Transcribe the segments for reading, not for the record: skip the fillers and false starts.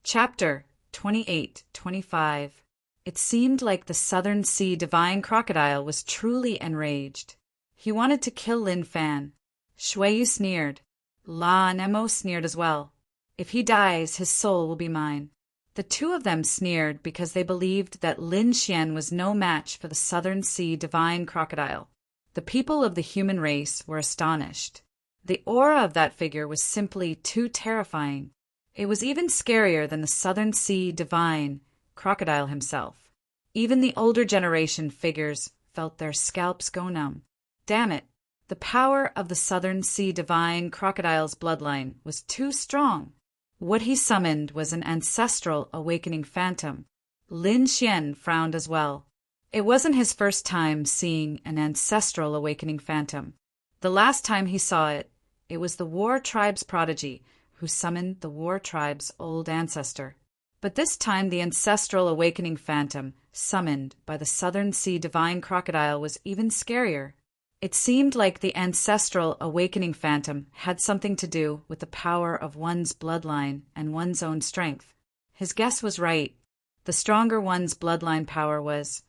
Chapter 28-25. It seemed like the Southern Sea divine crocodile was truly enraged. He wanted to kill Lin Fan. Shuiyu sneered. La Nemo sneered as well. If he dies, his soul will be mine. The two of them sneered because they believed that Lin Xian was no match for the Southern Sea divine crocodile. The people of the human race were astonished. The aura of that figure was simply too terrifying. It was even scarier than the Southern Sea divine crocodile himself. Even the older generation figures felt their scalps go numb. Damn it! The power of the Southern Sea divine crocodile's bloodline was too strong. What he summoned was an ancestral awakening phantom. Lin Xian frowned as well. It wasn't his first time seeing an ancestral awakening phantom. The last time he saw it, it was the War Tribe's prodigy who summoned the War Tribe's old ancestor. But this time the ancestral awakening phantom summoned by the Southern Sea divine crocodile was even scarier. It seemed like the ancestral awakening phantom had something to do with the power of one's bloodline and one's own strength. His guess was right. The stronger one's bloodline power was,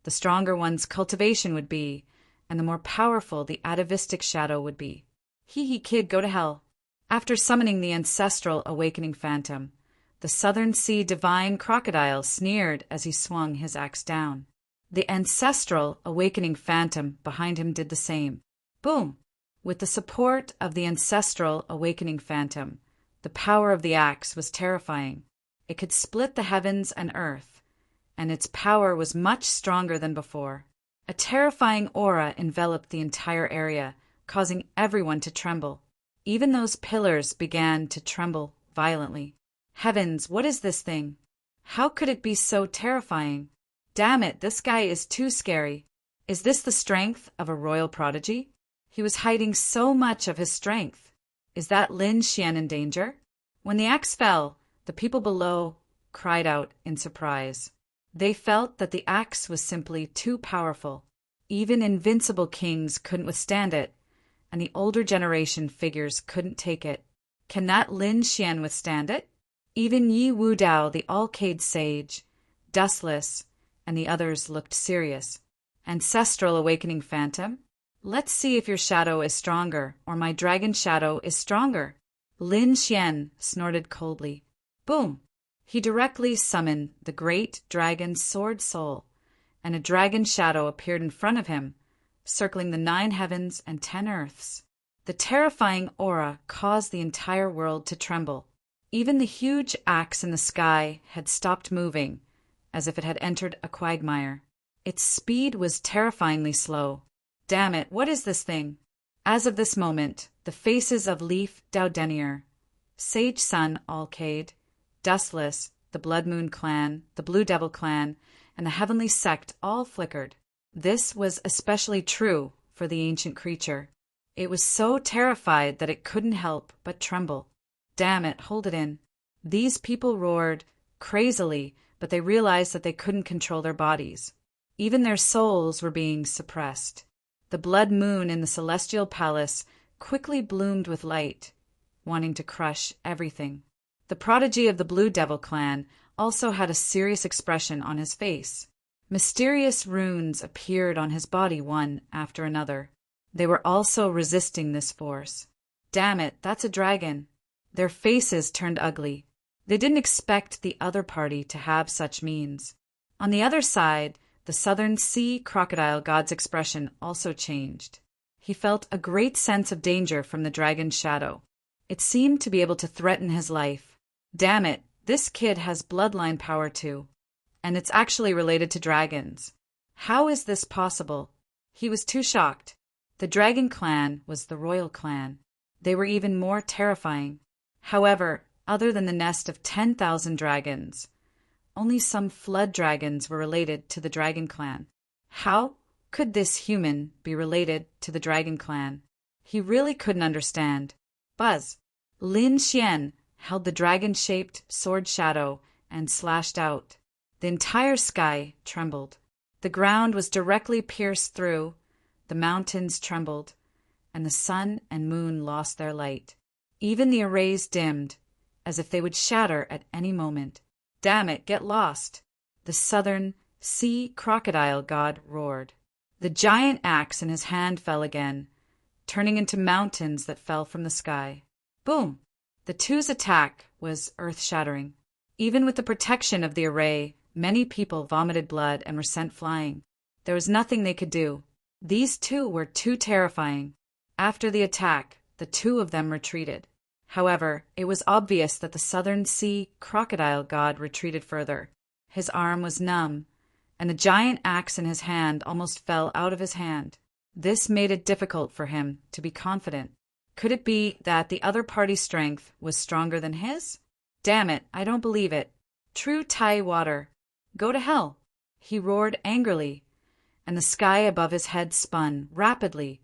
the stronger one's cultivation would be, and the more powerful the atavistic shadow would be. Hee kid, go to hell. After summoning the ancestral awakening phantom, the Southern Sea divine crocodile sneered as he swung his axe down. The ancestral awakening phantom behind him did the same. Boom! With the support of the ancestral awakening phantom, the power of the axe was terrifying. It could split the heavens and earth, and its power was much stronger than before. A terrifying aura enveloped the entire area, causing everyone to tremble. Even those pillars began to tremble violently. Heavens, what is this thing? How could it be so terrifying? Damn it, this guy is too scary. Is this the strength of a royal prodigy? He was hiding so much of his strength. Is that Lin Xian in danger? When the axe fell, the people below cried out in surprise. They felt that the axe was simply too powerful. Even invincible kings couldn't withstand it, and the older generation figures couldn't take it. Can that Lin Xian withstand it? Even Yi Wu Dao, the Alcade sage, Dustless, and the others looked serious. Ancestral awakening phantom? Let's see if your shadow is stronger, or my dragon shadow is stronger. Lin Xian snorted coldly. Boom! He directly summoned the great dragon Sword Soul, and a dragon shadow appeared in front of him, circling the 9 heavens and 10 earths. The terrifying aura caused the entire world to tremble. Even the huge axe in the sky had stopped moving, as if it had entered a quagmire. Its speed was terrifyingly slow. Damn it, what is this thing? As of this moment, the faces of Leaf Daudenier, Sage Sun Alcade, Dustless, the Blood Moon clan, the Blue Devil clan, and the Heavenly Sect all flickered. This was especially true for the ancient creature. It was so terrified that it couldn't help but tremble. Damn it, hold it in. These people roared crazily, but they realized that they couldn't control their bodies. Even their souls were being suppressed. The blood moon in the celestial palace quickly bloomed with light, wanting to crush everything. The prodigy of the Blue Devil clan also had a serious expression on his face. Mysterious runes appeared on his body one after another. They were also resisting this force. Damn it, that's a dragon. Their faces turned ugly. They didn't expect the other party to have such means. On the other side, the Southern Sea crocodile god's expression also changed. He felt a great sense of danger from the dragon's shadow. It seemed to be able to threaten his life. Damn it, this kid has bloodline power too. And it's actually related to dragons. How is this possible? He was too shocked. The dragon clan was the royal clan. They were even more terrifying. However, other than the nest of 10,000 dragons, only some flood dragons were related to the dragon clan. How could this human be related to the dragon clan? He really couldn't understand. Buzz! Lin Xian held the dragon-shaped sword shadow and slashed out. The entire sky trembled. The ground was directly pierced through, the mountains trembled, and the sun and moon lost their light. Even the arrays dimmed, as if they would shatter at any moment. "Damn it, get lost!" the southern sea crocodile god roared. The giant axe in his hand fell again, turning into mountains that fell from the sky. Boom! The two's attack was earth-shattering. Even with the protection of the array, many people vomited blood and were sent flying. There was nothing they could do. These two were too terrifying. After the attack, the two of them retreated. However, it was obvious that the southern sea crocodile god retreated further. His arm was numb, and the giant axe in his hand almost fell out of his hand. This made it difficult for him to be confident. Could it be that the other party's strength was stronger than his? "Damn it, I don't believe it. True Tai water. Go to hell!" he roared angrily, and the sky above his head spun rapidly,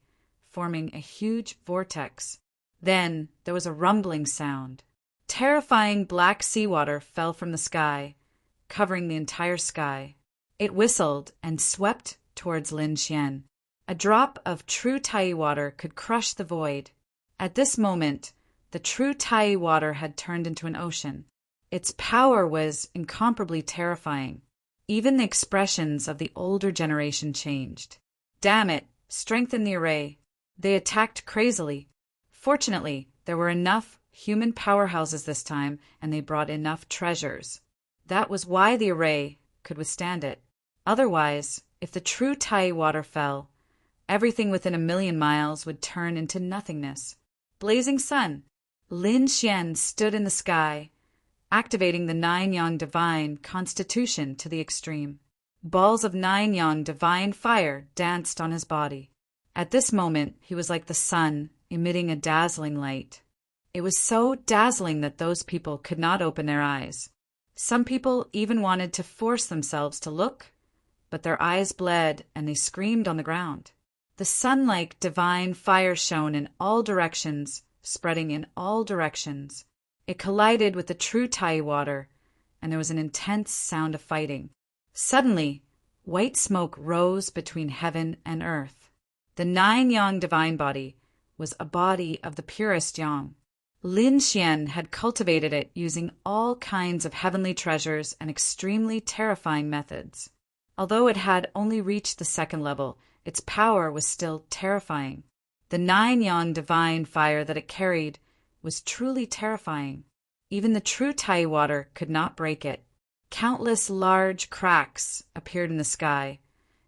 forming a huge vortex. Then there was a rumbling sound. Terrifying black seawater fell from the sky, covering the entire sky. It whistled and swept towards Lin Xian. A drop of true Tai water could crush the void. At this moment, the true Tai water had turned into an ocean. Its power was incomparably terrifying. Even the expressions of the older generation changed. "Damn it! Strengthen the array!" They attacked crazily. Fortunately, there were enough human powerhouses this time, and they brought enough treasures. That was why the array could withstand it. Otherwise, if the true Tai water fell, everything within 1,000,000 miles would turn into nothingness. Blazing sun! Lin Xian stood in the sky, activating the 9-yang divine constitution to the extreme. Balls of 9-yang divine fire danced on his body. At this moment, he was like the sun, emitting a dazzling light. It was so dazzling that those people could not open their eyes. Some people even wanted to force themselves to look, but their eyes bled and they screamed on the ground. The sun-like divine fire shone in all directions, spreading in all directions. It collided with the true Tai water, and there was an intense sound of fighting. Suddenly, white smoke rose between heaven and earth. The 9-yang divine body was a body of the purest yang. Lin Xian had cultivated it using all kinds of heavenly treasures and extremely terrifying methods. Although it had only reached the second level, its power was still terrifying. The 9-yang divine fire that it carried was truly terrifying. Even the true Tai water could not break it. Countless large cracks appeared in the sky,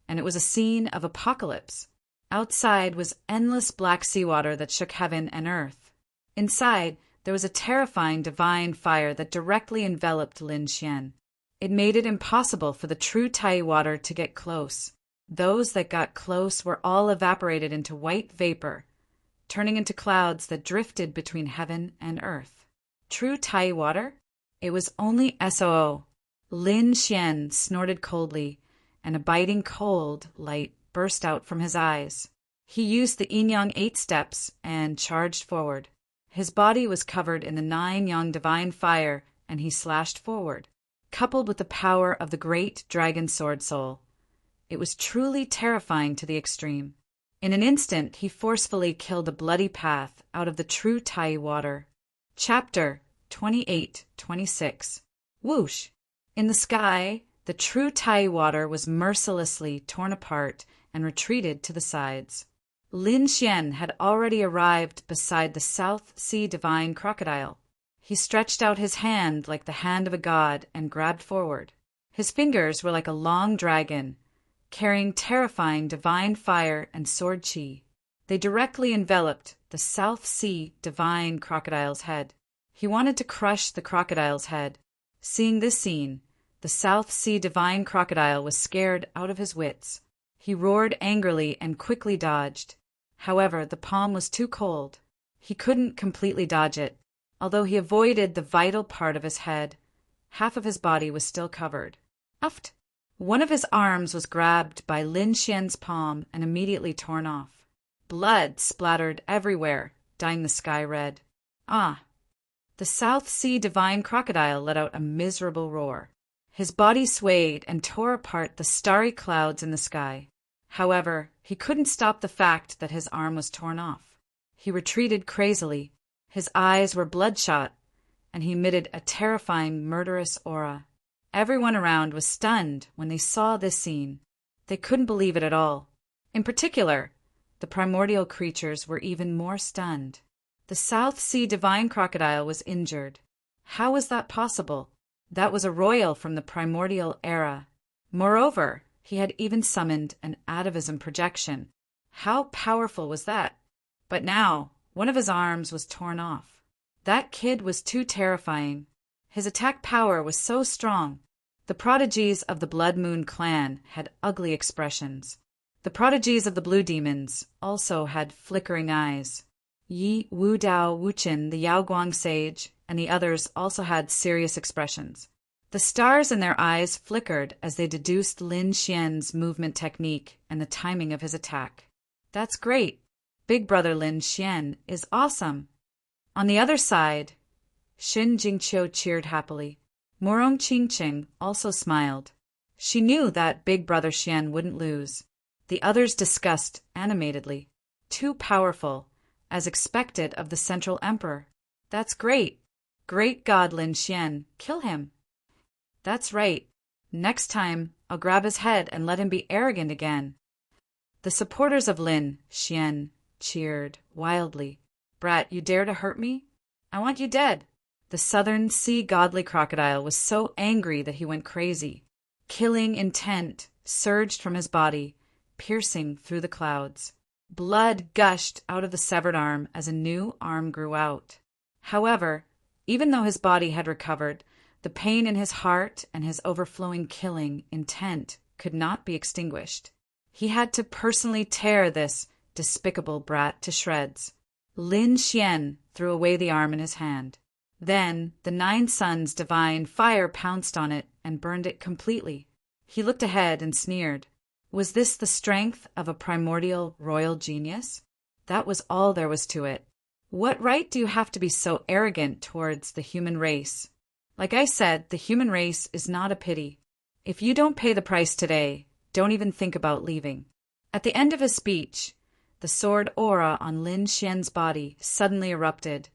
and it was a scene of apocalypse. Outside was endless black seawater that shook heaven and earth. Inside, there was a terrifying divine fire that directly enveloped Lin Xian. It made it impossible for the true Tai water to get close. Those that got close were all evaporated into white vapor, turning into clouds that drifted between heaven and earth. True Tai water? It was only SOO. Lin Xian snorted coldly, and a biting cold light burst out from his eyes. He used the yin-yang 8 steps and charged forward. His body was covered in the 9-yang divine fire, and he slashed forward, coupled with the power of the great dragon sword soul. It was truly terrifying to the extreme. In an instant, he forcefully killed a bloody path out of the true Tai water. Chapter 28-26. Whoosh! In the sky, the true Tai water was mercilessly torn apart and retreated to the sides. Lin Xian had already arrived beside the South Sea divine crocodile. He stretched out his hand like the hand of a god and grabbed forward. His fingers were like a long dragon, carrying terrifying divine fire and sword chi. They directly enveloped the South Sea divine crocodile's head. He wanted to crush the crocodile's head. Seeing this scene, the South Sea divine crocodile was scared out of his wits. He roared angrily and quickly dodged. However, the palm was too cold. He couldn't completely dodge it. Although he avoided the vital part of his head, half of his body was still covered. Uft! One of his arms was grabbed by Lin Xian's palm and immediately torn off. Blood splattered everywhere, dyeing the sky red. Ah! The South Sea divine crocodile let out a miserable roar. His body swayed and tore apart the starry clouds in the sky. However, he couldn't stop the fact that his arm was torn off. He retreated crazily. His eyes were bloodshot, and he emitted a terrifying, murderous aura. Everyone around was stunned when they saw this scene. They couldn't believe it at all. In particular, the primordial creatures were even more stunned. The South Sea divine crocodile was injured. How was that possible? That was a royal from the primordial era. Moreover, he had even summoned an atavism projection. How powerful was that? But now, one of his arms was torn off. That kid was too terrifying. His attack power was so strong. The prodigies of the Blood Moon clan had ugly expressions. The prodigies of the Blue Demons also had flickering eyes. Yi Wu Dao Wuchen, the Yaoguang sage, and the others also had serious expressions. The stars in their eyes flickered as they deduced Lin Xian's movement technique and the timing of his attack. That's great. Big brother Lin Xian is awesome. On the other side, Xin Jingqiu cheered happily. Morong Qingqing also smiled. She knew that big brother Xian wouldn't lose. The others discussed animatedly. Too powerful, as expected of the Central Emperor. That's great. Great God Lin Xian, kill him. That's right. Next time, I'll grab his head and let him be arrogant again. The supporters of Lin Xian cheered wildly. Brat, you dare to hurt me? I want you dead. The Southern Sea godly crocodile was so angry that he went crazy. Killing intent surged from his body, piercing through the clouds. Blood gushed out of the severed arm as a new arm grew out. However, even though his body had recovered, the pain in his heart and his overflowing killing intent could not be extinguished. He had to personally tear this despicable brat to shreds. Lin Xian threw away the arm in his hand. Then the 9 Suns' divine fire pounced on it and burned it completely. He looked ahead and sneered. Was this the strength of a primordial royal genius? That was all there was to it. What right do you have to be so arrogant towards the human race? Like I said, the human race is not a pity. If you don't pay the price today, don't even think about leaving. At the end of his speech, the sword aura on Lin Xian's body suddenly erupted,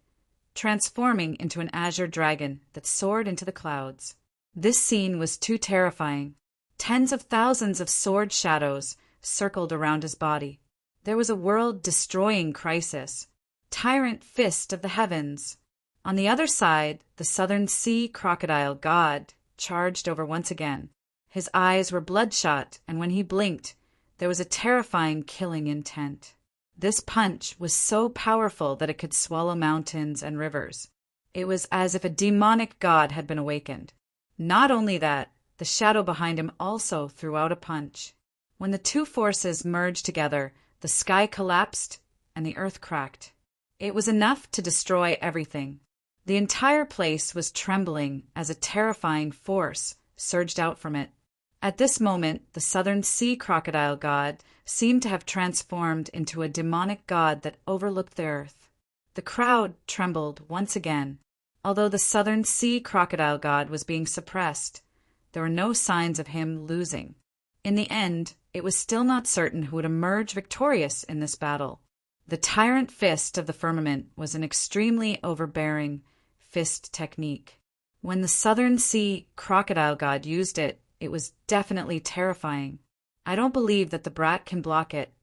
transforming into an azure dragon that soared into the clouds. This scene was too terrifying. Tens of thousands of sword shadows circled around his body. There was a world-destroying crisis. Tyrant fist of the heavens. On the other side, the Southern Sea crocodile god charged over once again. His eyes were bloodshot, and when he blinked, there was a terrifying killing intent. This punch was so powerful that it could swallow mountains and rivers. It was as if a demonic god had been awakened. Not only that, the shadow behind him also threw out a punch. When the two forces merged together, the sky collapsed and the earth cracked. It was enough to destroy everything. The entire place was trembling as a terrifying force surged out from it. At this moment, the Southern Sea crocodile god seemed to have transformed into a demonic god that overlooked the earth. The crowd trembled once again. Although the Southern Sea crocodile god was being suppressed, there were no signs of him losing. In the end, it was still not certain who would emerge victorious in this battle. The tyrant fist of the firmament was an extremely overbearing fist technique. When the Southern Sea crocodile god used it, it was definitely terrifying. I don't believe that the brat can block it.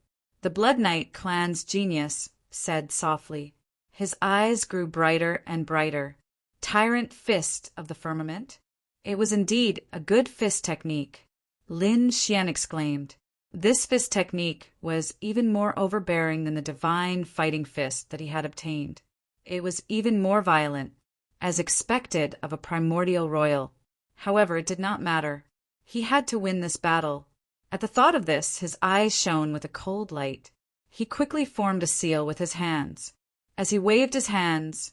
The Blood Knight clan's genius said softly. His eyes grew brighter and brighter. Tyrant fist of the firmament? It was indeed a good fist technique. Lin Xian exclaimed. This fist technique was even more overbearing than the divine fighting fist that he had obtained. It was even more violent, as expected of a primordial royal. However, it did not matter. He had to win this battle. At the thought of this, his eyes shone with a cold light. He quickly formed a seal with his hands. As he waved his hands,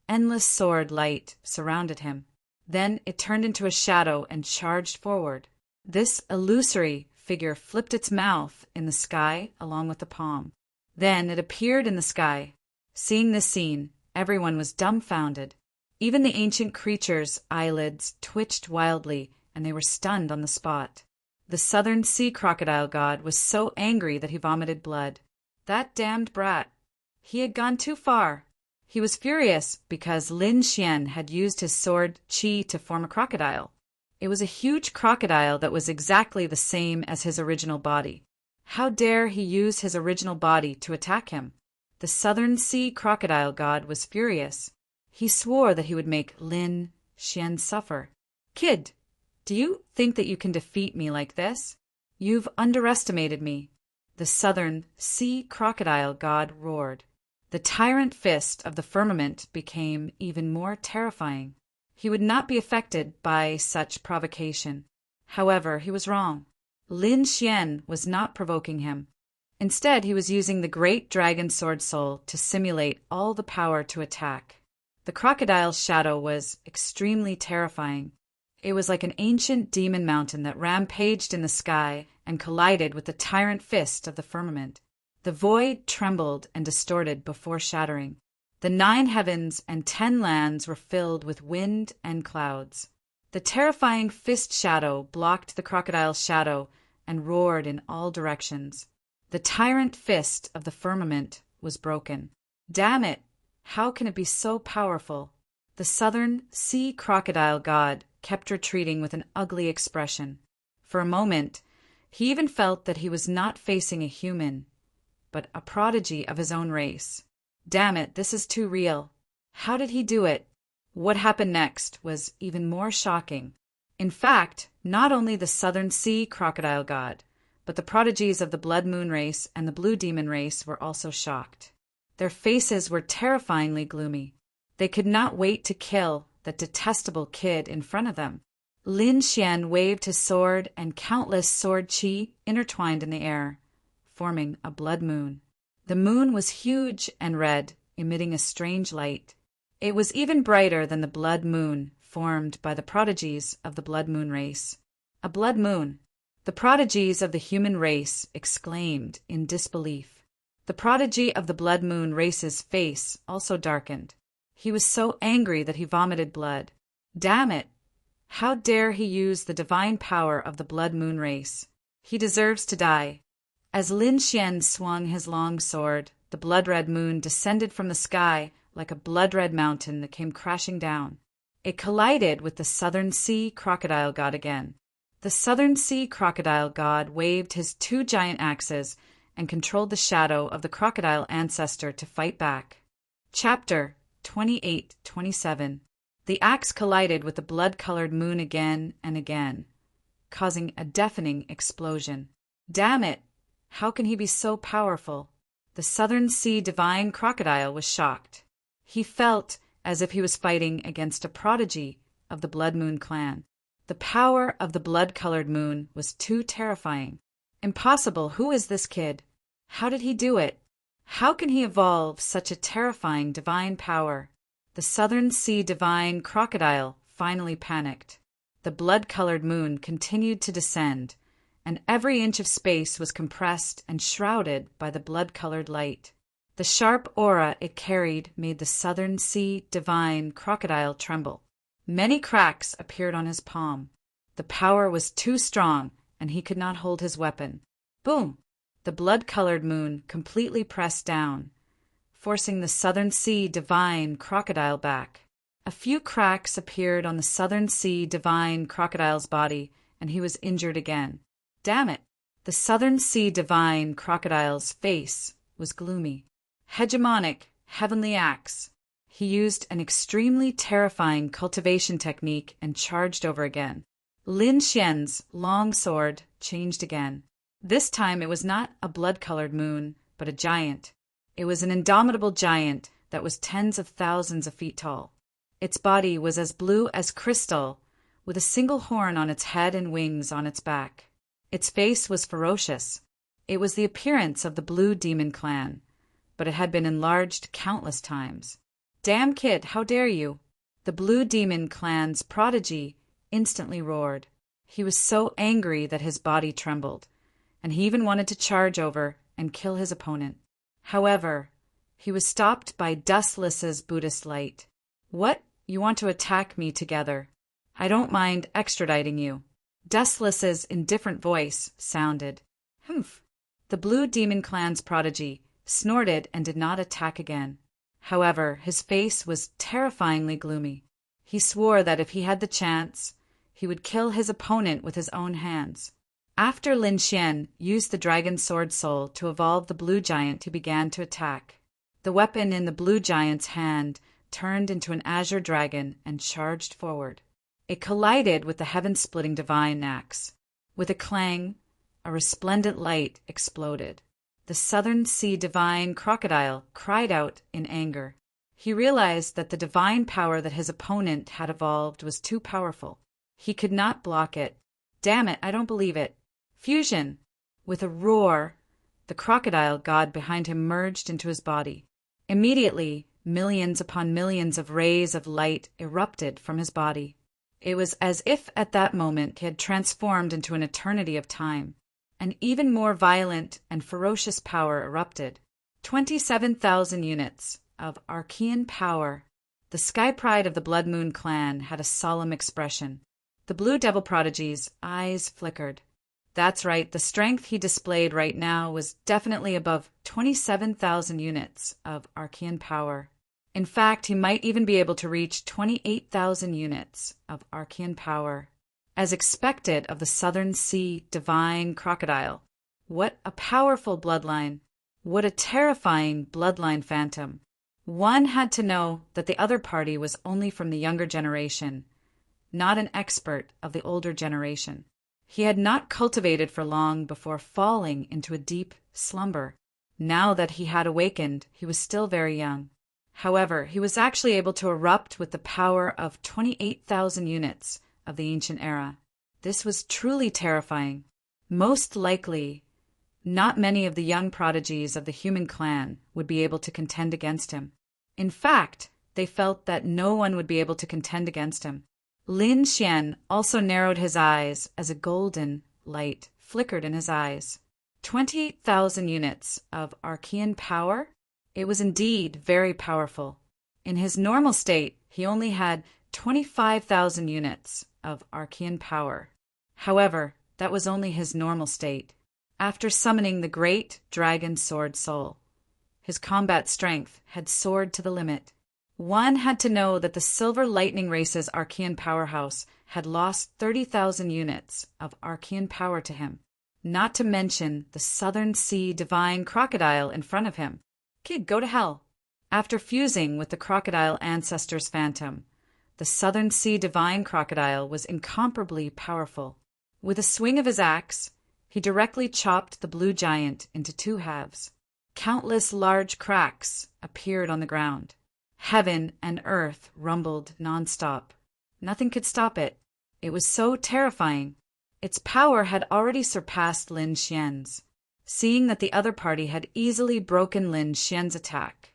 endless sword light surrounded him. Then it turned into a shadow and charged forward. This illusory figure flipped its mouth in the sky along with the palm. Then it appeared in the sky. Seeing this scene, everyone was dumbfounded. Even the ancient creature's eyelids twitched wildly, and they were stunned on the spot. The Southern Sea crocodile god was so angry that he vomited blood. That damned brat. He had gone too far. He was furious because Lin Xian had used his sword Qi to form a crocodile. It was a huge crocodile that was exactly the same as his original body. How dare he use his original body to attack him? The Southern Sea crocodile god was furious. He swore that he would make Lin Xian suffer. Kid, do you think that you can defeat me like this? You've underestimated me. The Southern Sea crocodile god roared. The tyrant fist of the firmament became even more terrifying. He would not be affected by such provocation. However, he was wrong. Lin Xian was not provoking him. Instead, he was using the great dragon sword soul to simulate all the power to attack. The crocodile's shadow was extremely terrifying. It was like an ancient demon mountain that rampaged in the sky and collided with the tyrant fist of the firmament. The void trembled and distorted before shattering. The 9 heavens and 10 lands were filled with wind and clouds. The terrifying fist shadow blocked the crocodile's shadow and roared in all directions. The tyrant fist of the firmament was broken. Damn it! How can it be so powerful? The Southern Sea crocodile god kept retreating with an ugly expression. For a moment, he even felt that he was not facing a human, but a prodigy of his own race. Damn it, this is too real. How did he do it? What happened next was even more shocking. In fact, not only the Southern Sea crocodile god, but the prodigies of the Blood Moon race and the Blue Demon race were also shocked. Their faces were terrifyingly gloomy. They could not wait to kill that detestable kid in front of them. Lin Xian waved his sword and countless sword qi intertwined in the air, forming a blood moon. The moon was huge and red, emitting a strange light. It was even brighter than the blood moon formed by the prodigies of the Blood Moon race. A blood moon! The prodigies of the human race exclaimed in disbelief. The prodigy of the Blood Moon race's face also darkened. He was so angry that he vomited blood. Damn it! How dare he use the divine power of the Blood Moon race? He deserves to die. As Lin Xian swung his long sword, the blood-red moon descended from the sky like a blood-red mountain that came crashing down. It collided with the Southern Sea crocodile god again. The Southern Sea crocodile god waved his 2 giant axes and controlled the shadow of the crocodile ancestor to fight back. Chapter 28-27. The axe collided with the blood-colored moon again and again, causing a deafening explosion. Damn it! How can he be so powerful? The Southern Sea divine crocodile was shocked. He felt as if he was fighting against a prodigy of the Blood Moon clan. The power of the blood-colored moon was too terrifying. Impossible! Who is this kid? How did he do it? How can he evolve such a terrifying divine power? The Southern Sea divine crocodile finally panicked. The blood-colored moon continued to descend, and every inch of space was compressed and shrouded by the blood-colored light. The sharp aura it carried made the Southern Sea divine crocodile tremble. Many cracks appeared on his palm. The power was too strong, and he could not hold his weapon. Boom! The blood-colored moon completely pressed down, forcing the Southern Sea divine crocodile back. A few cracks appeared on the Southern Sea divine crocodile's body, and he was injured again. Damn it! The Southern Sea divine crocodile's face was gloomy. Hegemonic, heavenly axe. He used an extremely terrifying cultivation technique and charged over again. Lin Xian's long sword changed again. This time it was not a blood-colored moon, but a giant. It was an indomitable giant that was tens of thousands of feet tall. Its body was as blue as crystal, with a single horn on its head and wings on its back. Its face was ferocious. It was the appearance of the Blue Demon clan, but it had been enlarged countless times. Damn kid, how dare you? The Blue Demon clan's prodigy instantly roared. He was so angry that his body trembled, and he even wanted to charge over and kill his opponent. However, he was stopped by Dustless's Buddhist light. What? You want to attack me together? I don't mind extraditing you. Dustless's indifferent voice sounded. Humph. The Blue Demon clan's prodigy snorted and did not attack again. However, his face was terrifyingly gloomy. He swore that if he had the chance, he would kill his opponent with his own hands. After Lin Xian used the dragon sword soul to evolve the blue giant, he began to attack. The weapon in the blue giant's hand turned into an azure dragon and charged forward. It collided with the heaven-splitting divine axe. With a clang, a resplendent light exploded. The southern sea divine crocodile cried out in anger. He realized that the divine power that his opponent had evolved was too powerful. He could not block it. Damn it, I don't believe it. Fusion! With a roar, the crocodile god behind him merged into his body. Immediately, millions upon millions of rays of light erupted from his body. It was as if at that moment he had transformed into an eternity of time. An even more violent and ferocious power erupted. 27,000 units of Archean power. The sky pride of the Blood Moon clan had a solemn expression. The Blue Devil Prodigy's eyes flickered. That's right, the strength he displayed right now was definitely above 27,000 units of Archean power. In fact, he might even be able to reach 28,000 units of Archean power. As expected of the Southern Sea divine crocodile. What a powerful bloodline. What a terrifying bloodline phantom. One had to know that the other party was only from the younger generation, not an expert of the older generation. He had not cultivated for long before falling into a deep slumber. Now that he had awakened, he was still very young. However, he was actually able to erupt with the power of 28,000 units of the ancient era. This was truly terrifying. Most likely, not many of the young prodigies of the human clan would be able to contend against him. In fact, they felt that no one would be able to contend against him. Lin Xian also narrowed his eyes as a golden light flickered in his eyes. 28,000 units of Archean power? It was indeed very powerful. In his normal state, he only had 25,000 units of Archean power. However, that was only his normal state. After summoning the great dragon sword soul, his combat strength had soared to the limit. One had to know that the Silver Lightning Race's Archean powerhouse had lost 30,000 units of Archean power to him, not to mention the Southern Sea divine crocodile in front of him. Kid, go to hell. After fusing with the crocodile ancestor's phantom, the Southern Sea divine crocodile was incomparably powerful. With a swing of his axe, he directly chopped the blue giant into two halves. Countless large cracks appeared on the ground. Heaven and earth rumbled nonstop. Nothing could stop it. It was so terrifying. Its power had already surpassed Lin Xian's. Seeing that the other party had easily broken Lin Xian's attack,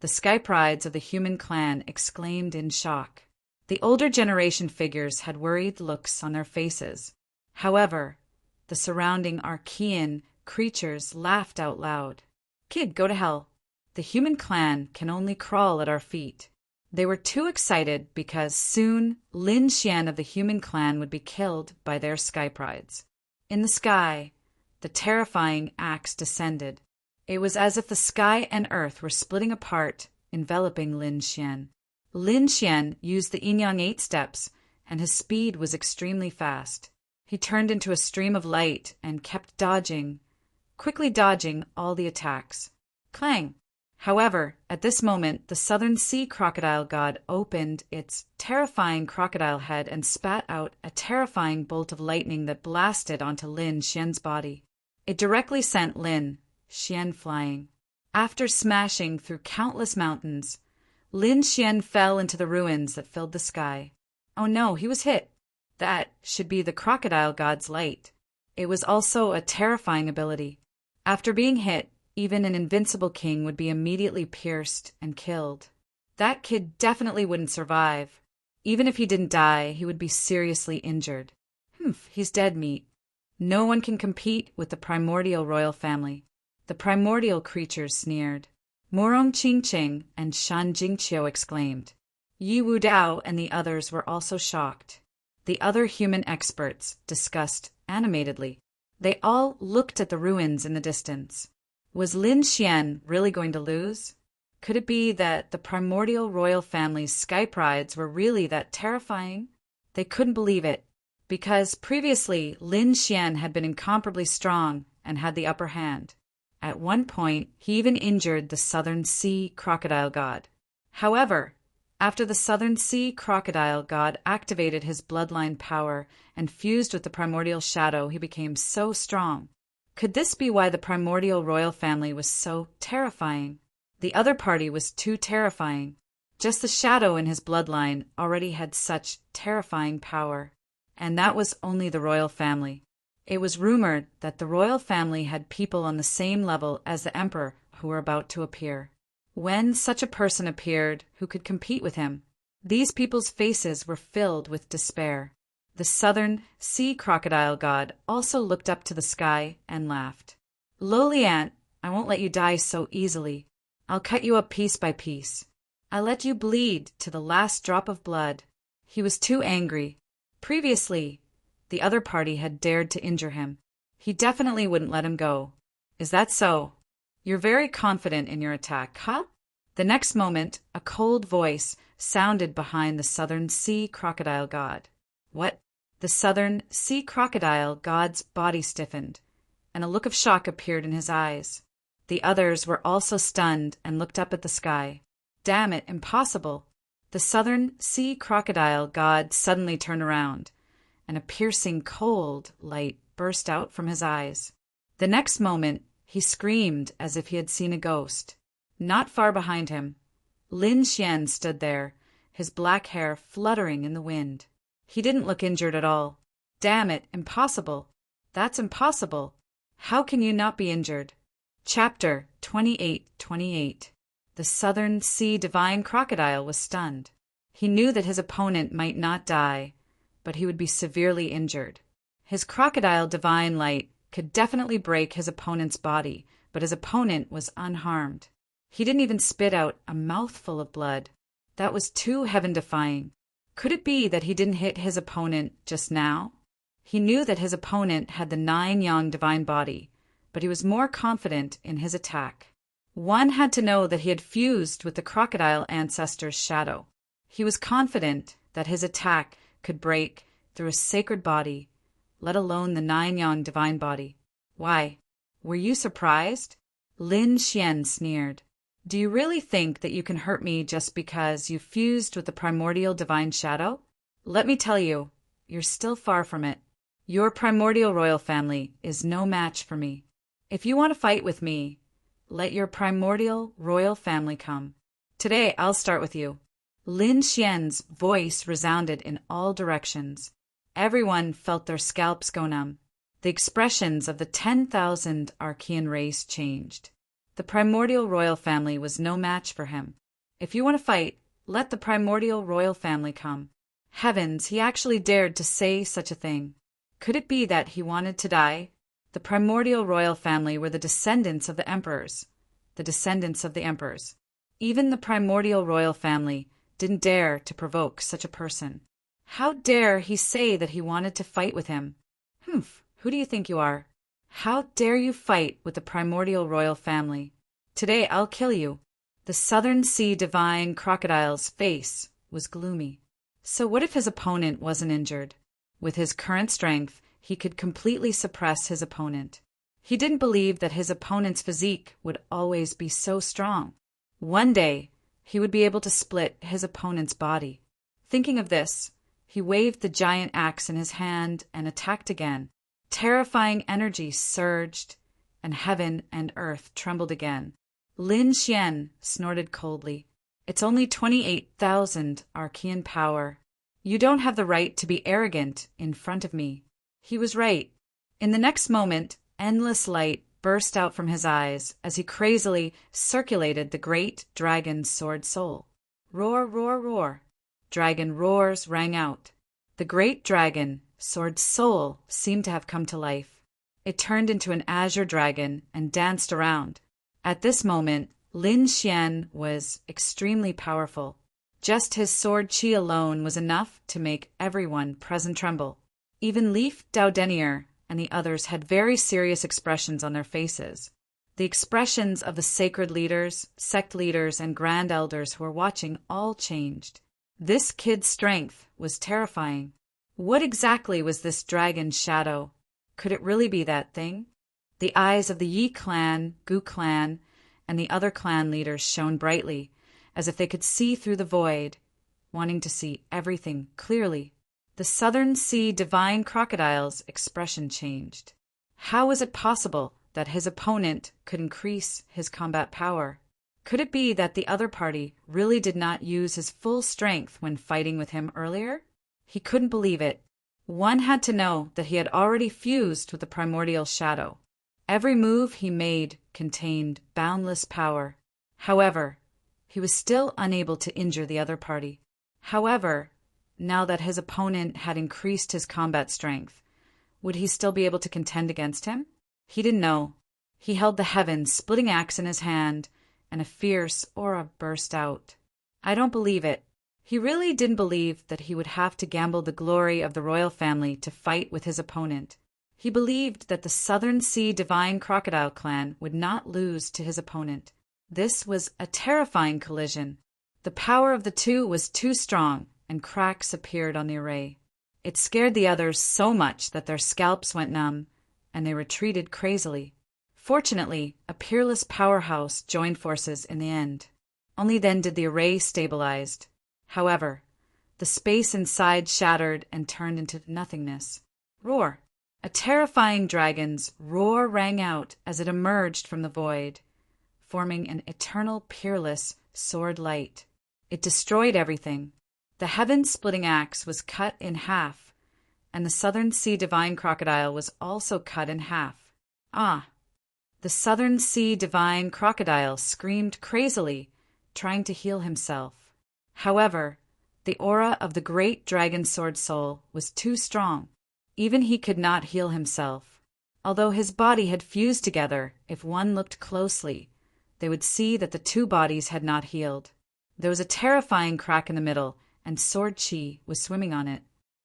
the sky prides of the human clan exclaimed in shock. The older generation figures had worried looks on their faces. However, the surrounding Archean creatures laughed out loud. Kid, go to hell. The human clan can only crawl at our feet. They were too excited because soon Lin Xian of the human clan would be killed by their sky prides. In the sky, the terrifying axe descended. It was as if the sky and earth were splitting apart, enveloping Lin Xian. Lin Xian used the Yin-Yang 8 steps, and his speed was extremely fast. He turned into a stream of light and kept quickly dodging all the attacks. Clang! However, at this moment, the Southern Sea crocodile god opened its terrifying crocodile head and spat out a terrifying bolt of lightning that blasted onto Lin Xian's body. It directly sent Lin Xian flying. After smashing through countless mountains, Lin Xian fell into the ruins that filled the sky. Oh no, he was hit. That should be the crocodile god's light. It was also a terrifying ability. After being hit, even an invincible king would be immediately pierced and killed. That kid definitely wouldn't survive. Even if he didn't die, he would be seriously injured. He's dead meat. No one can compete with the primordial royal family. The primordial creatures sneered. Morong Qingqing and Shan Jingqiu exclaimed. Yi Wu Dao and the others were also shocked. The other human experts discussed animatedly. They all looked at the ruins in the distance. Was Lin Xian really going to lose? Could it be that the primordial royal family's Skype rides were really that terrifying? They couldn't believe it, because previously Lin Xian had been incomparably strong and had the upper hand. At one point, he even injured the Southern Sea crocodile god. However, after the Southern Sea crocodile god activated his bloodline power and fused with the primordial shadow, he became so strong. Could this be why the primordial royal family was so terrifying? The other party was too terrifying. Just the shadow in his bloodline already had such terrifying power. And that was only the royal family. It was rumored that the royal family had people on the same level as the emperor who were about to appear. When such a person appeared who could compete with him, these people's faces were filled with despair. The Southern Sea crocodile god also looked up to the sky and laughed. "Lowly ant, I won't let you die so easily. I'll cut you up piece by piece. I'll let you bleed to the last drop of blood." He was too angry. Previously, the other party had dared to injure him. He definitely wouldn't let him go. "Is that so? You're very confident in your attack, huh?" The next moment, a cold voice sounded behind the Southern Sea crocodile god. "What?" The Southern Sea crocodile god's body stiffened, and a look of shock appeared in his eyes. The others were also stunned and looked up at the sky. "Damn it, impossible!" The Southern Sea crocodile god suddenly turned around, and a piercing cold light burst out from his eyes. The next moment, he screamed as if he had seen a ghost. Not far behind him, Lin Xian stood there, his black hair fluttering in the wind. He didn't look injured at all. "Damn it, impossible! That's impossible! How can you not be injured?" Chapter 28:28. The Southern Sea divine crocodile was stunned. He knew that his opponent might not die, but he would be severely injured. His crocodile divine light could definitely break his opponent's body, but his opponent was unharmed. He didn't even spit out a mouthful of blood. That was too heaven-defying. Could it be that he didn't hit his opponent just now? He knew that his opponent had the 9-yang divine body, but he was more confident in his attack. One had to know that he had fused with the crocodile ancestor's shadow. He was confident that his attack could break through a sacred body, let alone the 9-yang divine body. "Why? Were you surprised?" Lin Xian sneered. "Do you really think that you can hurt me just because you fused with the primordial divine shadow? Let me tell you, you're still far from it. Your primordial royal family is no match for me. If you want to fight with me, let your primordial royal family come. Today I'll start with you." Lin Xian's voice resounded in all directions. Everyone felt their scalps go numb. The expressions of the 10,000 Archean race changed. The primordial royal family was no match for him. If you want to fight, let the primordial royal family come. Heavens, he actually dared to say such a thing. Could it be that he wanted to die? The primordial royal family were the descendants of the emperors. The descendants of the emperors. Even the primordial royal family didn't dare to provoke such a person. How dare he say that he wanted to fight with him? Humph, who do you think you are? How dare you fight with the primordial royal family? Today I'll kill you. The Southern Sea divine crocodile's face was gloomy. So what if his opponent wasn't injured? With his current strength, he could completely suppress his opponent. He didn't believe that his opponent's physique would always be so strong. One day, he would be able to split his opponent's body. Thinking of this, he waved the giant axe in his hand and attacked again. Terrifying energy surged, and heaven and earth trembled again. Lin Xian snorted coldly. "It's only 28,000 Archean power. You don't have the right to be arrogant in front of me." He was right. In the next moment, endless light burst out from his eyes as he crazily circulated the great dragon's sword soul. Roar, roar, roar. Dragon roars rang out. The great dragon, sword soul, seemed to have come to life. It turned into an azure dragon and danced around. At this moment, Lin Xian was extremely powerful. Just his sword chi alone was enough to make everyone present tremble. Even Leaf Daudenier and the others had very serious expressions on their faces. The expressions of the sacred leaders, sect leaders, and grand elders who were watching all changed. This kid's strength was terrifying. What exactly was this dragon's shadow? Could it really be that thing? The eyes of the Yi clan, Gu clan, and the other clan leaders shone brightly, as if they could see through the void, wanting to see everything clearly. The Southern Sea divine crocodile's expression changed. How was it possible that his opponent could increase his combat power? Could it be that the other party really did not use his full strength when fighting with him earlier? He couldn't believe it. One had to know that he had already fused with the primordial shadow. Every move he made contained boundless power. However, he was still unable to injure the other party. However, now that his opponent had increased his combat strength, would he still be able to contend against him? He didn't know. He held the heaven-splitting axe in his hand, and a fierce aura burst out. I don't believe it. He really didn't believe that he would have to gamble the glory of the royal family to fight with his opponent. He believed that the Southern Sea Divine Crocodile clan would not lose to his opponent. This was a terrifying collision. The power of the two was too strong, and cracks appeared on the array. It scared the others so much that their scalps went numb, and they retreated crazily. Fortunately, a peerless powerhouse joined forces in the end. Only then did the array stabilize. However, the space inside shattered and turned into nothingness. Roar! A terrifying dragon's roar rang out as it emerged from the void, forming an eternal, peerless sword light. It destroyed everything. The heaven-splitting axe was cut in half, and the Southern Sea Divine Crocodile was also cut in half. Ah! The Southern Sea Divine Crocodile screamed crazily, trying to heal himself. However, the aura of the great dragon sword soul was too strong. Even he could not heal himself. Although his body had fused together, if one looked closely, they would see that the two bodies had not healed. There was a terrifying crack in the middle, and sword chi was swimming on it.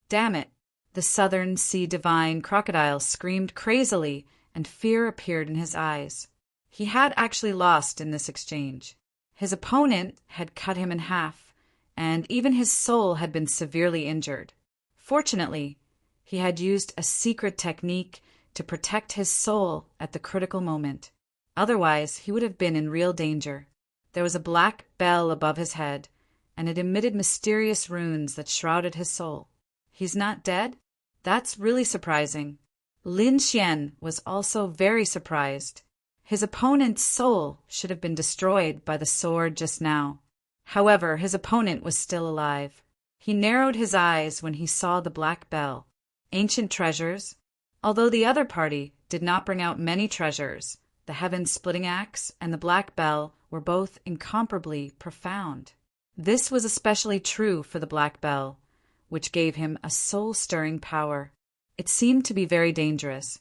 Damn it! The Southern Sea Divine Crocodile screamed crazily, and fear appeared in his eyes. He had actually lost in this exchange. His opponent had cut him in half, and even his soul had been severely injured. Fortunately, he had used a secret technique to protect his soul at the critical moment. Otherwise, he would have been in real danger. There was a black bell above his head, and it emitted mysterious runes that shrouded his soul. He's not dead? That's really surprising. Lin Xian was also very surprised. His opponent's soul should have been destroyed by the sword just now. However, his opponent was still alive. He narrowed his eyes when he saw the black bell. Ancient treasures. Although the other party did not bring out many treasures, the heaven-splitting axe and the black bell were both incomparably profound. This was especially true for the black bell, which gave him a soul-stirring power. It seemed to be very dangerous.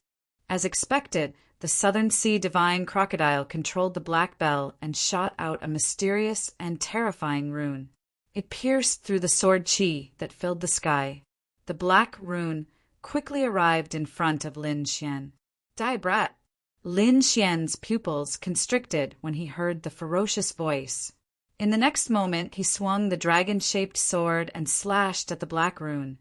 As expected, the Southern Sea Divine Crocodile controlled the black bell and shot out a mysterious and terrifying rune. It pierced through the sword chi that filled the sky. The black rune quickly arrived in front of Lin Xian. Die, brat! Lin Xian's pupils constricted when he heard the ferocious voice. In the next moment, he swung the dragon-shaped sword and slashed at the black rune,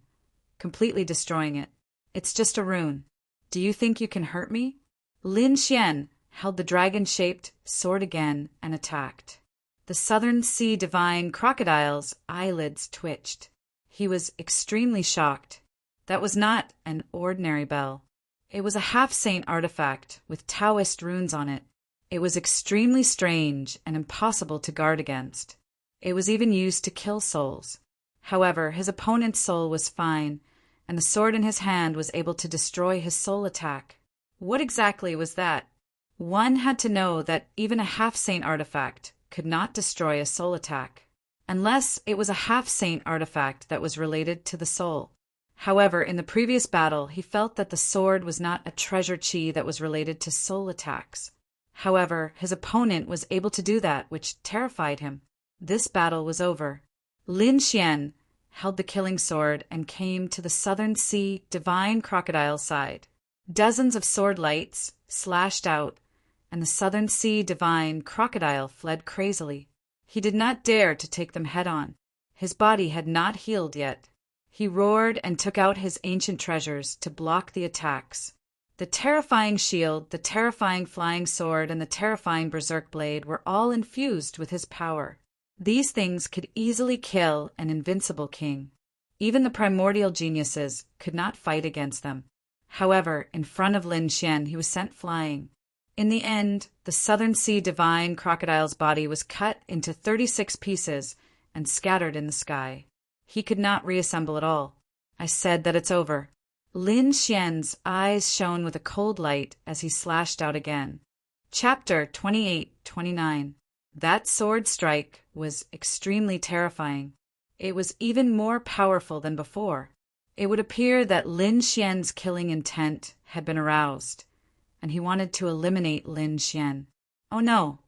completely destroying it. It's just a rune. Do you think you can hurt me? Lin Xian held the dragon-shaped sword again and attacked. The Southern Sea Divine Crocodile's eyelids twitched. He was extremely shocked. That was not an ordinary bell. It was a half-saint artifact with Taoist runes on it. It was extremely strange and impossible to guard against. It was even used to kill souls. However, his opponent's soul was fine, and the sword in his hand was able to destroy his soul attack. What exactly was that? One had to know that even a half-saint artifact could not destroy a soul attack, unless it was a half-saint artifact that was related to the soul. However, in the previous battle, he felt that the sword was not a treasure chi that was related to soul attacks. However, his opponent was able to do that, which terrified him. This battle was over. Lin Xian held the killing sword and came to the Southern Sea Divine Crocodile's side. Dozens of sword lights slashed out, and the Southern Sea divine crocodile fled crazily. He did not dare to take them head-on. His body had not healed yet. He roared and took out his ancient treasures to block the attacks. The terrifying shield, the terrifying flying sword, and the terrifying berserk blade were all infused with his power. These things could easily kill an invincible king. Even the primordial geniuses could not fight against them. However, in front of Lin Xian, he was sent flying. In the end, the Southern Sea divine crocodile's body was cut into 36 pieces and scattered in the sky. He could not reassemble it all. I said that it's over. Lin Xian's eyes shone with a cold light as he slashed out again. Chapter 28-29. That sword strike was extremely terrifying. It was even more powerful than before. It would appear that Lin Xian's killing intent had been aroused, and he wanted to eliminate Lin Xian. Oh no!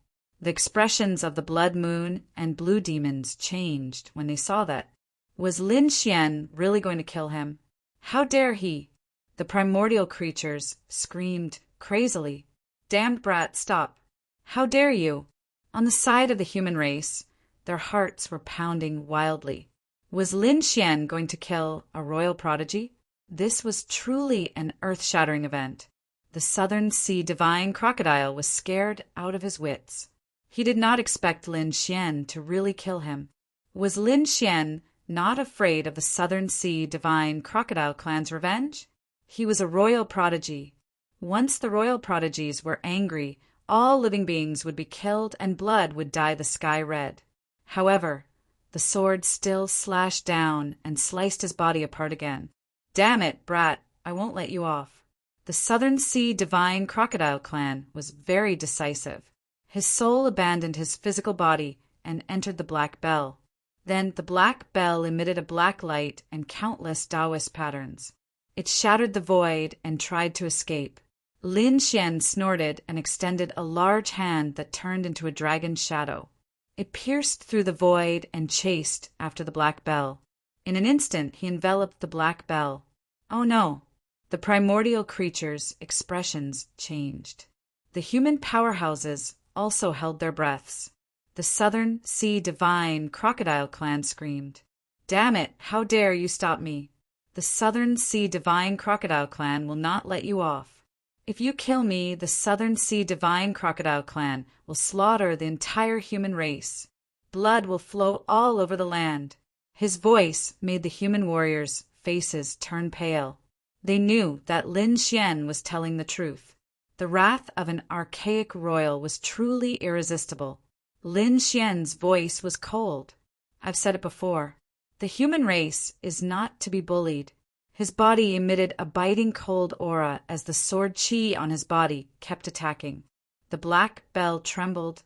The expressions of the Blood Moon and Blue Demons changed when they saw that. Was Lin Xian really going to kill him? How dare he? The primordial creatures screamed crazily. Damned brat, stop! How dare you? On the side of the human race, their hearts were pounding wildly. Was Lin Xian going to kill a royal prodigy? This was truly an earth-shattering event. The Southern Sea divine crocodile was scared out of his wits. He did not expect Lin Xian to really kill him. Was Lin Xian not afraid of the Southern Sea divine crocodile clan's revenge? He was a royal prodigy. Once the royal prodigies were angry, all living beings would be killed and blood would dye the sky red. However, the sword still slashed down and sliced his body apart again. Damn it, brat, I won't let you off. The Southern Sea divine crocodile clan was very decisive. His soul abandoned his physical body and entered the black bell. Then the black bell emitted a black light and countless Taoist patterns. It shattered the void and tried to escape. Lin Xian snorted and extended a large hand that turned into a dragon's shadow. It pierced through the void and chased after the black bell. In an instant, he enveloped the black bell. Oh no! The primordial creatures' expressions changed. The human powerhouses also held their breaths. The Southern Sea divine crocodile clan screamed. Damn it, how dare you stop me? The Southern Sea divine crocodile clan will not let you off. If you kill me, the Southern Sea divine crocodile clan will slaughter the entire human race. Blood will flow all over the land. His voice made the human warriors' faces turn pale. They knew that Lin Xian was telling the truth. The wrath of an archaic royal was truly irresistible. Lin Xian's voice was cold. I've said it before. The human race is not to be bullied. His body emitted a biting cold aura as the sword qi on his body kept attacking. The black bell trembled,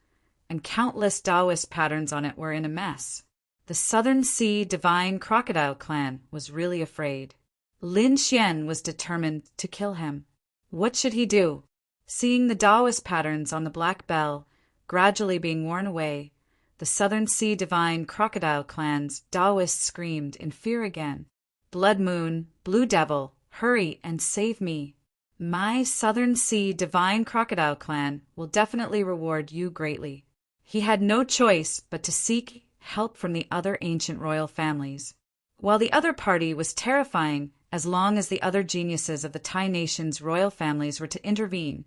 and countless Taoist patterns on it were in a mess. The Southern Sea divine crocodile clan was really afraid. Lin Xian was determined to kill him. What should he do? Seeing the Taoist patterns on the black bell gradually being worn away, the Southern Sea divine crocodile clan's Taoists screamed in fear again. Blood Moon, Blue Devil, hurry and save me. My Southern Sea divine crocodile clan will definitely reward you greatly. He had no choice but to seek help from the other ancient royal families. While the other party was terrifying, as long as the other geniuses of the Tai nation's royal families were to intervene,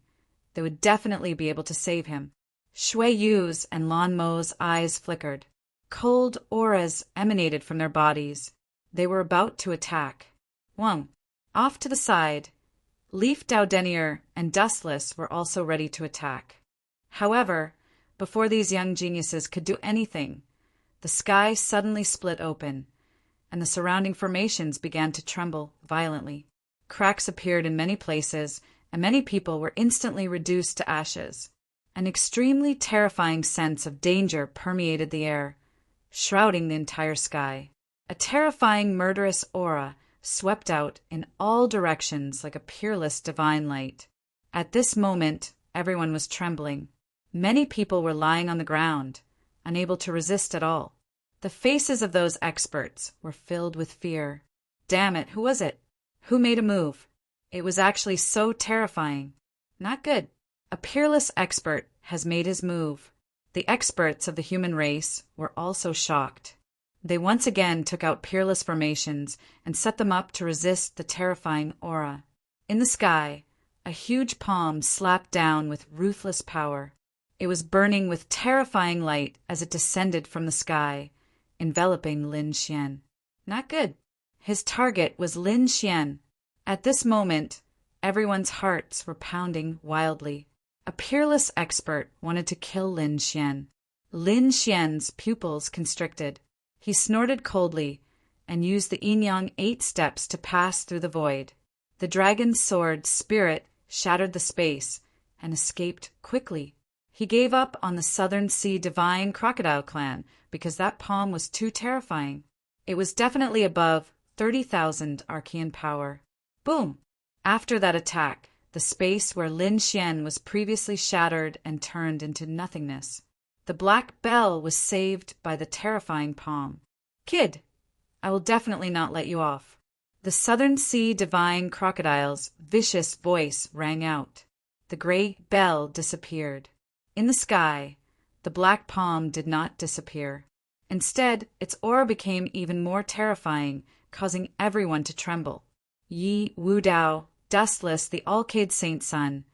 they would definitely be able to save him. Shui Yu's and Lan Mo's eyes flickered. Cold auras emanated from their bodies. They were about to attack. Wang, off to the side, Leaf Dowdenier and Dustless were also ready to attack. However, before these young geniuses could do anything, the sky suddenly split open, and the surrounding formations began to tremble violently. Cracks appeared in many places, and many people were instantly reduced to ashes. An extremely terrifying sense of danger permeated the air, shrouding the entire sky. A terrifying murderous aura swept out in all directions like a peerless divine light. At this moment, everyone was trembling. Many people were lying on the ground, unable to resist at all. The faces of those experts were filled with fear. Damn it, who was it? Who made a move? It was actually so terrifying. Not good. A peerless expert has made his move. The experts of the human race were also shocked. They once again took out peerless formations and set them up to resist the terrifying aura. In the sky, a huge palm slapped down with ruthless power. It was burning with terrifying light as it descended from the sky, enveloping Lin Xian. Not good. His target was Lin Xian. At this moment, everyone's hearts were pounding wildly. A peerless expert wanted to kill Lin Xian. Lin Xian's pupils constricted. He snorted coldly and used the yin-yang 8 steps to pass through the void. The dragon's sword spirit shattered the space and escaped quickly. He gave up on the Southern Sea Divine Crocodile clan because that palm was too terrifying. It was definitely above 30,000 Archean power. Boom! After that attack, the space where Lin Xian was previously shattered and turned into nothingness. The black bell was saved by the terrifying palm. Kid, I will definitely not let you off. The Southern Sea Divine Crocodile's vicious voice rang out. The gray bell disappeared. In the sky, the black palm did not disappear. Instead, its aura became even more terrifying, causing everyone to tremble. Yi, Wu Dao, Dustless, the Alcade Saint Sun,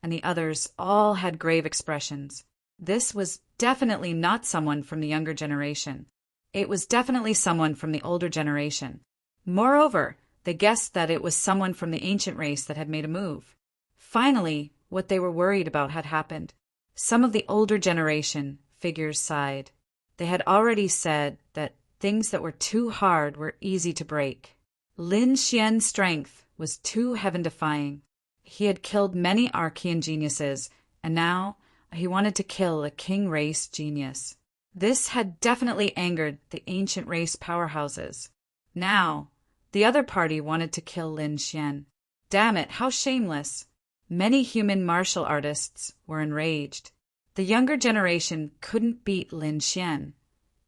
and the others all had grave expressions. This was definitely not someone from the younger generation. It was definitely someone from the older generation. Moreover, they guessed that it was someone from the ancient race that had made a move. Finally, what they were worried about had happened. Some of the older generation figures sighed. They had already said that things that were too hard were easy to break. Lin Xian's strength was too heaven-defying. He had killed many Archean geniuses, and now he wanted to kill a king race genius. This had definitely angered the ancient race powerhouses. Now, the other party wanted to kill Lin Xian. Damn it, how shameless! Many human martial artists were enraged. The younger generation couldn't beat Lin Xian,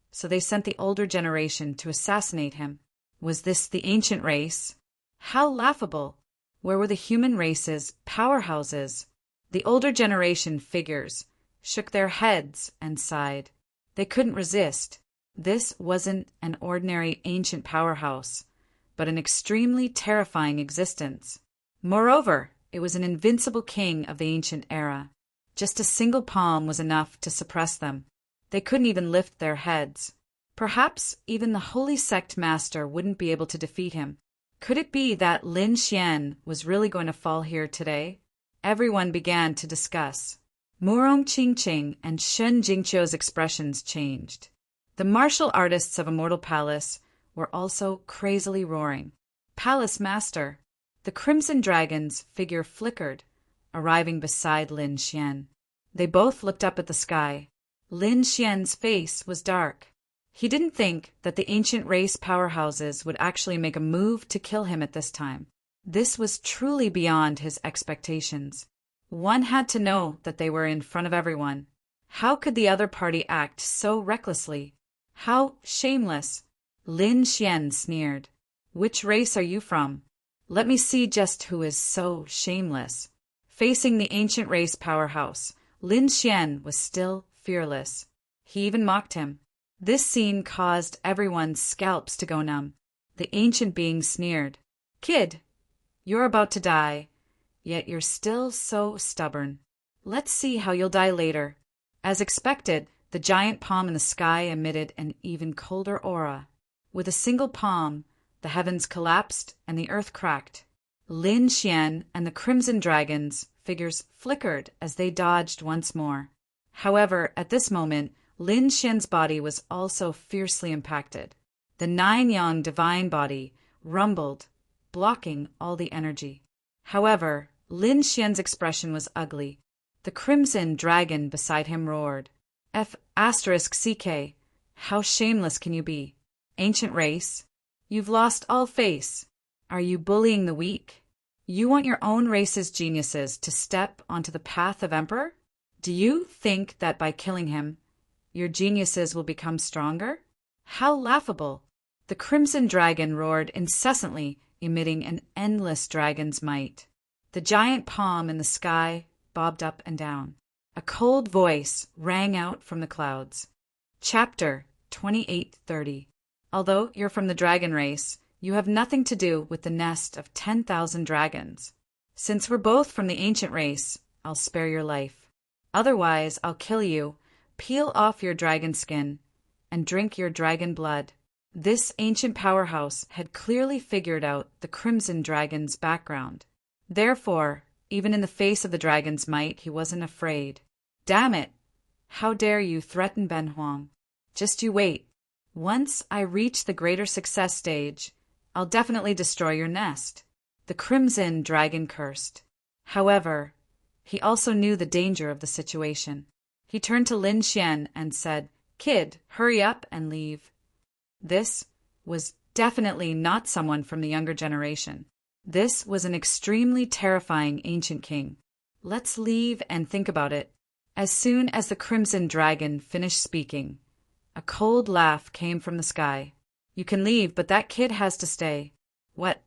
so they sent the older generation to assassinate him. Was this the ancient race? How laughable! Where were the human race's powerhouses? The older generation figures shook their heads and sighed. They couldn't resist. This wasn't an ordinary ancient powerhouse, but an extremely terrifying existence. Moreover, it was an invincible king of the ancient era. Just a single palm was enough to suppress them. They couldn't even lift their heads. Perhaps even the holy sect master wouldn't be able to defeat him. Could it be that Lin Xian was really going to fall here today? Everyone began to discuss. Murong Qingqing and Shen Jingqiu's expressions changed. The martial artists of Immortal Palace were also crazily roaring. Palace Master! The Crimson Dragon's figure flickered, arriving beside Lin Xian. They both looked up at the sky. Lin Xian's face was dark. He didn't think that the ancient race powerhouses would actually make a move to kill him at this time. This was truly beyond his expectations. One had to know that they were in front of everyone. How could the other party act so recklessly? How shameless! Lin Xian sneered. Which race are you from? Let me see just who is so shameless. Facing the ancient race powerhouse, Lin Xian was still fearless. He even mocked him. This scene caused everyone's scalps to go numb. The ancient being sneered. Kid, you're about to die, yet you're still so stubborn. Let's see how you'll die later. As expected, the giant palm in the sky emitted an even colder aura. With a single palm, the heavens collapsed and the earth cracked. Lin Xian and the Crimson Dragon's figures flickered as they dodged once more. However, at this moment, Lin Xian's body was also fiercely impacted. The nine-yang divine body rumbled, blocking all the energy. However, Lin Xian's expression was ugly. The Crimson Dragon beside him roared. F***CK, how shameless can you be? Ancient race, you've lost all face. Are you bullying the weak? You want your own race's geniuses to step onto the path of Emperor? Do you think that by killing him, your geniuses will become stronger? How laughable! The Crimson Dragon roared incessantly, emitting an endless dragon's might. The giant palm in the sky bobbed up and down. A cold voice rang out from the clouds. Chapter 28:30. Although you're from the dragon race, you have nothing to do with the nest of 10,000 dragons. Since we're both from the ancient race, I'll spare your life. Otherwise, I'll kill you, peel off your dragon skin, and drink your dragon blood. This ancient powerhouse had clearly figured out the Crimson Dragon's background. Therefore, even in the face of the dragon's might, he wasn't afraid. Damn it! How dare you threaten Ben Huang? Just you wait. Once I reach the greater success stage, I'll definitely destroy your nest. The Crimson Dragon cursed. However, he also knew the danger of the situation. He turned to Lin Xian and said, "Kid, hurry up and leave." This was definitely not someone from the younger generation. This was an extremely terrifying ancient king. Let's leave and think about it. As soon as the Crimson Dragon finished speaking, a cold laugh came from the sky. "You can leave, but that kid has to stay." What?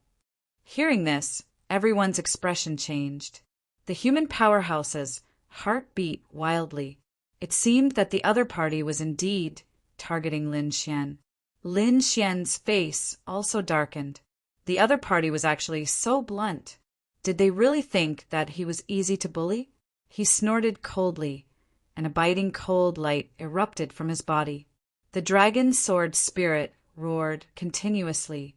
Hearing this, everyone's expression changed. The human powerhouse's heart beat wildly. It seemed that the other party was indeed targeting Lin Xian. Lin Xian's face also darkened. The other party was actually so blunt. Did they really think that he was easy to bully? He snorted coldly, and a biting cold light erupted from his body. The dragon sword spirit roared continuously,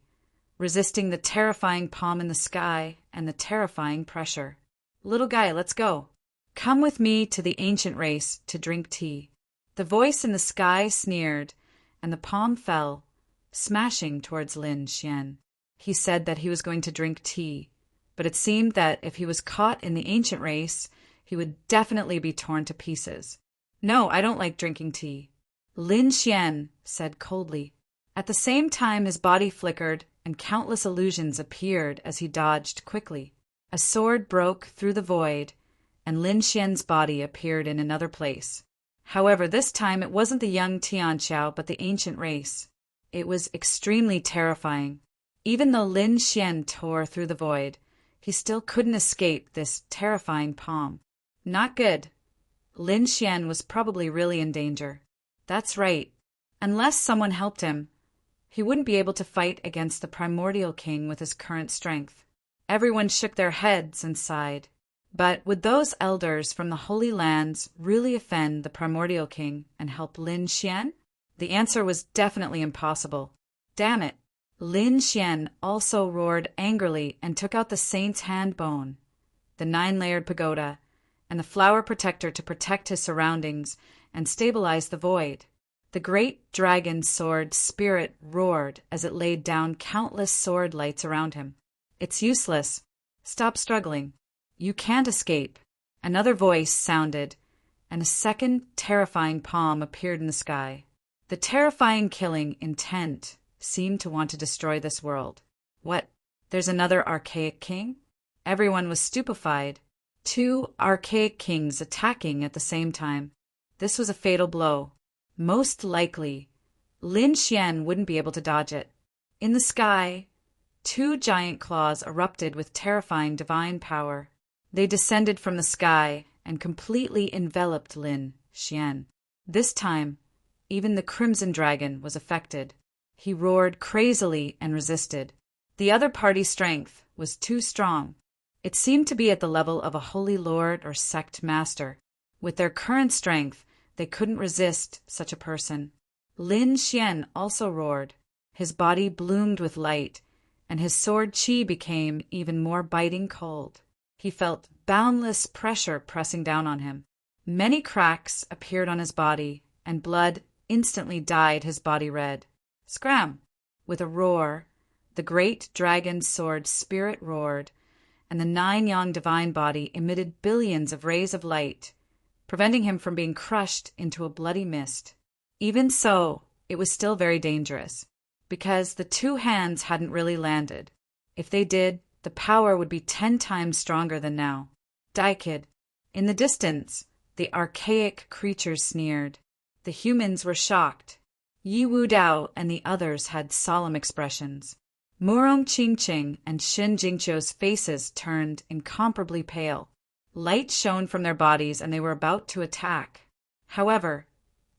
resisting the terrifying palm in the sky and the terrifying pressure. "Little guy, let's go. Come with me to the ancient race to drink tea." The voice in the sky sneered, and the palm fell, smashing towards Lin Xian. He said that he was going to drink tea, but it seemed that if he was caught in the ancient race, he would definitely be torn to pieces. "No, I don't like drinking tea," Lin Xian said coldly. At the same time, his body flickered, and countless illusions appeared as he dodged quickly. A sword broke through the void, and Lin Xian's body appeared in another place. However, this time it wasn't the young Tianqiao, but the ancient race. It was extremely terrifying. Even though Lin Xian tore through the void, he still couldn't escape this terrifying palm. Not good. Lin Xian was probably really in danger. That's right. Unless someone helped him, he wouldn't be able to fight against the primordial king with his current strength. Everyone shook their heads and sighed. But would those elders from the Holy Lands really offend the primordial king and help Lin Xian? The answer was definitely impossible. Damn it! Lin Xian also roared angrily and took out the saint's hand bone, the 9-layered pagoda, and the flower protector to protect his surroundings and stabilize the void. The great dragon sword spirit roared as it laid down countless sword lights around him. "It's useless. Stop struggling. You can't escape." Another voice sounded, and a second terrifying palm appeared in the sky. The terrifying killing intent seemed to want to destroy this world. What? There's another archaic king? Everyone was stupefied. 2 archaic kings attacking at the same time. This was a fatal blow. Most likely, Lin Xian wouldn't be able to dodge it. In the sky, 2 giant claws erupted with terrifying divine power. They descended from the sky and completely enveloped Lin Xian. This time, even the Crimson Dragon was affected. He roared crazily and resisted. The other party's strength was too strong. It seemed to be at the level of a holy lord or sect master. With their current strength, they couldn't resist such a person. Lin Xian also roared. His body bloomed with light, and his sword qi became even more biting cold. He felt boundless pressure pressing down on him. Many cracks appeared on his body, and blood instantly dyed his body red. Scram! With a roar, the great dragon sword spirit roared, and the 9-yang divine body emitted billions of rays of light, preventing him from being crushed into a bloody mist. Even so, it was still very dangerous, because the 2 hands hadn't really landed. If they did, the power would be 10 times stronger than now. Die, kid. In the distance, the archaic creatures sneered. The humans were shocked. Yi Wu Dao and the others had solemn expressions. Murong Qingqing and Shin Jingqiu's faces turned incomparably pale. Light shone from their bodies and they were about to attack. However,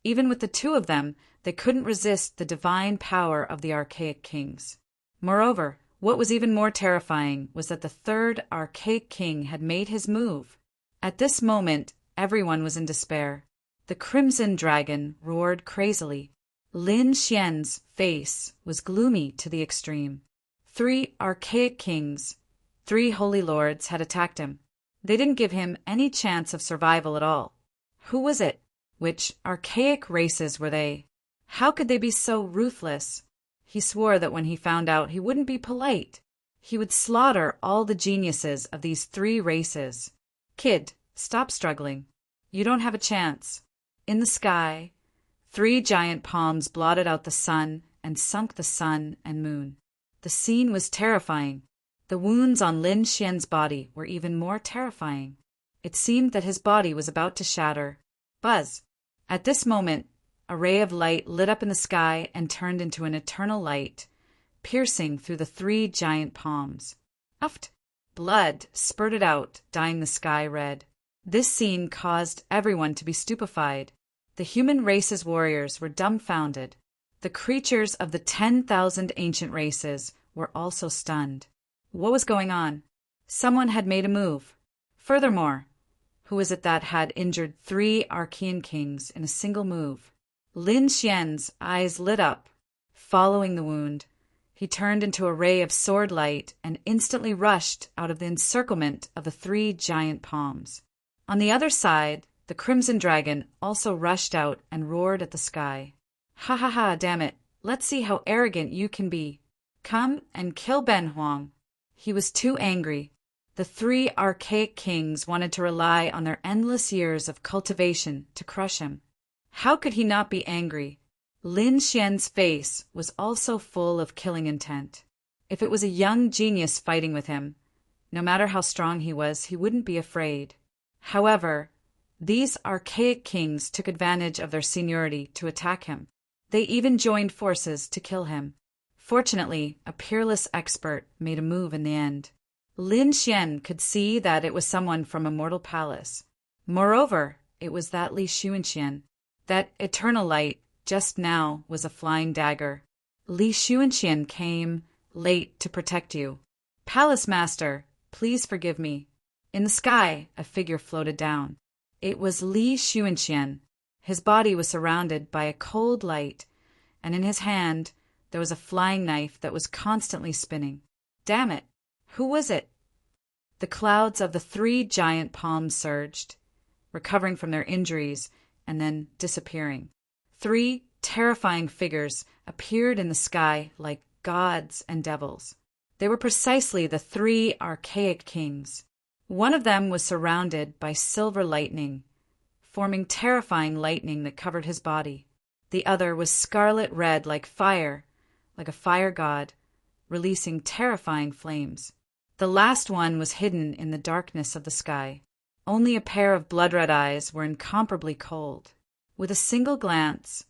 even with the two of them, they couldn't resist the divine power of the archaic kings. Moreover, what was even more terrifying was that the third archaic king had made his move. At this moment, everyone was in despair. The crimson dragon roared crazily. Lin Xian's face was gloomy to the extreme. 3 archaic kings, 3 holy lords had attacked him. They didn't give him any chance of survival at all. Who was it? Which archaic races were they? How could they be so ruthless? He swore that when he found out, he wouldn't be polite. He would slaughter all the geniuses of these 3 races. Kid, stop struggling. You don't have a chance. In the sky, 3 giant palms blotted out the sun and sunk the sun and moon. The scene was terrifying. The wounds on Lin Xian's body were even more terrifying. It seemed that his body was about to shatter. Buzz! At this moment, a ray of light lit up in the sky and turned into an eternal light, piercing through the 3 giant palms. Uft! Blood spurted out, dyeing the sky red. This scene caused everyone to be stupefied. The human race's warriors were dumbfounded. The creatures of the 10,000 ancient races were also stunned. What was going on? Someone had made a move. Furthermore, who was it that had injured 3 Archean kings in a single move? Lin Xian's eyes lit up. Following the wound, he turned into a ray of sword light and instantly rushed out of the encirclement of the 3 giant palms. On the other side, the crimson dragon also rushed out and roared at the sky. Ha ha ha, damn it. Let's see how arrogant you can be. Come and kill Ben Huang. He was too angry. The 3 archaic kings wanted to rely on their endless years of cultivation to crush him. How could he not be angry? Lin Xian's face was also full of killing intent. If it was a young genius fighting with him, no matter how strong he was, he wouldn't be afraid. However, these archaic kings took advantage of their seniority to attack him. They even joined forces to kill him. Fortunately, a peerless expert made a move in the end. Lin Xian could see that it was someone from a mortal palace. Moreover, it was that Li Xuanxian. That eternal light just now was a flying dagger. Li Xuanxian came late to protect you. Palace Master, please forgive me. In the sky, a figure floated down. It was Li Xuanxian. His body was surrounded by a cold light, and in his hand there was a flying knife that was constantly spinning. Damn it! Who was it? The clouds of the 3 giant palms surged, recovering from their injuries and then disappearing. 3 terrifying figures appeared in the sky like gods and devils. They were precisely the 3 archaic kings. One of them was surrounded by silver lightning, forming terrifying lightning that covered his body. The other was scarlet red like fire, like a fire god, releasing terrifying flames. The last one was hidden in the darkness of the sky. Only a pair of blood-red eyes were incomparably cold. With a single glance,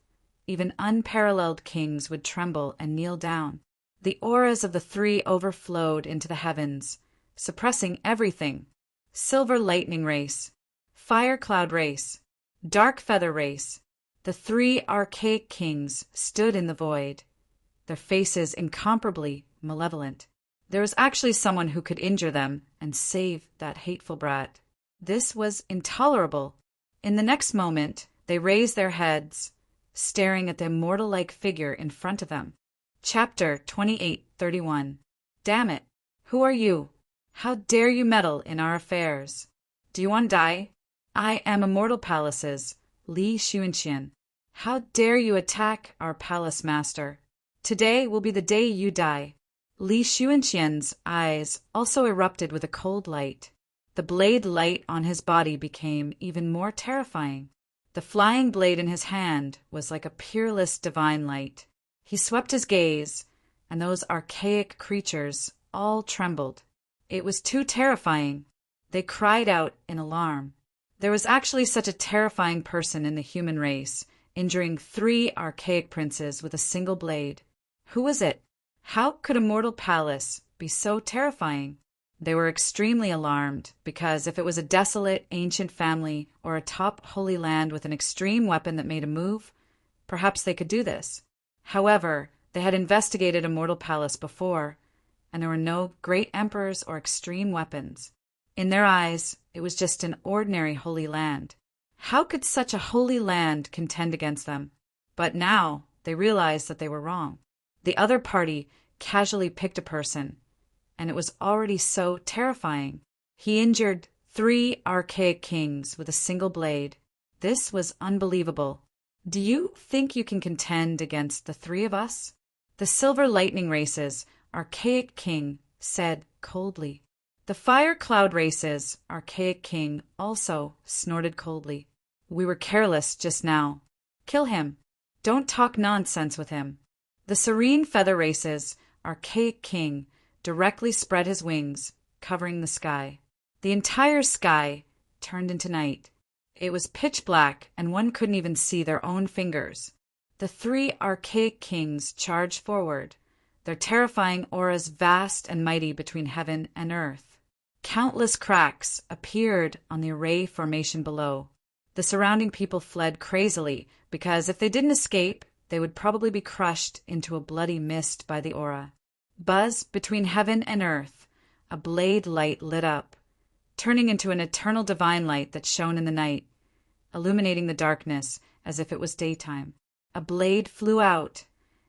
even unparalleled kings would tremble and kneel down. The auras of the 3 overflowed into the heavens, suppressing everything. Silver lightning race, fire cloud race, dark feather race. The 3 archaic kings stood in the void, their faces incomparably malevolent. There was actually someone who could injure them and save that hateful brat. This was intolerable. In the next moment, they raised their heads, staring at the immortal-like figure in front of them. Chapter 28:31. Damn it! Who are you? How dare you meddle in our affairs? Do you want to die? I am Immortal Palace's Li Xuanxian. How dare you attack our palace master? Today will be the day you die. Li Xuanxian's eyes also erupted with a cold light. The blade light on his body became even more terrifying. The flying blade in his hand was like a peerless divine light. He swept his gaze, and those archaic creatures all trembled. It was too terrifying. They cried out in alarm. There was actually such a terrifying person in the human race, injuring 3 archaic princes with a single blade. Who was it? How could a mortal palace be so terrifying? They were extremely alarmed because if it was a desolate, ancient family or a top holy land with an extreme weapon that made a move, perhaps they could do this. However, they had investigated a mortal palace before, and there were no great emperors or extreme weapons. In their eyes, it was just an ordinary holy land. How could such a holy land contend against them? But now they realized that they were wrong. The other party casually picked a person, and it was already so terrifying. He injured 3 archaic kings with a single blade. This was unbelievable. Do you think you can contend against the 3 of us? The Silver Lightning Race's archaic king said coldly. The Fire Cloud Race's archaic king also snorted coldly. We were careless just now. Kill him. Don't talk nonsense with him. The Serene Feather Race's archaic king directly spread his wings, covering the sky. The entire sky turned into night. It was pitch black, and one couldn't even see their own fingers. The 3 archaic kings charged forward, their terrifying auras vast and mighty between heaven and earth. Countless cracks appeared on the array formation below. The surrounding people fled crazily, because if they didn't escape, they would probably be crushed into a bloody mist by the aura. Buzz between heaven and earth, a blade light lit up, turning into an eternal divine light that shone in the night, illuminating the darkness as if it was daytime. A blade flew out,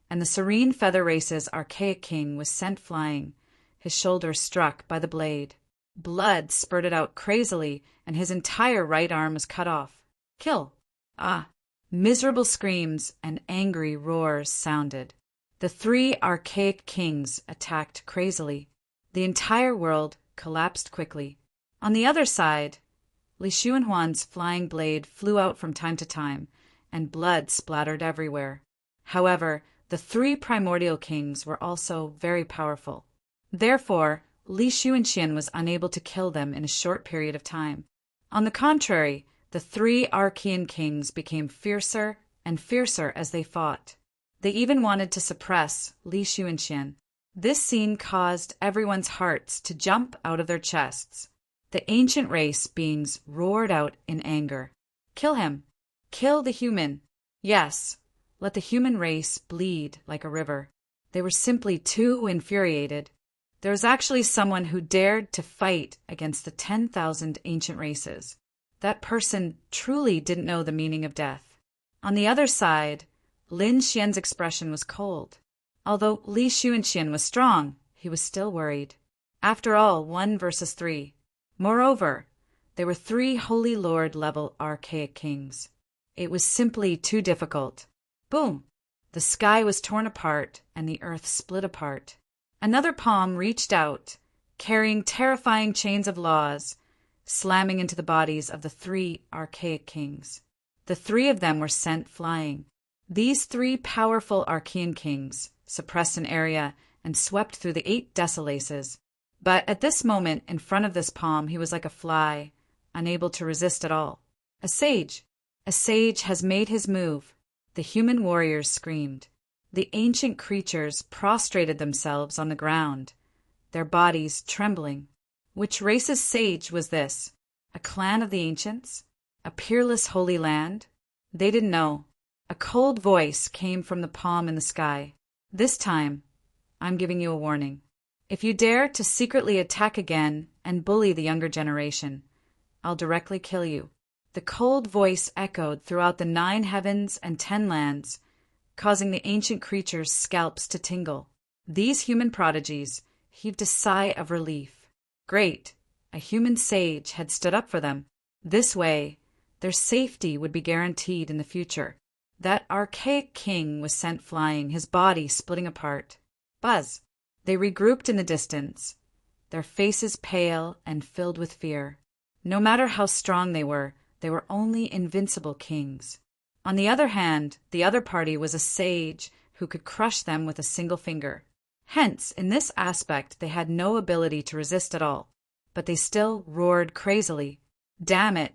and the Serene Feather Race's archaic king was sent flying, his shoulder struck by the blade. Blood spurted out crazily, and his entire right arm was cut off. Kill! Ah! Miserable screams and angry roars sounded. The 3 archaic kings attacked crazily. The entire world collapsed quickly. On the other side, Li Xuanhuan's flying blade flew out from time to time, and blood splattered everywhere. However, the 3 primordial kings were also very powerful. Therefore, Li Xuanxian was unable to kill them in a short period of time. On the contrary, the 3 Archean kings became fiercer and fiercer as they fought. They even wanted to suppress Li Xuanxian. This scene caused everyone's hearts to jump out of their chests. The ancient race beings roared out in anger. Kill him! Kill the human! Yes, let the human race bleed like a river. They were simply too infuriated. There was actually someone who dared to fight against the 10,000 ancient races. That person truly didn't know the meaning of death. On the other side, Lin Xian's expression was cold. Although Li Xuanxian was strong, he was still worried. After all, 1 versus 3. Moreover, there were 3 Holy Lord-level archaic kings. It was simply too difficult. Boom! The sky was torn apart, and the earth split apart. Another palm reached out, carrying terrifying chains of laws, slamming into the bodies of the 3 archaic kings. The 3 of them were sent flying. These 3 powerful Archean kings suppressed an area and swept through the 8 Desolaces. But at this moment, in front of this palm, he was like a fly, unable to resist at all. A sage! A sage has made his move. The human warriors screamed. The ancient creatures prostrated themselves on the ground, their bodies trembling. Which race's sage was this? A clan of the ancients? A peerless holy land? They didn't know. A cold voice came from the palm in the sky. This time, I'm giving you a warning. If you dare to secretly attack again and bully the younger generation, I'll directly kill you. The cold voice echoed throughout the 9 heavens and 10 lands, causing the ancient creatures' scalps to tingle. These human prodigies heaved a sigh of relief. Great! A human sage had stood up for them. This way, their safety would be guaranteed in the future. That archaic king was sent flying, his body splitting apart. Buzz! They regrouped in the distance, their faces pale and filled with fear. No matter how strong they were only invincible kings. On the other hand, the other party was a sage who could crush them with a single finger. Hence, in this aspect, they had no ability to resist at all. But they still roared crazily. Damn it!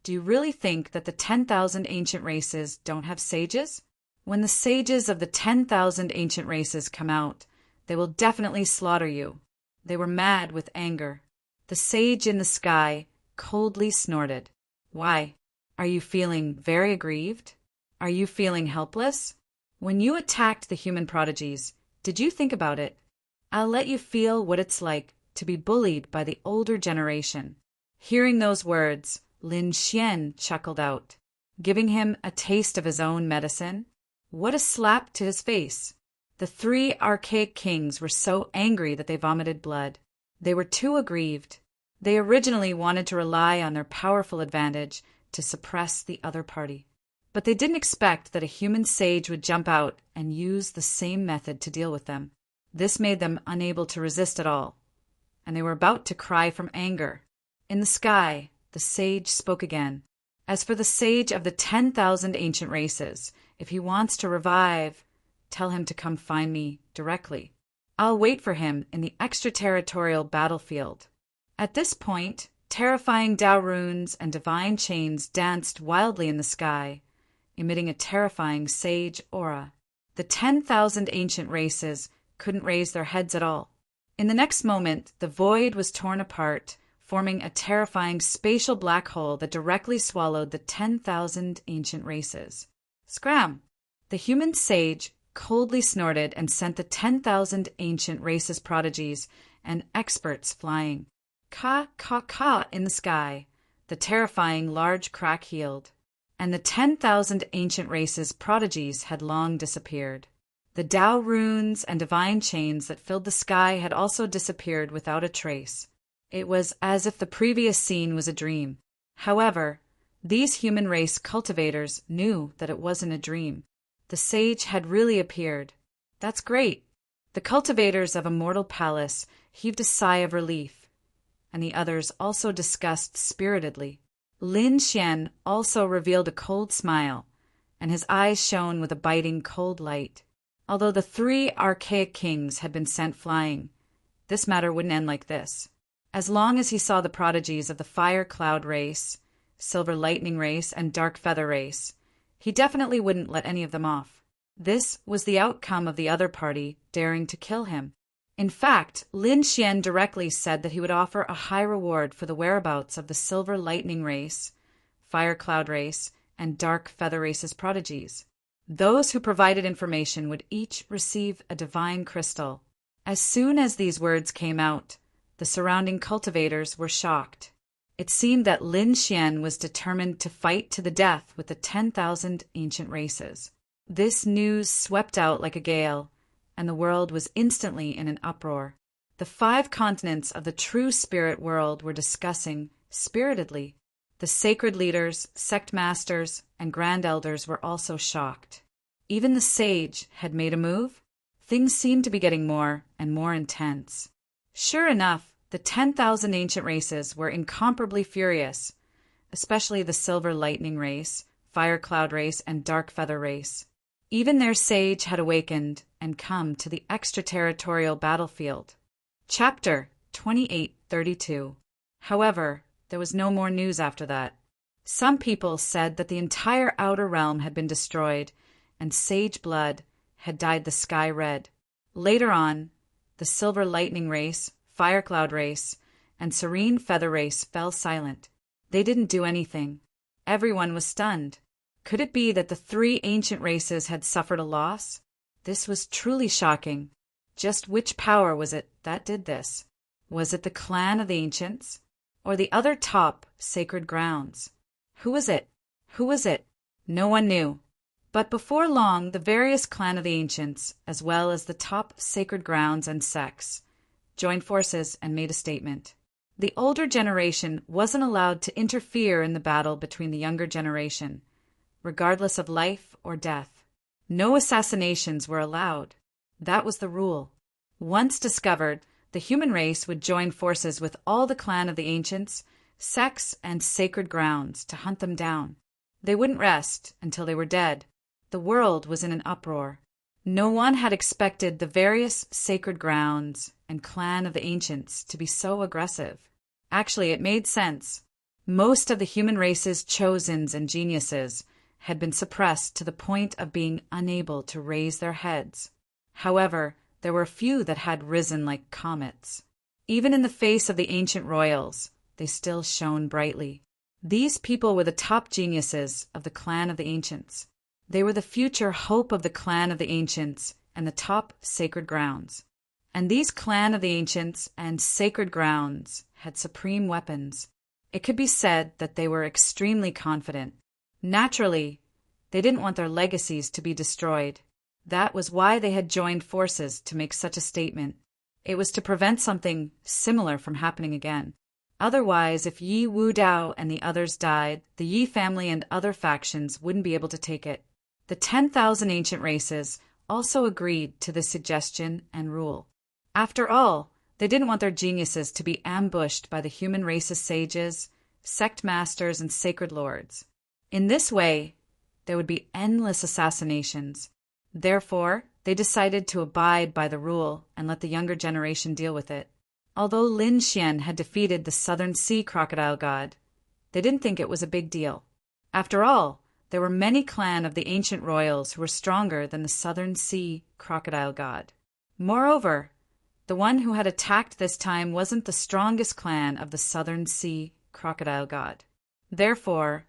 Do you really think that the 10,000 ancient races don't have sages? When the sages of the 10,000 ancient races come out, they will definitely slaughter you. They were mad with anger. The sage in the sky coldly snorted. Why? Are you feeling very aggrieved? Are you feeling helpless? When you attacked the human prodigies, did you think about it? I'll let you feel what it's like to be bullied by the older generation. Hearing those words, Lin Xian chuckled out, giving him a taste of his own medicine. What a slap to his face! The three archaic kings were so angry that they vomited blood. They were too aggrieved. They originally wanted to rely on their powerful advantage to suppress the other party. But they didn't expect that a human sage would jump out and use the same method to deal with them. This made them unable to resist at all, and they were about to cry from anger. In the sky, the sage spoke again. As for the sage of the 10,000 ancient races, if he wants to revive, tell him to come find me directly. I'll wait for him in the extraterritorial battlefield. At this point, terrifying Dao runes and divine chains danced wildly in the sky, emitting a terrifying sage aura. The 10,000 ancient races couldn't raise their heads at all. In the next moment, the void was torn apart, forming a terrifying spatial black hole that directly swallowed the 10,000 ancient races. Scram! The human sage coldly snorted and sent the 10,000 ancient races prodigies and experts flying. Ka, ka, ka in the sky, the terrifying large crack healed, and the 10,000 ancient races prodigies had long disappeared. The Dao runes and divine chains that filled the sky had also disappeared without a trace. It was as if the previous scene was a dream. However, these human race cultivators knew that it wasn't a dream. The sage had really appeared. That's great. The cultivators of Immortal Palace heaved a sigh of relief, and the others also discussed spiritedly. Lin Xian also revealed a cold smile, and his eyes shone with a biting cold light. Although the three archaic kings had been sent flying, this matter wouldn't end like this. As long as he saw the prodigies of the Fire Cloud race, Silver Lightning race, and Dark Feather race, he definitely wouldn't let any of them off. This was the outcome of the other party daring to kill him. In fact, Lin Xian directly said that he would offer a high reward for the whereabouts of the Silver Lightning race, Fire Cloud race, and Dark Feather race's prodigies. Those who provided information would each receive a divine crystal. As soon as these words came out, the surrounding cultivators were shocked. It seemed that Lin Xian was determined to fight to the death with the 10,000 ancient races. This news swept out like a gale, and the world was instantly in an uproar. The 5 continents of the true spirit world were discussing spiritedly. The sacred leaders, sect masters, and grand elders were also shocked. Even the sage had made a move. Things seemed to be getting more and more intense. Sure enough, the 10,000 ancient races were incomparably furious, especially the Silver Lightning race, Fire Cloud race, and Dark Feather race. Even their sage had awakened and come to the extraterritorial battlefield. Chapter 2832. However, there was no more news after that. Some people said that the entire outer realm had been destroyed, and sage blood had dyed the sky red. Later on, the Silver Lightning race, Fire Cloud race, and Serene Feather race fell silent. They didn't do anything. Everyone was stunned. Could it be that the 3 ancient races had suffered a loss? This was truly shocking. Just which power was it that did this? Was it the clan of the ancients, or the other top sacred grounds? Who was it? Who was it? No one knew. But before long, the various clan of the ancients, as well as the top sacred grounds and sects, joined forces and made a statement. The older generation wasn't allowed to interfere in the battle between the younger generation, regardless of life or death. No assassinations were allowed. That was the rule. Once discovered, the human race would join forces with all the clan of the ancients, sects, and sacred grounds to hunt them down. They wouldn't rest until they were dead. The world was in an uproar. No one had expected the various sacred grounds and clan of the ancients to be so aggressive. Actually, it made sense. Most of the human race's chosens and geniuses had been suppressed to the point of being unable to raise their heads. However, there were a few that had risen like comets. Even in the face of the ancient royals, they still shone brightly. These people were the top geniuses of the clan of the ancients. They were the future hope of the clan of the ancients and the top sacred grounds. And these clan of the ancients and sacred grounds had supreme weapons. It could be said that they were extremely confident. Naturally, they didn't want their legacies to be destroyed. That was why they had joined forces to make such a statement. It was to prevent something similar from happening again. Otherwise, if Yi Wu Dao and the others died, the Yi family and other factions wouldn't be able to take it. The 10,000 ancient races also agreed to this suggestion and rule. After all, they didn't want their geniuses to be ambushed by the human race's sages, sect masters, and sacred lords. In this way, there would be endless assassinations. Therefore, they decided to abide by the rule and let the younger generation deal with it. Although Lin Xian had defeated the Southern Sea crocodile god, they didn't think it was a big deal. After all, there were many clan of the ancient royals who were stronger than the Southern Sea crocodile god. Moreover, the one who had attacked this time wasn't the strongest clan of the Southern Sea crocodile god. Therefore,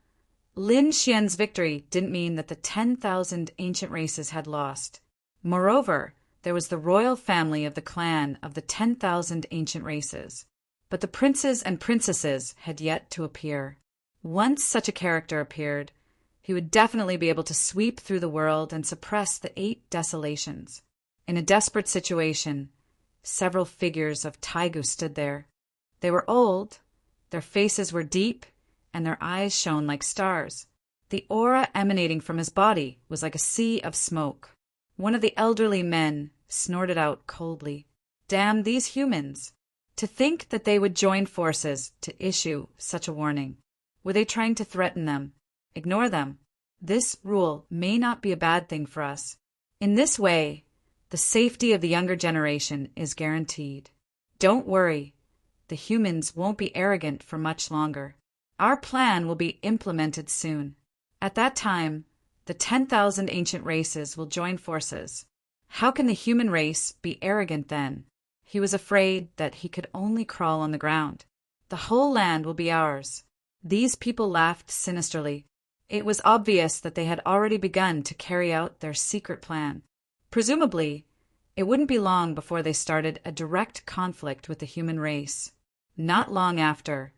Lin Xian's victory didn't mean that the 10,000 ancient races had lost. Moreover, there was the royal family of the clan of the 10,000 ancient races. But the princes and princesses had yet to appear. Once such a character appeared, he would definitely be able to sweep through the world and suppress the 8 desolations. In a desperate situation, several figures of Taigu stood there. They were old, their faces were deep, and their eyes shone like stars. The aura emanating from his body was like a sea of smoke. One of the elderly men snorted out coldly, "Damn these humans! To think that they would join forces to issue such a warning. Were they trying to threaten them? Ignore them. This rule may not be a bad thing for us. In this way, the safety of the younger generation is guaranteed. Don't worry, the humans won't be arrogant for much longer. Our plan will be implemented soon. At that time, the 10,000 ancient races will join forces. How can the human race be arrogant then?" He was afraid that he could only crawl on the ground. "The whole land will be ours." These people laughed sinisterly. It was obvious that they had already begun to carry out their secret plan. Presumably, it wouldn't be long before they started a direct conflict with the human race. Not long after,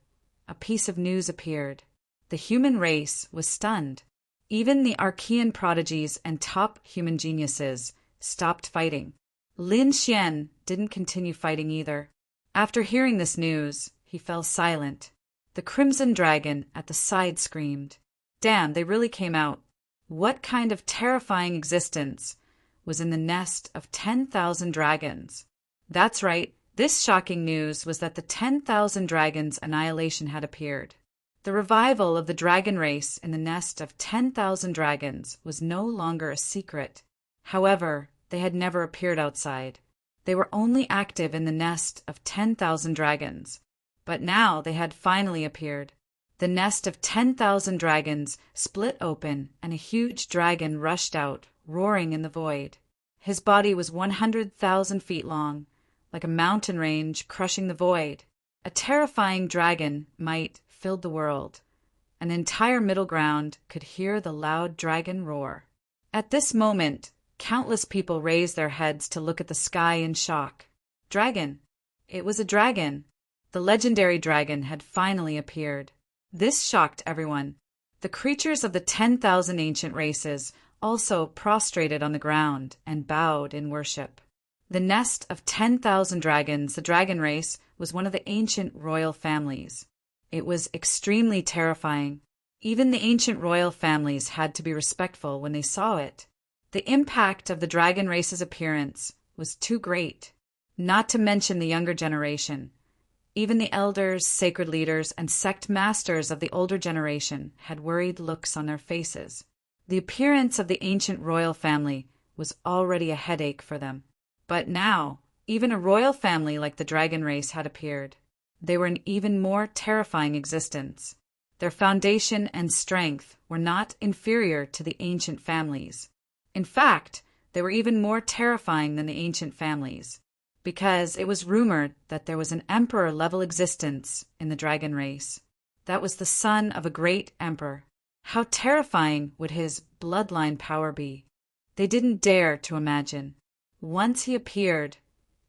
a piece of news appeared. The human race was stunned. Even the Archean prodigies and top human geniuses stopped fighting. Lin Xian didn't continue fighting either. After hearing this news, he fell silent. The crimson dragon at the side screamed. Damn, they really came out. What kind of terrifying existence was in the nest of 10,000 dragons? That's right, this shocking news was that the 10,000 dragons' annihilation had appeared. The revival of the dragon race in the nest of 10,000 dragons was no longer a secret. However, they had never appeared outside. They were only active in the nest of 10,000 dragons. But now they had finally appeared. The nest of 10,000 dragons split open, and a huge dragon rushed out, roaring in the void. His body was 100,000 feet long, like a mountain range crushing the void. A terrifying dragon might filled the world. An entire middle ground could hear the loud dragon roar. At this moment, countless people raised their heads to look at the sky in shock. Dragon! It was a dragon! The legendary dragon had finally appeared. This shocked everyone. The creatures of the 10,000 ancient races also prostrated on the ground and bowed in worship. The nest of 10,000 dragons, the dragon race, was one of the ancient royal families. It was extremely terrifying. Even the ancient royal families had to be respectful when they saw it. The impact of the dragon race's appearance was too great, not to mention the younger generation. Even the elders, sacred leaders, and sect masters of the older generation had worried looks on their faces. The appearance of the ancient royal family was already a headache for them. But now, even a royal family like the dragon race had appeared. They were an even more terrifying existence. Their foundation and strength were not inferior to the ancient families. In fact, they were even more terrifying than the ancient families. because it was rumored that there was an emperor-level existence in the dragon race. That was the son of a great emperor. How terrifying would his bloodline power be? They didn't dare to imagine. Once he appeared,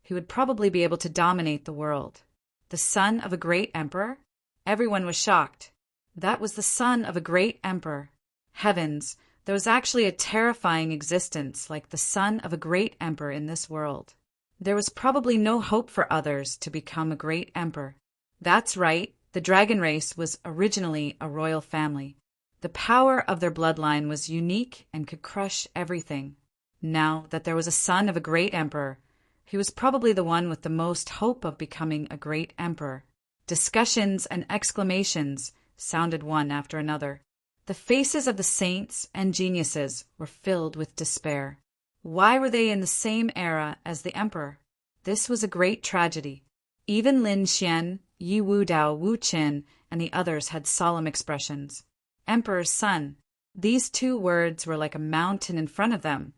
he would probably be able to dominate the world. The son of a great emperor? Everyone was shocked. That was the son of a great emperor. Heavens, there was actually a terrifying existence like the son of a great emperor in this world. There was probably no hope for others to become a great emperor. That's right, the dragon race was originally a royal family. The power of their bloodline was unique and could crush everything. Now that there was a son of a great emperor, he was probably the one with the most hope of becoming a great emperor. Discussions and exclamations sounded one after another. The faces of the saints and geniuses were filled with despair. Why were they in the same era as the emperor? This was a great tragedy. Even Lin Xian, Yi Wudao, Wu Qin, and the others had solemn expressions. Emperor's son. These two words were like a mountain in front of them,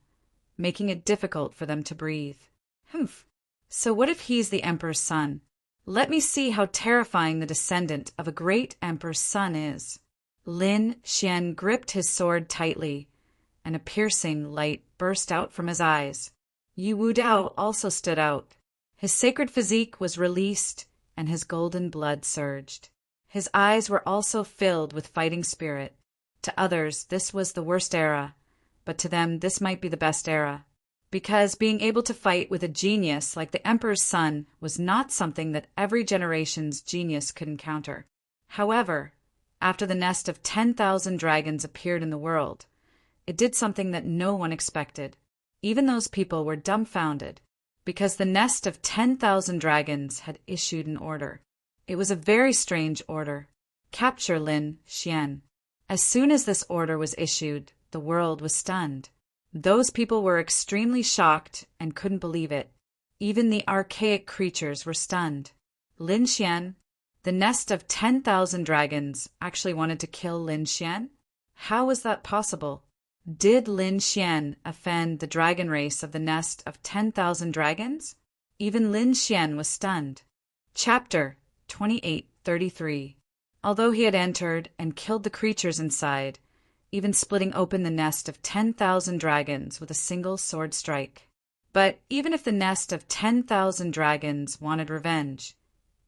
making it difficult for them to breathe. Humph. So what if he's the emperor's son? Let me see how terrifying the descendant of a great emperor's son is. Lin Xian gripped his sword tightly, and a piercing light burst out from his eyes. Yi Wudao also stood out. His sacred physique was released, and his golden blood surged. His eyes were also filled with fighting spirit. To others, this was the worst era, but to them this might be the best era. Because being able to fight with a genius like the emperor's son was not something that every generation's genius could encounter. However, after the nest of 10,000 dragons appeared in the world, it did something that no one expected. Even those people were dumbfounded, because the nest of 10,000 dragons had issued an order. It was a very strange order. Capture Lin Xian. As soon as this order was issued, the world was stunned. Those people were extremely shocked and couldn't believe it. Even the archaic creatures were stunned. Lin Xian, the nest of 10,000 dragons, actually wanted to kill Lin Xian? How was that possible? Did Lin Xian offend the dragon race of the nest of 10,000 dragons? Even Lin Xian was stunned. Chapter 28:33. Although he had entered and killed the creatures inside, even splitting open the nest of 10,000 dragons with a single sword strike. But even if the nest of 10,000 dragons wanted revenge,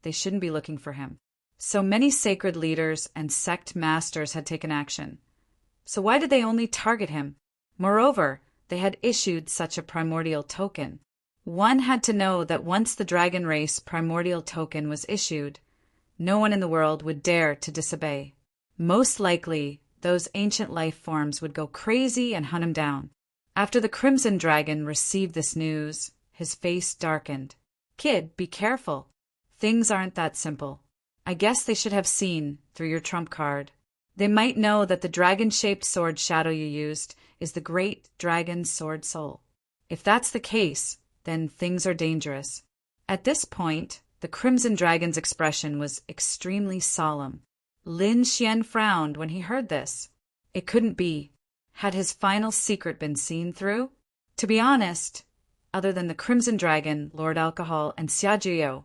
they shouldn't be looking for him. So many sacred leaders and sect masters had taken action. So why did they only target him? Moreover, they had issued such a primordial token. One had to know that once the dragon race primordial token was issued, no one in the world would dare to disobey. Most likely, those ancient life forms would go crazy and hunt him down. After the Crimson Dragon received this news, his face darkened. Kid, be careful. Things aren't that simple. I guess they should have seen through your trump card. They might know that the dragon-shaped sword shadow you used is the great dragon sword soul. If that's the case, then things are dangerous. At this point, the Crimson Dragon's expression was extremely solemn. Lin Xian frowned when he heard this. It couldn't be. Had his final secret been seen through? To be honest, other than the Crimson Dragon, Lord Alcohol, and Xiajiao,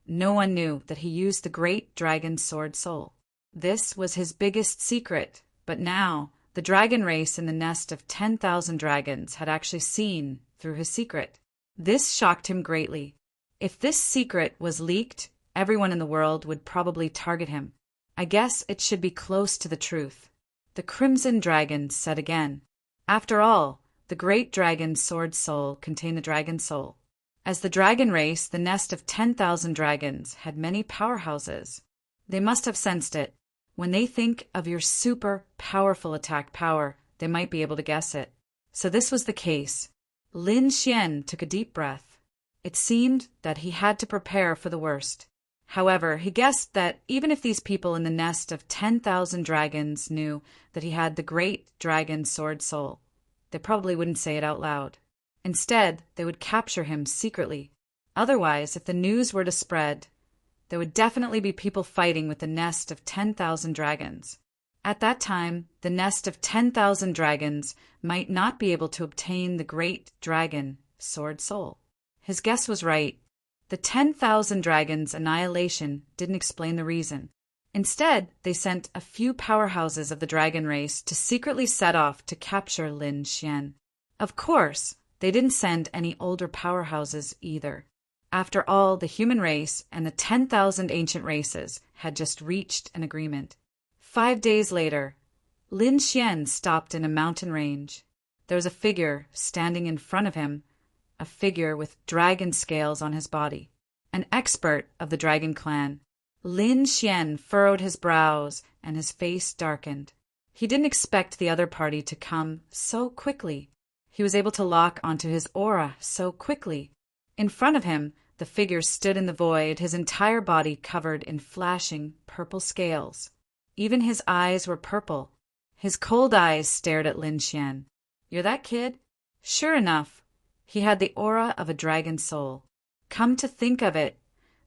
no one knew that he used the great dragon sword soul. This was his biggest secret, but now the dragon race in the nest of 10,000 dragons had actually seen through his secret. This shocked him greatly. If this secret was leaked, everyone in the world would probably target him. I guess it should be close to the truth. The Crimson Dragon said again. After all, the great dragon sword soul contained the dragon soul. As the dragon race, the nest of 10,000 dragons had many powerhouses. They must have sensed it. When they think of your super powerful attack power, they might be able to guess it. So this was the case. Lin Xian took a deep breath. It seemed that he had to prepare for the worst. However, he guessed that even if these people in the nest of 10,000 dragons knew that he had the great dragon sword soul, they probably wouldn't say it out loud. Instead, they would capture him secretly. Otherwise, if the news were to spread, there would definitely be people fighting with the nest of 10,000 dragons. At that time, the nest of 10,000 dragons might not be able to obtain the great dragon sword soul. His guess was right. The 10,000 dragons' annihilation didn't explain the reason. Instead, they sent a few powerhouses of the dragon race to secretly set off to capture Lin Xian. Of course, they didn't send any older powerhouses either. After all, the human race and the 10,000 ancient races had just reached an agreement. 5 days later, Lin Xian stopped in a mountain range. There was a figure standing in front of him, a figure with dragon scales on his body, an expert of the dragon clan. Lin Xian furrowed his brows and his face darkened. He didn't expect the other party to come so quickly. He was able to lock onto his aura so quickly. In front of him, the figure stood in the void, his entire body covered in flashing purple scales. Even his eyes were purple. His cold eyes stared at Lin Xian. "You're that kid?" Sure enough, he had the aura of a dragon soul. Come to think of it,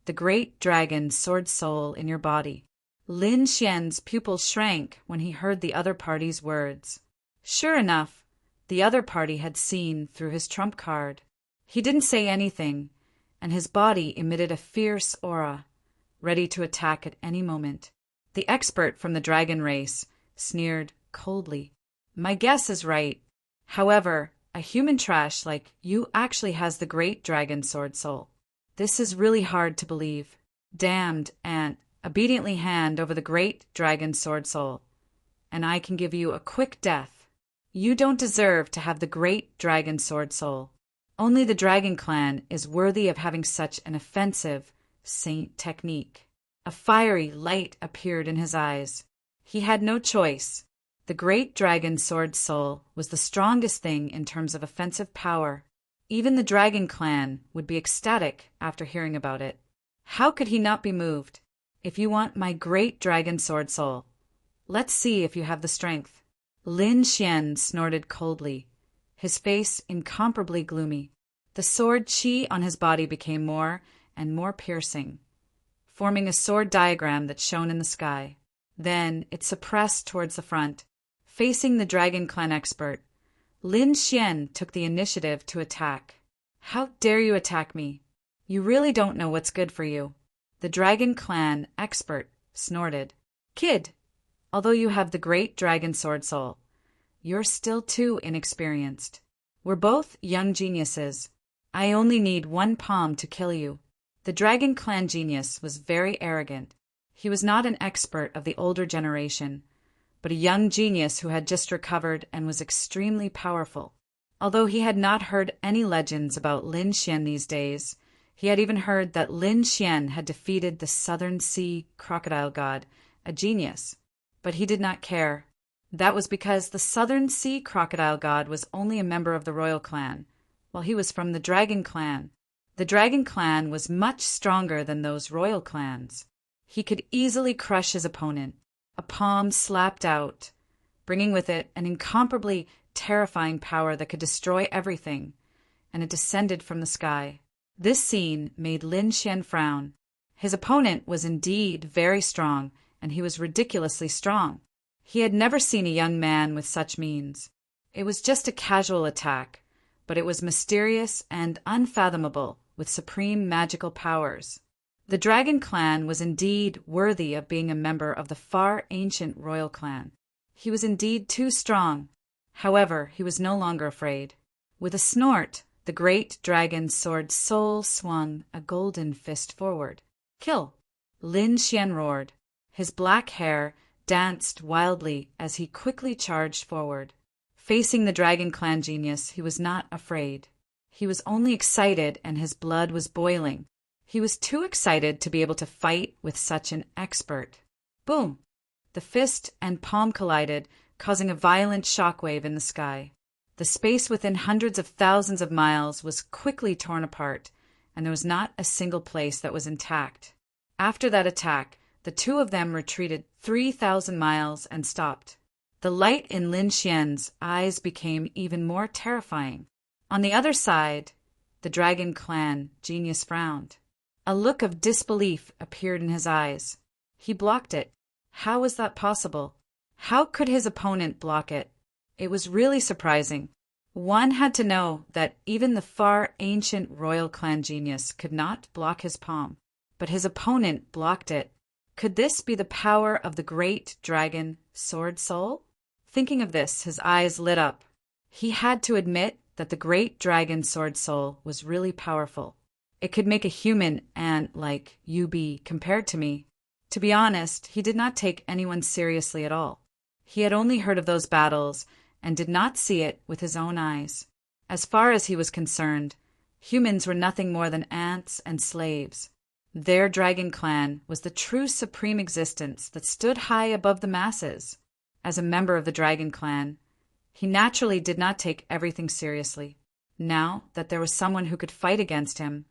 the great dragon sword soul in your body. Lin Xian's pupils shrank when he heard the other party's words. Sure enough, the other party had seen through his trump card. He didn't say anything, and his body emitted a fierce aura, ready to attack at any moment. The expert from the dragon race sneered coldly. "My guess is right. However, a human trash like you actually has the great dragon sword soul. This is really hard to believe." "Damned ant, obediently hand over the great dragon sword soul, and I can give you a quick death. You don't deserve to have the great dragon sword soul. Only the dragon clan is worthy of having such an offensive saint technique." A fiery light appeared in his eyes. He had no choice. The great dragon sword soul was the strongest thing in terms of offensive power. Even the dragon clan would be ecstatic after hearing about it. How could he not be moved? "If you want my great dragon sword soul, let's see if you have the strength." Lin Xian snorted coldly, his face incomparably gloomy. The sword chi on his body became more and more piercing, forming a sword diagram that shone in the sky. Then it suppressed towards the front. Facing the dragon clan expert, Lin Xian took the initiative to attack. "How dare you attack me? You really don't know what's good for you." The dragon clan expert snorted. "Kid, although you have the great dragon sword soul, you're still too inexperienced. We're both young geniuses. I only need one palm to kill you." The dragon clan genius was very arrogant. He was not an expert of the older generation, but a young genius who had just recovered and was extremely powerful. Although he had not heard any legends about Lin Xian these days, he had even heard that Lin Xian had defeated the Southern Sea crocodile god, a genius. But he did not care. That was because the Southern Sea crocodile god was only a member of the royal clan, while he was from the dragon clan. The dragon clan was much stronger than those royal clans. He could easily crush his opponent. A palm slapped out, bringing with it an incomparably terrifying power that could destroy everything, and it descended from the sky. This scene made Lin Xian frown. His opponent was indeed very strong, and he was ridiculously strong. He had never seen a young man with such means. It was just a casual attack, but it was mysterious and unfathomable, with supreme magical powers. The dragon clan was indeed worthy of being a member of the far ancient royal clan. He was indeed too strong. However, he was no longer afraid. With a snort, the great dragon's sword soul swung a golden fist forward. "Kill!" Lin Xian roared. His black hair danced wildly as he quickly charged forward. Facing the dragon clan genius, he was not afraid. He was only excited, and his blood was boiling. He was too excited to be able to fight with such an expert. Boom! The fist and palm collided, causing a violent shockwave in the sky. The space within hundreds of thousands of miles was quickly torn apart, and there was not a single place that was intact. After that attack, the two of them retreated 3,000 miles and stopped. The light in Lin Xian's eyes became even more terrifying. On the other side, the dragon clan genius frowned. A look of disbelief appeared in his eyes. He blocked it. How was that possible? How could his opponent block it? It was really surprising. One had to know that even the far ancient royal clan genius could not block his palm, but his opponent blocked it. Could this be the power of the great dragon Sword Soul? Thinking of this, his eyes lit up. He had to admit that the great dragon Sword Soul was really powerful. It could make a human ant like you be compared to me. To be honest, he did not take anyone seriously at all. He had only heard of those battles and did not see it with his own eyes. As far as he was concerned, humans were nothing more than ants and slaves. Their dragon clan was the true supreme existence that stood high above the masses. As a member of the dragon clan, he naturally did not take everything seriously. Now that there was someone who could fight against him,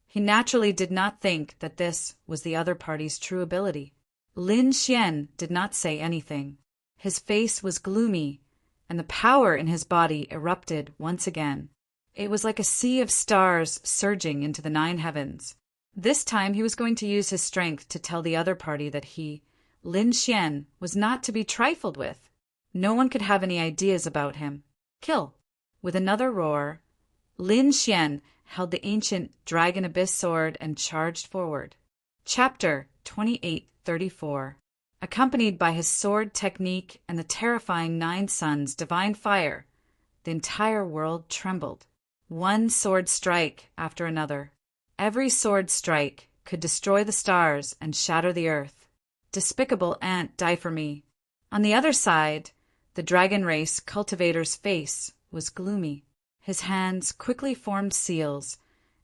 he naturally did not think that this was the other party's true ability. Lin Xian did not say anything. His face was gloomy, and the power in his body erupted once again. It was like a sea of stars surging into the 9 heavens. This time he was going to use his strength to tell the other party that he, Lin Xian, was not to be trifled with. No one could have any ideas about him. Kill! With another roar, Lin Xian held the ancient Dragon Abyss sword and charged forward. Chapter 2834. Accompanied by his sword technique and the terrifying 9 suns' divine fire, the entire world trembled. One sword strike after another. Every sword strike could destroy the stars and shatter the earth. Despicable ant, die for me. On the other side, the dragon race cultivator's face was gloomy. His hands quickly formed seals,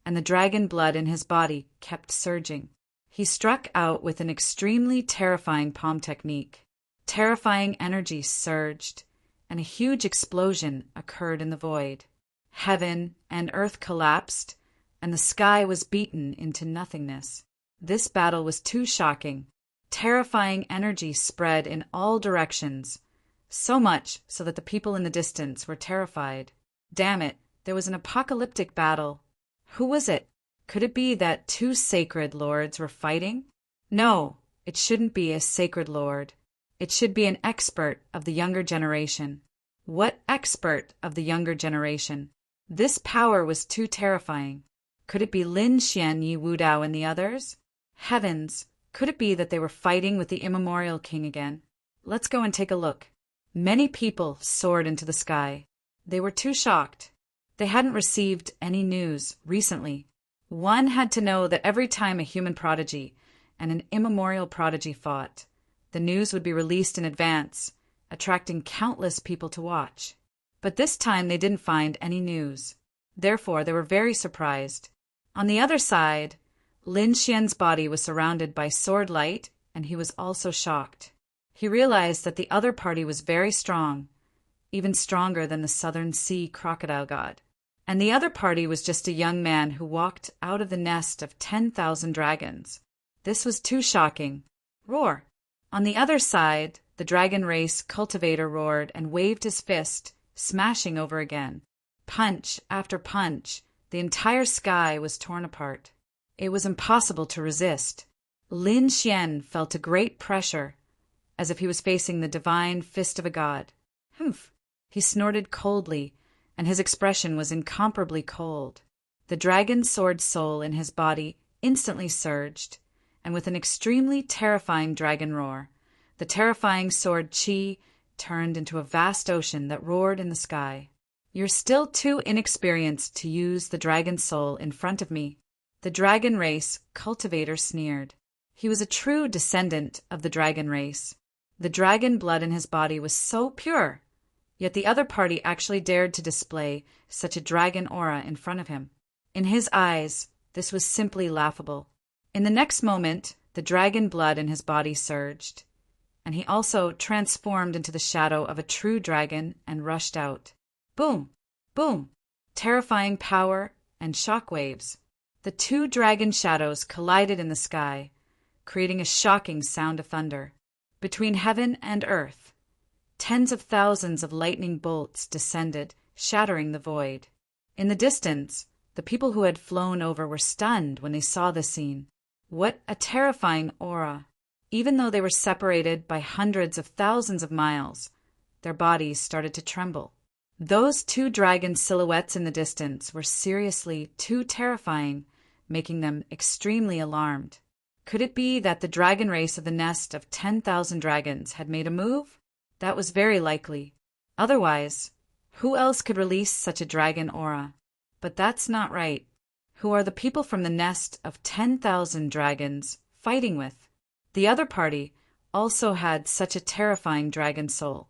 and the dragon blood in his body kept surging. He struck out with an extremely terrifying palm technique. Terrifying energy surged, and a huge explosion occurred in the void. Heaven and earth collapsed, and the sky was beaten into nothingness. This battle was too shocking. Terrifying energy spread in all directions, so much so that the people in the distance were terrified. Damn it, there was an apocalyptic battle. Who was it? Could it be that 2 sacred lords were fighting? No, it shouldn't be a sacred lord. It should be an expert of the younger generation. What expert of the younger generation? This power was too terrifying. Could it be Lin Xian, Yi Wudao, and the others? Heavens, could it be that they were fighting with the immemorial king again? Let's go and take a look. Many people soared into the sky. They were too shocked. They hadn't received any news recently. One had to know that every time a human prodigy and an immemorial prodigy fought, the news would be released in advance, attracting countless people to watch. But this time they didn't find any news. Therefore, they were very surprised. On the other side, Lin Xian's body was surrounded by sword light, and he was also shocked. He realized that the other party was very strong, even stronger than the Southern Sea crocodile god. And the other party was just a young man who walked out of the nest of 10,000 dragons. This was too shocking. Roar! On the other side, the dragon race cultivator roared and waved his fist, smashing over again. Punch after punch, the entire sky was torn apart. It was impossible to resist. Lin Xian felt a great pressure, as if he was facing the divine fist of a god. Humph! He snorted coldly, and his expression was incomparably cold. The dragon sword soul in his body instantly surged, and with an extremely terrifying dragon roar, the terrifying sword Qi turned into a vast ocean that roared in the sky. You're still too inexperienced to use the dragon soul in front of me. The dragon race cultivator sneered. He was a true descendant of the dragon race. The dragon blood in his body was so pure, yet the other party actually dared to display such a dragon aura in front of him. In his eyes, this was simply laughable. In the next moment, the dragon blood in his body surged, and he also transformed into the shadow of a true dragon and rushed out. Boom! Boom! Terrifying power and shock waves. The 2 dragon shadows collided in the sky, creating a shocking sound of thunder. Between heaven and earth, tens of thousands of lightning bolts descended, shattering the void. In the distance, the people who had flown over were stunned when they saw the scene. What a terrifying aura! Even though they were separated by hundreds of thousands of miles, their bodies started to tremble. Those two dragon silhouettes in the distance were seriously too terrifying, making them extremely alarmed. Could it be that the dragon race of the nest of 10,000 dragons had made a move? That was very likely. Otherwise, who else could release such a dragon aura? But that's not right. Who are the people from the nest of 10,000 dragons fighting with? The other party also had such a terrifying dragon soul.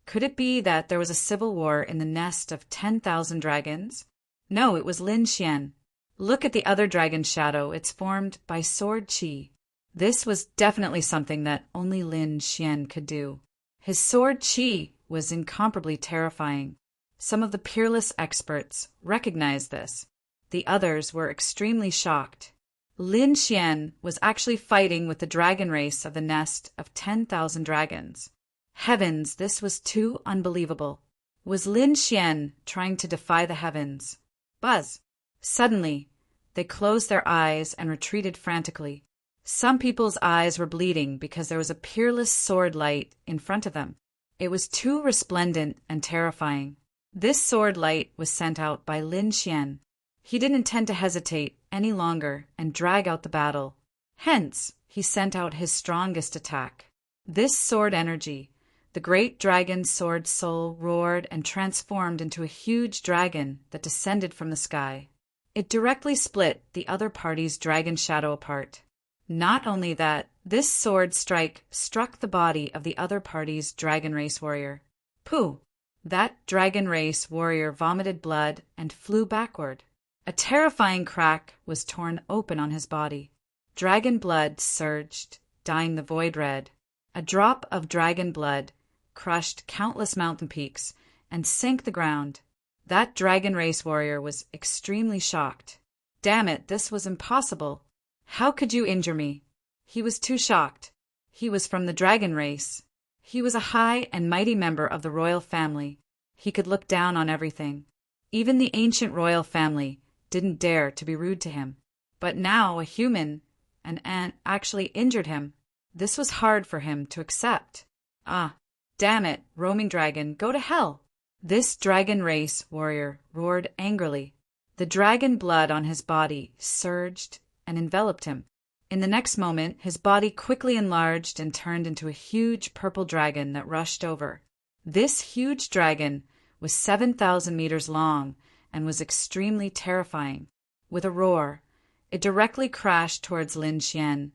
Could it be that there was a civil war in the nest of 10,000 dragons? No, it was Lin Xian. Look at the other dragon shadow. It's formed by sword chi. This was definitely something that only Lin Xian could do. His sword chi was incomparably terrifying. Some of the peerless experts recognized this. The others were extremely shocked. Lin Xian was actually fighting with the dragon race of the nest of 10,000 dragons. Heavens, this was too unbelievable. Was Lin Xian trying to defy the heavens? Buzz! Suddenly, they closed their eyes and retreated frantically. Some people's eyes were bleeding because there was a peerless sword light in front of them. It was too resplendent and terrifying. This sword light was sent out by Lin Xian. He didn't intend to hesitate any longer and drag out the battle. Hence, he sent out his strongest attack. This sword energy, the great dragon's sword soul roared and transformed into a huge dragon that descended from the sky. It directly split the other party's dragon shadow apart. Not only that, this sword strike struck the body of the other party's dragon race warrior. Pooh! That dragon race warrior vomited blood and flew backward. A terrifying crack was torn open on his body. Dragon blood surged, dyeing the void red. A drop of dragon blood crushed countless mountain peaks and sank the ground. That dragon race warrior was extremely shocked. Damn it, this was impossible. How could you injure me? He was too shocked. He was from the dragon race. He was a high and mighty member of the royal family. He could look down on everything. Even the ancient royal family didn't dare to be rude to him. But now a human, an ant, actually injured him. This was hard for him to accept. Ah, damn it, roaming dragon, go to hell! This dragon race warrior roared angrily. The dragon blood on his body surged and enveloped him. In the next moment, his body quickly enlarged and turned into a huge purple dragon that rushed over. This huge dragon was 7,000 meters long and was extremely terrifying. With a roar, it directly crashed towards Lin Xian,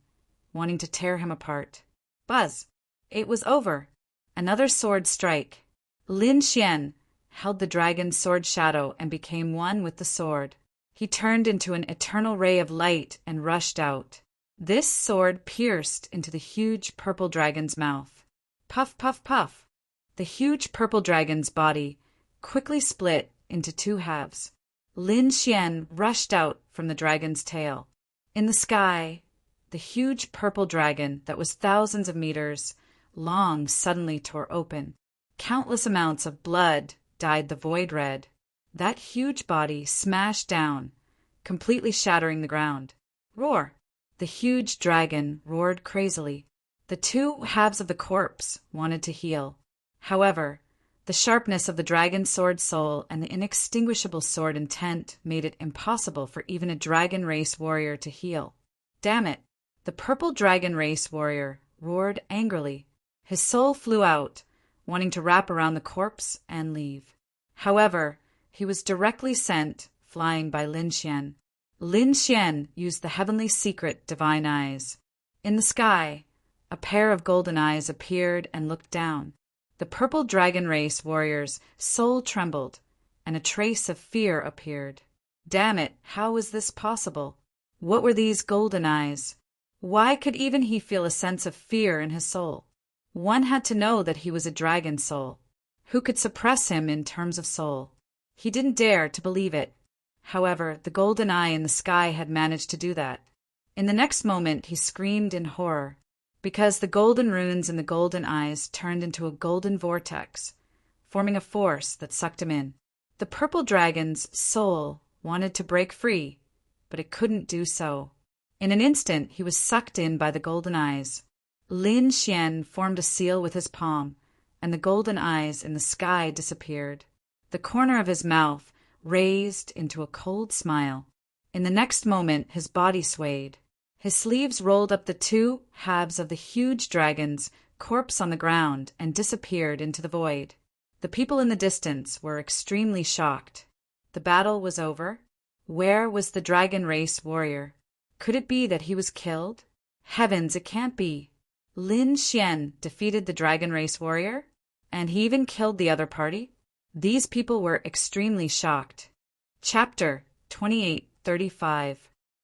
wanting to tear him apart. Buzz! It was over. Another sword strike. Lin Xian held the dragon's sword shadow and became one with the sword. He turned into an eternal ray of light and rushed out. This sword pierced into the huge purple dragon's mouth. Puff, puff, puff. The huge purple dragon's body quickly split into two halves. Lin Xian rushed out from the dragon's tail. In the sky, the huge purple dragon that was thousands of meters long suddenly tore open. Countless amounts of blood dyed the void red. That huge body smashed down, completely shattering the ground. Roar! The huge dragon roared crazily. The two halves of the corpse wanted to heal. However, the sharpness of the dragon sword soul and the inextinguishable sword intent made it impossible for even a dragon race warrior to heal. Damn it! The purple dragon race warrior roared angrily. His soul flew out, wanting to wrap around the corpse and leave. However, he was directly sent flying by Lin Xian. Lin Xian used the heavenly secret divine eyes. In the sky, a pair of golden eyes appeared and looked down. The purple dragon race warrior's soul trembled, and a trace of fear appeared. Damn it, how was this possible? What were these golden eyes? Why could even he feel a sense of fear in his soul? One had to know that he was a dragon soul. Who could suppress him in terms of soul? He didn't dare to believe it. However, the golden eye in the sky had managed to do that. In the next moment, he screamed in horror, because the golden runes in the golden eyes turned into a golden vortex, forming a force that sucked him in. The purple dragon's soul wanted to break free, but it couldn't do so. In an instant, he was sucked in by the golden eyes. Lin Xian formed a seal with his palm, and the golden eyes in the sky disappeared. the corner of his mouth raised into a cold smile. In the next moment, his body swayed. His sleeves rolled up the two halves of the huge dragon's corpse on the ground and disappeared into the void. The people in the distance were extremely shocked. The battle was over. Where was the dragon race warrior? Could it be that he was killed? Heavens, it can't be. Lin Xian defeated the dragon race warrior? And he even killed the other party? These people were extremely shocked. Chapter 28:35.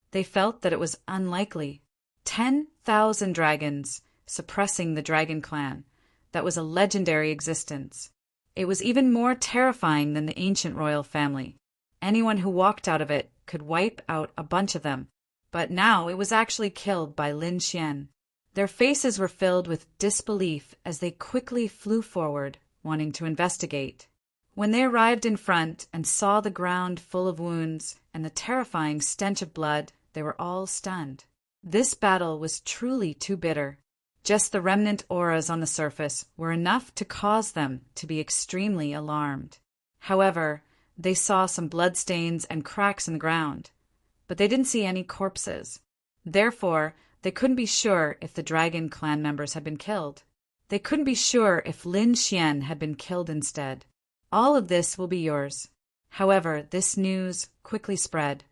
They felt that it was unlikely. 10,000 dragons suppressing the dragon clan. That was a legendary existence. It was even more terrifying than the ancient royal family. Anyone who walked out of it could wipe out a bunch of them. But now it was actually killed by Lin Xian. Their faces were filled with disbelief as they quickly flew forward, wanting to investigate. When they arrived in front and saw the ground full of wounds and the terrifying stench of blood, they were all stunned. This battle was truly too bitter. Just the remnant auras on the surface were enough to cause them to be extremely alarmed. However, they saw some bloodstains and cracks in the ground, but they didn't see any corpses. Therefore, they couldn't be sure if the dragon clan members had been killed. They couldn't be sure if Lin Xian had been killed instead. All of this will be yours. However, this news quickly spread.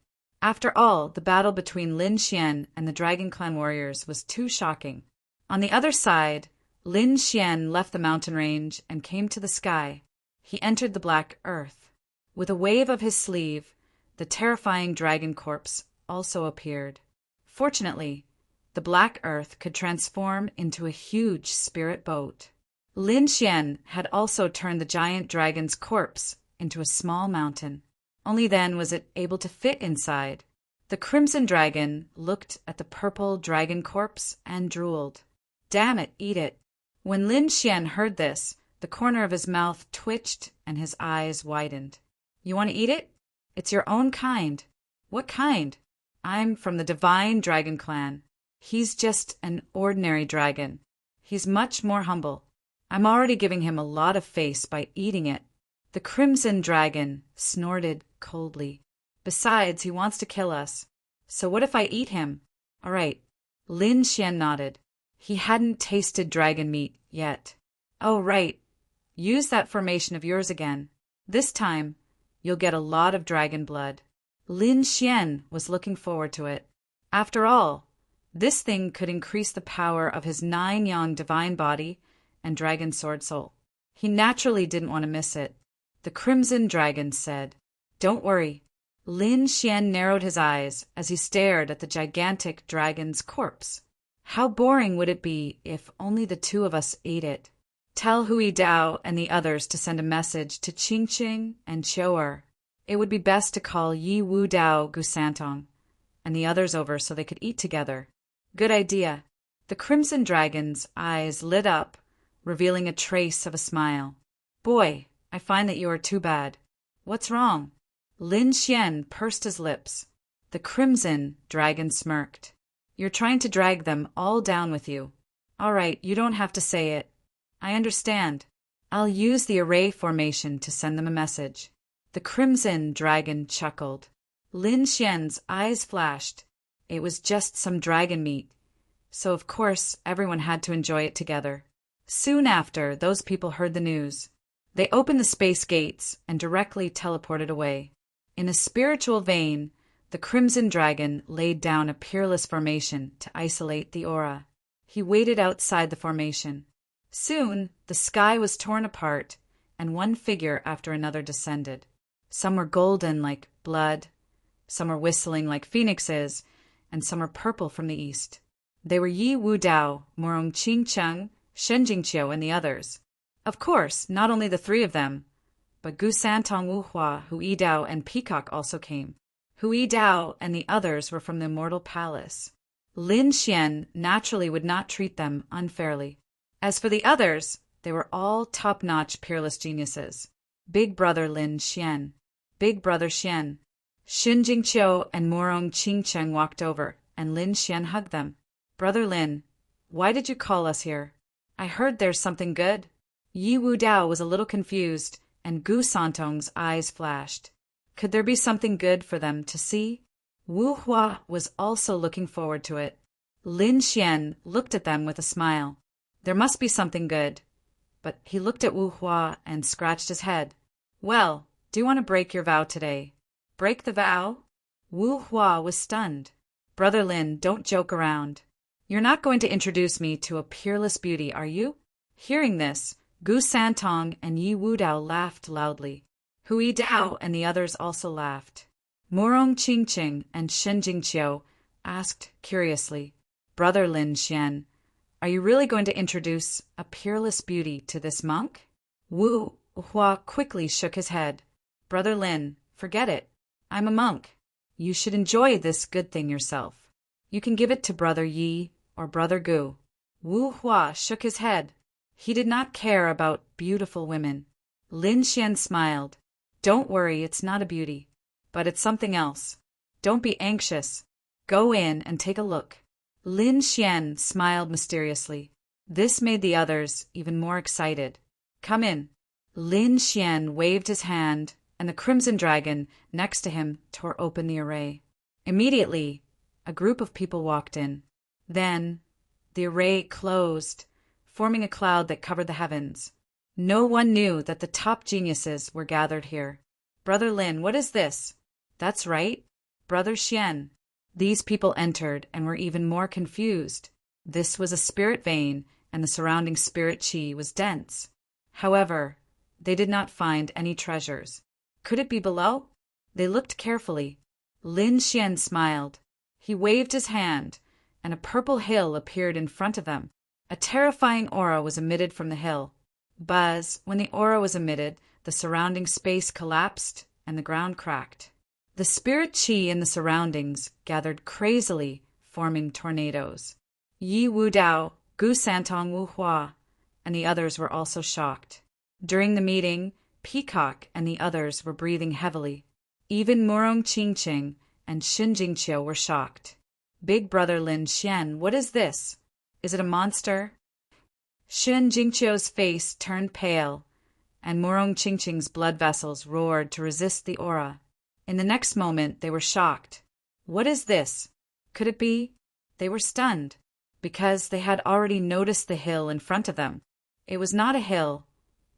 After all, the battle between Lin Xian and the dragon clan warriors was too shocking. On the other side, Lin Xian left the mountain range and came to the sky. He entered the black earth. With a wave of his sleeve, the terrifying dragon corpse also appeared. Fortunately, the black earth could transform into a huge spirit boat. Lin Xian had also turned the giant dragon's corpse into a small mountain. Only then was it able to fit inside. The crimson dragon looked at the purple dragon corpse and drooled. Damn it, eat it. When Lin Xian heard this, the corner of his mouth twitched and his eyes widened. You want to eat it? It's your own kind. What kind? I'm from the divine dragon clan. He's just an ordinary dragon. He's much more humble. I'm already giving him a lot of face by eating it. The crimson dragon snorted coldly. Besides, he wants to kill us. So what if I eat him? All right. Lin Xian nodded. He hadn't tasted dragon meat yet. Oh, right. Use that formation of yours again. This time, you'll get a lot of dragon blood. Lin Xian was looking forward to it. After all, this thing could increase the power of his 9-yang divine body and dragon sword soul. He naturally didn't want to miss it. The crimson dragon said, "Don't worry." Lin Xian narrowed his eyes as he stared at the gigantic dragon's corpse. How boring would it be if only the two of us ate it? Tell Hui Dao and the others to send a message to Qing Qing and Chou'er. It would be best to call Yi Wu Dao Gusantong and the others over so they could eat together. Good idea. The crimson dragon's eyes lit up, revealing a trace of a smile. Boy, I find that you are too bad. What's wrong? Lin Xian pursed his lips. The crimson dragon smirked. You're trying to drag them all down with you. All right, you don't have to say it. I understand. I'll use the array formation to send them a message. The crimson dragon chuckled. Lin Xian's eyes flashed. It was just some dragon meat, so of course everyone had to enjoy it together. Soon after, those people heard the news. They opened the space gates and directly teleported away. In a spiritual vein, the crimson dragon laid down a peerless formation to isolate the aura. He waited outside the formation. Soon, the sky was torn apart, and one figure after another descended. Some were golden like blood, some were whistling like phoenixes, and some were purple from the east. They were Yi Wu Dao, Morong Qing Cheng, Shen Jingqiu, and the others. Of course, not only the three of them, but Gu Santong Wu Hua, Hui Dao, and Peacock also came. Hui Dao and the others were from the Immortal Palace. Lin Xian naturally would not treat them unfairly. As for the others, they were all top-notch peerless geniuses. Big Brother Lin Xian, Big Brother Xian. Shen Jingqiu and Morong Qingcheng walked over, and Lin Xian hugged them. Brother Lin, why did you call us here? I heard there's something good. Yi Wu Dao was a little confused and Gu Santong's eyes flashed. Could there be something good for them to see? Wu Hua was also looking forward to it. Lin Xian looked at them with a smile. There must be something good. But he looked at Wu Hua and scratched his head. Well, do you want to break your vow today? Break the vow? Wu Hua was stunned. Brother Lin, don't joke around. You're not going to introduce me to a peerless beauty, are you? Hearing this, Gu Santong and Yi Wudao laughed loudly. Hui Dao and the others also laughed. Murong Qingqing and Shen Jingqiu asked curiously, Brother Lin Xian, are you really going to introduce a peerless beauty to this monk? Wu Hua quickly shook his head. Brother Lin, forget it. I'm a monk. You should enjoy this good thing yourself. You can give it to Brother Yi or Brother Gu. Wu Hua shook his head. He did not care about beautiful women. Lin Xian smiled. Don't worry, it's not a beauty. But it's something else. Don't be anxious. Go in and take a look. Lin Xian smiled mysteriously. This made the others even more excited. Come in. Lin Xian waved his hand, and the crimson dragon next to him tore open the array. Immediately, a group of people walked in. Then, the array closed, forming a cloud that covered the heavens. No one knew that the top geniuses were gathered here. Brother Lin, what is this? That's right, Brother Xian. These people entered and were even more confused. This was a spirit vein, and the surrounding spirit qi was dense. However, they did not find any treasures. Could it be below? They looked carefully. Lin Xian smiled. He waved his hand, and a purple hill appeared in front of them. A terrifying aura was emitted from the hill. Buzz, when the aura was emitted, the surrounding space collapsed and the ground cracked. The spirit qi in the surroundings gathered crazily, forming tornadoes. Yi Wudao, Gu Santong Wu Hua, and the others were also shocked. During the meeting, Peacock and the others were breathing heavily. Even Murong Qingqing and Shen Jingqiu were shocked. Big Brother Lin Xian, what is this? Is it a monster? Shen Jingqiu's face turned pale, and Murong Qingqing's blood vessels roared to resist the aura. In the next moment, they were shocked. What is this? Could it be? They were stunned, because they had already noticed the hill in front of them. It was not a hill,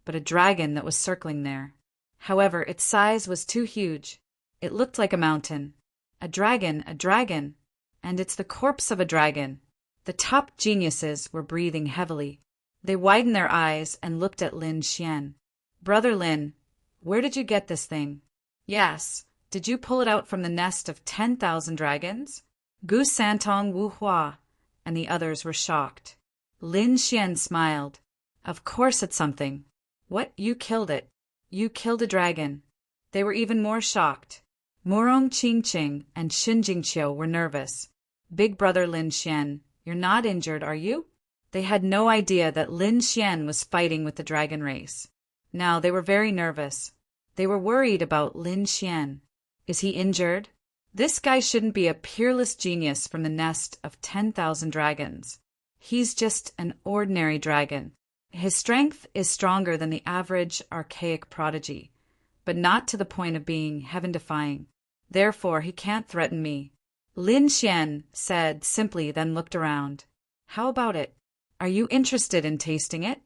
but a dragon that was circling there. However, its size was too huge. It looked like a mountain. A dragon, and it's the corpse of a dragon. The top geniuses were breathing heavily. They widened their eyes and looked at Lin Xian. Brother Lin, where did you get this thing? Yes. Did you pull it out from the nest of 10,000 dragons? Gu Santong Wu Hua and the others were shocked. Lin Xian smiled. Of course it's something. What? You killed it. You killed a dragon. They were even more shocked. Murong Qingqing and Shen Jingqiu were nervous. Big Brother Lin Xian, you're not injured, are you? They had no idea that Lin Xian was fighting with the dragon race. Now they were very nervous. They were worried about Lin Xian. Is he injured? This guy shouldn't be a peerless genius from the nest of 10,000 dragons. He's just an ordinary dragon. His strength is stronger than the average archaic prodigy, but not to the point of being heaven-defying. Therefore, he can't threaten me. Lin Xian said simply, then looked around. How about it? Are you interested in tasting it?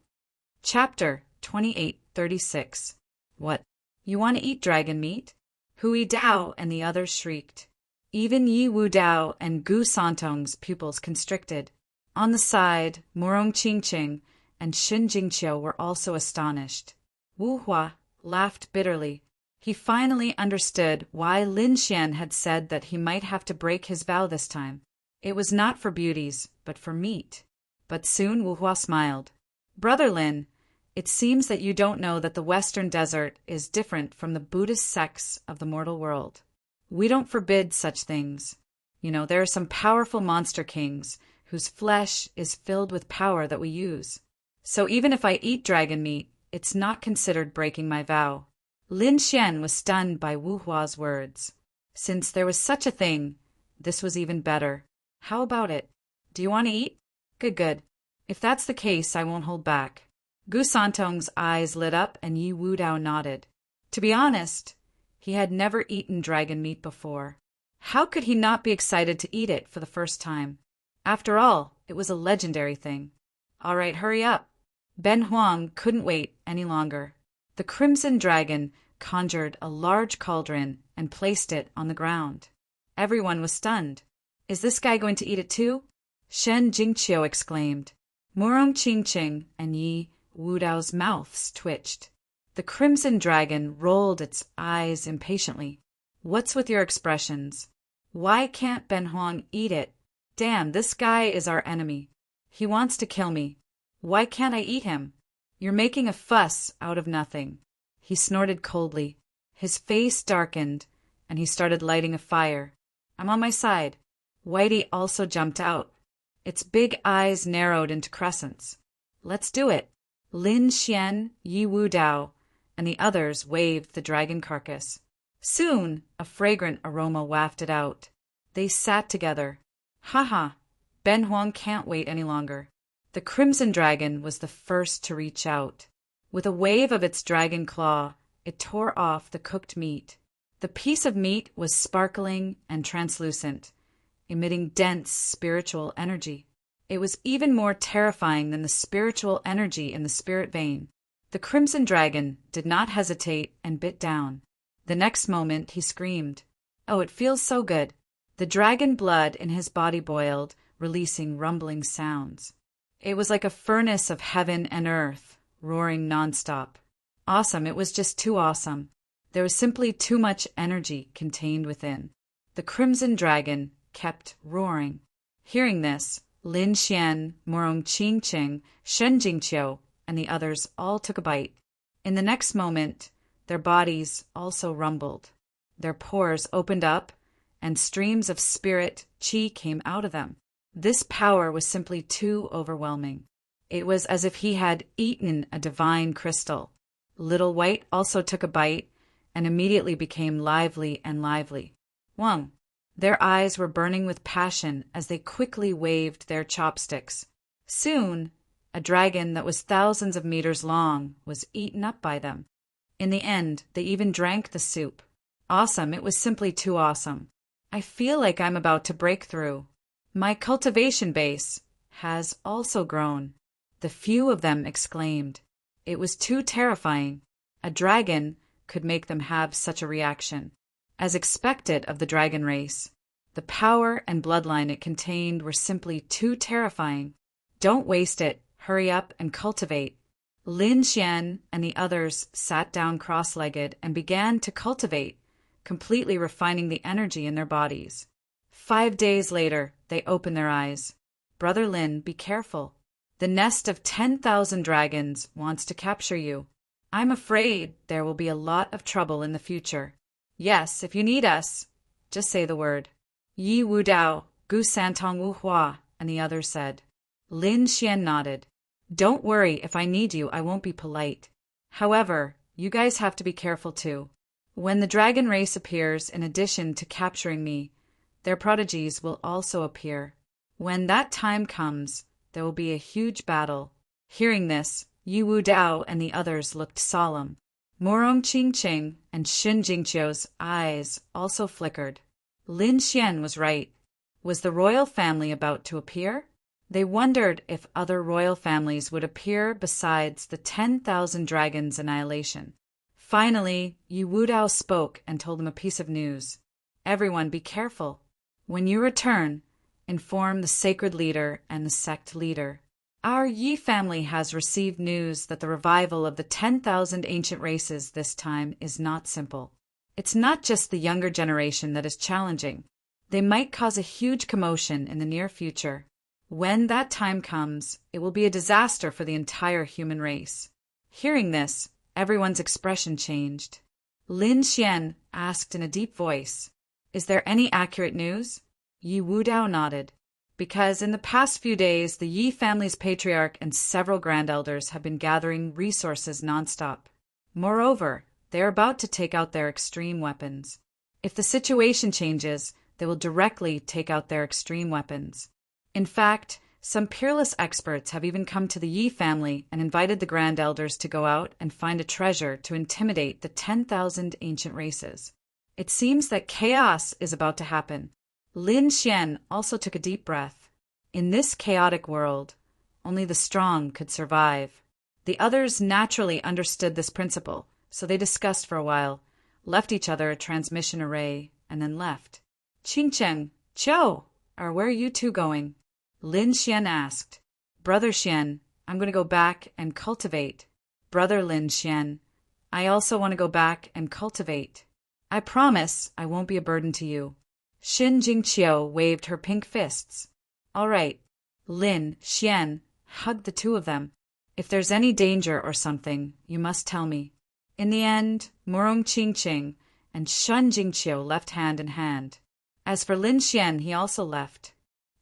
Chapter 28:36. What? You want to eat dragon meat? Hui Dao and the others shrieked. Even Yi Wudao and Gu Santong's pupils constricted. On the side, Murong Qingqing and Shen Jingqiu were also astonished. Wu Hua laughed bitterly. He finally understood why Lin Xian had said that he might have to break his vow this time. It was not for beauties, but for meat. But soon Wu Hua smiled. Brother Lin, it seems that you don't know that the Western Desert is different from the Buddhist sects of the mortal world. We don't forbid such things. There are some powerful monster kings whose flesh is filled with power that we use. So even if I eat dragon meat, it's not considered breaking my vow. Lin Xian was stunned by Wu Hua's words. Since there was such a thing, this was even better. How about it? Do you want to eat? Good. If that's the case, I won't hold back. Gu Santong's eyes lit up and Yi Wudao nodded. To be honest, he had never eaten dragon meat before. How could he not be excited to eat it for the first time? After all, it was a legendary thing. All right, hurry up. Ben Huang couldn't wait any longer. The Crimson Dragon conjured a large cauldron and placed it on the ground. Everyone was stunned. Is this guy going to eat it too? Shen Jingqiu exclaimed. Murong Qingqing and Yi Wudao's mouths twitched. The Crimson Dragon rolled its eyes impatiently. What's with your expressions? Why can't Ben Huang eat it? Damn, this guy is our enemy. He wants to kill me. Why can't I eat him? You're making a fuss out of nothing. He snorted coldly. His face darkened, and he started lighting a fire. I'm on my side. Whitey also jumped out. Its big eyes narrowed into crescents. Let's do it. Lin Xian, Yi Wudao, and the others waved the dragon carcass. Soon, a fragrant aroma wafted out. They sat together. Haha, Ben Huang can't wait any longer. The Crimson Dragon was the first to reach out. With a wave of its dragon claw, it tore off the cooked meat. The piece of meat was sparkling and translucent, emitting dense spiritual energy. It was even more terrifying than the spiritual energy in the spirit vein. The Crimson Dragon did not hesitate and bit down. The next moment he screamed. Oh, it feels so good. The dragon blood in his body boiled, releasing rumbling sounds. It was like a furnace of heaven and earth, roaring nonstop. Awesome, it was just too awesome. There was simply too much energy contained within. The Crimson Dragon kept roaring. Hearing this, Lin Xian, Murong Qingqing, Shen Jingqiu, and the others all took a bite. In the next moment, their bodies also rumbled. Their pores opened up, and streams of spirit qi came out of them. This power was simply too overwhelming. It was as if he had eaten a divine crystal. Little White also took a bite and immediately became lively and lively. Wang. Their eyes were burning with passion as they quickly waved their chopsticks. Soon, a dragon that was thousands of meters long was eaten up by them. In the end, they even drank the soup. Awesome, it was simply too awesome. I feel like I'm about to break through. My cultivation base has also grown. The few of them exclaimed. It was too terrifying. A dragon could make them have such a reaction. As expected of the dragon race, the power and bloodline it contained were simply too terrifying. Don't waste it. Hurry up and cultivate. Lin Xian and the others sat down cross-legged and began to cultivate, completely refining the energy in their bodies. 5 days later, they opened their eyes. Brother Lin, be careful. The nest of 10,000 dragons wants to capture you. I'm afraid there will be a lot of trouble in the future. Yes, if you need us, just say the word. Yi Wudao, Gu Santong Wu Hua, and the others said. Lin Xian nodded. Don't worry, if I need you, I won't be polite. However, you guys have to be careful too. When the dragon race appears, in addition to capturing me, their prodigies will also appear. When that time comes, there will be a huge battle. Hearing this, Yi Wudao and the others looked solemn. Murong Qingqing and Shen Jingqiu's eyes also flickered. Lin Xian was right. Was the royal family about to appear? They wondered if other royal families would appear besides the 10,000 dragons' annihilation. Finally, Yi Wudao spoke and told them a piece of news. Everyone be careful. When you return, inform the sacred leader and the sect leader. Our Yi family has received news that the revival of the 10,000 ancient races this time is not simple. It's not just the younger generation that is challenging. They might cause a huge commotion in the near future. When that time comes, it will be a disaster for the entire human race. Hearing this, everyone's expression changed. Lin Xian asked in a deep voice, Is there any accurate news? Yi Wudao nodded. Because in the past few days, the Yi family's patriarch and several grand elders have been gathering resources nonstop. Moreover, they are about to take out their extreme weapons. If the situation changes, they will directly take out their extreme weapons. In fact, Some peerless experts have even come to the Yi family and invited the Grand Elders to go out and find a treasure to intimidate the 10,000 ancient races. It seems that chaos is about to happen. Lin Xian also took a deep breath. In this chaotic world, only the strong could survive. The others naturally understood this principle, so they discussed for a while, left each other a transmission array, and then left. Qingcheng, Qiao, where are you two going? Lin Xian asked. Brother Xian, I'm going to go back and cultivate. Brother Lin Xian, I also want to go back and cultivate. I promise I won't be a burden to you. Xin Jingqiu waved her pink fists. All right. Lin Xian hugged the two of them. If there's any danger or something, you must tell me. In the end, Murong Qingqing and Shun Jingqiu left hand in hand. As for Lin Xian, he also left.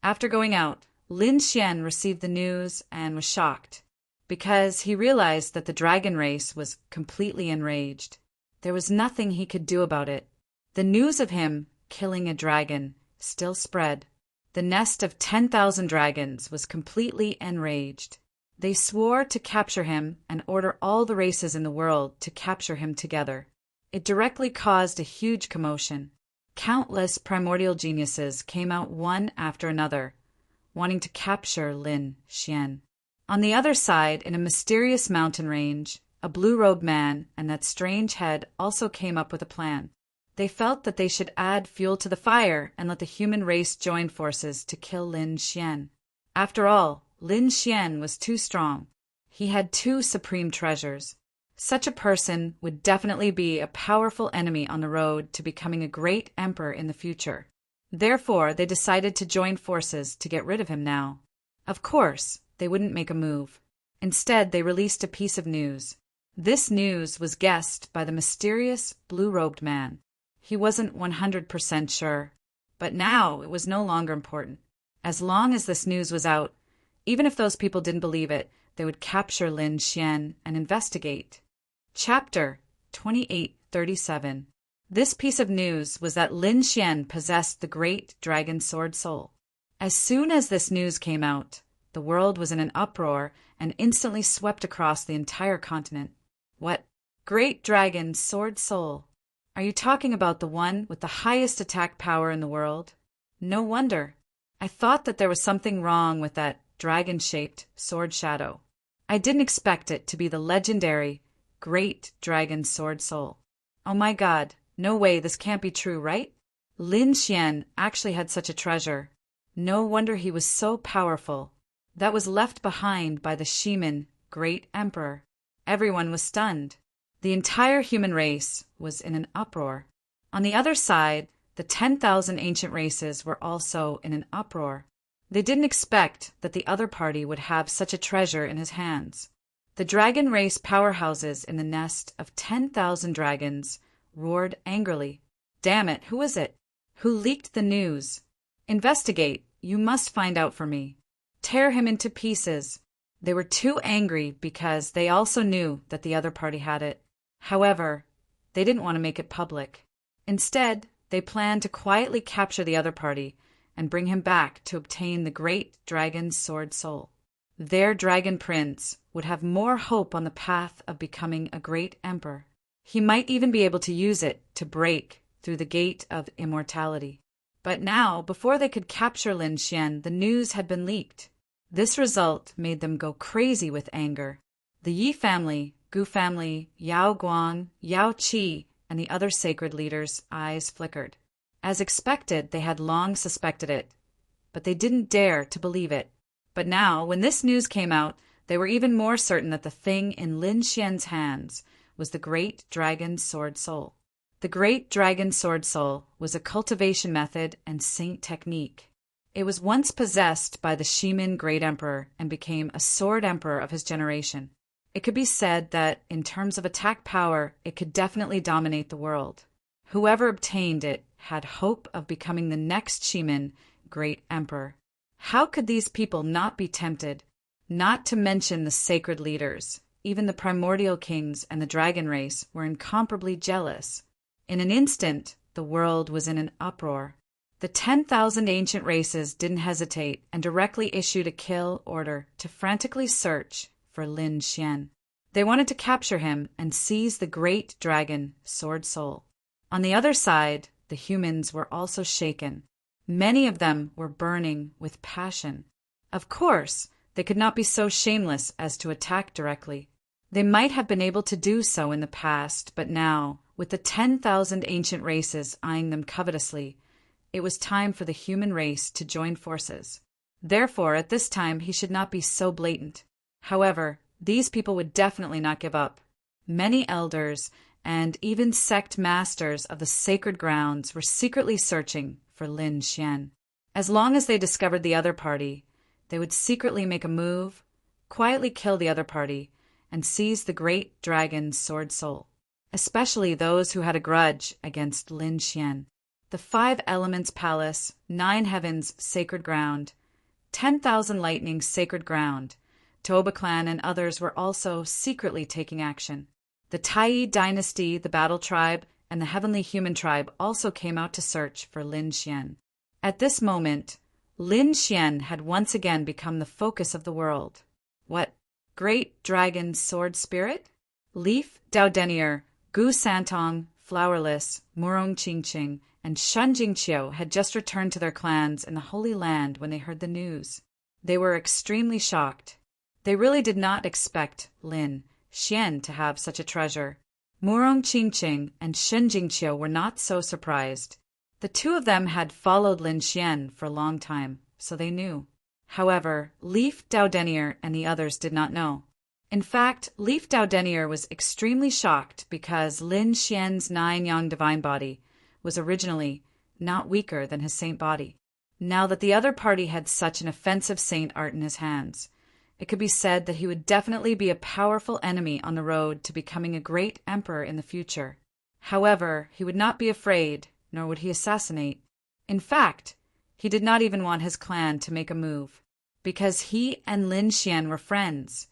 After going out, Lin Xian received the news and was shocked, because he realized that the dragon race was completely enraged. There was nothing he could do about it. The news of him killing a dragon still spread. The nest of 10,000 dragons was completely enraged. They swore to capture him and order all the races in the world to capture him together. It directly caused a huge commotion. Countless primordial geniuses came out one after another, wanting to capture Lin Xian. On the other side, in a mysterious mountain range, a blue-robed man and that strange head also came up with a plan. They felt that they should add fuel to the fire and let the human race join forces to kill Lin Xian. After all, Lin Xian was too strong. He had two supreme treasures. Such a person would definitely be a powerful enemy on the road to becoming a great emperor in the future. Therefore, they decided to join forces to get rid of him now. Of course, they wouldn't make a move. Instead, they released a piece of news. This news was guessed by the mysterious blue-robed man. He wasn't 100% sure, but now it was no longer important. As long as this news was out, even if those people didn't believe it, they would capture Lin Xian and investigate. Chapter 2837. This piece of news was that Lin Xian possessed the great dragon sword soul. As soon as this news came out, the world was in an uproar and instantly swept across the entire continent. What? Great dragon sword soul? Are you talking about the one with the highest attack power in the world? No wonder. I thought that there was something wrong with that dragon-shaped sword shadow. I didn't expect it to be the legendary Great Dragon Sword Soul. Oh my god, no way, this can't be true, right? Lin Xian actually had such a treasure. No wonder he was so powerful. That was left behind by the Shiman, Great Emperor. Everyone was stunned. The entire human race was in an uproar. On the other side, the 10,000 ancient races were also in an uproar. They didn't expect that the other party would have such a treasure in his hands. The dragon race powerhouses in the nest of 10,000 dragons roared angrily. Damn it, who is it? Who leaked the news? Investigate, you must find out for me. Tear him into pieces. They were too angry because they also knew that the other party had it. However, they didn't want to make it public. Instead, they planned to quietly capture the other party and bring him back to obtain the great dragon's sword soul. Their dragon prince would have more hope on the path of becoming a great emperor. He might even be able to use it to break through the gate of immortality. But now, before they could capture Lin Xian, the news had been leaked. This result made them go crazy with anger. The Yi family, Gu family, Yao Guang, Yao Qi, and the other sacred leaders' eyes flickered. As expected, they had long suspected it, but they didn't dare to believe it. But now, when this news came out, they were even more certain that the thing in Lin Xian's hands was the Great Dragon Sword Soul. The Great Dragon Sword Soul was a cultivation method and saint technique. It was once possessed by the Shiman Great Emperor and became a sword emperor of his generation. It could be said that, in terms of attack power, it could definitely dominate the world. Whoever obtained it had hope of becoming the next Shiman Great Emperor. How could these people not be tempted? Not to mention the sacred leaders. Even the primordial kings and the dragon race were incomparably jealous. In an instant, the world was in an uproar. The 10,000 ancient races didn't hesitate and directly issued a kill order to frantically search for Lin Xian. They wanted to capture him and seize the great dragon, Sword Soul. On the other side, the humans were also shaken. Many of them were burning with passion. Of course, they could not be so shameless as to attack directly. They might have been able to do so in the past, but now, with the 10,000 ancient races eyeing them covetously, it was time for the human race to join forces. Therefore, at this time, he should not be so blatant. However, these people would definitely not give up. Many elders and even sect masters of the sacred grounds were secretly searching for Lin Xian. As long as they discovered the other party, they would secretly make a move, quietly kill the other party, and seize the great dragon's Sword Soul, especially those who had a grudge against Lin Xian. The 5 Elements Palace, 9 Heavens Sacred Ground, 10,000 Lightnings Sacred Ground, Toba Clan and others were also secretly taking action. The Tai Dynasty, the Battle Tribe, and the Heavenly Human Tribe also came out to search for Lin Xian. At this moment, Lin Xian had once again become the focus of the world. What? Great Dragon Sword Spirit? Leaf Daodenier, Gu Santong, Flowerless, Murong Qingqing, and Shun Jingqiu had just returned to their clans in the Holy Land when they heard the news. They were extremely shocked. They really did not expect Lin Xian to have such a treasure. Murong Qingqing and Shun Jingqiu were not so surprised. The two of them had followed Lin Xian for a long time, so they knew. However, Leaf Daodenier and the others did not know. In fact, Leaf Daodenier was extremely shocked because Lin Xian's 9-yang divine body was originally not weaker than his saint body. Now that the other party had such an offensive saint art in his hands, it could be said that he would definitely be a powerful enemy on the road to becoming a great emperor in the future. However, he would not be afraid, nor would he assassinate. In fact, he did not even want his clan to make a move, because he and Lin Xian were friends.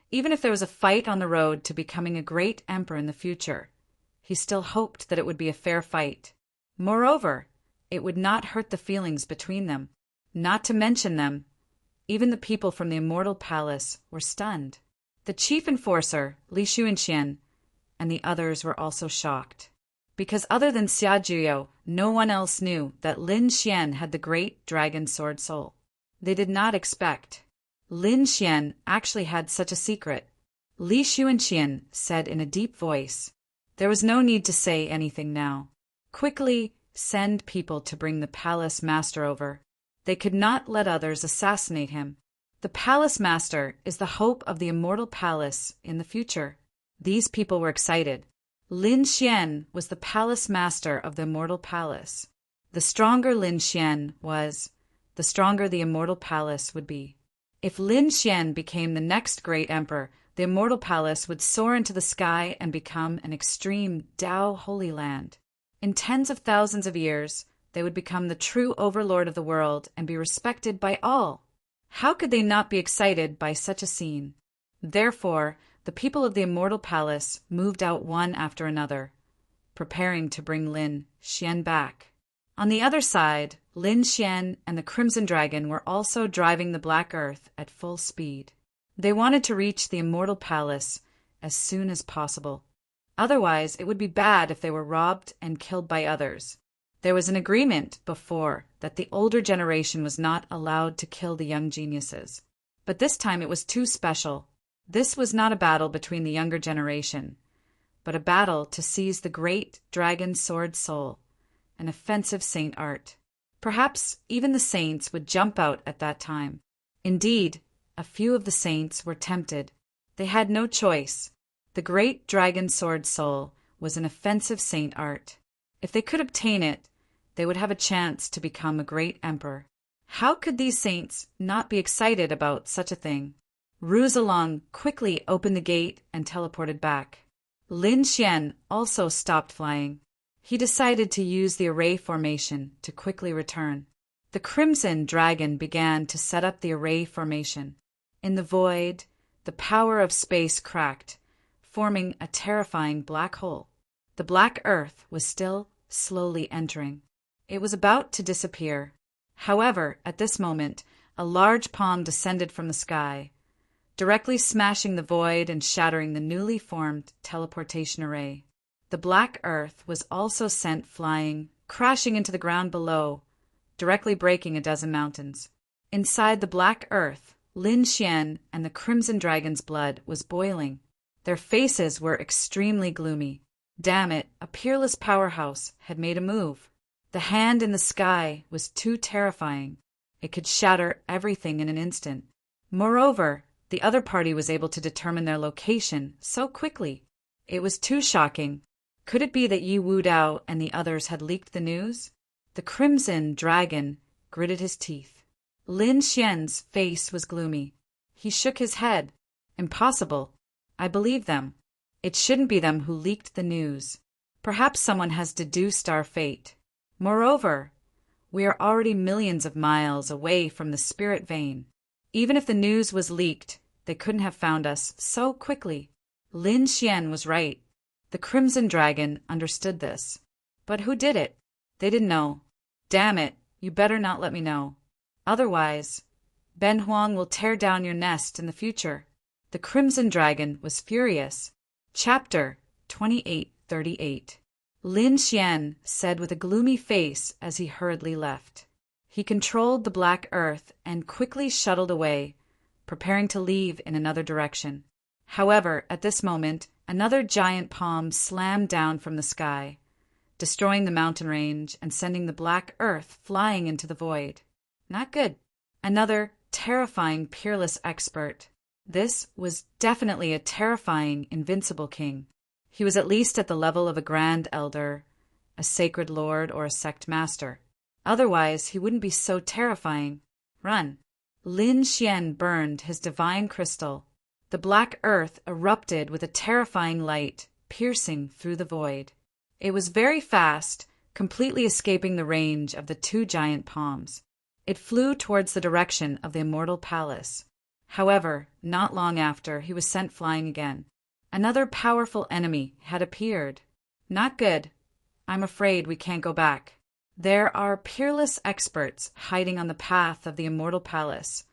Even if there was a fight on the road to becoming a great emperor in the future, he still hoped that it would be a fair fight. Moreover, it would not hurt the feelings between them. Not to mention them, even the people from the Immortal Palace were stunned. The chief enforcer, Li Xuanxian, and the others were also shocked. Because other than Xia Jiao, no one else knew that Lin Xian had the great dragon sword soul. They did not expect. Lin Xian actually had such a secret. Li Xuanxian said in a deep voice, "There was no need to say anything now. Quickly send people to bring the palace master over. They could not let others assassinate him. The palace master is the hope of the immortal palace in the future." These people were excited. Lin Xian was the palace master of the immortal palace. The stronger Lin Xian was, the stronger the immortal palace would be. If Lin Xian became the next great emperor, the immortal palace would soar into the sky and become an extreme Tao holy land. In tens of thousands of years, they would become the true overlord of the world and be respected by all. How could they not be excited by such a scene? Therefore, the people of the immortal palace moved out one after another, preparing to bring Lin Xian back. On the other side, Lin Xian and the Crimson Dragon were also driving the Black Earth at full speed. They wanted to reach the immortal palace as soon as possible. Otherwise, it would be bad if they were robbed and killed by others. There was an agreement before that the older generation was not allowed to kill the young geniuses. But this time it was too special. This was not a battle between the younger generation, but a battle to seize the great dragon sword soul, an offensive saint art. Perhaps even the saints would jump out at that time. Indeed, a few of the saints were tempted. They had no choice. The great dragon sword soul was an offensive saint art. If they could obtain it, they would have a chance to become a great emperor. How could these saints not be excited about such a thing? Ruzalong quickly opened the gate and teleported back. Lin Xian also stopped flying. He decided to use the array formation to quickly return. The Crimson Dragon began to set up the array formation. In the void, the power of space cracked, forming a terrifying black hole. The Black Earth was still slowly entering. It was about to disappear. However, at this moment, a large palm descended from the sky, directly smashing the void and shattering the newly formed teleportation array. The black earth was also sent flying, crashing into the ground below, directly breaking a dozen mountains. Inside the black earth, Lin Xian and the Crimson Dragon's blood was boiling. Their faces were extremely gloomy. Damn it, a peerless powerhouse had made a move. The hand in the sky was too terrifying. It could shatter everything in an instant. Moreover, the other party was able to determine their location so quickly. It was too shocking. Could it be that Yi Wudao and the others had leaked the news? The Crimson Dragon gritted his teeth. Lin Xian's face was gloomy. He shook his head. Impossible. I believe them. It shouldn't be them who leaked the news. Perhaps someone has deduced our fate. Moreover, we are already millions of miles away from the spirit vein. Even if the news was leaked, they couldn't have found us so quickly. Lin Xian was right. The Crimson Dragon understood this. But who did it? They didn't know. Damn it, you better not let me know. Otherwise, Ben Huang will tear down your nest in the future. The Crimson Dragon was furious. Chapter 2838. Lin Xian said with a gloomy face as he hurriedly left. He controlled the black earth and quickly shuttled away, preparing to leave in another direction. However, at this moment, another giant palm slammed down from the sky, destroying the mountain range and sending the black earth flying into the void. Not good. Another terrifying peerless expert. This was definitely a terrifying invincible king. He was at least at the level of a grand elder, a sacred lord, or a sect master. Otherwise, he wouldn't be so terrifying. Run. Lin Xian burned his divine crystal. The black earth erupted with a terrifying light, piercing through the void. It was very fast, completely escaping the range of the two giant palms. It flew towards the direction of the immortal palace. However, not long after, he was sent flying again. Another powerful enemy had appeared. Not good. I'm afraid we can't go back. There are peerless experts hiding on the path of the immortal palace,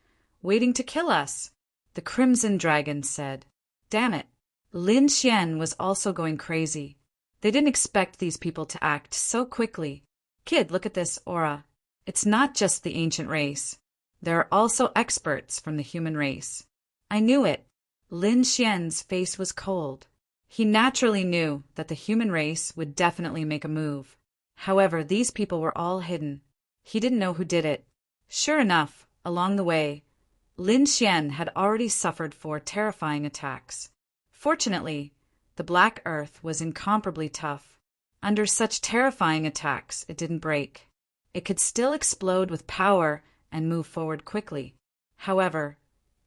waiting to kill us, the Crimson Dragon said. Damn it. Lin Xian was also going crazy. They didn't expect these people to act so quickly. Kid, look at this aura. It's not just the ancient race. There are also experts from the human race. I knew it. Lin Xian's face was cold. He naturally knew that the human race would definitely make a move. However, these people were all hidden. He didn't know who did it. Sure enough, along the way, Lin Xian had already suffered 4 terrifying attacks. Fortunately, the black earth was incomparably tough. Under such terrifying attacks, it didn't break. It could still explode with power and move forward quickly. However,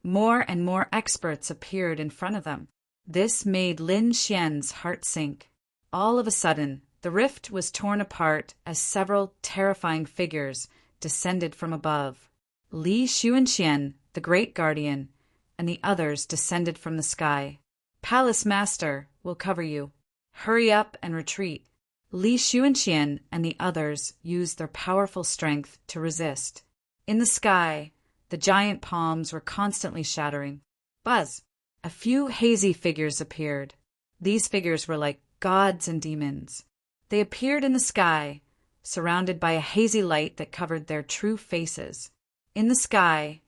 more and more experts appeared in front of them. This made Lin Xian's heart sink. All of a sudden, the rift was torn apart as several terrifying figures descended from above. Li Xuanxian, the Great Guardian, and the others descended from the sky. Palace Master will cover you. Hurry up and retreat. Li Xuanxian and the others used their powerful strength to resist. In the sky, the giant palms were constantly shattering. Buzz! A few hazy figures appeared. These figures were like gods and demons. They appeared in the sky, surrounded by a hazy light that covered their true faces. In the sky,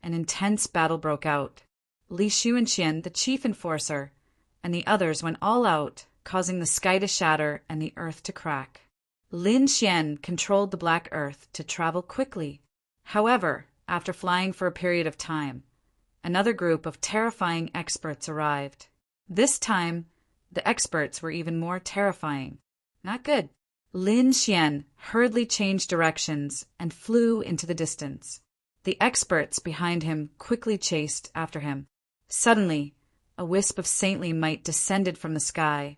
an intense battle broke out. Li Xuanxian, the chief enforcer, and the others went all out, causing the sky to shatter and the earth to crack. Lin Xian controlled the black earth to travel quickly. However, after flying for a period of time, another group of terrifying experts arrived. This time, the experts were even more terrifying. Not good. Lin Xian hurriedly changed directions and flew into the distance. The experts behind him quickly chased after him. Suddenly, a wisp of saintly might descended from the sky,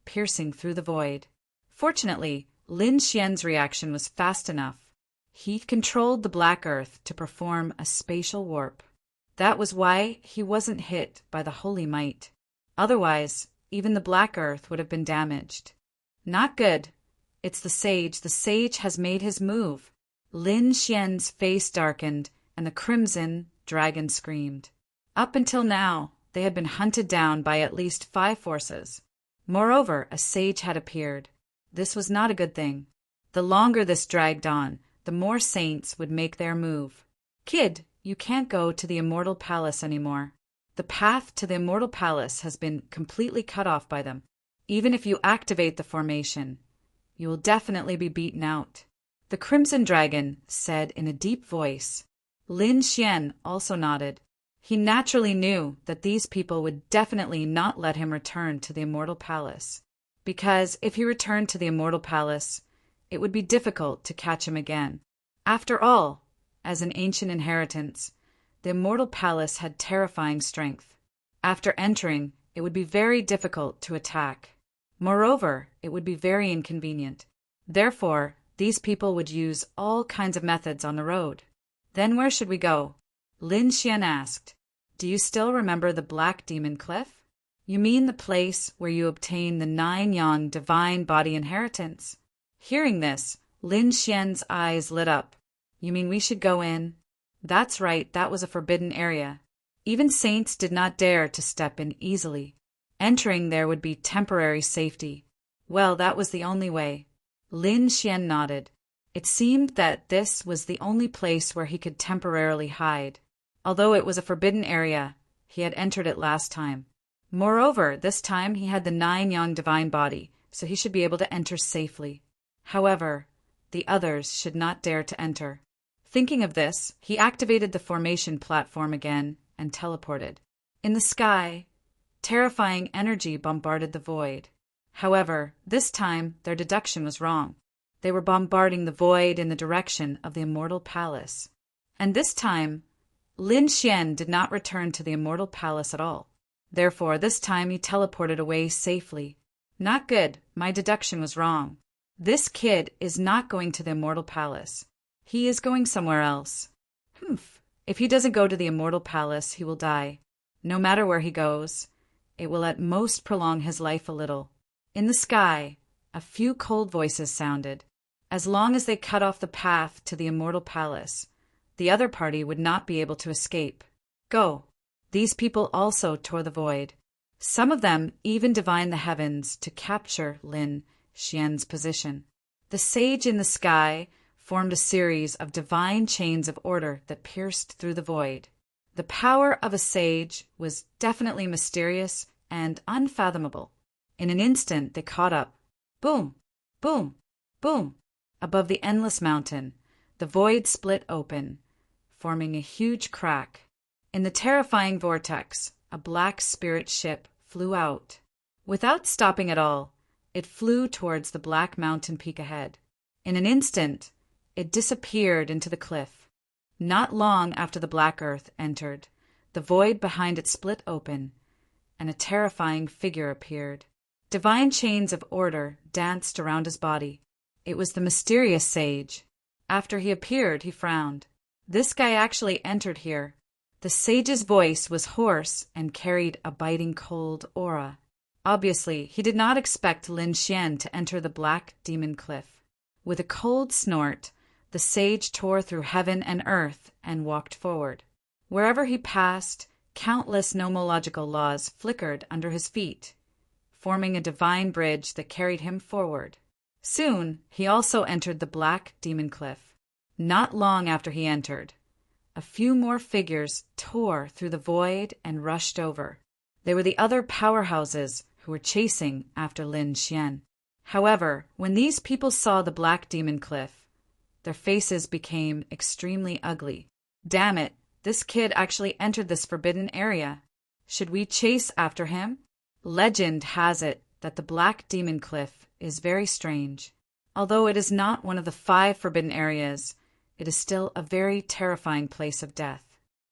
piercing through the void. Fortunately, Lin Xian's reaction was fast enough. He controlled the black earth to perform a spatial warp. That was why he wasn't hit by the holy might. Otherwise, even the black earth would have been damaged. Not good. It's the sage. The sage has made his move. Lin Xian's face darkened, and the crimson dragon screamed. Up until now, they had been hunted down by at least 5 forces. Moreover, a sage had appeared. This was not a good thing. The longer this dragged on, the more saints would make their move. Kid, you can't go to the Immortal Palace anymore. The path to the Immortal Palace has been completely cut off by them. Even if you activate the formation, you will definitely be beaten out. The Crimson Dragon said in a deep voice. Lin Xian also nodded. He naturally knew that these people would definitely not let him return to the Immortal Palace, because if he returned to the Immortal Palace, it would be difficult to catch him again. After all, as an ancient inheritance, the Immortal Palace had terrifying strength. After entering, it would be very difficult to attack. Moreover, it would be very inconvenient. Therefore, these people would use all kinds of methods on the road. Then where should we go? Lin Xian asked. Do you still remember the Black Demon Cliff? You mean the place where you obtain the 9 Yang divine body inheritance? Hearing this, Lin Xian's eyes lit up. You mean we should go in? That's right, that was a forbidden area. Even saints did not dare to step in easily. Entering there would be temporary safety. Well, that was the only way. Lin Xian nodded. It seemed that this was the only place where he could temporarily hide. Although it was a forbidden area, he had entered it last time. Moreover, this time he had the 9 Yang divine body, so he should be able to enter safely. However, the others should not dare to enter. Thinking of this, he activated the formation platform again and teleported. In the sky, terrifying energy bombarded the void. However, this time their deduction was wrong. They were bombarding the void in the direction of the Immortal Palace. And this time, Lin Xian did not return to the Immortal Palace at all. Therefore, this time he teleported away safely. Not good, my deduction was wrong. This kid is not going to the Immortal Palace. He is going somewhere else. If he doesn't go to the Immortal Palace, he will die. No matter where he goes, it will at most prolong his life a little. In the sky, a few cold voices sounded. As long as they cut off the path to the Immortal Palace, the other party would not be able to escape. Go. These people also tore the void. Some of them even divined the heavens to capture Lin Xian's position. The sage in the sky formed a series of divine chains of order that pierced through the void. The power of a sage was definitely mysterious and unfathomable. In an instant, they caught up. Boom! Boom! Boom! Above the endless mountain, the void split open, forming a huge crack. In the terrifying vortex, a black spirit ship flew out. Without stopping at all, it flew towards the black mountain peak ahead. In an instant, it disappeared into the cliff. Not long after the black earth entered, the void behind it split open, and a terrifying figure appeared. Divine chains of order danced around his body. It was the mysterious sage. After he appeared, he frowned. This guy actually entered here. The sage's voice was hoarse and carried a biting cold aura. Obviously, he did not expect Lin Xian to enter the Black Demon Cliff. With a cold snort, the sage tore through heaven and earth and walked forward. Wherever he passed, countless nomological laws flickered under his feet, forming a divine bridge that carried him forward. Soon, he also entered the Black Demon Cliff. Not long after he entered, a few more figures tore through the void and rushed over. They were the other powerhouses who were chasing after Lin Xian. However, when these people saw the Black Demon Cliff, their faces became extremely ugly. Damn it, this kid actually entered this forbidden area. Should we chase after him? Legend has it that the Black Demon Cliff is very strange. Although it is not one of the 5 forbidden areas, it is still a very terrifying place of death.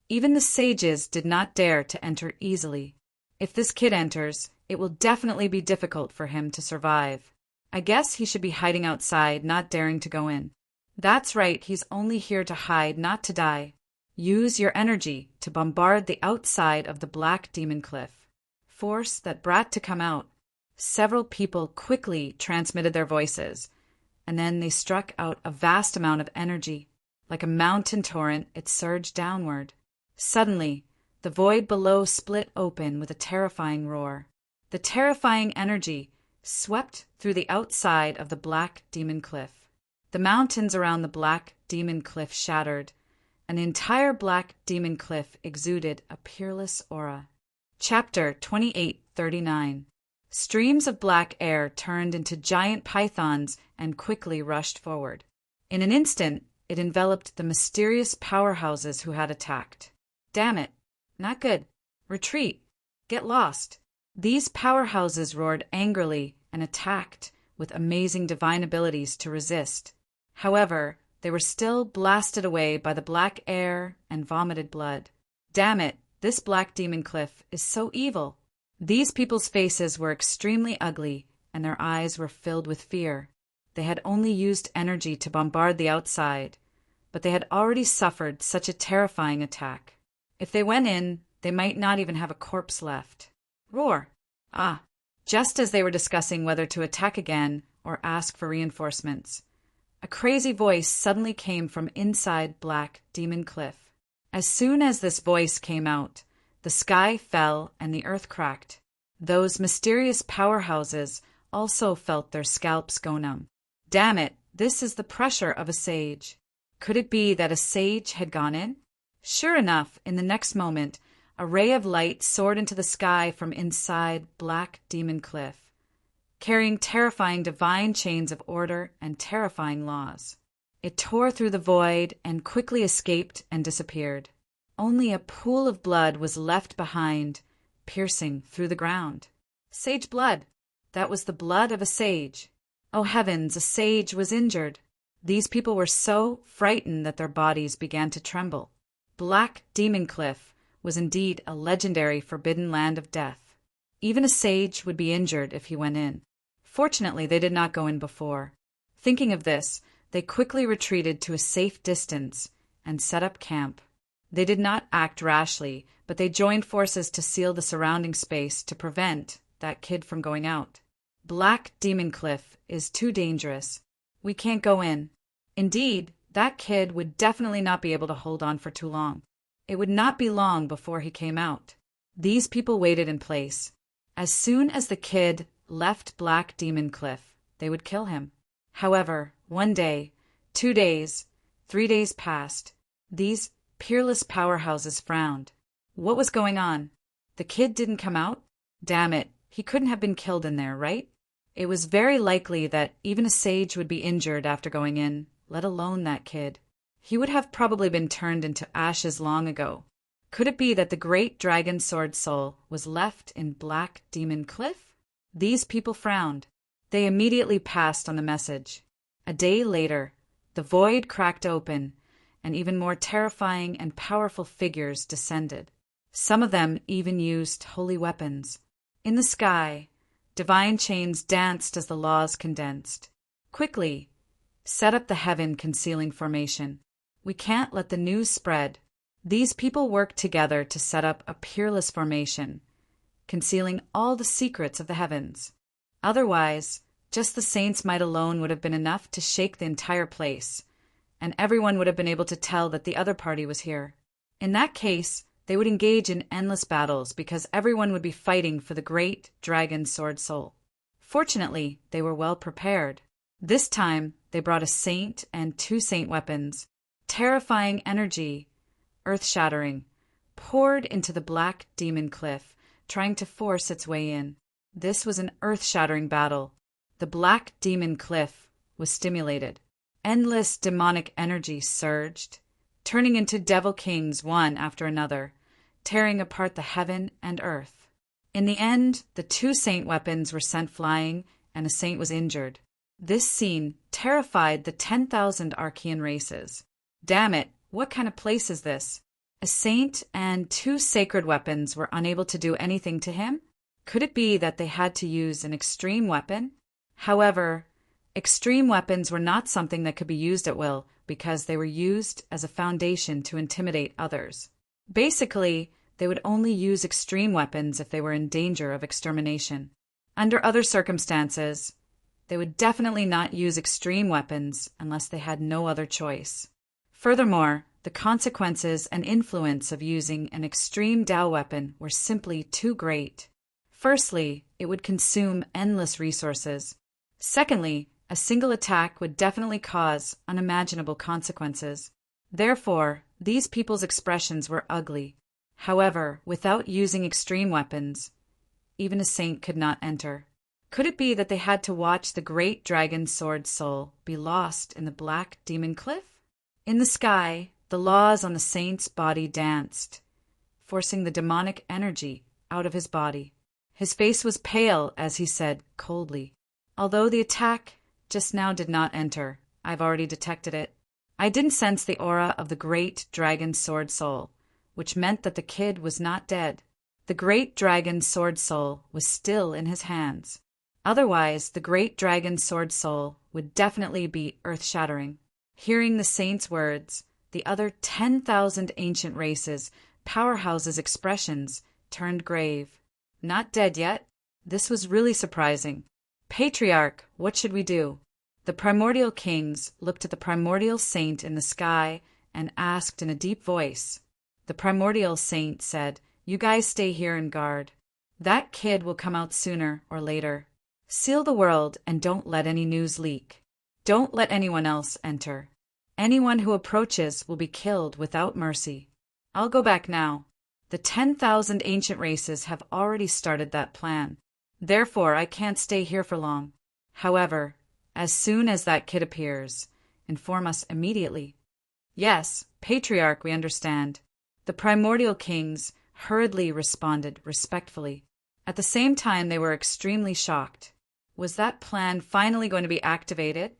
Even the sages did not dare to enter easily. If this kid enters, it will definitely be difficult for him to survive. I guess he should be hiding outside, not daring to go in. That's right, he's only here to hide, not to die. Use your energy to bombard the outside of the Black Demon Cliff. Force that brat to come out. Several people quickly transmitted their voices, and then they struck out a vast amount of energy. Like a mountain torrent, it surged downward. Suddenly, the void below split open with a terrifying roar. The terrifying energy swept through the outside of the Black Demon Cliff. The mountains around the Black Demon Cliff shattered, and the entire Black Demon Cliff exuded a peerless aura. Chapter 2839. Streams of black air turned into giant pythons and quickly rushed forward. In an instant, it enveloped the mysterious powerhouses who had attacked. Damn it. Not good. Retreat. Get lost. These powerhouses roared angrily and attacked with amazing divine abilities to resist. However, they were still blasted away by the black air and vomited blood. Damn it, this Black Demon Cliff is so evil. These people's faces were extremely ugly, and their eyes were filled with fear. They had only used energy to bombard the outside, but they had already suffered such a terrifying attack. If they went in, they might not even have a corpse left. Roar! Ah! Just as they were discussing whether to attack again or ask for reinforcements, a crazy voice suddenly came from inside Black Demon Cliff. As soon as this voice came out, the sky fell and the earth cracked. Those mysterious powerhouses also felt their scalps go numb. Damn it, this is the pressure of a sage. Could it be that a sage had gone in? Sure enough, in the next moment, a ray of light soared into the sky from inside Black Demon Cliff, carrying terrifying divine chains of order and terrifying laws. It tore through the void and quickly escaped and disappeared. Only a pool of blood was left behind, piercing through the ground. Sage blood! That was the blood of a sage. Oh heavens, a sage was injured. These people were so frightened that their bodies began to tremble. Black Demon Cliff was indeed a legendary forbidden land of death. Even a sage would be injured if he went in. Fortunately, they did not go in before. Thinking of this, they quickly retreated to a safe distance and set up camp. They did not act rashly, but they joined forces to seal the surrounding space to prevent that kid from going out. Black Demon Cliff is too dangerous. We can't go in. Indeed, that kid would definitely not be able to hold on for too long. It would not be long before he came out. These people waited in place. As soon as the kid left Black Demon Cliff, they would kill him. However, 1 day, 2 days, 3 days passed. These peerless powerhouses frowned. What was going on? The kid didn't come out? Damn it, he couldn't have been killed in there, right? It was very likely that even a sage would be injured after going in, let alone that kid. He would have probably been turned into ashes long ago. Could it be that the great dragon sword soul was left in Black Demon Cliff? These people frowned. They immediately passed on the message. A day later, the void cracked open, and even more terrifying and powerful figures descended. Some of them even used holy weapons. In the sky, divine chains danced as the laws condensed. Quickly, set up the heaven-concealing formation. We can't let the news spread. These people worked together to set up a peerless formation, concealing all the secrets of the heavens. Otherwise, just the saints' might alone would have been enough to shake the entire place, and everyone would have been able to tell that the other party was here. In that case, they would engage in endless battles because everyone would be fighting for the great dragon sword soul. Fortunately, they were well prepared. This time, they brought a saint and 2 saint weapons. Terrifying energy, earth-shattering, poured into the Black Demon Cliff, trying to force its way in. This was an earth-shattering battle. The Black Demon Cliff was stimulated. Endless demonic energy surged, turning into devil kings one after another, tearing apart the heaven and earth. In the end, the 2 saint weapons were sent flying, and a saint was injured. This scene terrified the 10,000 Archean races. Damn it, what kind of place is this? A saint and 2 sacred weapons were unable to do anything to him? Could it be that they had to use an extreme weapon? However, extreme weapons were not something that could be used at will because they were used as a foundation to intimidate others. Basically, they would only use extreme weapons if they were in danger of extermination. Under other circumstances, They would definitely not use extreme weapons unless they had no other choice. Furthermore, the consequences and influence of using an extreme Dao weapon were simply too great. Firstly, it would consume endless resources. Secondly, a single attack would definitely cause unimaginable consequences. Therefore, these people's expressions were ugly. However, without using extreme weapons, even a saint could not enter. Could it be that they had to watch the great dragon sword soul be lost in the black demon cliff? In the sky, the laws on the saint's body danced, forcing the demonic energy out of his body. His face was pale as he said coldly, "Although the attack just now did not enter, I've already detected it. I didn't sense the aura of the great dragon sword soul, which meant that the kid was not dead. The great dragon sword soul was still in his hands. Otherwise, the great dragon sword soul would definitely be earth-shattering." Hearing the saint's words, the other 10,000 ancient races, powerhouses' expressions turned grave. Not dead yet? This was really surprising. "Patriarch, what should we do?" The primordial kings looked at the primordial saint in the sky and asked in a deep voice. The primordial saint said, "You guys stay here and guard. That kid will come out sooner or later. Seal the world and don't let any news leak. Don't let anyone else enter. Anyone who approaches will be killed without mercy. I'll go back now. The 10,000 ancient races have already started that plan. Therefore, I can't stay here for long. However, as soon as that kid appears, inform us immediately." "Yes, Patriarch, we understand." The primordial kings hurriedly responded respectfully. At the same time, they were extremely shocked. Was that plan finally going to be activated?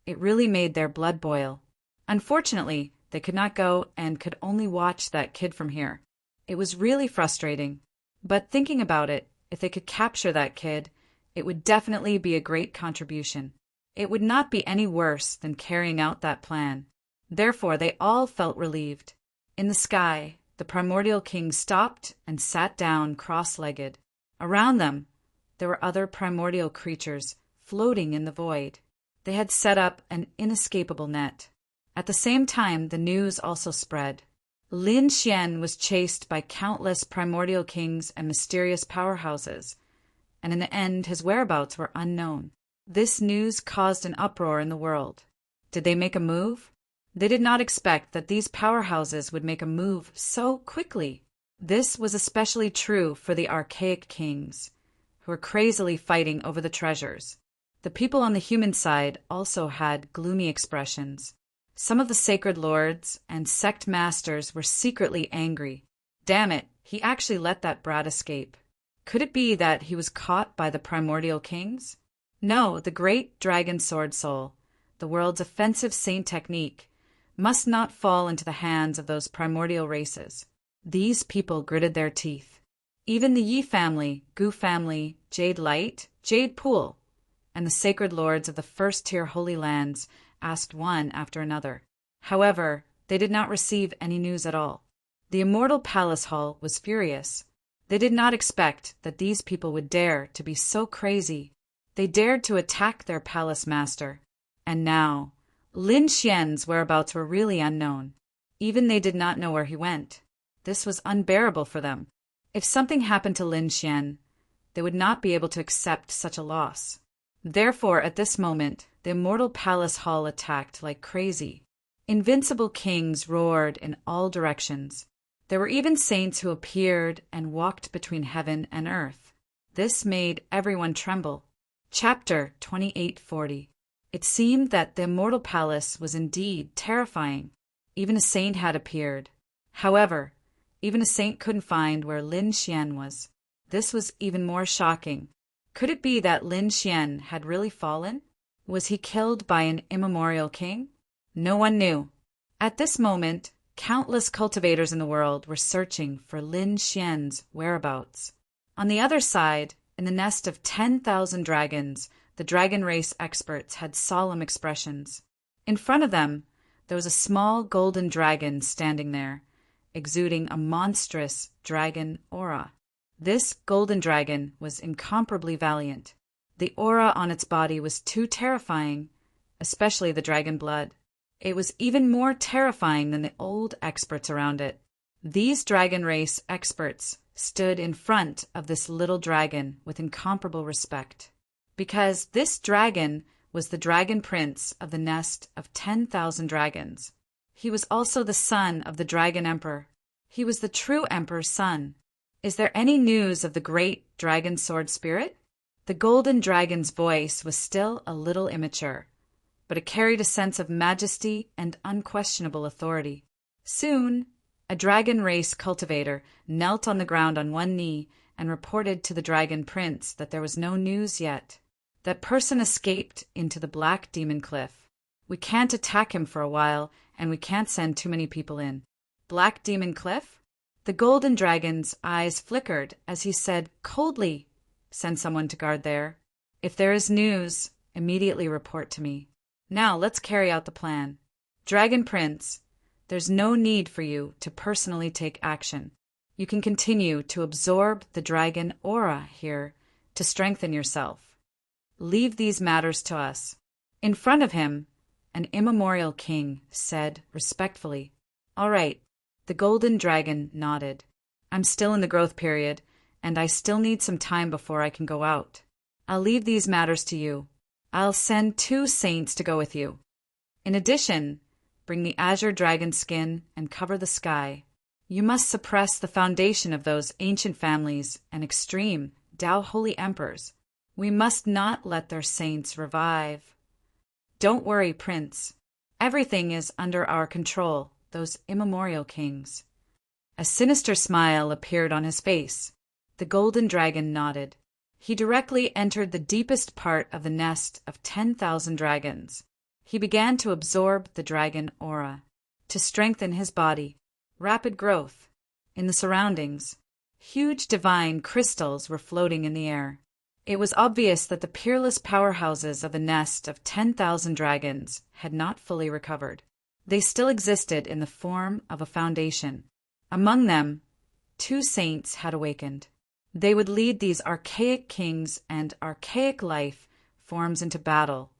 It really made their blood boil. Unfortunately, they could not go and could only watch that kid from here. It was really frustrating. But thinking about it, if they could capture that kid, it would definitely be a great contribution. It would not be any worse than carrying out that plan. Therefore, they all felt relieved. In the sky, the primordial king stopped and sat down cross-legged. Around them, there were other primordial creatures floating in the void. They had set up an inescapable net. At the same time, the news also spread. Lin Xian was chased by countless primordial kings and mysterious powerhouses, and in the end his whereabouts were unknown. This news caused an uproar in the world. Did they make a move? They did not expect that these powerhouses would make a move so quickly. This was especially true for the archaic kings, who were crazily fighting over the treasures. The people on the human side also had gloomy expressions. Some of the sacred lords and sect masters were secretly angry. Damn it, he actually let that brat escape. Could it be that he was caught by the primordial kings? No, the great dragon sword soul, the world's offensive saint technique, must not fall into the hands of those primordial races. These people gritted their teeth. Even the Yi family, Gu family, Jade Light, Jade Pool, and the sacred lords of the first-tier holy lands asked one after another. However, they did not receive any news at all. The immortal palace hall was furious. They did not expect that these people would dare to be so crazy. They dared to attack their palace master. And now, Lin Xian's whereabouts were really unknown. Even they did not know where he went. This was unbearable for them. If something happened to Lin Xian, they would not be able to accept such a loss. Therefore, at this moment, the immortal palace hall attacked like crazy. Invincible kings roared in all directions. There were even saints who appeared and walked between heaven and earth. This made everyone tremble. Chapter 2840. It seemed that the immortal palace was indeed terrifying. Even a saint had appeared. However, even a saint couldn't find where Lin Xian was. This was even more shocking. Could it be that Lin Xian had really fallen? Was he killed by an immemorial king? No one knew. At this moment, countless cultivators in the world were searching for Lin Xian's whereabouts. On the other side, in the nest of 10,000 dragons, the dragon race experts had solemn expressions. In front of them, there was a small golden dragon standing there, exuding a monstrous dragon aura. This golden dragon was incomparably valiant. The aura on its body was too terrifying, especially the dragon blood. It was even more terrifying than the old experts around it. These dragon race experts stood in front of this little dragon with incomparable respect, because this dragon was the dragon prince of the nest of 10,000 dragons. He was also the son of the dragon emperor. He was the true emperor's son. Is there any news of the great dragon sword spirit? The golden dragon's voice was still a little immature, but it carried a sense of majesty and unquestionable authority. Soon, a dragon race cultivator knelt on the ground on one knee and reported to the dragon prince that there was no news yet. That person escaped into the Black Demon Cliff. We can't attack him for a while, and we can't send too many people in. Black Demon Cliff? The golden dragon's eyes flickered as he said coldly, "Send someone to guard there. If there is news, immediately report to me. Now let's carry out the plan. Dragon Prince, there's no need for you to personally take action. You can continue to absorb the dragon aura here to strengthen yourself. Leave these matters to us." In front of him, an immemorial king said respectfully, "All right." The golden dragon nodded. "I'm still in the growth period, and I still need some time before I can go out. I'll leave these matters to you. I'll send 2 saints to go with you. In addition, bring the azure dragon skin and cover the sky. You must suppress the foundation of those ancient families and extreme Tao holy emperors. We must not let their saints revive. Don't worry, Prince. Everything is under our control, those immemorial kings." A sinister smile appeared on his face. The golden dragon nodded. He directly entered the deepest part of the nest of 10,000 dragons. He began to absorb the dragon aura, to strengthen his body. Rapid growth. In the surroundings, huge divine crystals were floating in the air. It was obvious that the peerless powerhouses of the nest of 10,000 dragons had not fully recovered. They still existed in the form of a foundation. Among them, 2 saints had awakened. They would lead these archaic kings and archaic life forms into battle,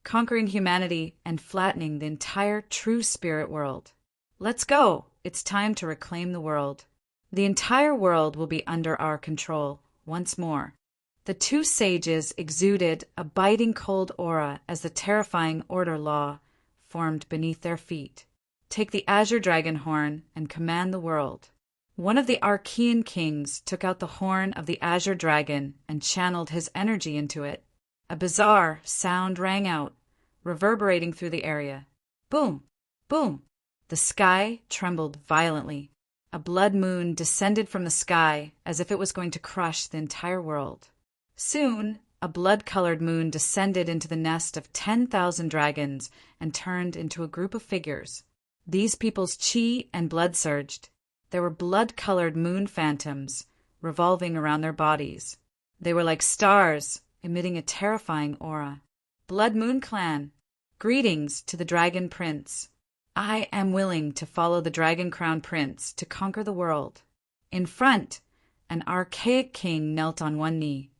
conquering humanity and flattening the entire true spirit world. Let's go! It's time to reclaim the world. The entire world will be under our control once more. The 2 sages exuded a biting cold aura as the terrifying order law formed beneath their feet. Take the azure dragon horn and command the world. One of the Archean kings took out the horn of the azure dragon and channeled his energy into it. A bizarre sound rang out, reverberating through the area. Boom! Boom! The sky trembled violently. A blood moon descended from the sky as if it was going to crush the entire world. Soon, a blood-colored moon descended into the nest of 10,000 dragons and turned into a group of figures. These people's chi and blood surged. There were blood-colored moon phantoms revolving around their bodies. They were like stars, emitting a terrifying aura. Blood Moon Clan, greetings to the Dragon Prince. I am willing to follow the Dragon Crown Prince to conquer the world. In front, an archaic king knelt on one knee,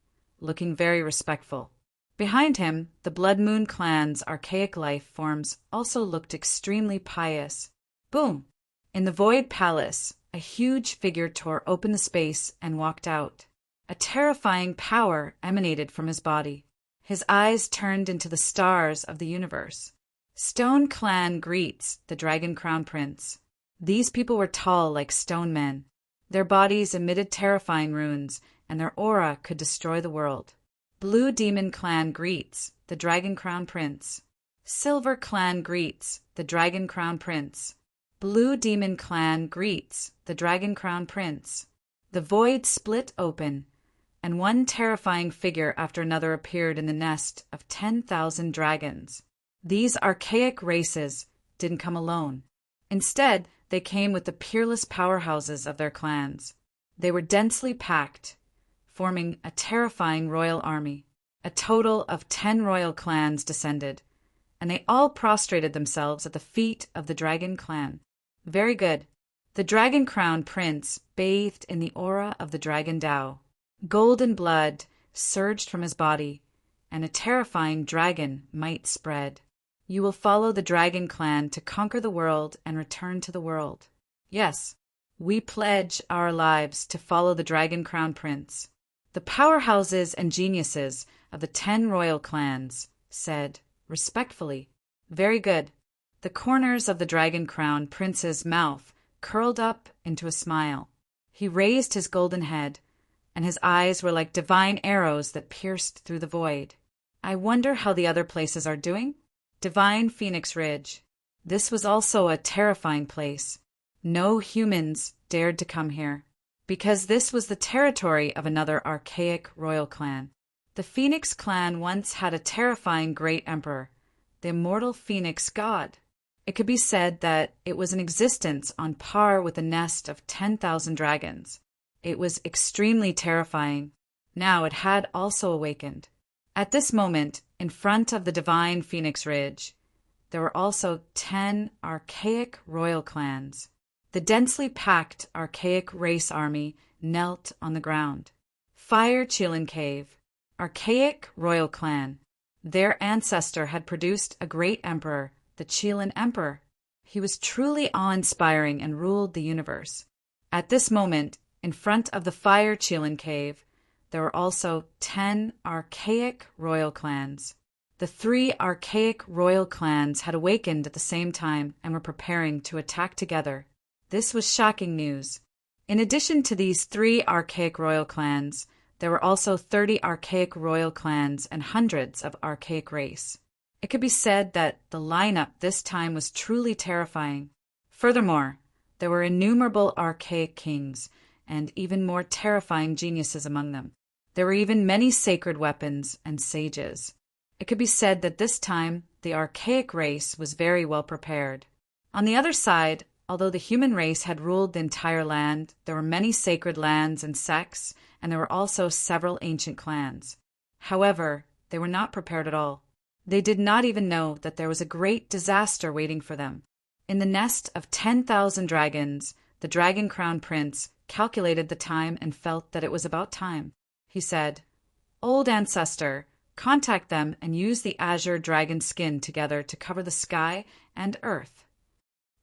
looking very respectful. Behind him, the Blood Moon Clan's archaic life forms also looked extremely pious. Boom! In the Void Palace, a huge figure tore open the space and walked out. A terrifying power emanated from his body. His eyes turned into the stars of the universe. Stone Clan greets the Dragon Crown Prince. These people were tall like stone men. Their bodies emitted terrifying runes, and their aura could destroy the world. Blue Demon Clan greets the Dragon Crown Prince. Silver Clan greets the Dragon Crown Prince. Blue Demon Clan greets the Dragon Crown Prince. The void split open, and one terrifying figure after another appeared in the nest of 10,000 dragons. These archaic races didn't come alone. Instead, they came with the peerless powerhouses of their clans. They were densely packed, forming a terrifying royal army. A total of 10 royal clans descended, and they all prostrated themselves at the feet of the Dragon Clan. Very good. The Dragon Crown Prince bathed in the aura of the Dragon Tao. Golden blood surged from his body, and a terrifying dragon might spread. You will follow the dragon clan to conquer the world and return to the world. Yes, we pledge our lives to follow the Dragon Crown Prince. The powerhouses and geniuses of the 10 royal clans said, respectfully, very good. The corners of the Dragon Crown Prince's mouth curled up into a smile. He raised his golden head, and his eyes were like divine arrows that pierced through the void. I wonder how the other places are doing? Divine Phoenix Ridge. This was also a terrifying place. No humans dared to come here, because this was the territory of another archaic royal clan. The Phoenix clan once had a terrifying great emperor, the immortal Phoenix god. It could be said that it was in existence on par with a nest of 10,000 dragons. It was extremely terrifying. Now it had also awakened. At this moment, in front of the divine Phoenix Ridge, there were also 10 archaic royal clans. The densely packed archaic race army knelt on the ground. Fire Chilin Cave, archaic royal clan. Their ancestor had produced a great emperor, the Chilin Emperor. He was truly awe-inspiring and ruled the universe. At this moment, in front of the Fire Chilin Cave, there were also 10 archaic royal clans. The 3 archaic royal clans had awakened at the same time and were preparing to attack together. This was shocking news. In addition to these 3 archaic royal clans, there were also 30 archaic royal clans and hundreds of archaic race. It could be said that the lineup this time was truly terrifying. Furthermore, there were innumerable archaic kings and even more terrifying geniuses among them. There were even many sacred weapons and sages. It could be said that this time the archaic race was very well prepared. On the other side, although the human race had ruled the entire land, there were many sacred lands and sects, and there were also several ancient clans. However, they were not prepared at all. They did not even know that there was a great disaster waiting for them. In the nest of 10,000 dragons, the Dragon Crown Prince calculated the time and felt that it was about time. He said, "Old ancestor, contact them and use the azure dragon skin together to cover the sky and earth."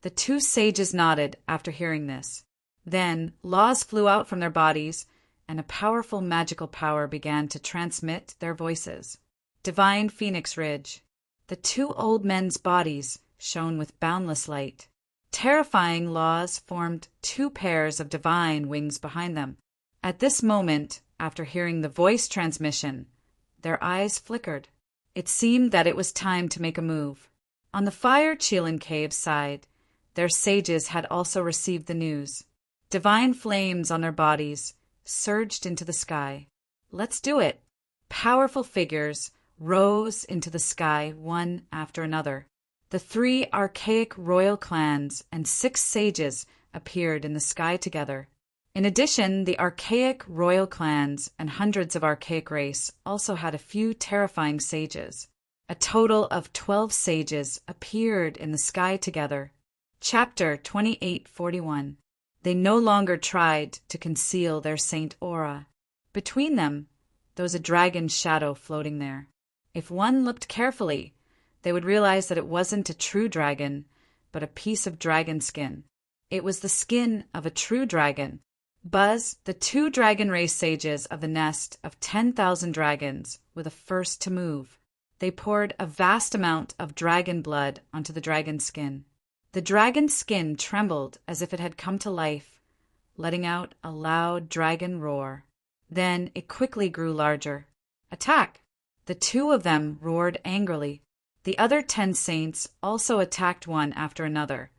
The 2 sages nodded after hearing this. Then laws flew out from their bodies, and a powerful magical power began to transmit their voices. Divine Phoenix Ridge. The 2 old men's bodies shone with boundless light. Terrifying laws formed 2 pairs of divine wings behind them. At this moment, after hearing the voice transmission, their eyes flickered. It seemed that it was time to make a move. On the Fire Chilin Cave side, their sages had also received the news. Divine flames on their bodies surged into the sky. Let's do it. Powerful figures rose into the sky one after another. The 3 archaic royal clans and 6 sages appeared in the sky together. In addition, the archaic royal clans and hundreds of archaic race also had a few terrifying sages. A total of 12 sages appeared in the sky together. Chapter 2841. They no longer tried to conceal their saint aura. Between them, there was a dragon shadow floating there. If one looked carefully, they would realize that it wasn't a true dragon, but a piece of dragon skin. It was the skin of a true dragon. Buzz, the 2 dragon race sages of the nest of 10,000 dragons, were the first to move. They poured a vast amount of dragon blood onto the dragon skin. The dragon skin trembled as if it had come to life, letting out a loud dragon roar. Then it quickly grew larger. Attack! The 2 of them roared angrily. The other 10 saints also attacked one after another,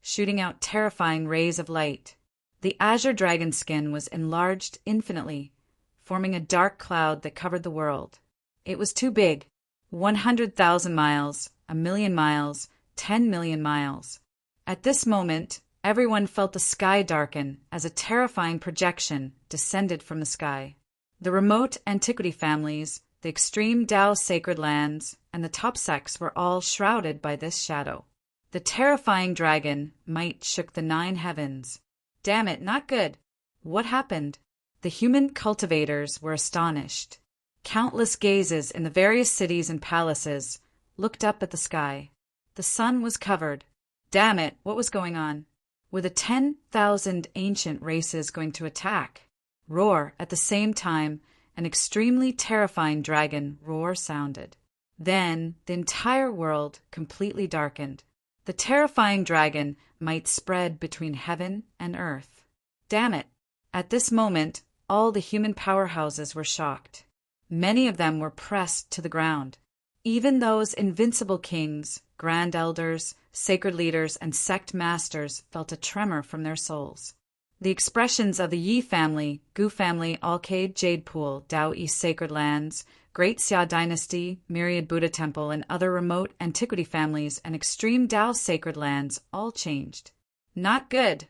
shooting out terrifying rays of light. The azure dragon skin was enlarged infinitely, forming a dark cloud that covered the world. It was too big, 100,000 miles, 1,000,000 miles, 10 million miles. At this moment, everyone felt the sky darken as a terrifying projection descended from the sky. The remote antiquity families, the extreme Tao sacred lands, and the top sects were all shrouded by this shadow. The terrifying dragon might shook the 9 heavens. Damn it, not good. What happened? The human cultivators were astonished. Countless gazes in the various cities and palaces looked up at the sky. The sun was covered. Damn it, what was going on? Were the 10,000 ancient races going to attack? Roar! At the same time, an extremely terrifying dragon roar sounded. Then the entire world completely darkened. The terrifying dragon might spread between heaven and earth. Damn it! At this moment, all the human powerhouses were shocked. Many of them were pressed to the ground. Even those invincible kings, grand elders, sacred leaders, and sect masters felt a tremor from their souls. The expressions of the Yi family, Gu family, Alcade Jade Pool, Dao East Sacred Lands, Great Xia Dynasty, Myriad Buddha Temple, and other remote antiquity families and extreme Dao sacred lands all changed. Not good.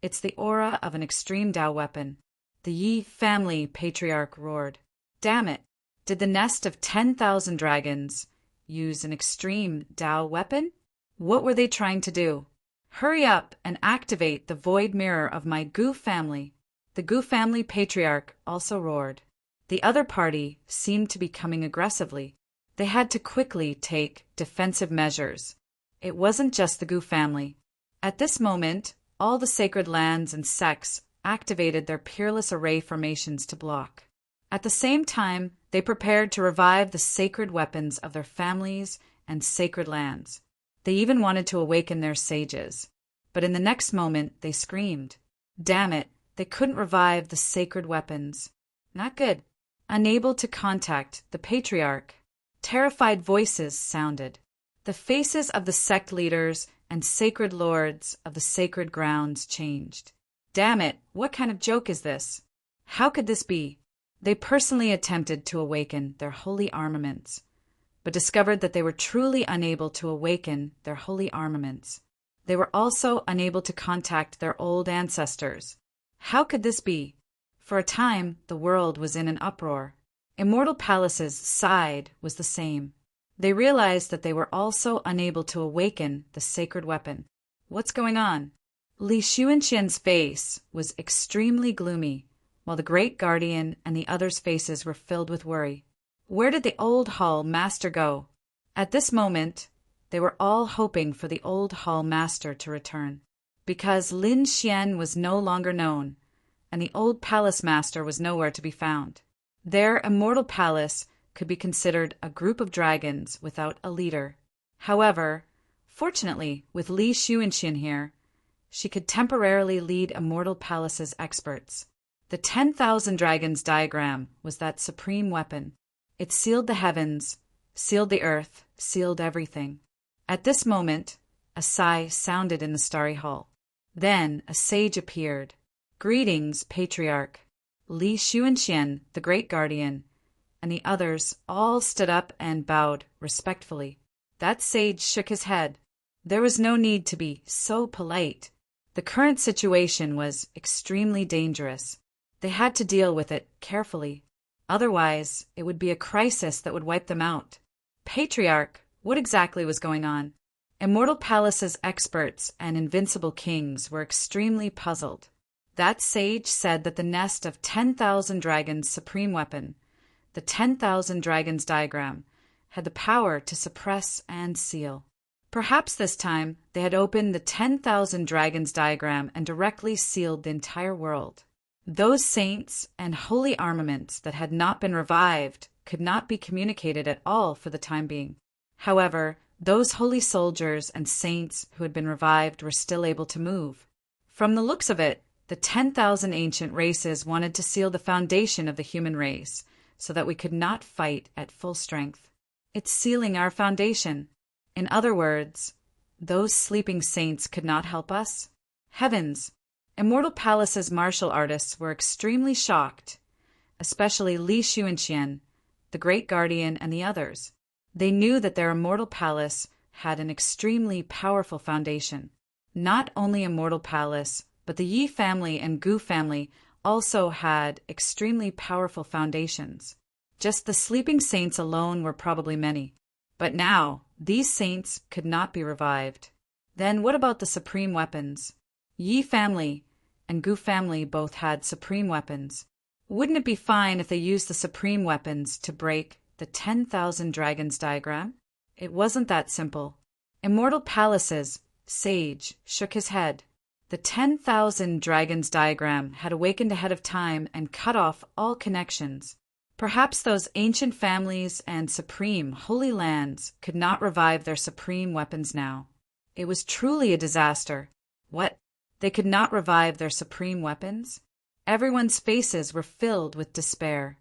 It's the aura of an extreme Dao weapon. The Yi family patriarch roared. Damn it! Did the nest of 10,000 dragons use an extreme Dao weapon? What were they trying to do? Hurry up and activate the void mirror of my Gu family. The Gu family patriarch also roared. The other party seemed to be coming aggressively. They had to quickly take defensive measures. It wasn't just the Gu family. At this moment, all the sacred lands and sects activated their peerless array formations to block. At the same time, they prepared to revive the sacred weapons of their families and sacred lands. They even wanted to awaken their sages. But in the next moment, they screamed. Damn it, they couldn't revive the sacred weapons. Not good. Unable to contact the patriarch, terrified voices sounded. The faces of the sect leaders and sacred lords of the sacred grounds changed. Damn it, what kind of joke is this? How could this be? They personally attempted to awaken their holy armaments, but discovered that they were truly unable to awaken their holy armaments. They were also unable to contact their old ancestors. How could this be? For a time, the world was in an uproar. Immortal Palace's side was the same. They realized that they were also unable to awaken the sacred weapon. What's going on? Li Xuanxian's face was extremely gloomy, while the Great Guardian and the others' faces were filled with worry. Where did the old Hall Master go? At this moment, they were all hoping for the old Hall Master to return, because Lin Xian was no longer known, and the old Palace Master was nowhere to be found. Their immortal palace could be considered a group of dragons without a leader. However, fortunately, with Li Xuanxian here, she could temporarily lead Immortal Palace's experts. The 10,000 dragons diagram was that supreme weapon. It sealed the heavens, sealed the earth, sealed everything. At this moment, a sigh sounded in the starry hall. Then a sage appeared. Greetings, Patriarch. Li Xuanxian, the Great Guardian, and the others all stood up and bowed respectfully. That sage shook his head. There was no need to be so polite. The current situation was extremely dangerous. They had to deal with it carefully. Otherwise, it would be a crisis that would wipe them out. Patriarch, what exactly was going on? Immortal Palace's experts and invincible kings were extremely puzzled. That sage said that the nest of 10,000 dragons' supreme weapon, the 10,000 dragons diagram, had the power to suppress and seal. Perhaps this time they had opened the 10,000 dragons diagram and directly sealed the entire world. Those saints and holy armaments that had not been revived could not be communicated at all for the time being. However, those holy soldiers and saints who had been revived were still able to move. From the looks of it, the 10,000 ancient races wanted to seal the foundation of the human race so that we could not fight at full strength. It's sealing our foundation. In other words, those sleeping saints could not help us? Heavens! Immortal Palace's martial artists were extremely shocked, especially Li Xuanxian, the Great Guardian, and the others. They knew that their Immortal Palace had an extremely powerful foundation. Not only Immortal Palace, but the Yi family and Gu family also had extremely powerful foundations. Just the sleeping saints alone were probably many. But now, these saints could not be revived. Then what about the supreme weapons? Yi family and Gu family both had supreme weapons. Wouldn't it be fine if they used the supreme weapons to break the 10,000 dragons diagram? It wasn't that simple. Immortal Palaces, Sage, shook his head. The 10,000 dragons diagram had awakened ahead of time and cut off all connections. Perhaps those ancient families and supreme holy lands could not revive their supreme weapons now. It was truly a disaster. What? They could not revive their supreme weapons? Everyone's faces were filled with despair.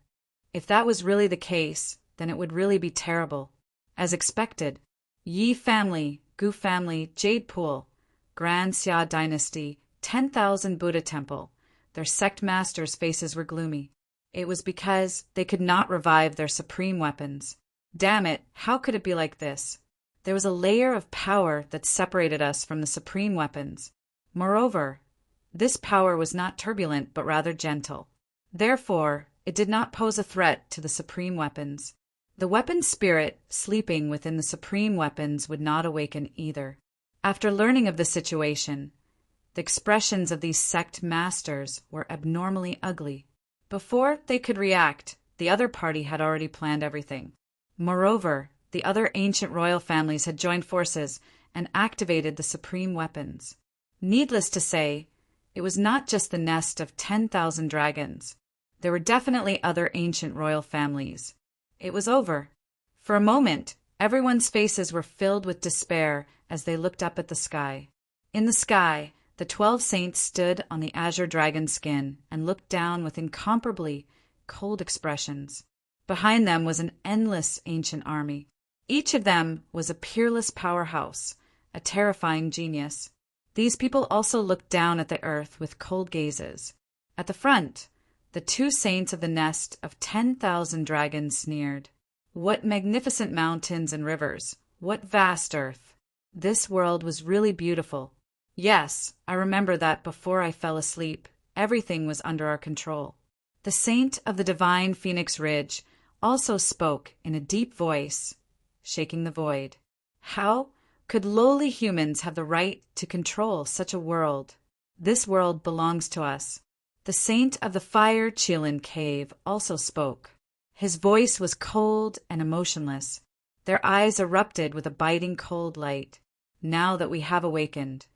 If that was really the case, then it would really be terrible. As expected, Yi family, Gu family, Jade Pool, Grand Xia dynasty, 10,000 Buddha temple, their sect masters' faces were gloomy. It was because they could not revive their supreme weapons. Damn it, how could it be like this? There was a layer of power that separated us from the supreme weapons. Moreover, this power was not turbulent but rather gentle. Therefore, it did not pose a threat to the supreme weapons. The weapon spirit sleeping within the supreme weapons would not awaken either. After learning of the situation, the expressions of these sect masters were abnormally ugly. Before they could react, the other party had already planned everything. Moreover, the other ancient royal families had joined forces and activated the supreme weapons. Needless to say, it was not just the nest of 10,000 dragons. There were definitely other ancient royal families. It was over. For a moment, everyone's faces were filled with despair as they looked up at the sky. In the sky, the 12 saints stood on the azure dragon skin and looked down with incomparably cold expressions. Behind them was an endless ancient army. Each of them was a peerless powerhouse, a terrifying genius. These people also looked down at the earth with cold gazes. At the front, the 2 saints of the nest of 10,000 dragons sneered. What magnificent mountains and rivers! What vast earth! This world was really beautiful. Yes, I remember that before I fell asleep, everything was under our control. The saint of the divine Phoenix Ridge also spoke in a deep voice, shaking the void. How could lowly humans have the right to control such a world? This world belongs to us. The saint of the Fire Chilin Cave also spoke. His voice was cold and emotionless. Their eyes erupted with a biting cold light. Now that we have awakened,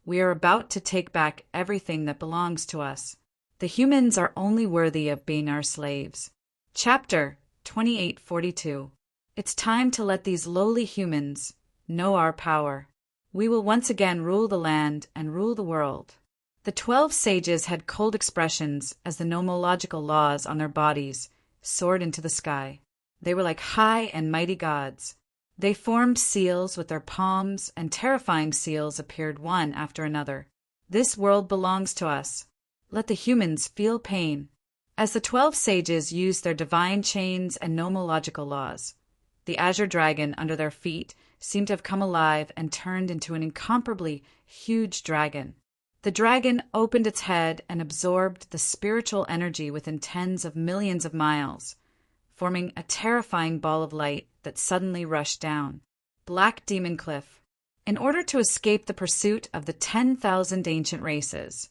we are about to take back everything that belongs to us. The humans are only worthy of being our slaves. Chapter 2842. It's time to let these lowly humans know our power. We will once again rule the land and rule the world. The 12 sages had cold expressions as the nomological laws on their bodies soared into the sky. They were like high and mighty gods. They formed seals with their palms, and terrifying seals appeared one after another. This world belongs to us. Let the humans feel pain. As the 12 sages used their divine chains and nomological laws, the azure dragon under their feet seemed to have come alive and turned into an incomparably huge dragon. The dragon opened its head and absorbed the spiritual energy within tens of millions of miles, forming a terrifying ball of light that suddenly rushed down. Black Demon Cliff. In order to escape the pursuit of the 10,000 ancient races,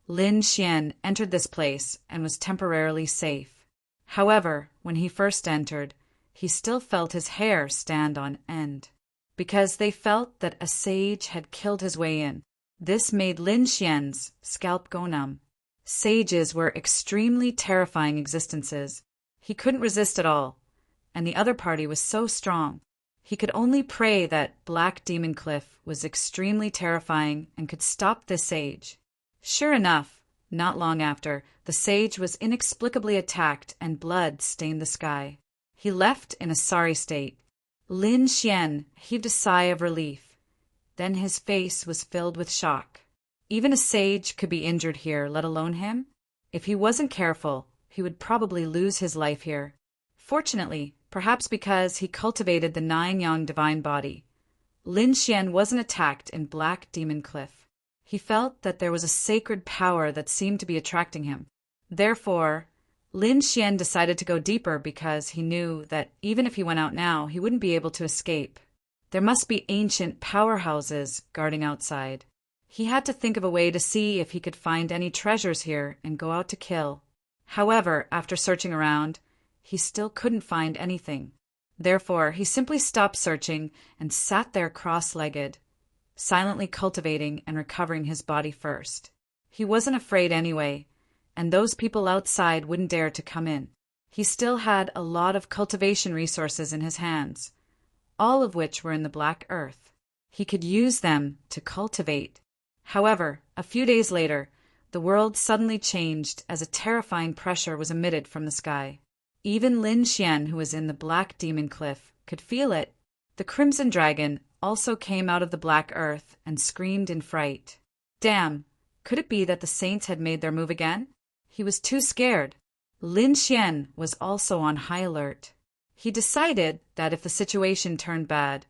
Lin Xian entered this place and was temporarily safe. However, when he first entered, he still felt his hair stand on end, because they felt that a sage had killed his way in. This made Lin Xian's scalp go numb. Sages were extremely terrifying existences. He couldn't resist at all, and the other party was so strong. He could only pray that Black Demon Cliff was extremely terrifying and could stop this sage. Sure enough, not long after, the sage was inexplicably attacked and blood stained the sky. He left in a sorry state. Lin Xian heaved a sigh of relief. Then his face was filled with shock. Even a sage could be injured here, let alone him. If he wasn't careful, he would probably lose his life here. Fortunately, perhaps because he cultivated the 9-yang divine body, Lin Xian wasn't attacked in Black Demon Cliff. He felt that there was a sacred power that seemed to be attracting him. Therefore, Lin Xian decided to go deeper because he knew that even if he went out now, he wouldn't be able to escape. There must be ancient powerhouses guarding outside. He had to think of a way to see if he could find any treasures here and go out to kill. However, after searching around, he still couldn't find anything. Therefore, he simply stopped searching and sat there cross-legged, silently cultivating and recovering his body first. He wasn't afraid anyway, and those people outside wouldn't dare to come in. He still had a lot of cultivation resources in his hands, all of which were in the black earth. He could use them to cultivate. However, a few days later, the world suddenly changed as a terrifying pressure was emitted from the sky. Even Lin Xian, who was in the Black Demon Cliff, could feel it. The Crimson Dragon also came out of the black earth and screamed in fright. Damn, could it be that the saints had made their move again? He was too scared. Lin Xian was also on high alert. He decided that if the situation turned bad,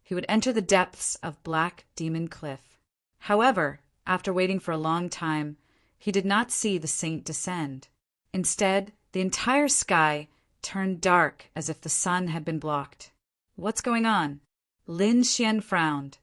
he would enter the depths of Black Demon Cliff. However, after waiting for a long time, he did not see the saint descend. Instead, the entire sky turned dark as if the sun had been blocked. What's going on? Lin Xian frowned.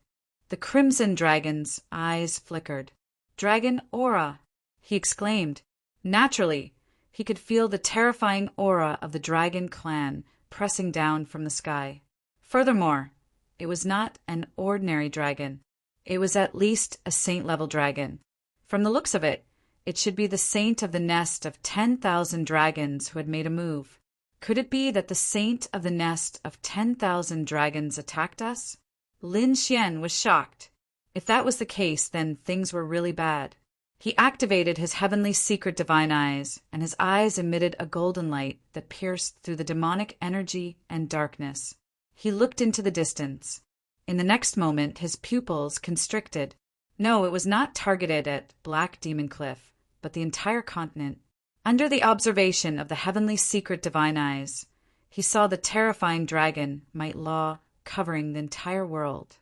The Crimson Dragon's eyes flickered. Dragon aura, he exclaimed. Naturally, he could feel the terrifying aura of the dragon clan pressing down from the sky. Furthermore, it was not an ordinary dragon. It was at least a saint-level dragon. From the looks of it, it should be the saint of the nest of 10,000 dragons who had made a move. Could it be that the saint of the nest of 10,000 dragons attacked us? Lin Xian was shocked. If that was the case, then things were really bad. He activated his heavenly secret divine eyes, and his eyes emitted a golden light that pierced through the demonic energy and darkness. He looked into the distance. In the next moment, his pupils constricted. No, it was not targeted at Black Demon Cliff, but the entire continent. Under the observation of the heavenly secret divine eyes, he saw the terrifying dragon, Might Law, covering the entire world.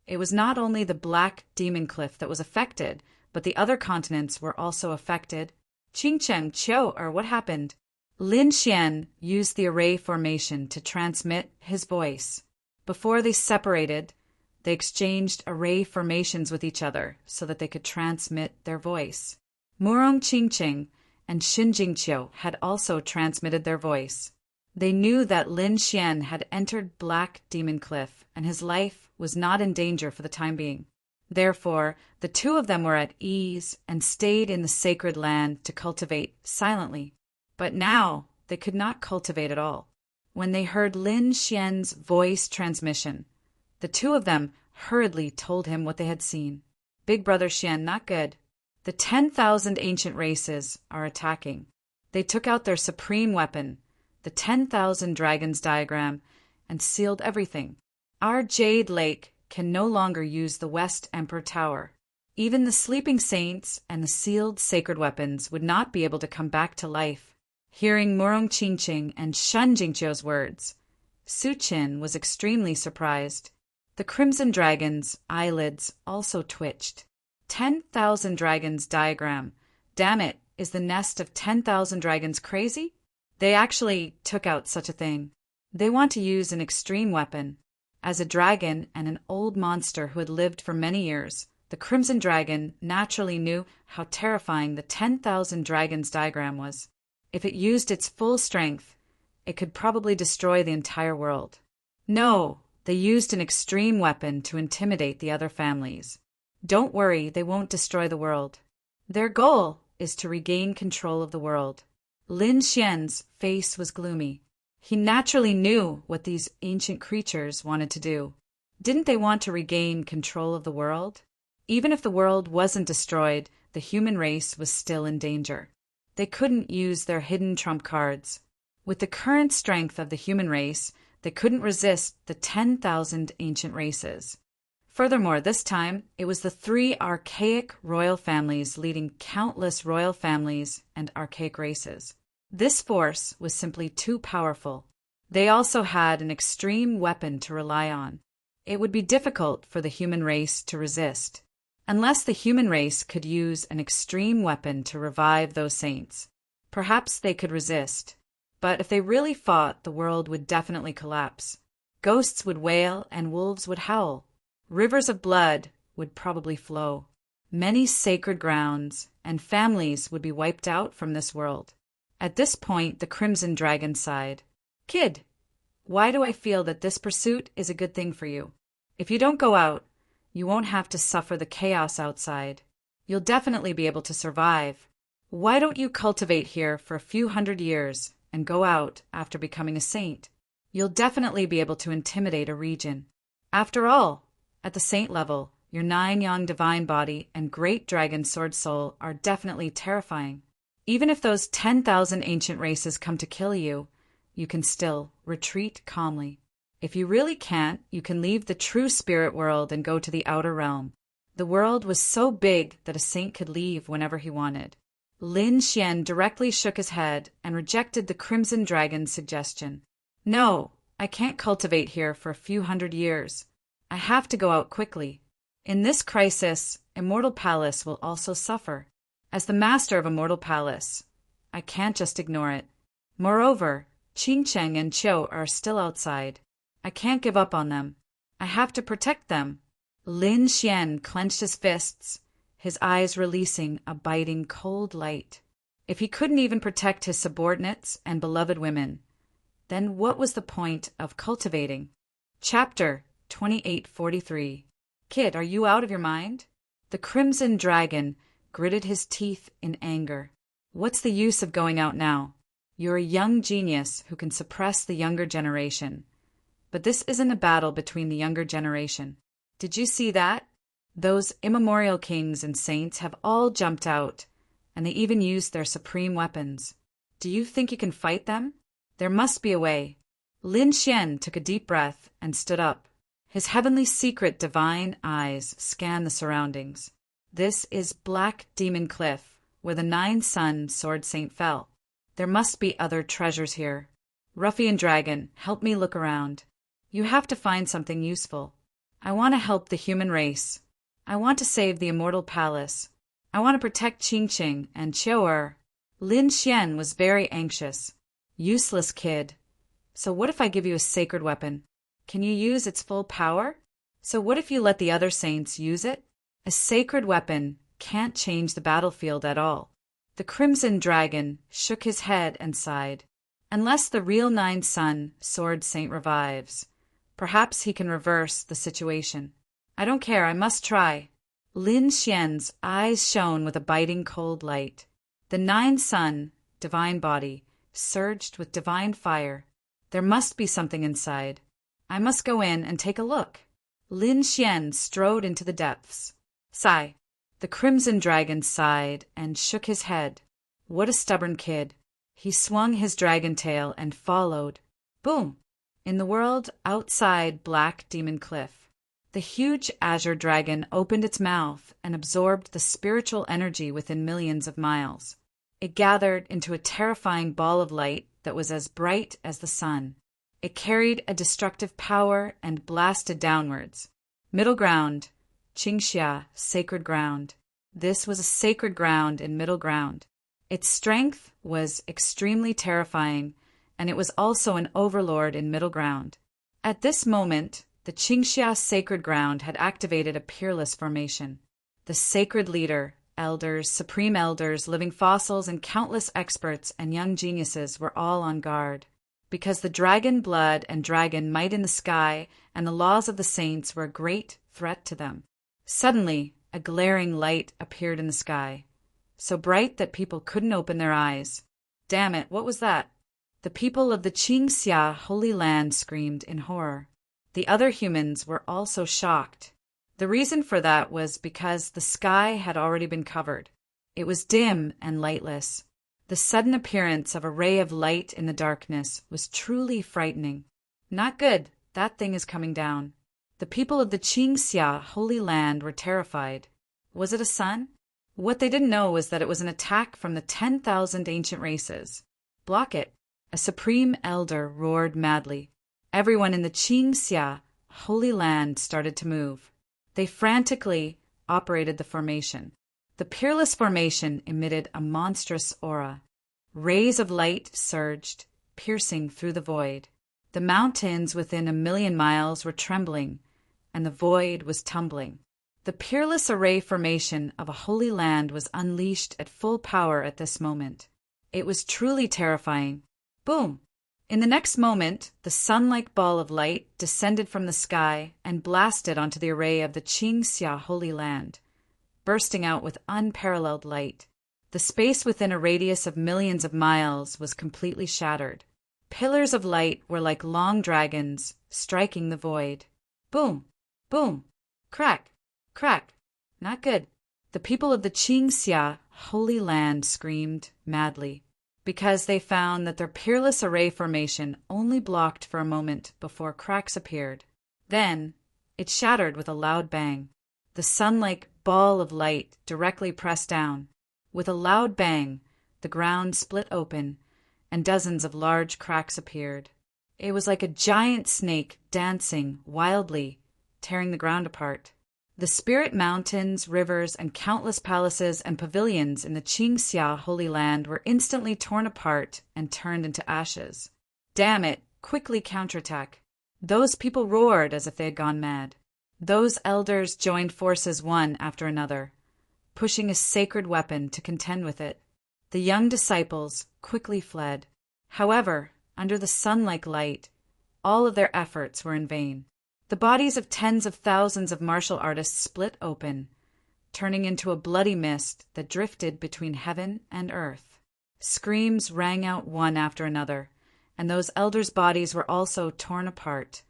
It was not only the Black Demon Cliff that was affected, but the other continents were also affected. Qingcheng, Qiu, or what happened? Lin Xian used the array formation to transmit his voice. Before they separated, they exchanged array formations with each other so that they could transmit their voice. Murong Qingcheng and Xinjingqiu had also transmitted their voice. They knew that Lin Xian had entered Black Demon Cliff, and his life was not in danger for the time being. Therefore, the two of them were at ease and stayed in the sacred land to cultivate silently. But now they could not cultivate at all. When they heard Lin Xian's voice transmission, the two of them hurriedly told him what they had seen. Big Brother Xian, not good. The 10,000 ancient races are attacking. They took out their supreme weapon, the 10,000 dragons diagram, and sealed everything. Our Jade Lake can no longer use the West Emperor Tower. Even the sleeping saints and the sealed sacred weapons would not be able to come back to life. Hearing Murong Qingqing and Shun Jingqiu's words, Su Qin was extremely surprised. The Crimson Dragon's eyelids also twitched. 10,000 dragons diagram. Damn it, is the nest of 10,000 dragons crazy? They actually took out such a thing. They want to use an extreme weapon. As a dragon and an old monster who had lived for many years, the Crimson Dragon naturally knew how terrifying the 10,000 dragons diagram was. If it used its full strength, it could probably destroy the entire world. No, they used an extreme weapon to intimidate the other families. Don't worry, they won't destroy the world. Their goal is to regain control of the world. Lin Xian's face was gloomy. He naturally knew what these ancient creatures wanted to do. Didn't they want to regain control of the world? Even if the world wasn't destroyed, the human race was still in danger. They couldn't use their hidden trump cards. With the current strength of the human race, they couldn't resist the 10,000 ancient races. Furthermore, this time, it was the 3 archaic royal families leading countless royal families and archaic races. This force was simply too powerful. They also had an extreme weapon to rely on. It would be difficult for the human race to resist, unless the human race could use an extreme weapon to revive those saints. Perhaps they could resist, but if they really fought, the world would definitely collapse. Ghosts would wail and wolves would howl. Rivers of blood would probably flow. Many sacred grounds and families would be wiped out from this world. At this point, the Crimson Dragon sighed. Kid, why do I feel that this pursuit is a good thing for you? If you don't go out, you won't have to suffer the chaos outside. You'll definitely be able to survive. Why don't you cultivate here for a few hundred years and go out after becoming a saint? You'll definitely be able to intimidate a region. After all, at the saint level, your 9-yang divine body and great dragon sword soul are definitely terrifying. Even if those 10,000 ancient races come to kill you, you can still retreat calmly. If you really can't, you can leave the true spirit world and go to the outer realm. The world was so big that a saint could leave whenever he wanted. Lin Xian directly shook his head and rejected the Crimson Dragon's suggestion. No, I can't cultivate here for a few hundred years. I have to go out quickly. In this crisis, Immortal Palace will also suffer. As the master of Immortal Palace, I can't just ignore it. Moreover, Qing Cheng and Qiu are still outside. I can't give up on them. I have to protect them. Lin Xian clenched his fists, his eyes releasing a biting cold light. If he couldn't even protect his subordinates and beloved women, then what was the point of cultivating? Chapter 2843. Kid, are you out of your mind? The Crimson Dragon gritted his teeth in anger. What's the use of going out now? You're a young genius who can suppress the younger generation. But this isn't a battle between the younger generation. Did you see that? Those immemorial kings and saints have all jumped out, and they even used their supreme weapons. Do you think you can fight them? There must be a way. Lin Xian took a deep breath and stood up. His heavenly secret divine eyes scanned the surroundings. This is Black Demon Cliff, where the 9-Sun Sword Saint fell. There must be other treasures here. Ruffian Dragon, help me look around. You have to find something useful. I want to help the human race. I want to save the Immortal Palace. I want to protect Qing Qing and Qiu. Lin Xian was very anxious. Useless kid. So what if I give you a sacred weapon? Can you use its full power? So what if you let the other saints use it? A sacred weapon can't change the battlefield at all. The Crimson Dragon shook his head and sighed. Unless the real 9-Sun Sword Saint revives, perhaps he can reverse the situation. I don't care, I must try. Lin Xian's eyes shone with a biting cold light. The 9-Sun divine body surged with divine fire. There must be something inside. I must go in and take a look. Lin Xian strode into the depths. Sigh. The Crimson Dragon sighed and shook his head. What a stubborn kid. He swung his dragon tail and followed. Boom! In the world outside Black Demon Cliff, the huge azure dragon opened its mouth and absorbed the spiritual energy within millions of miles. It gathered into a terrifying ball of light that was as bright as the sun. It carried a destructive power and blasted downwards. Middle ground. Qingxia, sacred ground. This was a sacred ground in middle ground. Its strength was extremely terrifying, and it was also an overlord in middle ground. At this moment, the Qingxia sacred ground had activated a peerless formation. The sacred leader, elders, supreme elders, living fossils, and countless experts and young geniuses were all on guard. Because the dragon blood and dragon might in the sky and the laws of the saints were a great threat to them. Suddenly, a glaring light appeared in the sky, so bright that people couldn't open their eyes. Damn it, what was that? The people of the Qingxia Holy Land screamed in horror. The other humans were also shocked. The reason for that was because the sky had already been covered. It was dim and lightless. The sudden appearance of a ray of light in the darkness was truly frightening. Not good, that thing is coming down. The people of the Qingxia Holy Land were terrified. Was it a sun? What they didn't know was that it was an attack from the 10,000 ancient races. Block it. A supreme elder roared madly. Everyone in the Qingxia Holy Land started to move. They frantically operated the formation. The peerless formation emitted a monstrous aura. Rays of light surged, piercing through the void. The mountains within 1,000,000 miles were trembling, and the void was tumbling. The peerless array formation of a holy land was unleashed at full power at this moment. It was truly terrifying. Boom! In the next moment, the sun-like ball of light descended from the sky and blasted onto the array of the Qingxia Holy Land, bursting out with unparalleled light. The space within a radius of millions of miles was completely shattered. Pillars of light were like long dragons, striking the void. Boom! Boom! Crack! Crack! Not good. The people of the Qingxia Holy Land screamed madly, because they found that their peerless array formation only blocked for a moment before cracks appeared. Then, it shattered with a loud bang. The sun-like ball of light directly pressed down. With a loud bang, the ground split open, and dozens of large cracks appeared. It was like a giant snake dancing wildly, tearing the ground apart. The spirit mountains, rivers, and countless palaces and pavilions in the Qingxia Holy Land were instantly torn apart and turned into ashes. Damn it! Quickly counterattack. Those people roared as if they had gone mad. Those elders joined forces one after another, pushing a sacred weapon to contend with it. The young disciples quickly fled. However, under the sun-like light, all of their efforts were in vain. The bodies of tens of thousands of martial artists split open, turning into a bloody mist that drifted between heaven and earth. Screams rang out one after another, and those elders' bodies were also torn apart,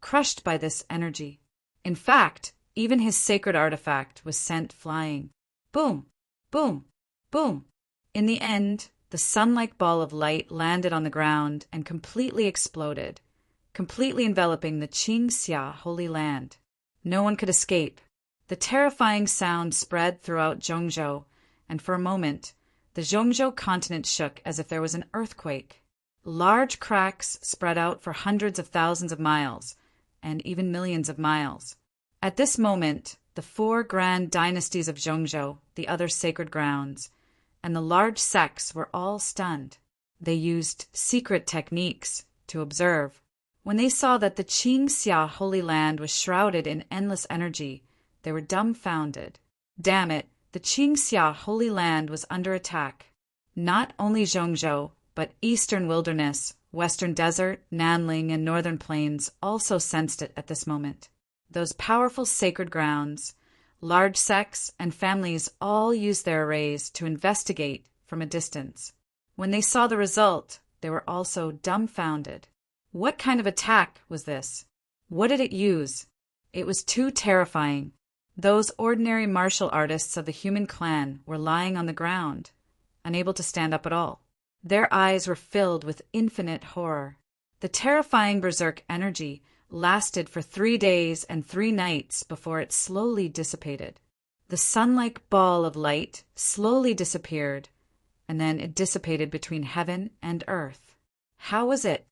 crushed by this energy. In fact, even his sacred artifact was sent flying. Boom! Boom! Boom! In the end, the sun-like ball of light landed on the ground and completely exploded, completely enveloping the Qingxia Holy Land. No one could escape. The terrifying sound spread throughout Zhongzhou, and for a moment, the Zhongzhou continent shook as if there was an earthquake. Large cracks spread out for hundreds of thousands of miles, and even millions of miles. At this moment, the 4 grand dynasties of Zhongzhou, the other sacred grounds, and the large sects were all stunned. They used secret techniques to observe. When they saw that the Qingxia Holy Land was shrouded in endless energy, they were dumbfounded. Damn it, the Qingxia Holy Land was under attack. Not only Zhongzhou, but Eastern Wilderness, Western Desert, Nanling, and Northern Plains also sensed it at this moment. Those powerful sacred grounds, large sects, and families all used their arrays to investigate from a distance. When they saw the result, they were also dumbfounded. What kind of attack was this? What did it use? It was too terrifying. Those ordinary martial artists of the human clan were lying on the ground, unable to stand up at all. Their eyes were filled with infinite horror. The terrifying berserk energy lasted for 3 days and 3 nights before it slowly dissipated. The sun-like ball of light slowly disappeared, and then it dissipated between heaven and earth. How was it?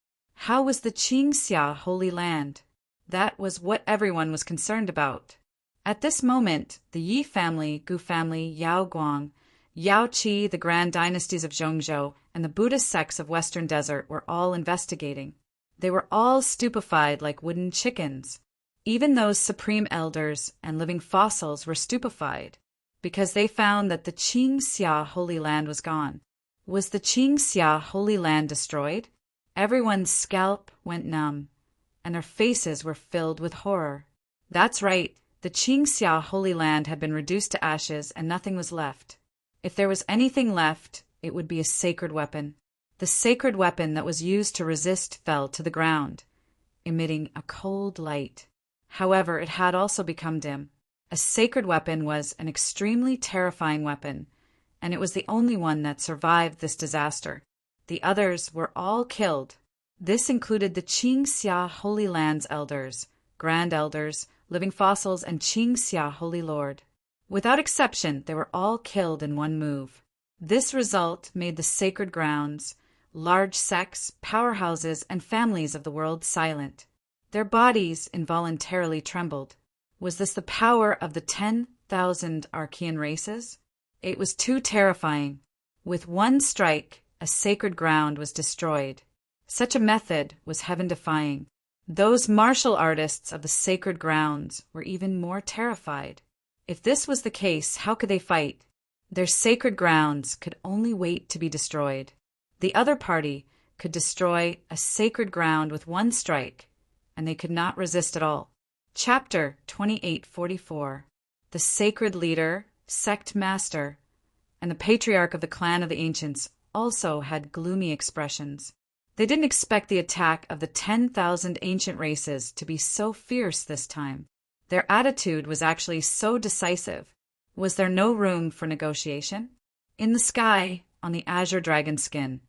How was the Qingxia Holy Land? That was what everyone was concerned about. At this moment, the Yi family, Gu family, Yao Guang, Yao Qi, the grand dynasties of Zhongzhou, and the Buddhist sects of Western Desert were all investigating. They were all stupefied like wooden chickens. Even those supreme elders and living fossils were stupefied, because they found that the Qingxia Holy Land was gone. Was the Qingxia Holy Land destroyed? Everyone's scalp went numb, and their faces were filled with horror. That's right, the Qingxia Holy Land had been reduced to ashes and nothing was left. If there was anything left, it would be a sacred weapon. The sacred weapon that was used to resist fell to the ground, emitting a cold light. However, it had also become dim. A sacred weapon was an extremely terrifying weapon, and it was the only one that survived this disaster. The others were all killed. This included the Qingxia Holy Land's elders, grand elders, living fossils, and Qingxia Holy Lord. Without exception, they were all killed in one move. This result made the sacred grounds, large sects, powerhouses, and families of the world silent. Their bodies involuntarily trembled. Was this the power of the 10,000 Archean races? It was too terrifying. With one strike, a sacred ground was destroyed. Such a method was heaven-defying. Those martial artists of the sacred grounds were even more terrified. If this was the case, how could they fight? Their sacred grounds could only wait to be destroyed. The other party could destroy a sacred ground with one strike, and they could not resist at all. Chapter 2844. The Sacred Leader, Sect Master, and the Patriarch of the Clan of the Ancients also had gloomy expressions. They didn't expect the attack of the 10,000 ancient races to be so fierce this time. Their attitude was actually so decisive. Was there no room for negotiation? In the sky, on the azure dragon skin,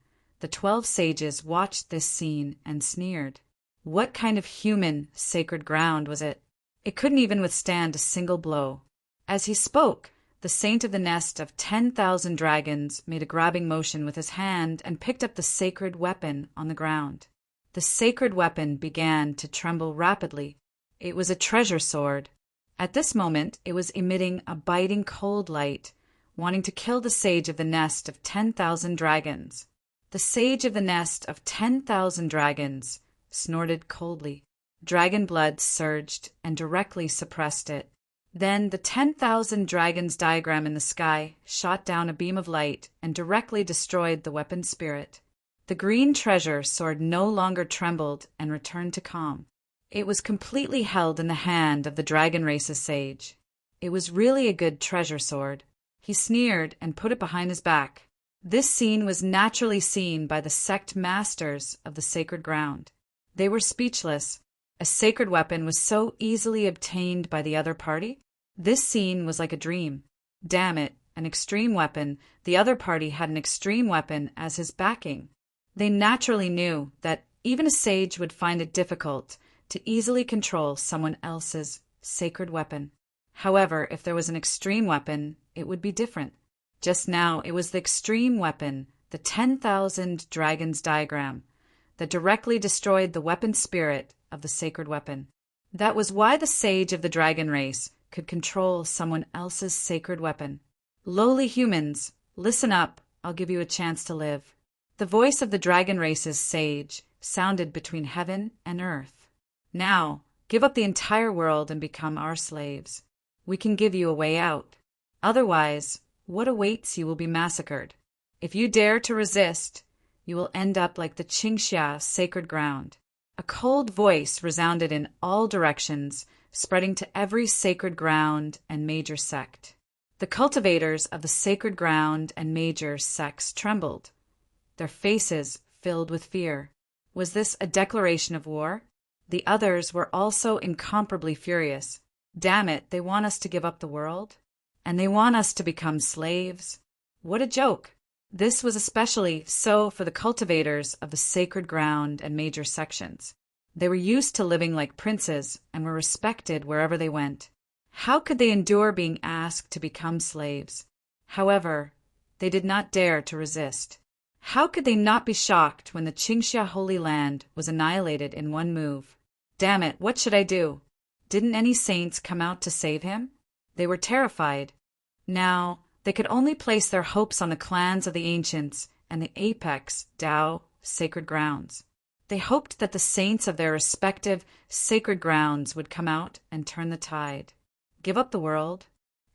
the 12 sages watched this scene and sneered. What kind of human, sacred ground was it? It couldn't even withstand a single blow. As he spoke, the saint of the nest of 10,000 dragons made a grabbing motion with his hand and picked up the sacred weapon on the ground. The sacred weapon began to tremble rapidly. It was a treasure sword. At this moment, it was emitting a biting cold light, wanting to kill the sage of the nest of 10,000 dragons. The sage of the nest of 10,000 dragons snorted coldly. Dragon blood surged and directly suppressed it. Then the 10,000 dragons diagram in the sky shot down a beam of light and directly destroyed the weapon's spirit. The green treasure sword no longer trembled and returned to calm. It was completely held in the hand of the dragon race's sage. It was really a good treasure sword. He sneered and put it behind his back. This scene was naturally seen by the sect masters of the sacred ground. They were speechless. A sacred weapon was so easily obtained by the other party? This scene was like a dream. Damn it, an extreme weapon. The other party had an extreme weapon as his backing. They naturally knew that even a sage would find it difficult to easily control someone else's sacred weapon. However, if there was an extreme weapon, it would be different. Just now, it was the extreme weapon, the 10,000 dragons diagram, that directly destroyed the weapon spirit of the sacred weapon. That was why the sage of the dragon race could control someone else's sacred weapon. Lowly humans, listen up, I'll give you a chance to live. The voice of the dragon race's sage sounded between heaven and earth. Now, give up the entire world and become our slaves. We can give you a way out. Otherwise, what awaits you will be massacred. If you dare to resist, you will end up like the Qingxia sacred ground. A cold voice resounded in all directions, spreading to every sacred ground and major sect. The cultivators of the sacred ground and major sects trembled. Their faces filled with fear. Was this a declaration of war? The others were also incomparably furious. Damn it, they want us to give up the world? And they want us to become slaves? What a joke! This was especially so for the cultivators of the sacred ground and major sections. They were used to living like princes and were respected wherever they went. How could they endure being asked to become slaves? However, they did not dare to resist. How could they not be shocked when the Qingxia Holy Land was annihilated in one move? Damn it, what should I do? Didn't any saints come out to save him? They were terrified. Now, they could only place their hopes on the clans of the ancients and the apex, Tao, sacred grounds. They hoped that the saints of their respective sacred grounds would come out and turn the tide. Give up the world?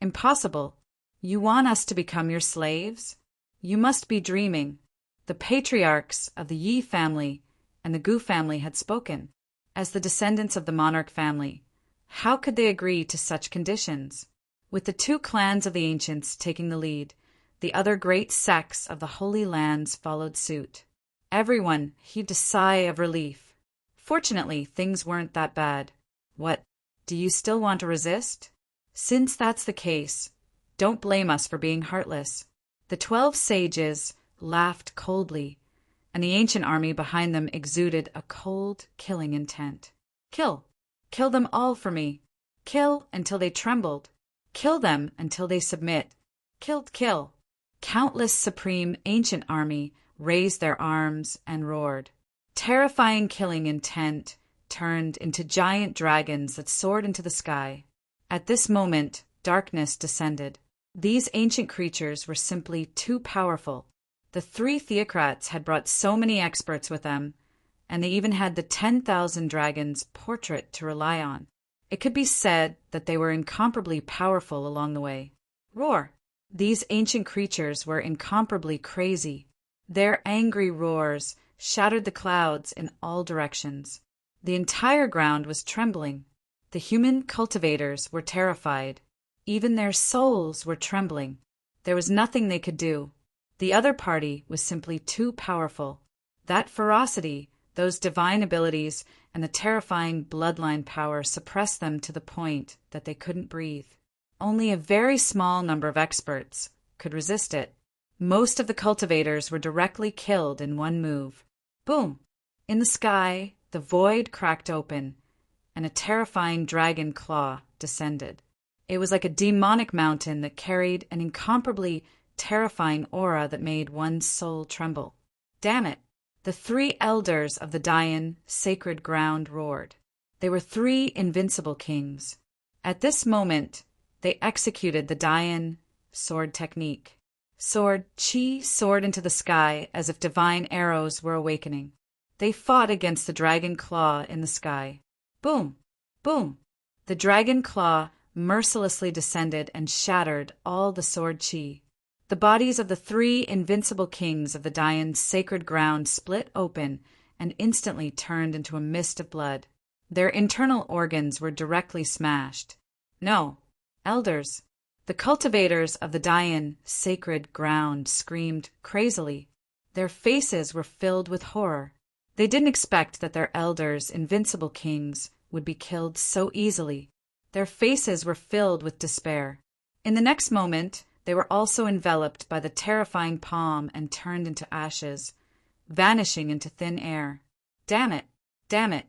Impossible. You want us to become your slaves? You must be dreaming. The patriarchs of the Yi family and the Gu family had spoken. As the descendants of the monarch family, how could they agree to such conditions? With the two clans of the ancients taking the lead, the other great sects of the Holy Lands followed suit. Everyone heaved a sigh of relief. Fortunately, things weren't that bad. What, do you still want to resist? Since that's the case, don't blame us for being heartless. The 12 sages laughed coldly, and the ancient army behind them exuded a cold, killing intent. Kill. Kill them all for me. Kill until they trembled. Kill them until they submit. Kill. Countless supreme ancient army raised their arms and roared. Terrifying killing intent turned into giant dragons that soared into the sky. At this moment, darkness descended. These ancient creatures were simply too powerful. The 3 theocrats had brought so many experts with them, and they even had the 10,000 dragons portrait to rely on. It could be said that they were incomparably powerful along the way. Roar! These ancient creatures were incomparably crazy. Their angry roars shattered the clouds in all directions. The entire ground was trembling. The human cultivators were terrified. Even their souls were trembling. There was nothing they could do. The other party was simply too powerful. That ferocity, those divine abilities, and the terrifying bloodline power suppressed them to the point that they couldn't breathe. Only a very small number of experts could resist it. Most of the cultivators were directly killed in one move. Boom! In the sky, the void cracked open, and a terrifying dragon claw descended. It was like a demonic mountain that carried an incomparably terrifying aura that made one's soul tremble. Damn it! The 3 elders of the Dayan sacred ground roared. They were 3 invincible kings. At this moment, they executed the Dayan sword technique. Sword chi soared into the sky as if divine arrows were awakening. They fought against the dragon claw in the sky. Boom! Boom! The dragon claw mercilessly descended and shattered all the sword chi. The bodies of the 3 invincible kings of the Dayan sacred ground split open and instantly turned into a mist of blood. Their internal organs were directly smashed. No, elders. The cultivators of the Dayan sacred ground screamed crazily. Their faces were filled with horror. They didn't expect that their elders, invincible kings, would be killed so easily. Their faces were filled with despair. In the next moment, they were also enveloped by the terrifying palm and turned into ashes, vanishing into thin air. Damn it! Damn it!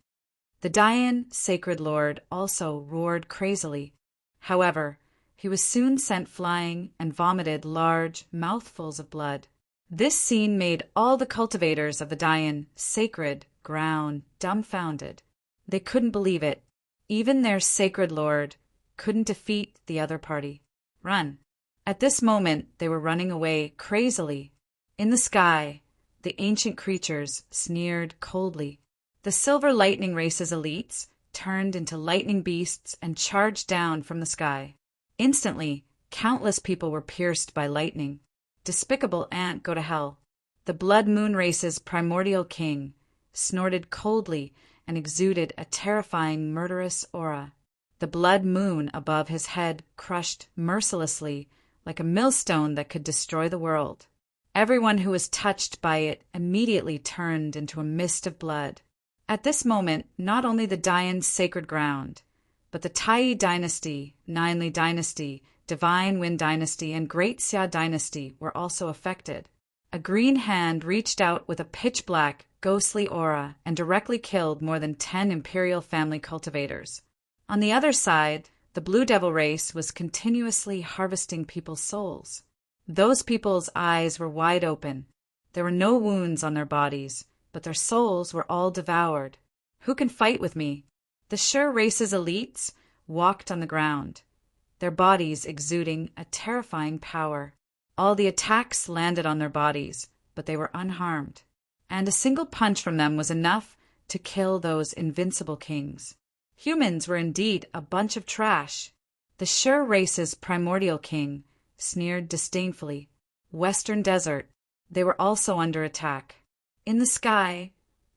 The Dayan sacred lord also roared crazily. However, he was soon sent flying and vomited large mouthfuls of blood. This scene made all the cultivators of the Dayan sacred ground dumbfounded. They couldn't believe it. Even their sacred lord couldn't defeat the other party. Run. At this moment, they were running away crazily. In the sky, the ancient creatures sneered coldly. The Silver Lightning Race's elites turned into lightning beasts and charged down from the sky. Instantly, countless people were pierced by lightning. Despicable ant, go to hell. The Blood Moon Race's primordial king snorted coldly and exuded a terrifying murderous aura. The blood moon above his head crushed mercilessly like a millstone that could destroy the world. Everyone who was touched by it immediately turned into a mist of blood. At this moment, not only the Dayan sacred ground, but the Tai dynasty, Ninely dynasty, Divine Wind dynasty, and Great Xia dynasty were also affected. A green hand reached out with a pitch-black, ghostly aura and directly killed more than 10 imperial family cultivators. On the other side, the Blue Devil race was continuously harvesting people's souls. Those people's eyes were wide open. There were no wounds on their bodies, but their souls were all devoured. Who can fight with me? The Sure race's elites walked on the ground, their bodies exuding a terrifying power. All the attacks landed on their bodies, but they were unharmed. And a single punch from them was enough to kill those invincible kings. Humans were indeed a bunch of trash. The Sure race's primordial king sneered disdainfully. Western Desert. They were also under attack. In the sky,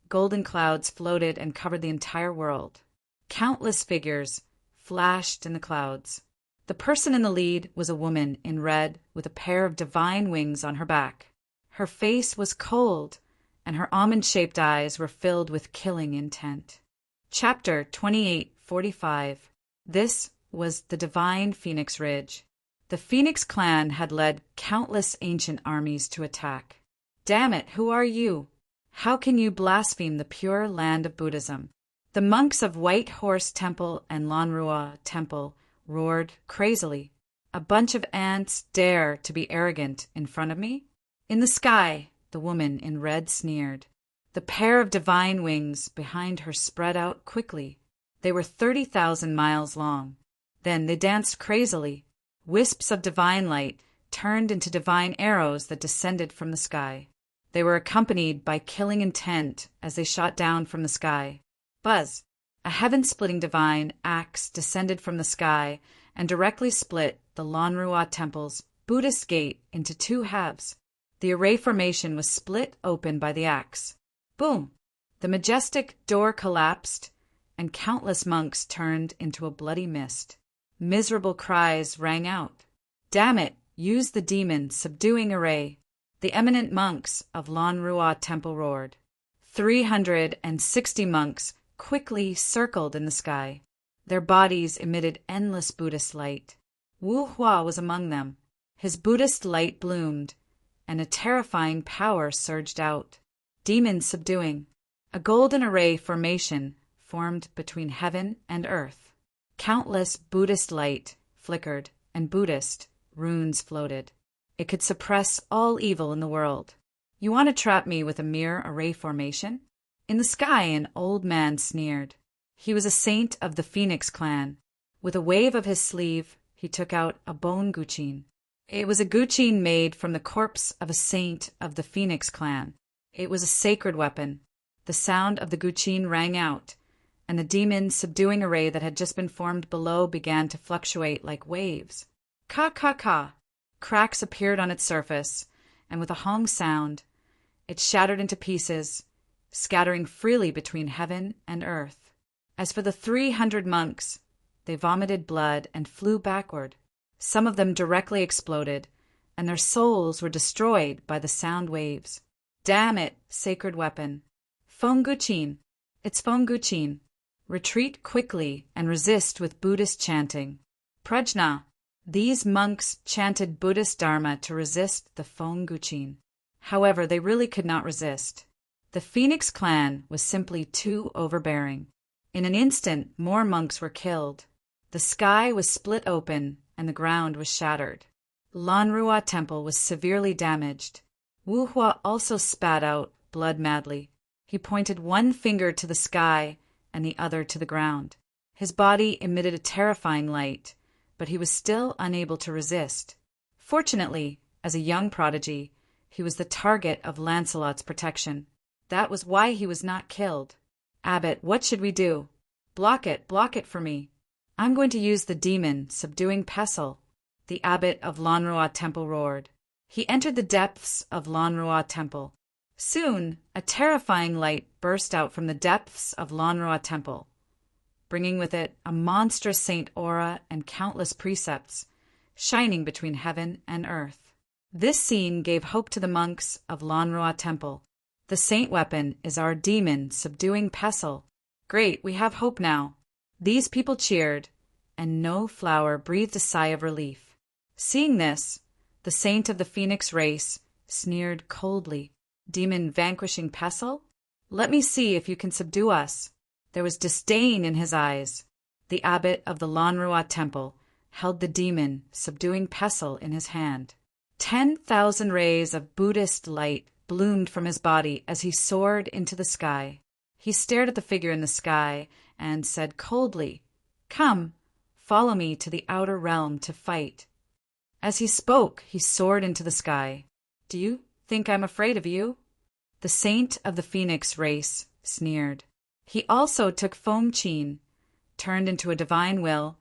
golden clouds floated and covered the entire world. Countless figures flashed in the clouds. The person in the lead was a woman in red with a pair of divine wings on her back. Her face was cold, and her almond-shaped eyes were filled with killing intent. Chapter 2845. This was the Divine Phoenix Ridge. The Phoenix clan had led countless ancient armies to attack. Damn it, who are you? How can you blaspheme the pure land of Buddhism? The monks of White Horse Temple and Lanrua Temple roared crazily. A bunch of ants dare to be arrogant in front of me? In the sky, the woman in red sneered. The pair of divine wings behind her spread out quickly. They were 30,000 miles long. Then they danced crazily. Wisps of divine light turned into divine arrows that descended from the sky. They were accompanied by killing intent as they shot down from the sky. Buzz! A heaven-splitting divine axe descended from the sky and directly split the Lanrua Temple's Buddhist gate into 2 halves. The array formation was split open by the axe. Boom! The majestic door collapsed, and countless monks turned into a bloody mist. Miserable cries rang out. "Damn it! Use the demon, subduing array!" The eminent monks of Lanrua Temple roared. 360 monks quickly circled in the sky. Their bodies emitted endless Buddhist light. Wu Hua was among them. His Buddhist light bloomed, and a terrifying power surged out. Demon subduing. A golden array formation formed between heaven and earth. Countless Buddhist light flickered, and Buddhist runes floated. It could suppress all evil in the world. You want to trap me with a mere array formation? In the sky, an old man sneered. He was a saint of the Phoenix clan. With a wave of his sleeve, he took out a bone guqin. It was a guqin made from the corpse of a saint of the Phoenix clan. It was a sacred weapon. The sound of the guqin rang out, and the demon subduing array that had just been formed below began to fluctuate like waves. Ka ka ka! Cracks appeared on its surface, and with a hong sound, it shattered into pieces, scattering freely between heaven and earth. As for the 300 monks, they vomited blood and flew backward. Some of them directly exploded, and their souls were destroyed by the sound waves. Damn it, sacred weapon. Fong Guqin. It's Fong Guqin. Retreat quickly and resist with Buddhist chanting. Prajna. These monks chanted Buddhist Dharma to resist the Fong Guqin. However, they really could not resist. The Phoenix clan was simply too overbearing. In an instant, more monks were killed. The sky was split open, and the ground was shattered. Lanrua Temple was severely damaged. Wu Hua also spat out blood madly. He pointed one finger to the sky and the other to the ground. His body emitted a terrifying light, but he was still unable to resist. Fortunately, as a young prodigy, he was the target of Lancelot's protection. That was why he was not killed. "Abbot, what should we do?" block it for me. I'm going to use the demon, subduing pestle," the abbot of Lanrua Temple roared. He entered the depths of Lanrua Temple. Soon, a terrifying light burst out from the depths of Lanrua Temple, bringing with it a monstrous saint aura and countless precepts, shining between heaven and earth. This scene gave hope to the monks of Lanrua Temple. The saint weapon is our demon, subduing pestle. Great, we have hope now. These people cheered, and no flower breathed a sigh of relief. Seeing this, the saint of the Phoenix race sneered coldly. "Demon vanquishing pestle? Let me see if you can subdue us." There was disdain in his eyes. The abbot of the Lanrua Temple held the demon, subduing pestle, in his hand. 10,000 rays of Buddhist light bloomed from his body as he soared into the sky. He stared at the figure in the sky and said coldly, "Come, follow me to the outer realm to fight." As he spoke, he soared into the sky. "Do you think I'm afraid of you?" The saint of the Phoenix race sneered. He also took Fong Qin, turned into a divine will,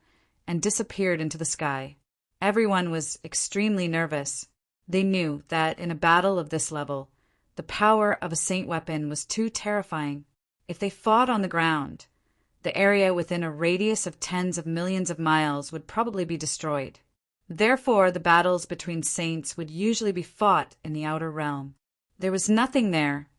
and disappeared into the sky. Everyone was extremely nervous. They knew that in a battle of this level, the power of a saint weapon was too terrifying. If they fought on the ground, the area within a radius of tens of millions of miles would probably be destroyed. Therefore, the battles between saints would usually be fought in the outer realm. There was nothing there,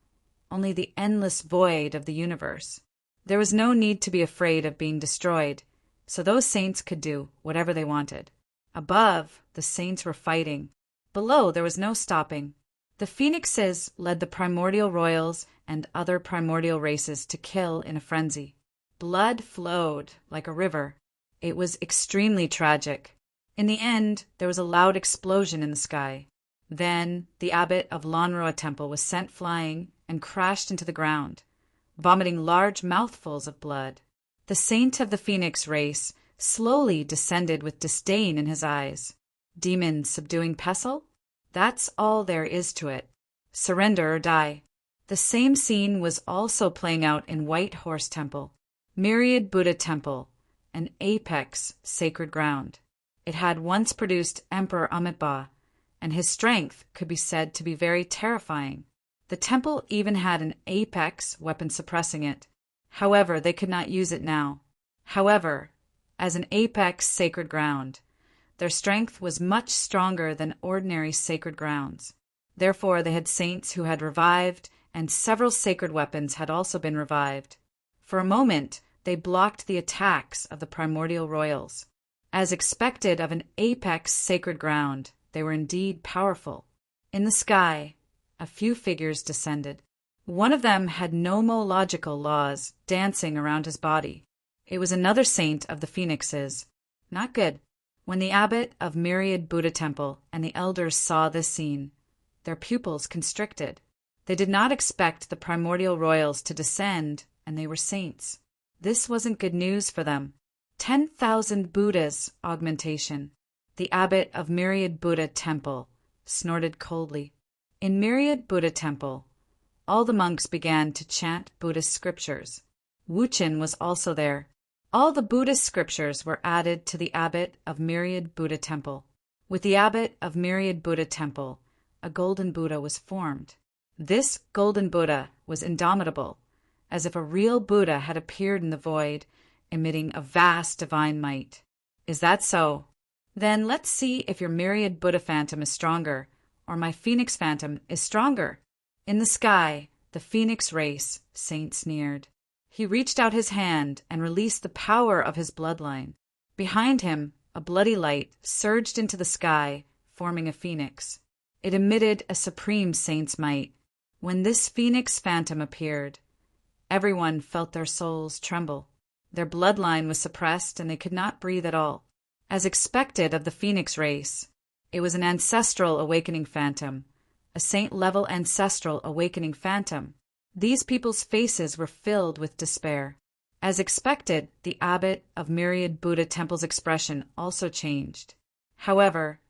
only the endless void of the universe. There was no need to be afraid of being destroyed, so those saints could do whatever they wanted. Above, the saints were fighting. Below, there was no stopping. The Phoenixes led the primordial royals and other primordial races to kill in a frenzy. Blood flowed like a river. It was extremely tragic. In the end, there was a loud explosion in the sky. Then, the abbot of Lanrua Temple was sent flying and crashed into the ground, vomiting large mouthfuls of blood. The saint of the Phoenix race slowly descended with disdain in his eyes. "Demon subduing pestle? That's all there is to it. Surrender or die." The same scene was also playing out in White Horse Temple, Myriad Buddha Temple, an apex sacred ground. It had once produced Emperor Amitabha and his strength could be said to be very terrifying. The temple even had an apex weapon suppressing it. However, they could not use it now. However, as an apex sacred ground, their strength was much stronger than ordinary sacred grounds. Therefore, they had saints who had revived, and several sacred weapons had also been revived. For a moment, they blocked the attacks of the primordial royals. As expected of an apex sacred ground, they were indeed powerful. In the sky, a few figures descended. One of them had nomological laws dancing around his body. It was another saint of the phoenixes. Not good. When the abbot of Myriad Buddha Temple and the elders saw this scene, their pupils constricted. They did not expect the primordial royals to descend, and they were saints. This wasn't good news for them. 10,000 Buddhas augmentation. The abbot of Myriad Buddha Temple snorted coldly. In Myriad Buddha Temple, all the monks began to chant Buddhist scriptures. Wuchen was also there. All the Buddhist scriptures were added to the abbot of Myriad Buddha Temple. With the abbot of Myriad Buddha Temple, a golden Buddha was formed. This golden Buddha was indomitable, as if a real Buddha had appeared in the void, emitting a vast divine might. Is that so? Then let's see if your Myriad Buddha phantom is stronger, or my phoenix phantom is stronger. In the sky, the phoenix race saint sneered. He reached out his hand and released the power of his bloodline. Behind him, a bloody light surged into the sky, forming a phoenix. It emitted a supreme saint's might. When this phoenix phantom appeared, everyone felt their souls tremble. Their bloodline was suppressed and they could not breathe at all. As expected of the phoenix race, it was an ancestral awakening phantom, a saint-level ancestral awakening phantom. These people's faces were filled with despair. As expected, the abbot of Myriad Buddha Temple's expression also changed. However,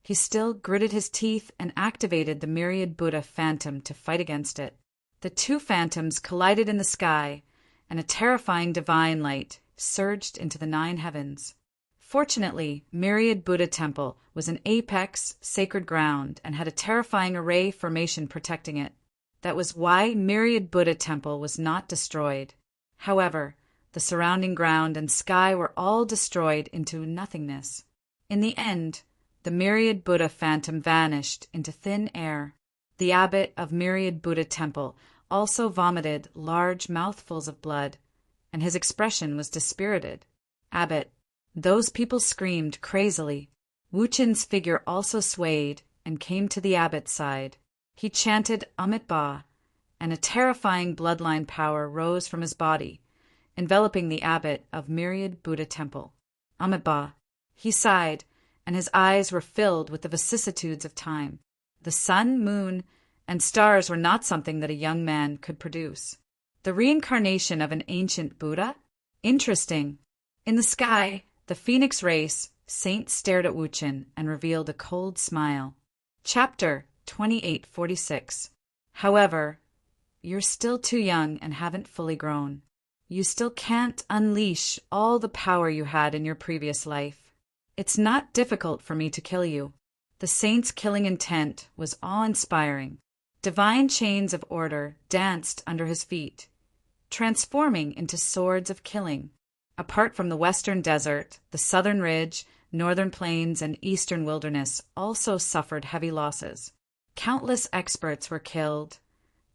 he still gritted his teeth and activated the Myriad Buddha phantom to fight against it. The two phantoms collided in the sky, and a terrifying divine light surged into the 9 heavens. Fortunately, Myriad Buddha Temple was an apex sacred ground and had a terrifying array formation protecting it. That was why Myriad Buddha Temple was not destroyed. However, the surrounding ground and sky were all destroyed into nothingness. In the end, the Myriad Buddha phantom vanished into thin air. The abbot of Myriad Buddha Temple also vomited large mouthfuls of blood, and his expression was dispirited. Abbot, those people screamed crazily. Wuchen's figure also swayed and came to the abbot's side. He chanted Amit Ba, and a terrifying bloodline power rose from his body, enveloping the abbot of Myriad Buddha Temple. Amit Ba. He sighed, and his eyes were filled with the vicissitudes of time. The sun, moon, and stars were not something that a young man could produce. The reincarnation of an ancient Buddha? Interesting. In the sky, the phoenix race, Saint stared at Wuchen and revealed a cold smile. Chapter 2846. However, you're still too young and haven't fully grown. You still can't unleash all the power you had in your previous life. It's not difficult for me to kill you. The saint's killing intent was awe-inspiring. Divine chains of order danced under his feet, transforming into swords of killing. Apart from the western desert, the southern ridge, northern plains, and eastern wilderness also suffered heavy losses. Countless experts were killed,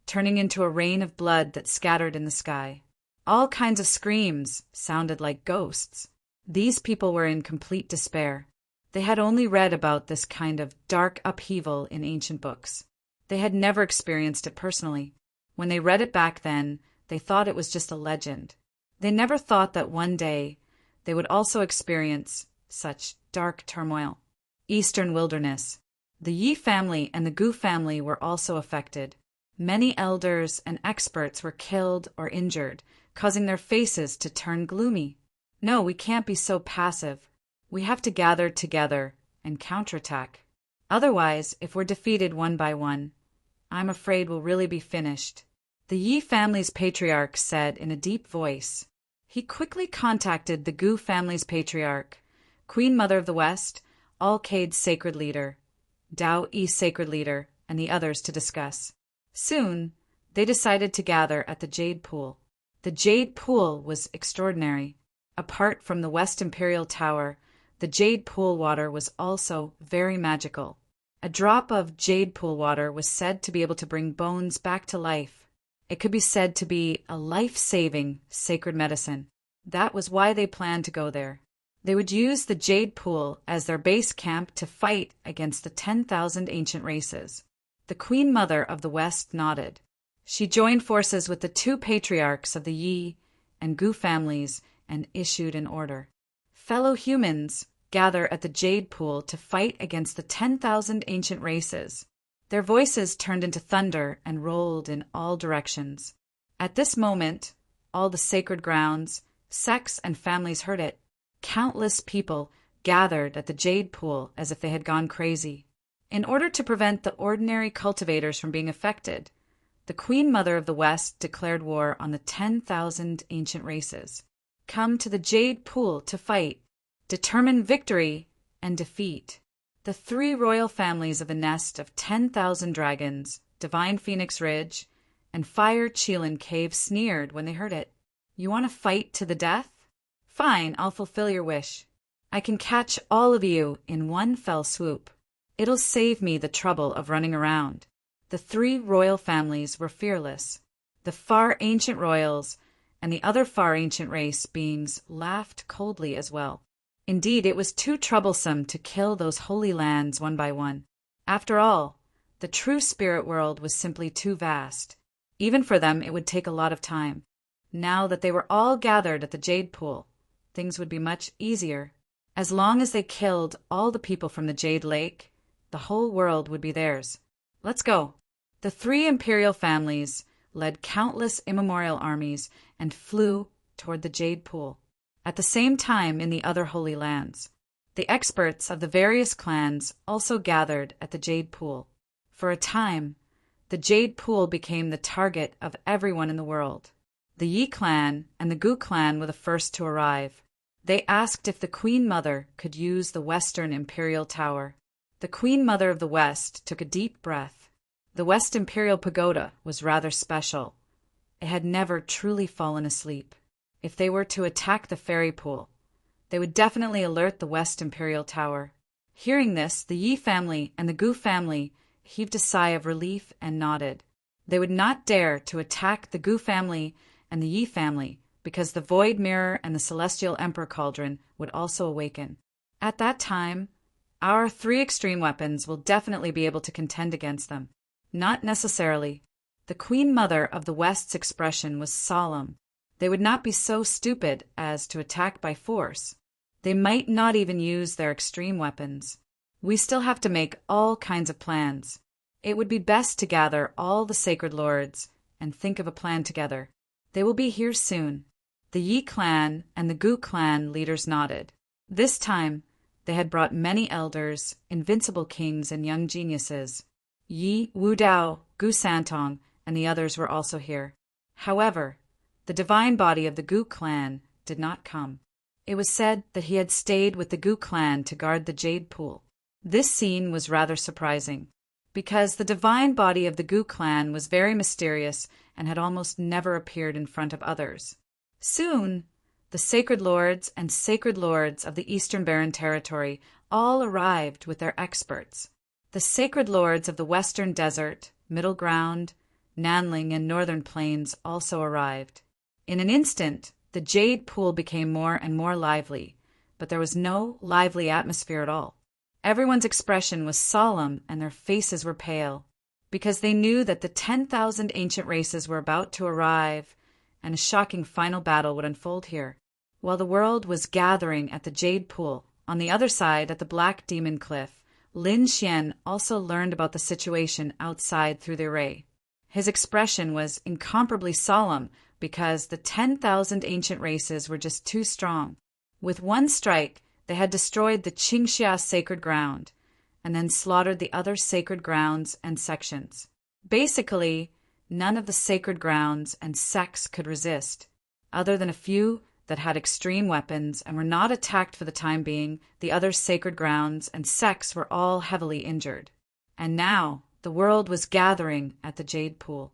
turning into a rain of blood that scattered in the sky. All kinds of screams sounded like ghosts. These people were in complete despair. They had only read about this kind of dark upheaval in ancient books. They had never experienced it personally. When they read it back then, they thought it was just a legend. They never thought that one day they would also experience such dark turmoil. Eastern wilderness. The Yi family and the Gu family were also affected. Many elders and experts were killed or injured, causing their faces to turn gloomy. No, we can't be so passive. We have to gather together and counterattack. Otherwise, if we're defeated one by one, I'm afraid we'll really be finished. The Yi family's patriarch said in a deep voice. He quickly contacted the Gu family's patriarch, Queen Mother of the West, All-Cade's sacred leader, Deity sacred leader, and the others to discuss. Soon, they decided to gather at the Jade Pool. The Jade Pool was extraordinary. Apart from the West Imperial Tower, the Jade Pool water was also very magical. A drop of Jade Pool water was said to be able to bring bones back to life. It could be said to be a life-saving sacred medicine. That was why they planned to go there. They would use the Jade Pool as their base camp to fight against the 10,000 ancient races. The Queen Mother of the West nodded. She joined forces with the two patriarchs of the Yi and Gu families and issued an order. Fellow humans, gather at the Jade Pool to fight against the 10,000 ancient races. Their voices turned into thunder and rolled in all directions. At this moment, all the sacred grounds, sects, and families heard it. Countless people gathered at the Jade Pool as if they had gone crazy. In order to prevent the ordinary cultivators from being affected, the Queen Mother of the West declared war on the 10,000 ancient races. Come to the Jade Pool to fight, determine victory and defeat. The three royal families of the nest of 10,000 dragons, Divine Phoenix Ridge, and Fire Chelan Cave sneered when they heard it. You want to fight to the death? Fine, I'll fulfill your wish. I can catch all of you in one fell swoop. It'll save me the trouble of running around. The three royal families were fearless. The far ancient royals and the other far ancient race beings laughed coldly as well. Indeed, it was too troublesome to kill those holy lands one by one. After all, the true spirit world was simply too vast. Even for them, it would take a lot of time. Now that they were all gathered at the Jade Pool, things would be much easier. As long as they killed all the people from the Jade Lake, the whole world would be theirs. Let's go. The three imperial families led countless immemorial armies and flew toward the Jade Pool. At the same time in the other holy lands, the experts of the various clans also gathered at the Jade Pool. For a time, the Jade Pool became the target of everyone in the world. The Yi clan and the Gu clan were the first to arrive. They asked if the Queen Mother could use the Western Imperial Tower. The Queen Mother of the West took a deep breath. The West Imperial Pagoda was rather special. It had never truly fallen asleep. If they were to attack the fairy pool, they would definitely alert the West Imperial Tower. Hearing this, the Yi family and the Gu family heaved a sigh of relief and nodded. They would not dare to attack the Gu family and the Yi family because the Void Mirror and the Celestial Emperor Cauldron would also awaken. At that time, our three extreme weapons will definitely be able to contend against them. Not necessarily. The Queen Mother of the West's expression was solemn. They would not be so stupid as to attack by force. They might not even use their extreme weapons. We still have to make all kinds of plans. It would be best to gather all the sacred lords and think of a plan together. They will be here soon. The Yi clan and the Gu clan leaders nodded. This time, they had brought many elders, invincible kings, and young geniuses. Yi, Wu Dao, Gu Santong, and the others were also here. However, the divine body of the Gu clan did not come. It was said that he had stayed with the Gu clan to guard the Jade Pool. This scene was rather surprising, because the divine body of the Gu clan was very mysterious and had almost never appeared in front of others. Soon, the sacred lords and sacred lords of the Eastern Barren Territory all arrived with their experts. The sacred lords of the Western Desert, Middle Ground, Nanling, and Northern Plains also arrived. In an instant, the Jade Pool became more and more lively, but there was no lively atmosphere at all. Everyone's expression was solemn and their faces were pale, because they knew that the 10,000 ancient races were about to arrive and a shocking final battle would unfold here. While the world was gathering at the Jade Pool, on the other side at the Black Demon Cliff, Lin Xian also learned about the situation outside through the array. His expression was incomparably solemn because the 10,000 ancient races were just too strong. With one strike, they had destroyed the Qingxia sacred ground, and then slaughtered the other sacred grounds and sections. Basically, none of the sacred grounds and sects could resist. Other than a few that had extreme weapons and were not attacked for the time being, the other sacred grounds and sects were all heavily injured. And now the world was gathering at the Jade Pool.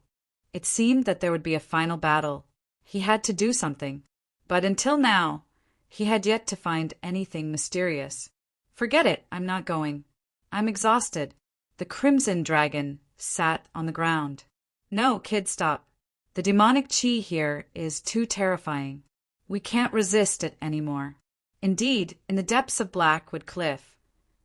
It seemed that there would be a final battle. He had to do something. But until now, he had yet to find anything mysterious. Forget it, I'm not going. I'm exhausted. The Crimson Dragon sat on the ground. No, kid, stop. The demonic chi here is too terrifying. We can't resist it anymore. Indeed, in the depths of Blackwood Cliff,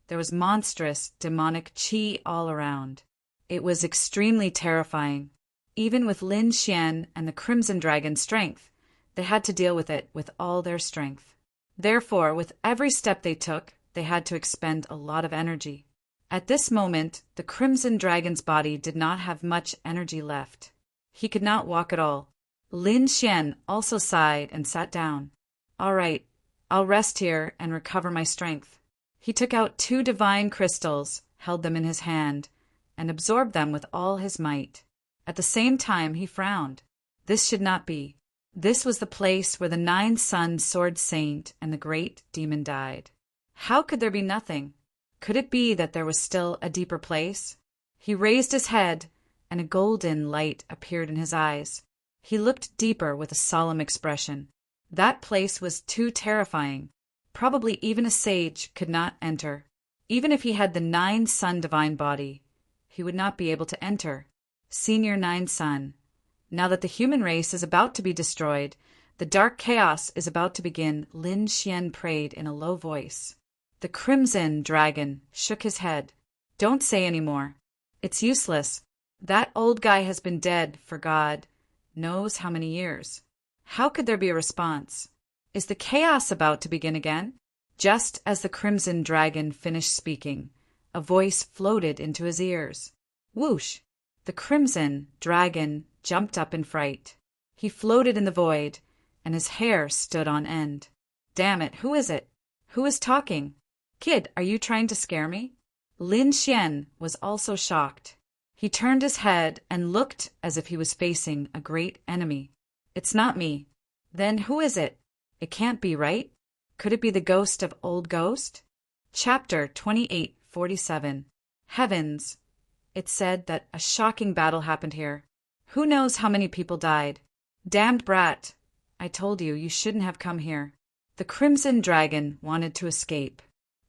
there was monstrous demonic chi all around. It was extremely terrifying. Even with Lin Xian and the Crimson Dragon's strength, they had to deal with it with all their strength. Therefore, with every step they took, they had to expend a lot of energy. At this moment, the Crimson Dragon's body did not have much energy left. He could not walk at all. Lin Xian also sighed and sat down. All right, I'll rest here and recover my strength. He took out 2 divine crystals, held them in his hand, and absorbed them with all his might. At the same time, he frowned. This should not be. This was the place where the 9-Sun Sword Saint and the great demon died. How could there be nothing? Could it be that there was still a deeper place? He raised his head, and a golden light appeared in his eyes. He looked deeper with a solemn expression. That place was too terrifying. Probably even a sage could not enter. Even if he had the 9-Sun divine body, he would not be able to enter. Senior 9-Sun, now that the human race is about to be destroyed, the dark chaos is about to begin, Lin Xian prayed in a low voice. The Crimson Dragon shook his head. Don't say any more. It's useless. That old guy has been dead for God knows how many years. How could there be a response? Is the chaos about to begin again? Just as the Crimson Dragon finished speaking, a voice floated into his ears. Whoosh! The Crimson Dragon jumped up in fright. He floated in the void, and his hair stood on end. Damn it, who is it? Who is talking? Kid, are you trying to scare me? Lin Xian was also shocked. He turned his head and looked as if he was facing a great enemy. It's not me. Then who is it? It can't be, right? Could it be the ghost of Old Ghost? Chapter 2847. Heavens! It said that a shocking battle happened here. Who knows how many people died? Damned brat! I told you, you shouldn't have come here. The Crimson Dragon wanted to escape.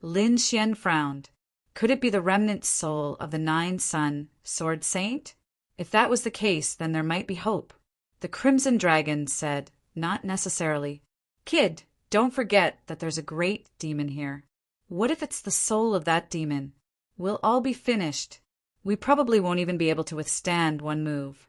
Lin Xian frowned. Could it be the remnant soul of the 9-Sun Sword Saint? If that was the case, then there might be hope. The Crimson Dragon said, not necessarily. Kid, don't forget that there's a great demon here. What if it's the soul of that demon? We'll all be finished. We probably won't even be able to withstand one move.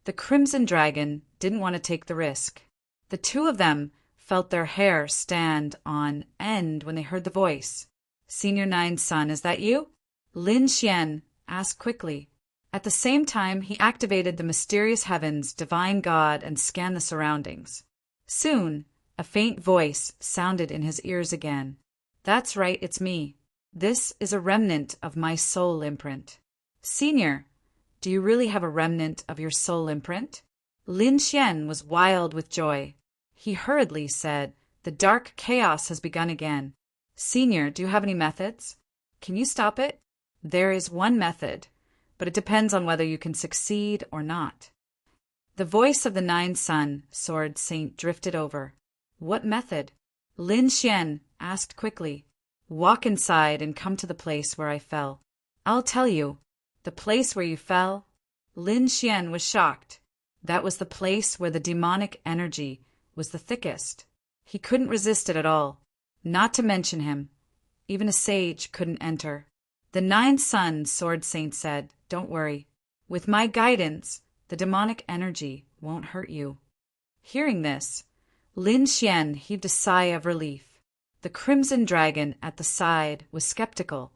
The Crimson Dragon didn't want to take the risk. The 2 of them felt their hair stand on end when they heard the voice. Senior 9-Sun, is that you? Lin Xian asked quickly. At the same time, he activated the mysterious heavens, divine God, and scanned the surroundings. Soon, a faint voice sounded in his ears again. That's right, it's me. This is a remnant of my soul imprint. Senior, do you really have a remnant of your soul imprint? Lin Xian was wild with joy. He hurriedly said, the dark chaos has begun again. Senior, do you have any methods? Can you stop it? There is one method, but it depends on whether you can succeed or not. The voice of the 9-Sun Sword Saint drifted over. What method? Lin Xian asked quickly. Walk inside and come to the place where I fell. I'll tell you. The place where you fell? Lin Xian was shocked. That was the place where the demonic energy was the thickest. He couldn't resist it at all. Not to mention him. Even a sage couldn't enter. The 9-Sun Sword Saint said, don't worry. With my guidance, the demonic energy won't hurt you. Hearing this, Lin Xian heaved a sigh of relief. The Crimson Dragon at the side was skeptical.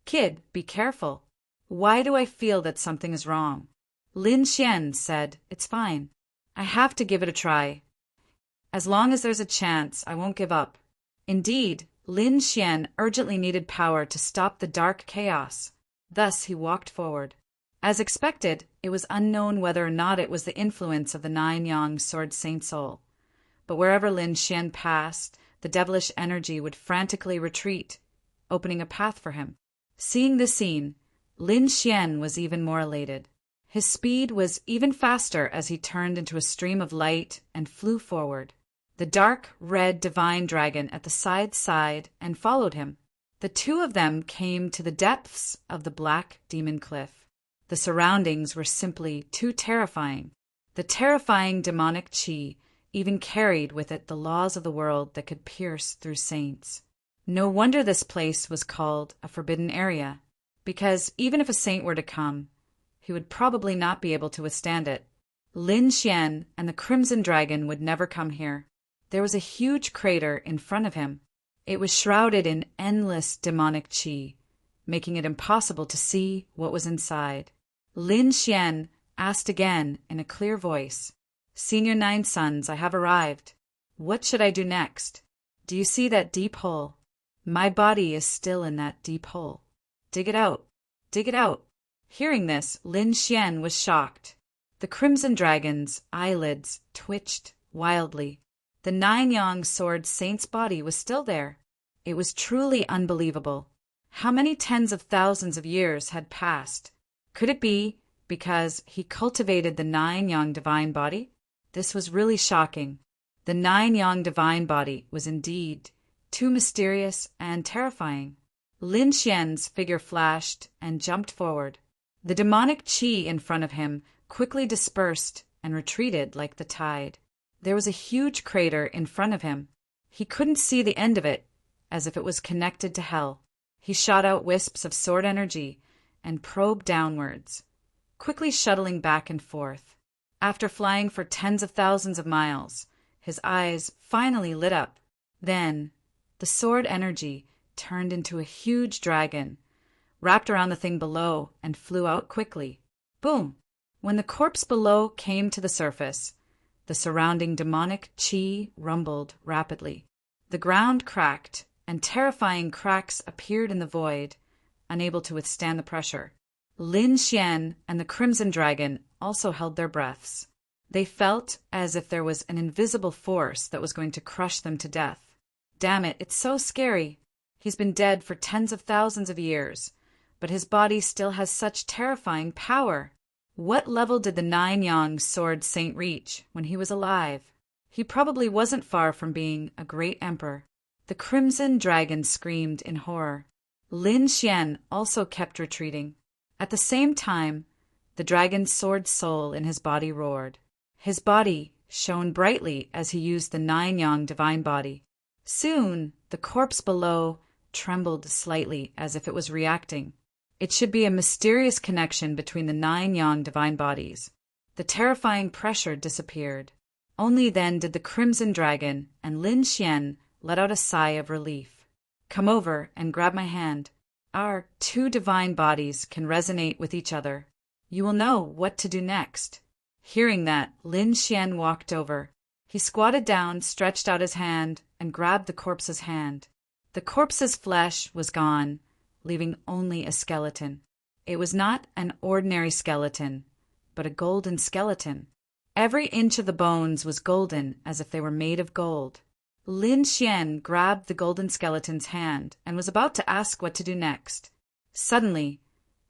Kid, be careful. Why do I feel that something is wrong? Lin Xian said, it's fine. I have to give it a try. As long as there's a chance, I won't give up. Indeed, Lin Xian urgently needed power to stop the dark chaos. Thus he walked forward. As expected, it was unknown whether or not it was the influence of the 9-Yang Sword Saint soul. But wherever Lin Xian passed, the devilish energy would frantically retreat, opening a path for him. Seeing this scene, Lin Xian was even more elated. His speed was even faster as he turned into a stream of light and flew forward. The dark red divine dragon at the side and followed him. The two of them came to the depths of the black demon cliff. The surroundings were simply too terrifying. The terrifying demonic qi even carried with it the laws of the world that could pierce through saints. No wonder this place was called a forbidden area, because even if a saint were to come, he would probably not be able to withstand it. Lin Xian and the Crimson Dragon would never come here. There was a huge crater in front of him. It was shrouded in endless demonic qi, making it impossible to see what was inside. Lin Xian asked again in a clear voice, "Senior Nine Sons, I have arrived. What should I do next? Do you see that deep hole? My body is still in that deep hole. Dig it out. Dig it out." Hearing this, Lin Xian was shocked. The Crimson Dragon's eyelids twitched wildly. The Nine-Yang Sword Saint's body was still there. It was truly unbelievable. How many tens of thousands of years had passed? Could it be because he cultivated the Nine-Yang Divine Body? This was really shocking. The Nine-Yang Divine Body was indeed too mysterious and terrifying. Lin Xian's figure flashed and jumped forward. The demonic qi in front of him quickly dispersed and retreated like the tide. There was a huge crater in front of him. He couldn't see the end of it, as if it was connected to hell. He shot out wisps of sword energy and probed downwards, quickly shuttling back and forth. After flying for tens of thousands of miles, his eyes finally lit up. Then, the sword energy turned into a huge dragon, wrapped around the thing below, and flew out quickly. Boom! When the corpse below came to the surface, the surrounding demonic qi rumbled rapidly. The ground cracked, and terrifying cracks appeared in the void, unable to withstand the pressure. Lin Xian and the Crimson Dragon also held their breaths. They felt as if there was an invisible force that was going to crush them to death. Damn it, it's so scary. He's been dead for tens of thousands of years, but his body still has such terrifying power. What level did the Nine-Yang Sword Saint reach when he was alive? He probably wasn't far from being a great emperor. The Crimson Dragon screamed in horror. Lin Xian also kept retreating. At the same time, the dragon's sword soul in his body roared. His body shone brightly as he used the Nine-Yang Divine Body. Soon, the corpse below trembled slightly as if it was reacting. It should be a mysterious connection between the Nine-Yang Divine Bodies. The terrifying pressure disappeared. Only then did the Crimson Dragon and Lin Xian let out a sigh of relief. "Come over and grab my hand. Our two divine bodies can resonate with each other. You will know what to do next." Hearing that, Lin Xian walked over. He squatted down, stretched out his hand, and grabbed the corpse's hand. The corpse's flesh was gone, leaving only a skeleton. It was not an ordinary skeleton, but a golden skeleton. Every inch of the bones was golden, as if they were made of gold. Lin Xian grabbed the golden skeleton's hand and was about to ask what to do next. Suddenly,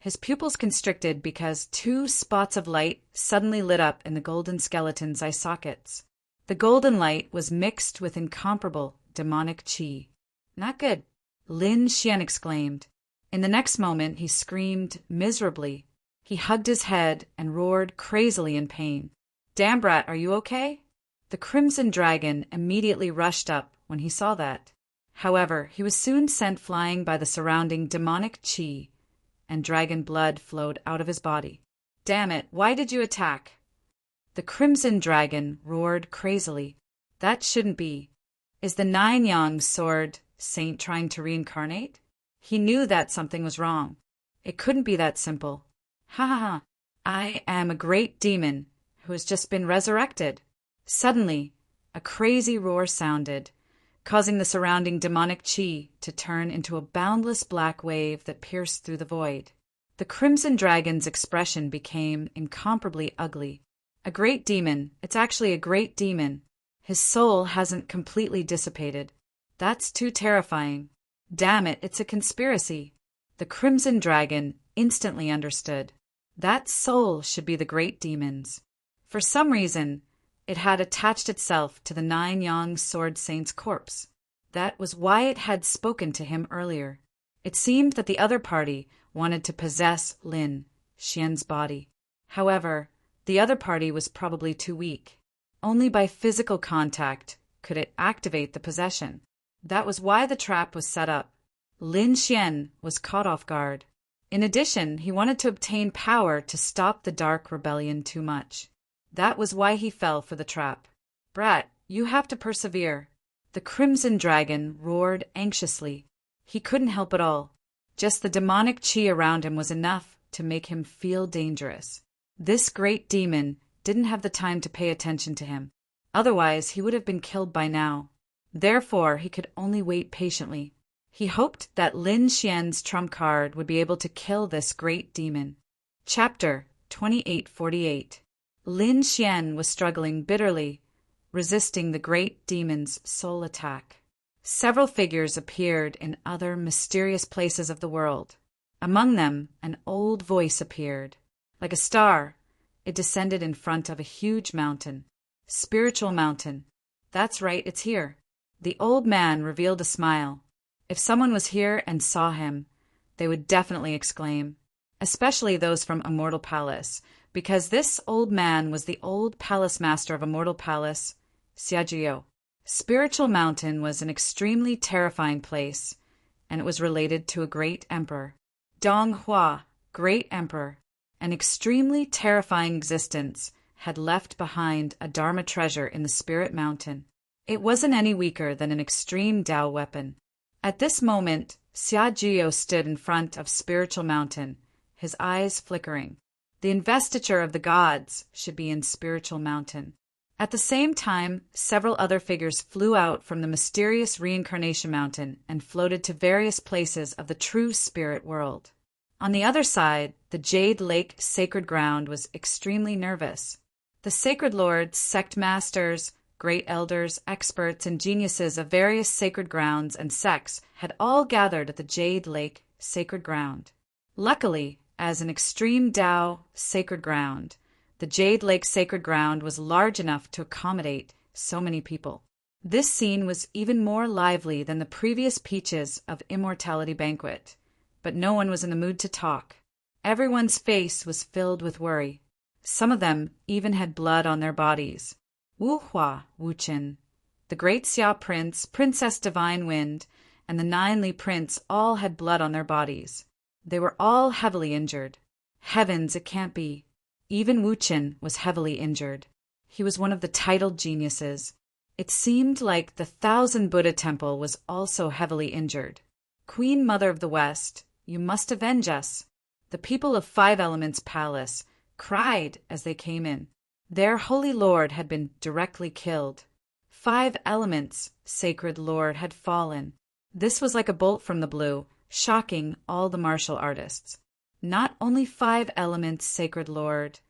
his pupils constricted because two spots of light suddenly lit up in the golden skeleton's eye sockets. The golden light was mixed with incomparable demonic qi. "Not good," Lin Xian exclaimed. In the next moment, he screamed miserably. He hugged his head and roared crazily in pain. "Damn brat, are you okay?" The Crimson Dragon immediately rushed up when he saw that. However, he was soon sent flying by the surrounding demonic qi, and dragon blood flowed out of his body. "Damn it, why did you attack?" The Crimson Dragon roared crazily. "That shouldn't be. Is the Nine-Yang Sword Saint trying to reincarnate?" He knew that something was wrong. It couldn't be that simple. "Ha ha ha! I am a great demon who has just been resurrected." Suddenly, a crazy roar sounded, causing the surrounding demonic qi to turn into a boundless black wave that pierced through the void. The Crimson Dragon's expression became incomparably ugly. "A great demon. It's actually a great demon. His soul hasn't completely dissipated. That's too terrifying. Damn it, it's a conspiracy." The The Crimson Dragon instantly understood. That soul should be the great demon's. For some reason, it had attached itself to the 9 young sword saints' corpse. That was why it had spoken to him earlier. It seemed that the other party wanted to possess Lin Xian's body. However, the other party was probably too weak. Only by physical contact could it activate the possession. That was why the trap was set up. Lin Xian was caught off guard. In addition, he wanted to obtain power to stop the Dark Rebellion too much. That was why he fell for the trap. Brat, you have to persevere. The Crimson Dragon roared anxiously. He couldn't help it all. Just the demonic chi around him was enough to make him feel dangerous. This great demon didn't have the time to pay attention to him. Otherwise, he would have been killed by now. Therefore, he could only wait patiently. He hoped that Lin Xian's trump card would be able to kill this great demon. Chapter 2848. Lin Xian was struggling bitterly, resisting the great demon's soul attack. Several figures appeared in other mysterious places of the world. Among them, an old voice appeared. Like a star, it descended in front of a huge mountain. Spiritual mountain. That's right, it's here. The old man revealed a smile. If someone was here and saw him, they would definitely exclaim, especially those from Immortal Palace, because this old man was the old palace master of Immortal Palace, Xiajiu. Spiritual Mountain was an extremely terrifying place, and it was related to a great emperor. Donghua, great emperor, an extremely terrifying existence, had left behind a Dharma treasure in the Spirit Mountain. It wasn't any weaker than an extreme Dao weapon. At this moment, Xiajiu stood in front of Spiritual Mountain, his eyes flickering. The investiture of the gods should be in Spiritual Mountain. At the same time, several other figures flew out from the mysterious Reincarnation Mountain and floated to various places of the true spirit world. On the other side, the Jade Lake Sacred Ground was extremely nervous. The Sacred Lords, sect masters, great elders, experts, and geniuses of various sacred grounds and sects had all gathered at the Jade Lake Sacred Ground. Luckily, as an extreme Dao sacred ground, the Jade Lake Sacred Ground was large enough to accommodate so many people. This scene was even more lively than the previous Peaches of Immortality Banquet, but no one was in the mood to talk. Everyone's face was filled with worry. Some of them even had blood on their bodies. Wu Hua, Wu Qin, the Great Xia Prince, Princess Divine Wind, and the 9 Li Prince all had blood on their bodies. They were all heavily injured. Heavens, it can't be. Even Wu Qin was heavily injured. He was one of the titled geniuses. It seemed like the 1,000 Buddha Temple was also heavily injured. Queen Mother of the West, you must avenge us. The people of 5 Elements Palace cried as they came in. Their holy lord had been directly killed. 5 Elements, Sacred Lord, had fallen. This was like a bolt from the blue, shocking all the martial artists. Not only 5 Elements Sacred Lord,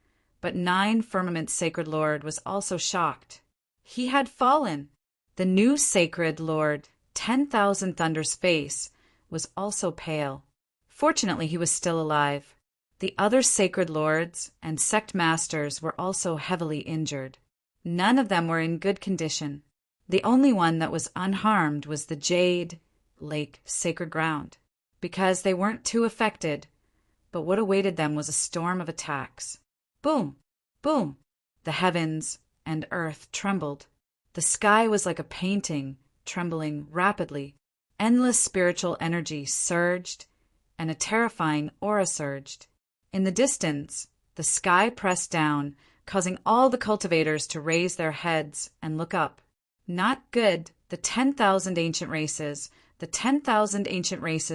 but 9 Firmament Sacred Lord was also shocked. He had fallen. The new Sacred Lord, 10,000 Thunder's face, was also pale. Fortunately, he was still alive. The other Sacred Lords and Sect Masters were also heavily injured. None of them were in good condition. The only one that was unharmed was the Jade Lake Sacred Ground, because they weren't too affected. But what awaited them was a storm of attacks. Boom! Boom! The heavens and earth trembled. The sky was like a painting, trembling rapidly. Endless spiritual energy surged, and a terrifying aura surged. In the distance, the sky pressed down, causing all the cultivators to raise their heads and look up. Not good. The 10,000 ancient races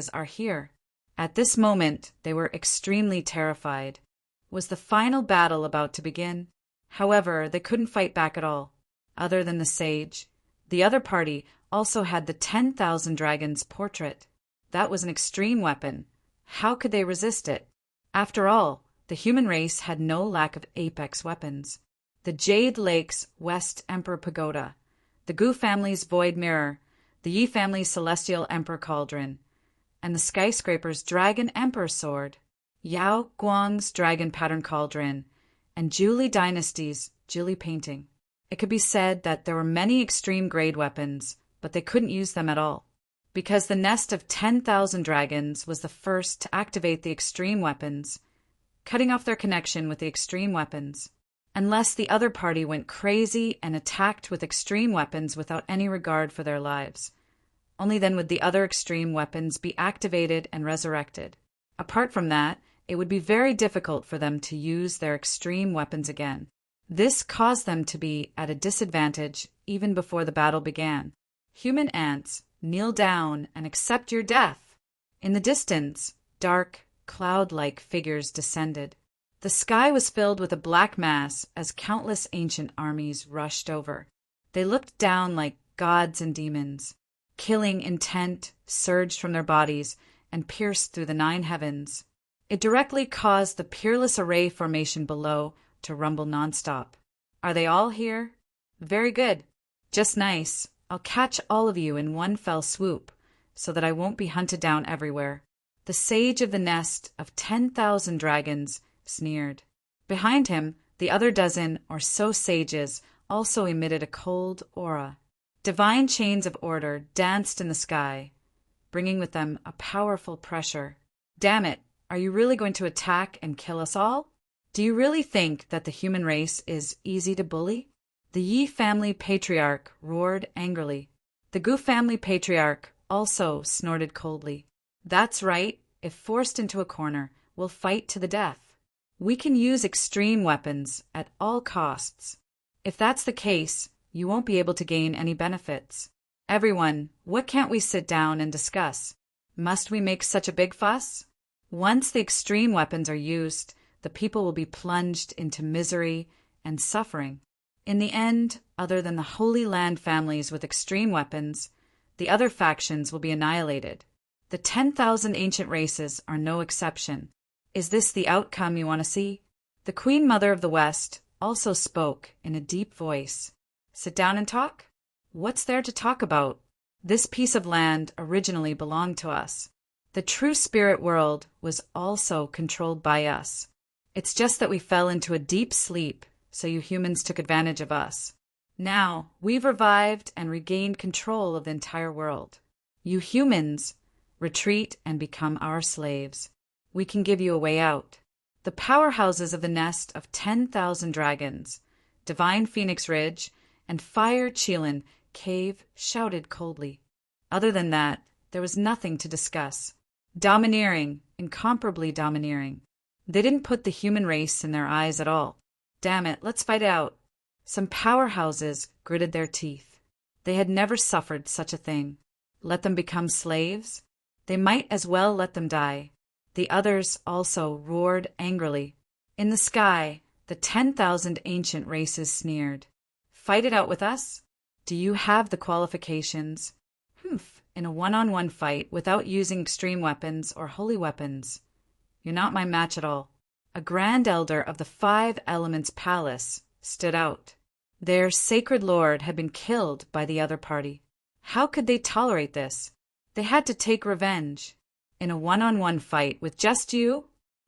are here. At this moment, they were extremely terrified. Was the final battle about to begin? However, they couldn't fight back at all. Other than the sage, the other party also had the 10,000 dragons portrait. That was an extreme weapon. How could they resist it? After all, the human race had no lack of apex weapons. The Jade Lake's West Emperor Pagoda, the Gu family's Void Mirror, the Yi family's Celestial Emperor Cauldron, and the skyscraper's dragon emperor sword, Yao Guang's dragon pattern cauldron, and Zhuli Dynasty's Zhuli painting. It could be said that there were many extreme-grade weapons, but they couldn't use them at all, because the nest of 10,000 dragons was the first to activate the extreme weapons, cutting off their connection with the extreme weapons, unless the other party went crazy and attacked with extreme weapons without any regard for their lives. Only then would the other extreme weapons be activated and resurrected. Apart from that, it would be very difficult for them to use their extreme weapons again. This caused them to be at a disadvantage even before the battle began. Human ants, kneel down and accept your death. In the distance, dark, cloud-like figures descended. The sky was filled with a black mass as countless ancient armies rushed over. They looked down like gods and demons. Killing intent surged from their bodies and pierced through the 9 heavens. It directly caused the peerless array formation below to rumble nonstop. Are they all here? Very good. Just nice. I'll catch all of you in one fell swoop, so that I won't be hunted down everywhere. The sage of the nest of 10,000 dragons sneered. Behind him, the other dozen or so sages also emitted a cold aura. Divine chains of order danced in the sky, bringing with them a powerful pressure. Damn it, are you really going to attack and kill us all? Do you really think that the human race is easy to bully? The Yi family patriarch roared angrily. The Gu family patriarch also snorted coldly. That's right, if forced into a corner, we'll fight to the death. We can use extreme weapons at all costs. If that's the case, you won't be able to gain any benefits. Everyone, what can't we sit down and discuss? Must we make such a big fuss? Once the extreme weapons are used, the people will be plunged into misery and suffering. In the end, other than the Holy Land families with extreme weapons, the other factions will be annihilated. The 10,000 ancient races are no exception. Is this the outcome you want to see? The Queen Mother of the West also spoke in a deep voice. Sit down and talk? What's there to talk about? This piece of land originally belonged to us. The true spirit world was also controlled by us. It's just that we fell into a deep sleep, so you humans took advantage of us. Now, we've revived and regained control of the entire world. You humans, retreat and become our slaves. We can give you a way out. The powerhouses of the nest of 10,000 dragons, Divine Phoenix Ridge, and Fire Chilin Cave shouted coldly. Other than that, there was nothing to discuss. Domineering, incomparably domineering. They didn't put the human race in their eyes at all. Damn it, let's fight out. Some powerhouses gritted their teeth. They had never suffered such a thing. Let them become slaves? They might as well let them die. The others also roared angrily. In the sky, the 10,000 ancient races sneered. Fight it out with us? Do you have the qualifications? In a one-on-one fight without using extreme weapons or holy weapons. You're not my match at all. A Grand Elder of the 5 Elements Palace stood out. Their sacred lord had been killed by the other party. How could they tolerate this? They had to take revenge. In a one-on-one fight with just you?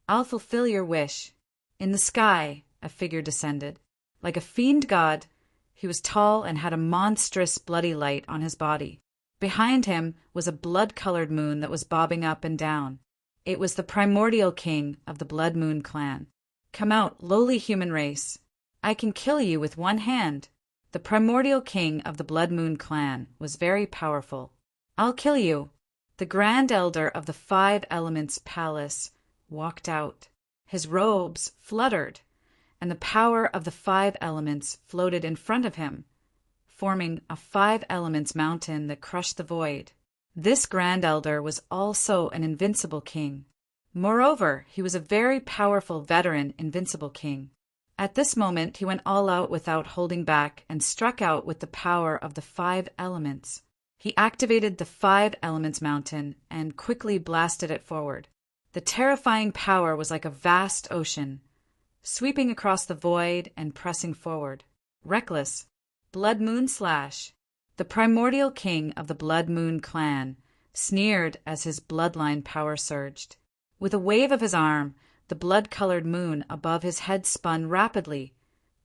I'll fulfill your wish. In the sky, a figure descended. Like a fiend god, he was tall and had a monstrous bloody light on his body. Behind him was a blood-colored moon that was bobbing up and down. It was the primordial king of the Blood Moon clan. Come out, lowly human race. I can kill you with one hand. The primordial king of the Blood Moon clan was very powerful. I'll kill you. The Grand Elder of the 5 Elements Palace walked out. His robes fluttered, and the power of the 5 elements floated in front of him, forming a 5 elements mountain that crushed the void. This Grand Elder was also an invincible king. Moreover, he was a very powerful veteran invincible king. At this moment, he went all out without holding back and struck out with the power of the 5 elements. He activated the 5 elements mountain and quickly blasted it forward. The terrifying power was like a vast ocean, sweeping across the void and pressing forward. Reckless. Blood Moon Slash. The primordial king of the Blood Moon clan sneered as his bloodline power surged. With a wave of his arm, the blood-colored moon above his head spun rapidly,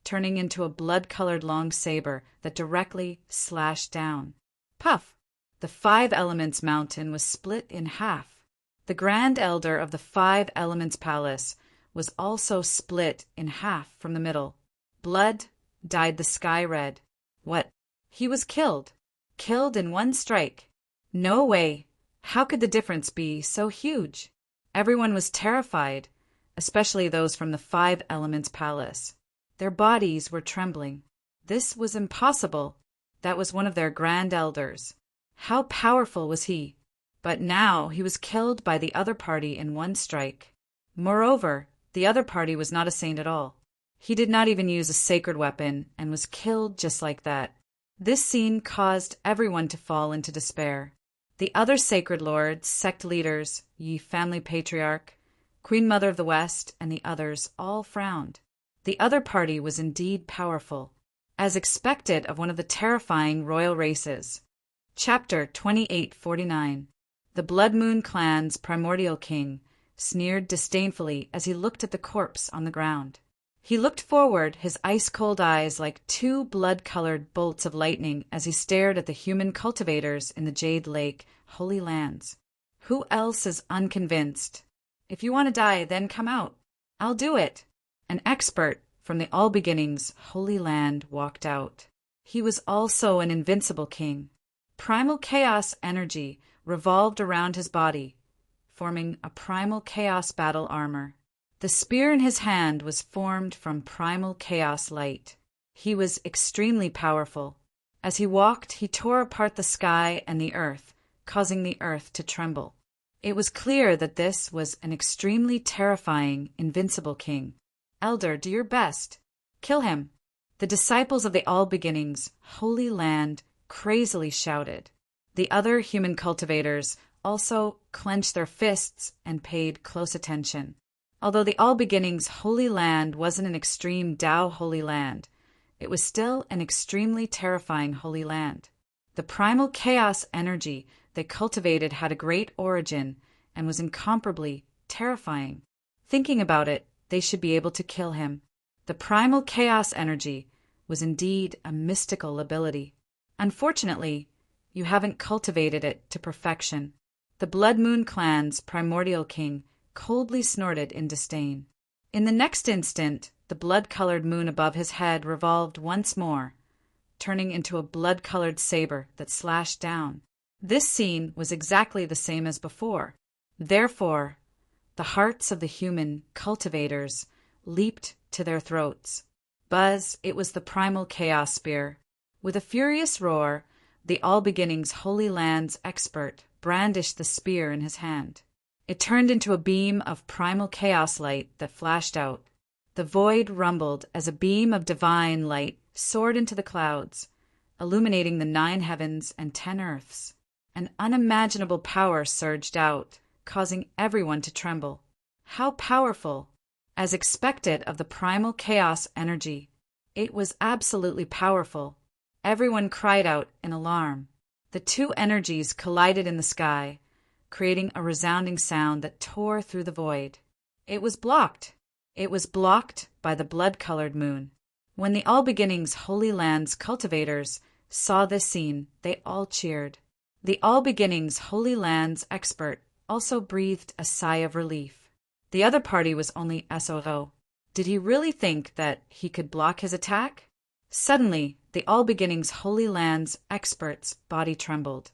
turning into a blood-colored long saber that directly slashed down. Puff! The Five Elements mountain was split in half. The Grand Elder of the Five Elements Palace was also split in half from the middle. Blood dyed the sky red. What? He was killed. Killed in one strike. No way. How could the difference be so huge? Everyone was terrified, especially those from the Five Elements Palace. Their bodies were trembling. This was impossible. That was one of their Grand Elders. How powerful was he? But now he was killed by the other party in one strike. Moreover, the other party was not a saint at all. He did not even use a sacred weapon and was killed just like that. This scene caused everyone to fall into despair. The other sacred lords, sect leaders, ye family patriarch, Queen Mother of the West, and the others all frowned. The other party was indeed powerful, as expected of one of the terrifying royal races. Chapter 2849. The Blood Moon Clan's primordial king sneered disdainfully as he looked at the corpse on the ground. He looked forward, his ice-cold eyes like two blood-colored bolts of lightning as he stared at the human cultivators in the Jade Lake, Holy Lands. Who else is unconvinced? If you want to die, then come out. I'll do it. An expert from the All Beginnings, Holy Land walked out. He was also an invincible king. Primal chaos energy revolved around his body, forming a primal chaos battle armor. The spear in his hand was formed from primal chaos light. He was extremely powerful. As he walked, he tore apart the sky and the earth, causing the earth to tremble. It was clear that this was an extremely terrifying, invincible king. Elder, do your best. Kill him. The disciples of the All Beginnings, Holy Land, crazily shouted. The other human cultivators also clenched their fists and paid close attention. Although the All Beginnings Holy Land wasn't an extreme Tao Holy Land, it was still an extremely terrifying Holy Land. The primal chaos energy they cultivated had a great origin and was incomparably terrifying. Thinking about it, they should be able to kill him. The primal chaos energy was indeed a mystical ability. Unfortunately, you haven't cultivated it to perfection. The Blood Moon Clan's primordial king coldly snorted in disdain. In the next instant, the blood-colored moon above his head revolved once more, turning into a blood-colored saber that slashed down. This scene was exactly the same as before. Therefore, the hearts of the human cultivators leaped to their throats. Buzz, it was the primal chaos spear. With a furious roar, the All Beginnings Holy Land's expert brandished the spear in his hand. It turned into a beam of primal chaos light that flashed out. The void rumbled as a beam of divine light soared into the clouds, illuminating the 9 heavens and 10 earths. An unimaginable power surged out, causing everyone to tremble. How powerful! As expected of the primal chaos energy, it was absolutely powerful. Everyone cried out in alarm. The two energies collided in the sky, creating a resounding sound that tore through the void. It was blocked. It was blocked by the blood-colored moon. When the All Beginnings Holy Land's cultivators saw this scene, they all cheered. The All Beginnings Holy Land's expert also breathed a sigh of relief. The other party was only SOO. Did he really think that he could block his attack? Suddenly, the All Beginnings Holy Land's expert's body trembled,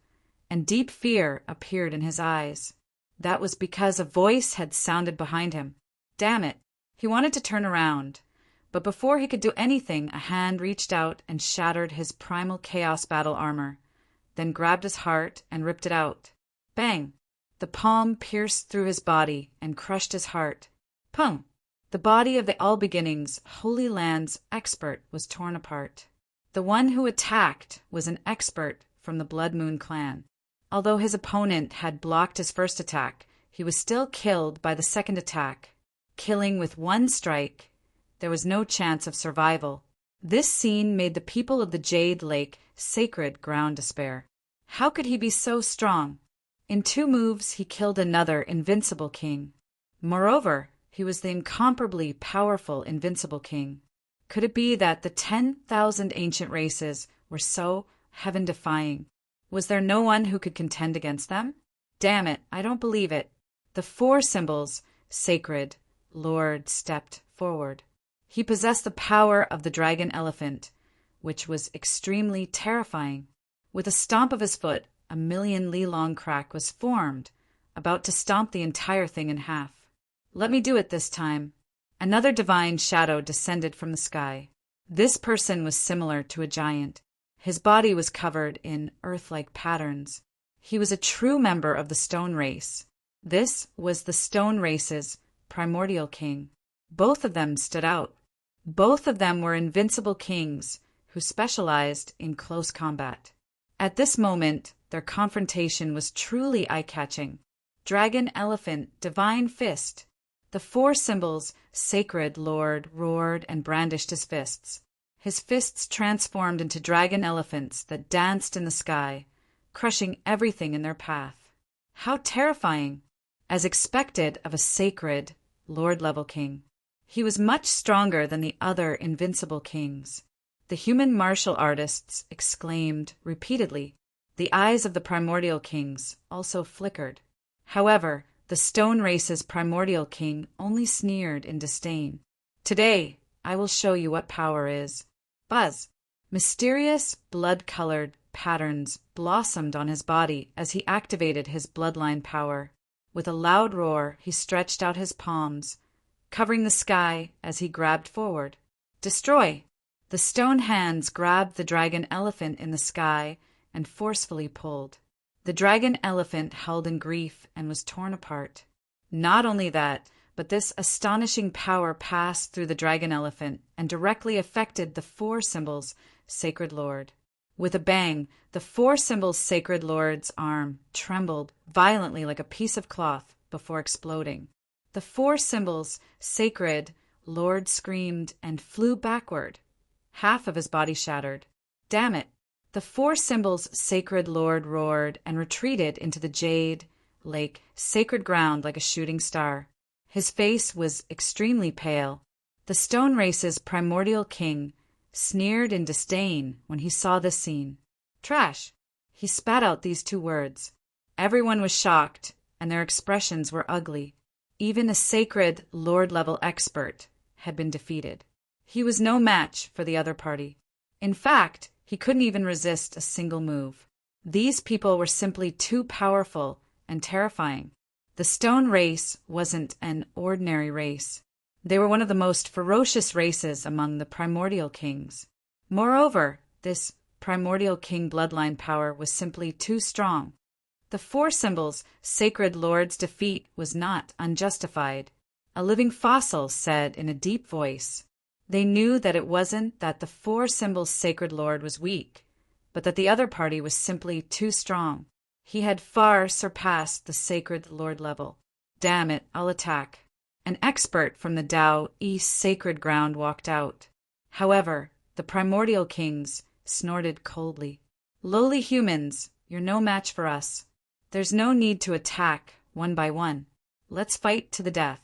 and deep fear appeared in his eyes. That was because a voice had sounded behind him. Damn it! He wanted to turn around, but before he could do anything, a hand reached out and shattered his primal chaos battle armor, then grabbed his heart and ripped it out. Bang! The palm pierced through his body and crushed his heart. Pung! The body of the All Beginnings Holy Land's expert was torn apart. The one who attacked was an expert from the Blood Moon Clan. Although his opponent had blocked his first attack, he was still killed by the second attack. Killing with one strike, there was no chance of survival. This scene made the people of the Jade Lake sacred ground despair. How could he be so strong? In 2 moves, he killed another invincible king. Moreover, he was the incomparably powerful invincible king. Could it be that the 10,000 ancient races were so heaven-defying? Was there no one who could contend against them? Damn it, I don't believe it. The 4 symbols, sacred, Lord stepped forward. He possessed the power of the dragon elephant, which was extremely terrifying. With a stomp of his foot, a 1,000,000-li-long crack was formed, about to stomp the entire thing in half. Let me do it this time. Another divine shadow descended from the sky. This person was similar to a giant. His body was covered in earth-like patterns. He was a true member of the stone race. This was the stone race's primordial king. Both of them stood out. Both of them were invincible kings who specialized in close combat. At this moment, their confrontation was truly eye-catching. Dragon, elephant, divine fist. The 4 symbols, sacred Lord, roared and brandished his fists. His fists transformed into dragon elephants that danced in the sky, crushing everything in their path. How terrifying! As expected of a sacred, Lord-level king. He was much stronger than the other invincible kings. The human martial artists exclaimed repeatedly. The eyes of the primordial kings also flickered. However, the stone race's primordial king only sneered in disdain. Today, I will show you what power is. Buzz. Mysterious, blood-colored patterns blossomed on his body as he activated his bloodline power. With a loud roar, he stretched out his palms, covering the sky as he grabbed forward. Destroy! The stone hands grabbed the dragon elephant in the sky and forcefully pulled. The dragon elephant held in grief and was torn apart. Not only that, but this astonishing power passed through the dragon elephant and directly affected the 4 symbols, Sacred Lord. With a bang, the 4 symbols, Sacred Lord's arm trembled violently like a piece of cloth before exploding. The 4 symbols, Sacred Lord screamed and flew backward. Half of his body shattered. Damn it! The 4 symbols, Sacred Lord roared and retreated into the jade lake, sacred ground like a shooting star. His face was extremely pale. The stone race's primordial king sneered in disdain when he saw this scene. Trash! He spat out these 2 words. Everyone was shocked, and their expressions were ugly. Even a sacred Lord-level expert had been defeated. He was no match for the other party. In fact, he couldn't even resist a single move. These people were simply too powerful and terrifying. The stone race wasn't an ordinary race. They were one of the most ferocious races among the primordial kings. Moreover, this primordial king bloodline power was simply too strong. The 4 symbols, Sacred Lord's defeat was not unjustified. A living fossil said in a deep voice. They knew that it wasn't that the 4 symbols, Sacred Lord was weak, but that the other party was simply too strong. He had far surpassed the Sacred Lord level. Damn it, I'll attack. An expert from the Tao East sacred ground walked out. However, the primordial kings snorted coldly. Lowly humans, you're no match for us. There's no need to attack one by one. Let's fight to the death.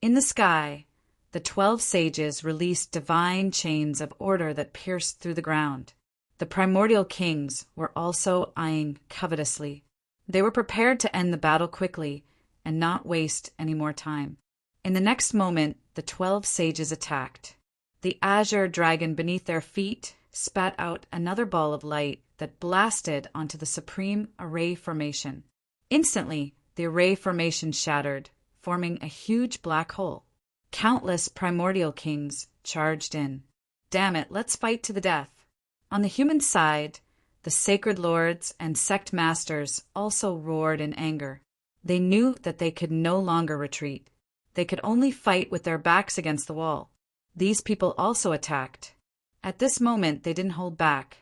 In the sky, the 12 sages released divine chains of order that pierced through the ground. The primordial kings were also eyeing covetously. They were prepared to end the battle quickly and not waste any more time. In the next moment, the 12 sages attacked. The azure dragon beneath their feet spat out another ball of light that blasted onto the supreme array formation. Instantly, the array formation shattered, forming a huge black hole. Countless primordial kings charged in. Damn it, let's fight to the death. On the human side, the sacred lords and sect masters also roared in anger. They knew that they could no longer retreat. They could only fight with their backs against the wall. These people also attacked. At this moment, they didn't hold back.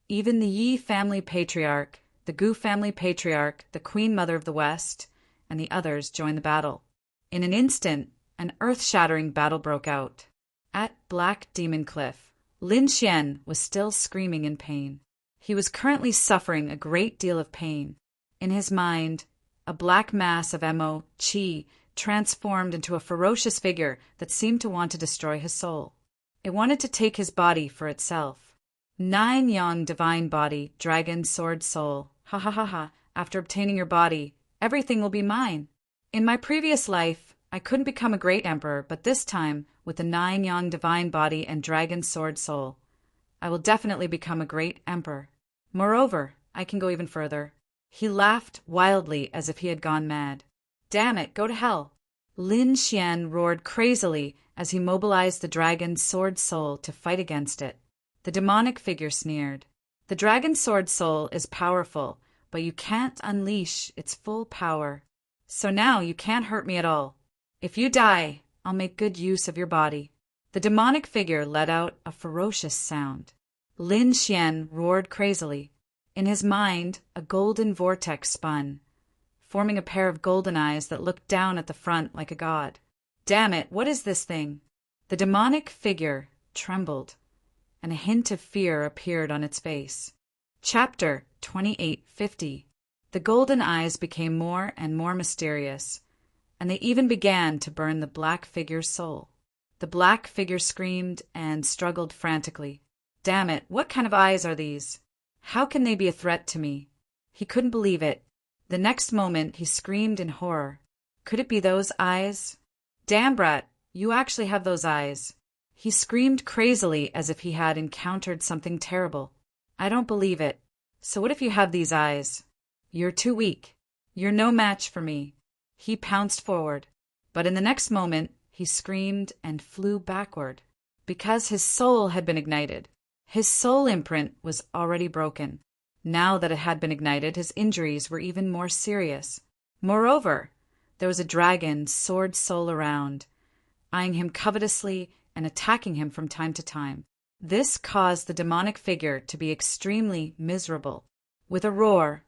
Even the Yi family patriarch, the Gu family patriarch, the Queen Mother of the West, and the others joined the battle. In an instant, an earth-shattering battle broke out. At Black Demon Cliff, Lin Xian was still screaming in pain. He was currently suffering a great deal of pain. In his mind, A black mass of Chi transformed into a ferocious figure that seemed to want to destroy his soul. It wanted to take his body for itself. 9 Yang divine body, dragon sword soul. Ha ha ha ha. After obtaining your body, everything will be mine. In my previous life, I couldn't become a great emperor, but this time, with the 9 Yang divine body and dragon sword soul, I will definitely become a great emperor. Moreover, I can go even further. He laughed wildly as if he had gone mad. Damn it, go to hell. Lin Xian roared crazily as he mobilized the dragon's sword soul to fight against it. The demonic figure sneered. The dragon sword soul is powerful, but you can't unleash its full power. So now you can't hurt me at all. If you die, I'll make good use of your body. The demonic figure let out a ferocious sound. Lin Xian roared crazily. In his mind, a golden vortex spun, forming a pair of golden eyes that looked down at the front like a god. Damn it, what is this thing? The demonic figure trembled, and a hint of fear appeared on its face. Chapter 2850. The golden eyes became more and more mysterious, and they even began to burn the black figure's soul. The black figure screamed and struggled frantically. Damn it, what kind of eyes are these? How can they be a threat to me? He couldn't believe it. The next moment he screamed in horror. Could it be those eyes? Damn, brat, you actually have those eyes. He screamed crazily as if he had encountered something terrible. I don't believe it. So what if you have these eyes? You're too weak. You're no match for me. He pounced forward, but in the next moment he screamed and flew backward. Because his soul had been ignited. His soul imprint was already broken. Now that it had been ignited, his injuries were even more serious. Moreover, there was a dragon sword soul around, eyeing him covetously and attacking him from time to time. This caused the demonic figure to be extremely miserable. With a roar,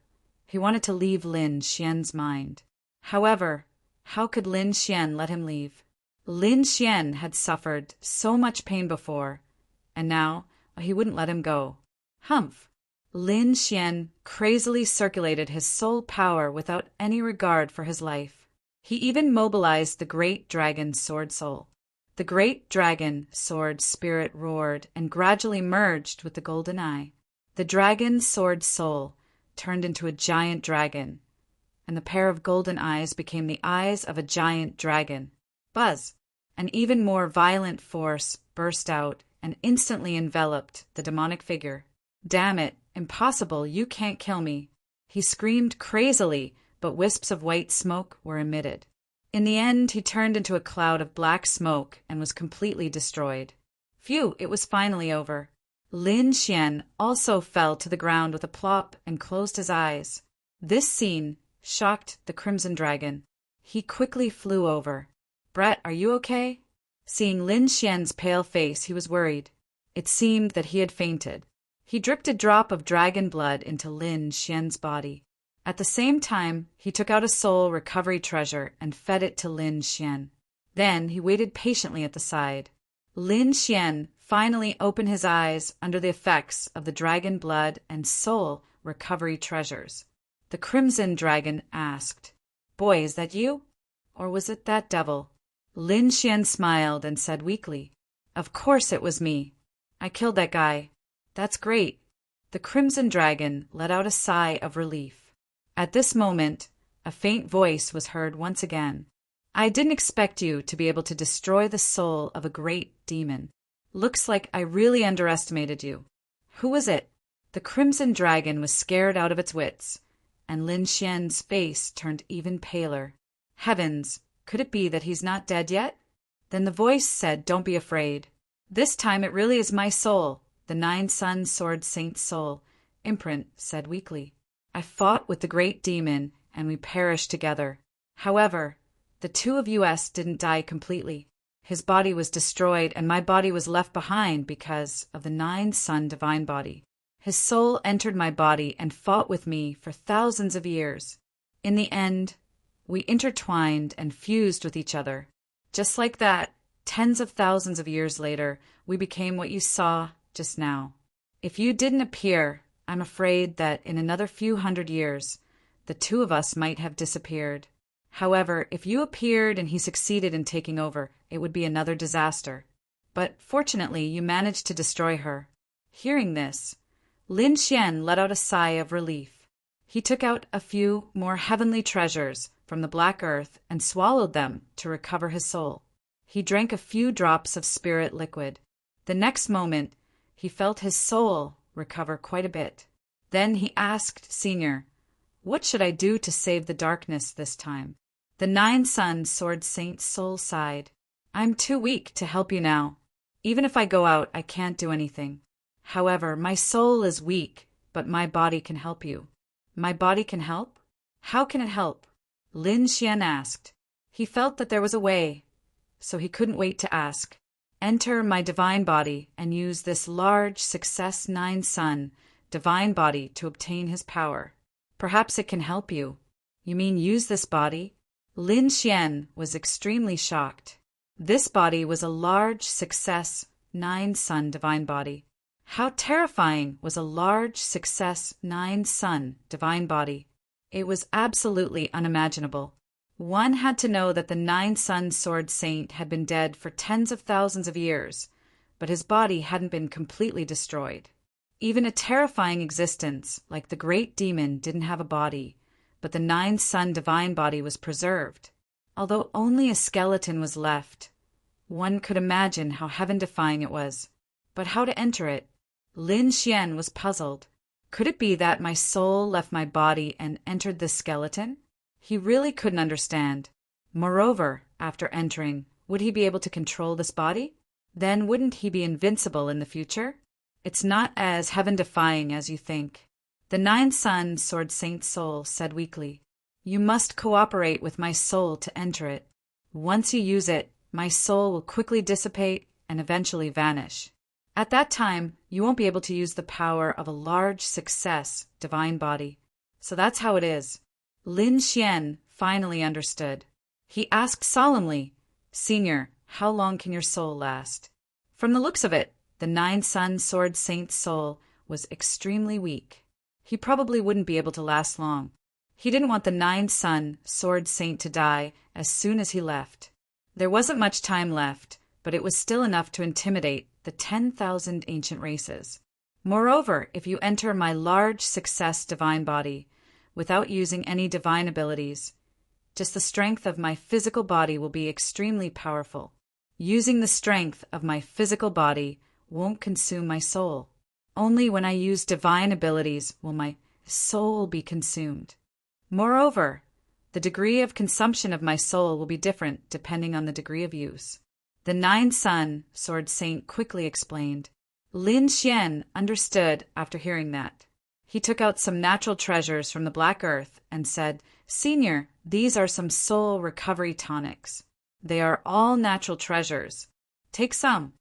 he wanted to leave Lin Xian's mind. However, how could Lin Xian let him leave? Lin Xian had suffered so much pain before, and now he wouldn't let him go. Humph! Lin Xian crazily circulated his soul power without any regard for his life. He even mobilized the great dragon sword soul. The great dragon sword spirit roared and gradually merged with the golden eye. The dragon sword soul turned into a giant dragon, and the pair of golden eyes became the eyes of a giant dragon. Buzz! An even more violent force burst out and instantly enveloped the demonic figure. Damn it, impossible, you can't kill me. He screamed crazily, but wisps of white smoke were emitted. In the end, he turned into a cloud of black smoke and was completely destroyed. Phew, it was finally over. Lin Xian also fell to the ground with a plop and closed his eyes. This scene shocked the Crimson Dragon. He quickly flew over. Brett, are you okay? Seeing Lin Xian's pale face, he was worried. It seemed that he had fainted. He dripped a drop of dragon blood into Lin Xian's body. At the same time, he took out a soul recovery treasure and fed it to Lin Xian. Then he waited patiently at the side. Lin Xian finally opened his eyes under the effects of the dragon blood and soul recovery treasures. The Crimson Dragon asked, "Boy, is that you? Or was it that devil?" Lin Xian smiled and said weakly, "Of course it was me. I killed that guy. That's great." The Crimson Dragon let out a sigh of relief. At this moment, a faint voice was heard once again. "I didn't expect you to be able to destroy the soul of a great demon. Looks like I really underestimated you. Who was it?" The Crimson Dragon was scared out of its wits, and Lin Xian's face turned even paler. Heavens, could it be that he's not dead yet? Then the voice said, "Don't be afraid. This time it really is my soul, the 9 Sun Sword Saint's soul," Imprint said weakly. "I fought with the great demon, and we perished together. However, the two of us didn't die completely. His body was destroyed, and my body was left behind because of the 9 Sun Divine Body. His soul entered my body and fought with me for thousands of years. In the end, we intertwined and fused with each other. Just like that, tens of thousands of years later, we became what you saw just now. If you didn't appear, I'm afraid that in another few hundred years, the two of us might have disappeared. However, if you appeared and he succeeded in taking over, it would be another disaster. But fortunately, you managed to destroy her." Hearing this, Lin Xian let out a sigh of relief. He took out a few more heavenly treasures from the black earth and swallowed them to recover his soul. He drank a few drops of spirit liquid. The next moment, he felt his soul recover quite a bit. Then he asked Senior, "What should I do to save the darkness this time?" The Nine-Sun Sword Saint's soul sighed. "I'm too weak to help you now. Even if I go out, I can't do anything. However, my soul is weak, but my body can help you." "My body can help? How can it help?" Lin Xian asked. He felt that there was a way, so he couldn't wait to ask. "Enter my divine body and use this large Success 9 Sun divine body to obtain his power. Perhaps it can help you." "You mean use this body?" Lin Xian was extremely shocked. This body was a large Success 9 Sun divine body. How terrifying was a large Success 9 Sun divine body? It was absolutely unimaginable. One had to know that the 9-Sun Sword Saint had been dead for tens of thousands of years, but his body hadn't been completely destroyed. Even a terrifying existence like the Great Demon didn't have a body, but the 9-Sun divine body was preserved. Although only a skeleton was left, one could imagine how heaven-defying it was. But how to enter it? Lin Xian was puzzled. Could it be that my soul left my body and entered the skeleton? He really couldn't understand. Moreover, after entering, would he be able to control this body? Then wouldn't he be invincible in the future? It's not as heaven-defying as you think. The 9-Sun Sword Saint's soul said weakly, "You must cooperate with my soul to enter it. Once you use it, my soul will quickly dissipate and eventually vanish. At that time, you won't be able to use the power of a large Success divine body. So that's how it is." Lin Xian finally understood. He asked solemnly, "Senior, how long can your soul last?" From the looks of it, the 9-Sun Sword Saint's soul was extremely weak. He probably wouldn't be able to last long. He didn't want the 9-Sun Sword Saint to die as soon as he left. There wasn't much time left, but it was still enough to intimidate the 10,000 ancient races. Moreover, if you enter my large Success divine body, without using any divine abilities, just the strength of my physical body will be extremely powerful. Using the strength of my physical body won't consume my soul. Only when I use divine abilities will my soul be consumed. Moreover, the degree of consumption of my soul will be different depending on the degree of use." The 9-Sun Sword Saint quickly explained. Lin Xian understood after hearing that. He took out some natural treasures from the black earth and said, "Senior, these are some soul recovery tonics. They are all natural treasures. Take some."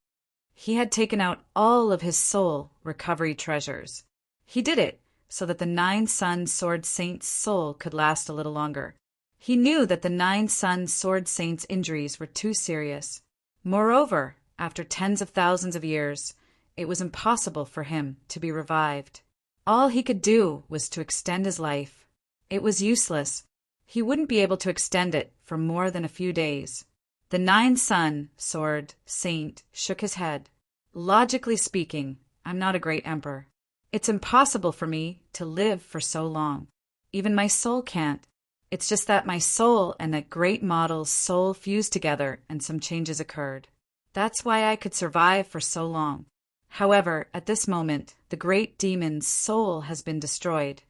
He had taken out all of his soul recovery treasures. He did it so that the 9-Sun Sword Saint's soul could last a little longer. He knew that the 9-Sun Sword Saint's injuries were too serious. Moreover, after tens of thousands of years, it was impossible for him to be revived. All he could do was to extend his life. It was useless. He wouldn't be able to extend it for more than a few days. The 9-Sun Sword Saint shook his head. "Logically speaking, I'm not a great emperor. It's impossible for me to live for so long. Even my soul can't. It's just that my soul and that great model's soul fused together and some changes occurred. That's why I could survive for so long. However, at this moment, the great demon's soul has been destroyed.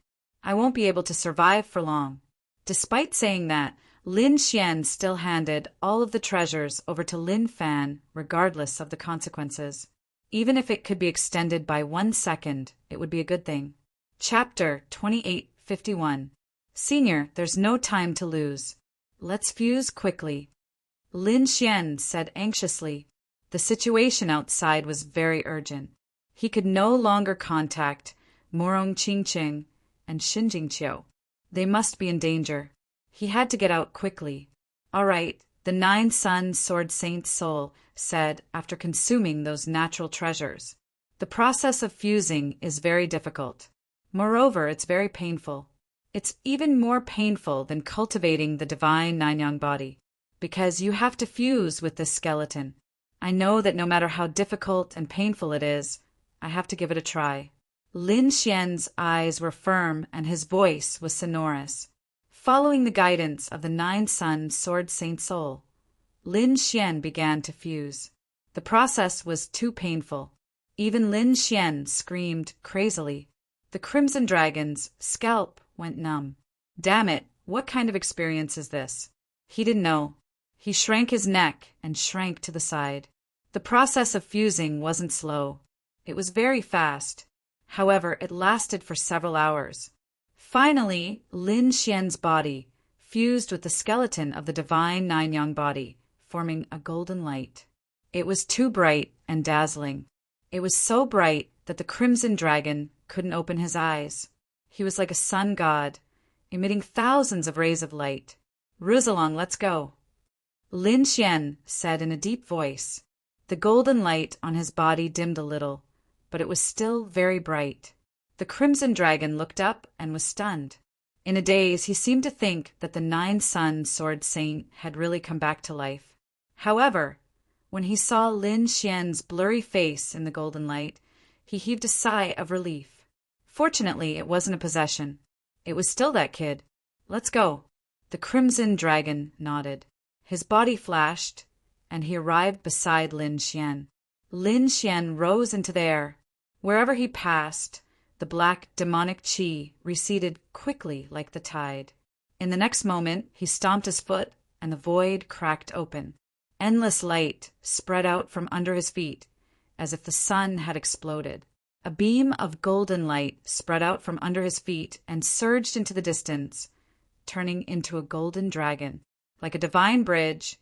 I won't be able to survive for long." Despite saying that, Lin Xian still handed all of the treasures over to Lin Fan regardless of the consequences. Even if it could be extended by 1 second, it would be a good thing. Chapter 2851. "Senior, there's no time to lose. Let's fuse quickly." Lin Xian said anxiously. The situation outside was very urgent. He could no longer contact Morong Qingqing and Xinjingqiu. They must be in danger. He had to get out quickly. "All right," the 9-Sun Sword Saint's soul said after consuming those natural treasures. "The process of fusing is very difficult. Moreover, it's very painful. It's even more painful than cultivating the divine Nanyang body, because you have to fuse with this skeleton. I know that no matter how difficult and painful it is, I have to give it a try. Lin Xian's eyes were firm and his voice was sonorous. Following the guidance of the nine-sun Sword Saint Soul, Lin Xian began to fuse. The process was too painful. Even Lin Xian screamed crazily. The Crimson Dragon's scalp went numb. Damn it, what kind of experience is this? He didn't know. He shrank his neck and shrank to the side. The process of fusing wasn't slow. It was very fast. However, it lasted for several hours. Finally, Lin Xian's body fused with the skeleton of the divine Nanyang body, forming a golden light. It was too bright and dazzling. It was so bright that the Crimson Dragon couldn't open his eyes. He was like a sun god, emitting thousands of rays of light. Rizalong, let's go. Lin Xian said in a deep voice. The golden light on his body dimmed a little, but it was still very bright. The Crimson Dragon looked up and was stunned. In a daze, he seemed to think that the nine-sun Sword Saint had really come back to life. However, when he saw Lin Xian's blurry face in the golden light, he heaved a sigh of relief. Fortunately, it wasn't a possession. It was still that kid. Let's go. The Crimson Dragon nodded. His body flashed, and he arrived beside Lin Xian. Lin Xian rose into the air. Wherever he passed, the black demonic qi receded quickly like the tide. In the next moment, he stomped his foot, and the void cracked open. Endless light spread out from under his feet, as if the sun had exploded. A beam of golden light spread out from under his feet and surged into the distance, turning into a golden dragon. Like a divine bridge,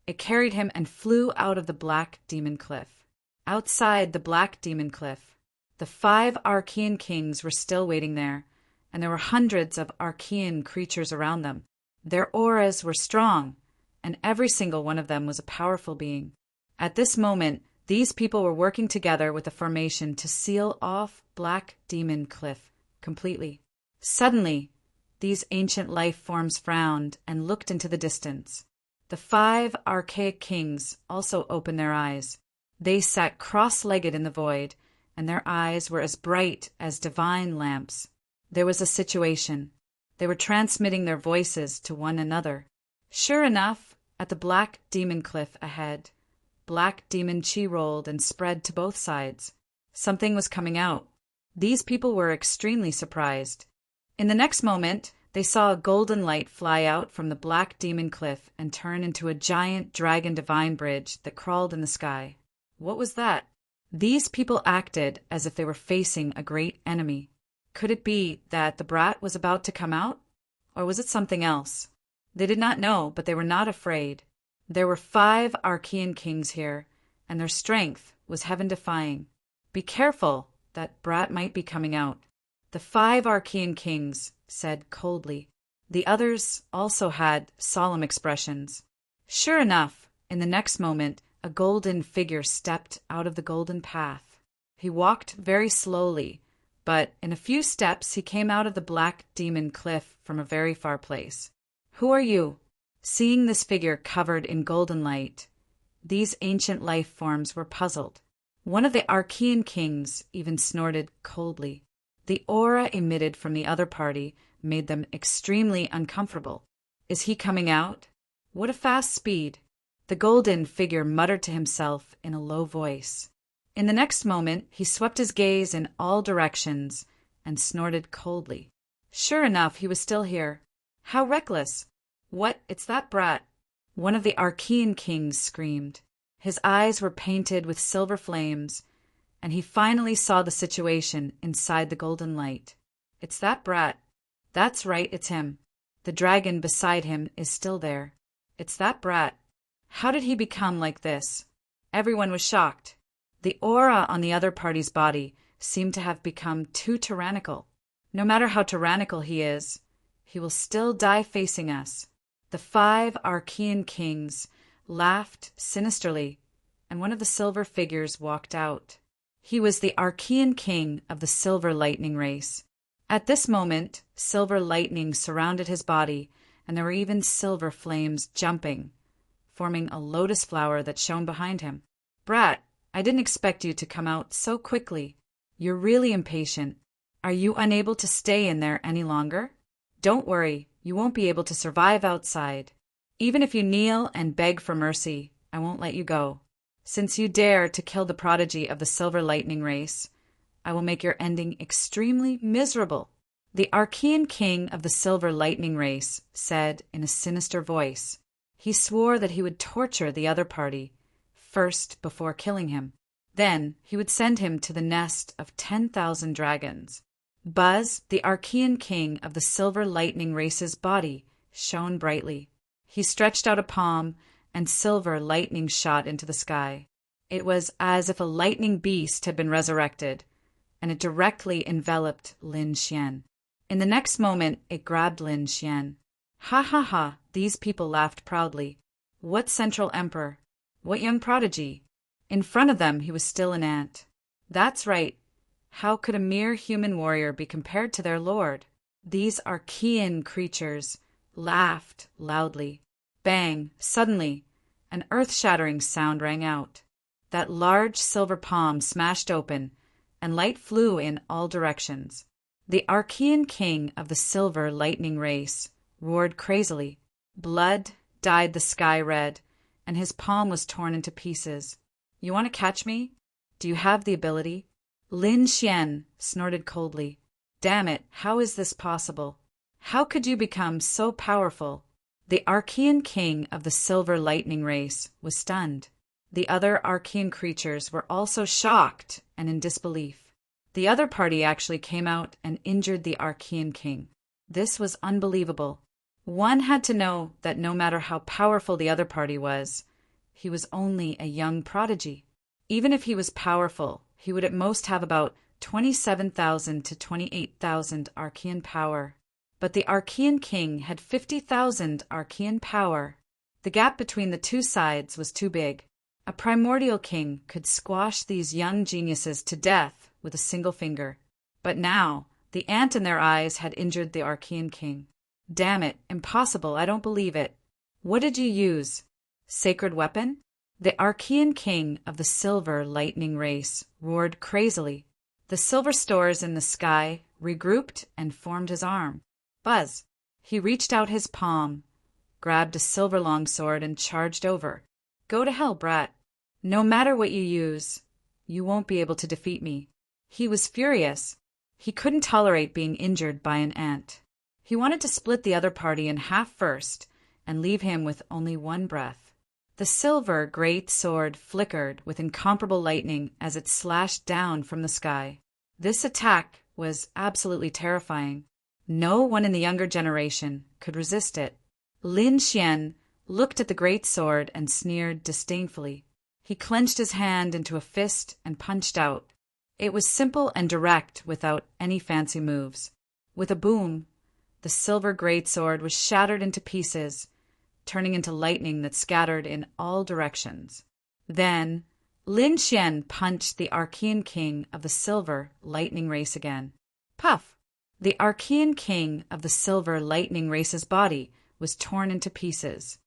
it carried him and flew out of the black demon cliff. Outside the black demon cliff, the 5 Archean kings were still waiting there, and there were hundreds of Archean creatures around them. Their auras were strong, and every single one of them was a powerful being. At this moment, these people were working together with the formation to seal off Black Demon Cliff completely. Suddenly, these ancient life forms frowned and looked into the distance. The 5 archaic kings also opened their eyes. They sat cross-legged in the void, and their eyes were as bright as divine lamps. There was a situation. They were transmitting their voices to one another. Sure enough, at the black demon cliff ahead, black demon chi rolled and spread to both sides. Something was coming out. These people were extremely surprised. In the next moment, they saw a golden light fly out from the black demon cliff and turn into a giant dragon divine bridge that crawled in the sky. What was that? These people acted as if they were facing a great enemy. Could it be that the brat was about to come out? Or was it something else? They did not know, but they were not afraid. There were 5 Archean kings here, and their strength was heaven-defying. Be careful, that brat might be coming out. The 5 Archean kings said coldly. The others also had solemn expressions. Sure enough, in the next moment, a golden figure stepped out of the golden path. He walked very slowly, but in a few steps he came out of the black demon cliff from a very far place. Who are you? Seeing this figure covered in golden light, these ancient life forms were puzzled. One of the Archean kings even snorted coldly. The aura emitted from the other party made them extremely uncomfortable. Is he coming out? What a fast speed! The golden figure muttered to himself in a low voice. In the next moment, he swept his gaze in all directions and snorted coldly. Sure enough, he was still here. How reckless! What? It's that brat! One of the Archean kings screamed. His eyes were painted with silver flames, and he finally saw the situation inside the golden light. It's that brat. That's right, it's him. The dragon beside him is still there. It's that brat. How did he become like this? Everyone was shocked. The aura on the other party's body seemed to have become too tyrannical. No matter how tyrannical he is, he will still die facing us. The 5 Archean kings laughed sinisterly, and one of the silver figures walked out. He was the Archean king of the Silver Lightning race. At this moment, silver lightning surrounded his body, and there were even silver flames jumping, forming a lotus flower that shone behind him. Brat, I didn't expect you to come out so quickly. You're really impatient. Are you unable to stay in there any longer? Don't worry, you won't be able to survive outside. Even if you kneel and beg for mercy, I won't let you go. Since you dare to kill the prodigy of the silver lightning race, I will make your ending extremely miserable. The Archean king of the silver lightning race said in a sinister voice. He swore that he would torture the other party, first before killing him. Then he would send him to the nest of 10,000 dragons. Buzz, the Archean king of the silver lightning race's body, shone brightly. He stretched out a palm, and silver lightning shot into the sky. It was as if a lightning beast had been resurrected, and it directly enveloped Lin Xian. In the next moment, it grabbed Lin Xian. Ha ha ha, these people laughed proudly. What central emperor? What young prodigy? In front of them, he was still an ant. That's right. How could a mere human warrior be compared to their lord? These Archean creatures laughed loudly. Bang! Suddenly, an earth-shattering sound rang out. That large silver palm smashed open, and light flew in all directions. The Archean king of the silver lightning race roared crazily. Blood dyed the sky red, and his palm was torn into pieces. You want to catch me? Do you have the ability? Lin Xian snorted coldly. Damn it, how is this possible? How could you become so powerful? The Archean king of the silver lightning race was stunned. The other Archean creatures were also shocked and in disbelief. The other party actually came out and injured the Archean king. This was unbelievable. One had to know that no matter how powerful the other party was, he was only a young prodigy. Even if he was powerful, he would at most have about 27,000 to 28,000 Archean power. But the Archean king had 50,000 Archean power. The gap between the two sides was too big. A primordial king could squash these young geniuses to death with a single finger. But now, the ant in their eyes had injured the Archean king. Damn it, impossible, I don't believe it. What did you use? Sacred weapon? The Archean king of the silver lightning race roared crazily. The silver stores in the sky regrouped and formed his arm. Buzz! He reached out his palm, grabbed a silver longsword, and charged over. Go to hell, brat. No matter what you use, you won't be able to defeat me. He was furious. He couldn't tolerate being injured by an ant. He wanted to split the other party in half first and leave him with only one breath. The silver great sword flickered with incomparable lightning as it slashed down from the sky. This attack was absolutely terrifying. No one in the younger generation could resist it. Lin Xian looked at the great sword and sneered disdainfully. He clenched his hand into a fist and punched out. It was simple and direct without any fancy moves. With a boom, the silver greatsword was shattered into pieces, turning into lightning that scattered in all directions. Then, Lin Xian punched the Archean king of the silver lightning race again. Puff! The Archean king of the silver lightning race's body was torn into pieces.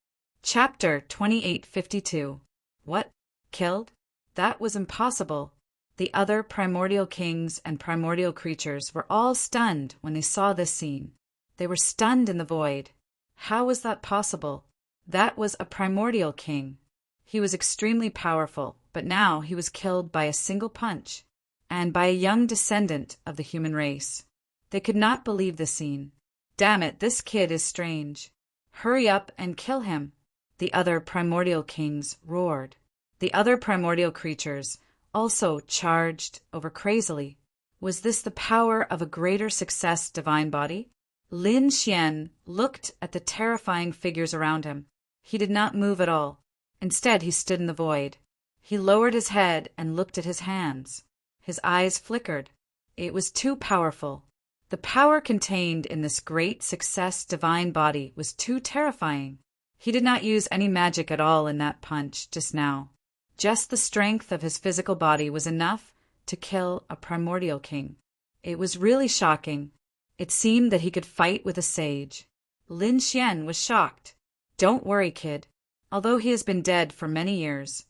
Chapter 2852. What? Killed? That was impossible. The other primordial kings and primordial creatures were all stunned when they saw this scene. They were stunned in the void. How was that possible? That was a primordial king. He was extremely powerful, but now he was killed by a single punch, and by a young descendant of the human race. They could not believe the scene. Damn it, this kid is strange. Hurry up and kill him. The other primordial kings roared. The other primordial creatures also charged over crazily. Was this the power of a greater success divine body? Lin Xian looked at the terrifying figures around him. He did not move at all. Instead, he stood in the void. He lowered his head and looked at his hands. His eyes flickered. It was too powerful. The power contained in this great success divine body was too terrifying. He did not use any magic at all in that punch just now. Just the strength of his physical body was enough to kill a primordial king. It was really shocking. It seemed that he could fight with a sage. Lin Xian was shocked. Don't worry, kid. Although he has been dead for many years,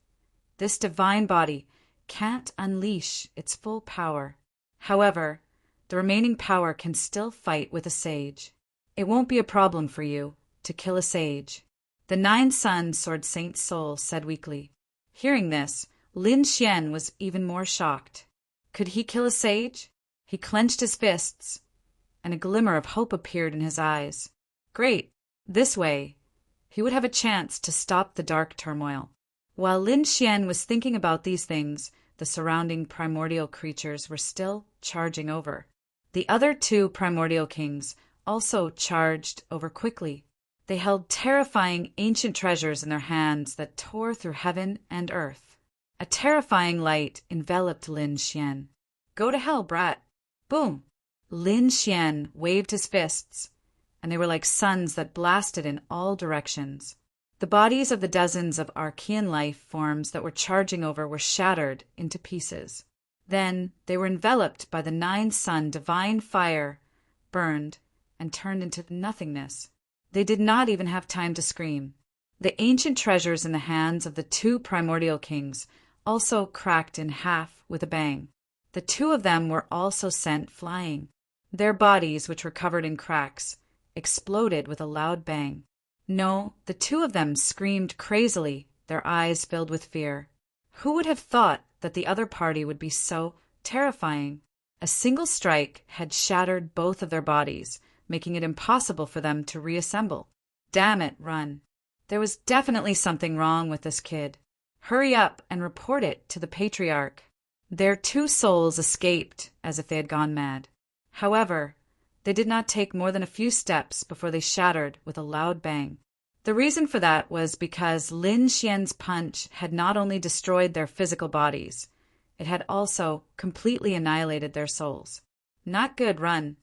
this divine body can't unleash its full power. However, the remaining power can still fight with a sage. It won't be a problem for you to kill a sage, the Nine-Sun Sword Saint's soul said weakly. Hearing this, Lin Xian was even more shocked. Could he kill a sage? He clenched his fists, and a glimmer of hope appeared in his eyes. Great! This way, he would have a chance to stop the dark turmoil. While Lin Xian was thinking about these things, the surrounding primordial creatures were still charging over. The other two primordial kings also charged over quickly. They held terrifying ancient treasures in their hands that tore through heaven and earth. A terrifying light enveloped Lin Xian. Go to hell, brat! Boom! Lin Xian waved his fists, and they were like suns that blasted in all directions. The bodies of the dozens of Archean life forms that were charging over were shattered into pieces. Then they were enveloped by the Nine-Sun divine fire, burned, and turned into nothingness. They did not even have time to scream. The ancient treasures in the hands of the two primordial kings also cracked in half with a bang. The two of them were also sent flying. Their bodies, which were covered in cracks, exploded with a loud bang. No, the two of them screamed crazily, their eyes filled with fear. Who would have thought that the other party would be so terrifying? A single strike had shattered both of their bodies, making it impossible for them to reassemble. Damn it, run. There was definitely something wrong with this kid. Hurry up and report it to the patriarch. Their two souls escaped as if they had gone mad. However, they did not take more than a few steps before they shattered with a loud bang. The reason for that was because Lin Xian's punch had not only destroyed their physical bodies, it had also completely annihilated their souls. Not good, run.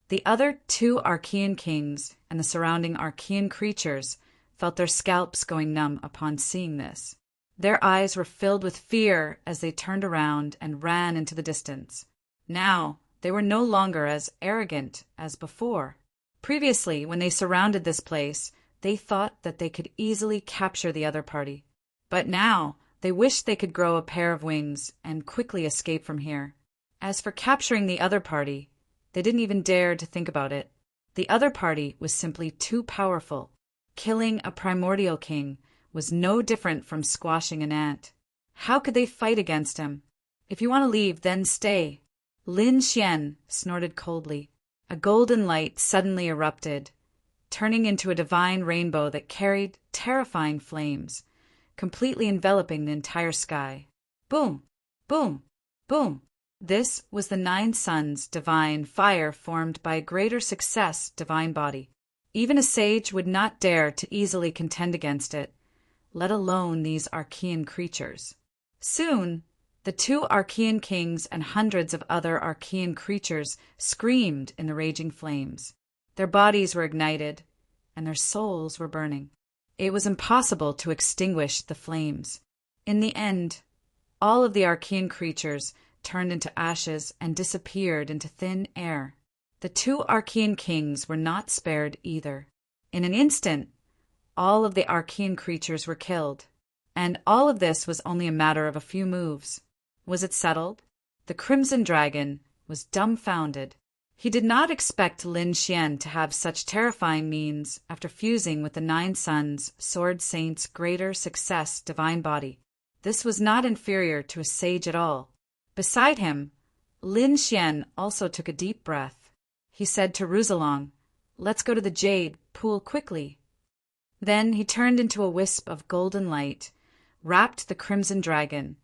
The other two Archean kings and the surrounding Archean creatures felt their scalps going numb upon seeing this. Their eyes were filled with fear as they turned around and ran into the distance. Now, they were no longer as arrogant as before. Previously, when they surrounded this place, they thought that they could easily capture the other party. But now, they wished they could grow a pair of wings and quickly escape from here. As for capturing the other party, they didn't even dare to think about it. The other party was simply too powerful. Killing a primordial king was no different from squashing an ant. How could they fight against him? If you want to leave, then stay. Lin Xian snorted coldly. A golden light suddenly erupted, turning into a divine rainbow that carried terrifying flames, completely enveloping the entire sky. Boom! Boom! Boom! This was the Nine Suns divine fire formed by a greater success divine body. Even a sage would not dare to easily contend against it, let alone these Archean creatures. Soon, the two Archean kings and hundreds of other Archean creatures screamed in the raging flames. Their bodies were ignited, and their souls were burning. It was impossible to extinguish the flames. In the end, all of the Archean creatures turned into ashes and disappeared into thin air. The two Archean kings were not spared either. In an instant, all of the Archean creatures were killed, and all of this was only a matter of a few moves. Was it settled? The Crimson Dragon was dumbfounded. He did not expect Lin Xian to have such terrifying means after fusing with the Nine Suns Sword Saint's greater success divine body. This was not inferior to a sage at all. Beside him, Lin Xian also took a deep breath. He said to Ruzalong, "Let's go to the jade pool quickly." Then he turned into a wisp of golden light, wrapped the Crimson Dragon,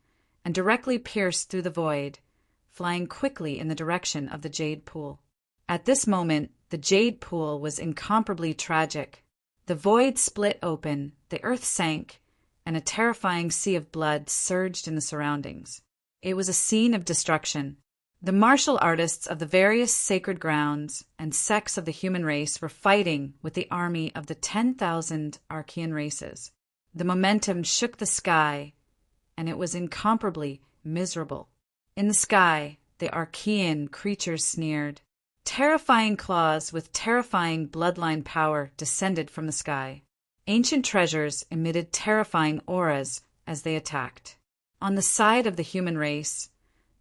and directly pierced through the void, flying quickly in the direction of the jade pool. At this moment, the jade pool was incomparably tragic. The void split open, the earth sank, and a terrifying sea of blood surged in the surroundings. It was a scene of destruction. The martial artists of the various sacred grounds and sects of the human race were fighting with the army of the 10,000 Archean races. The momentum shook the sky, and it was incomparably miserable. In the sky, the Archean creatures sneered. Terrifying claws with terrifying bloodline power descended from the sky. Ancient treasures emitted terrifying auras as they attacked. On the side of the human race,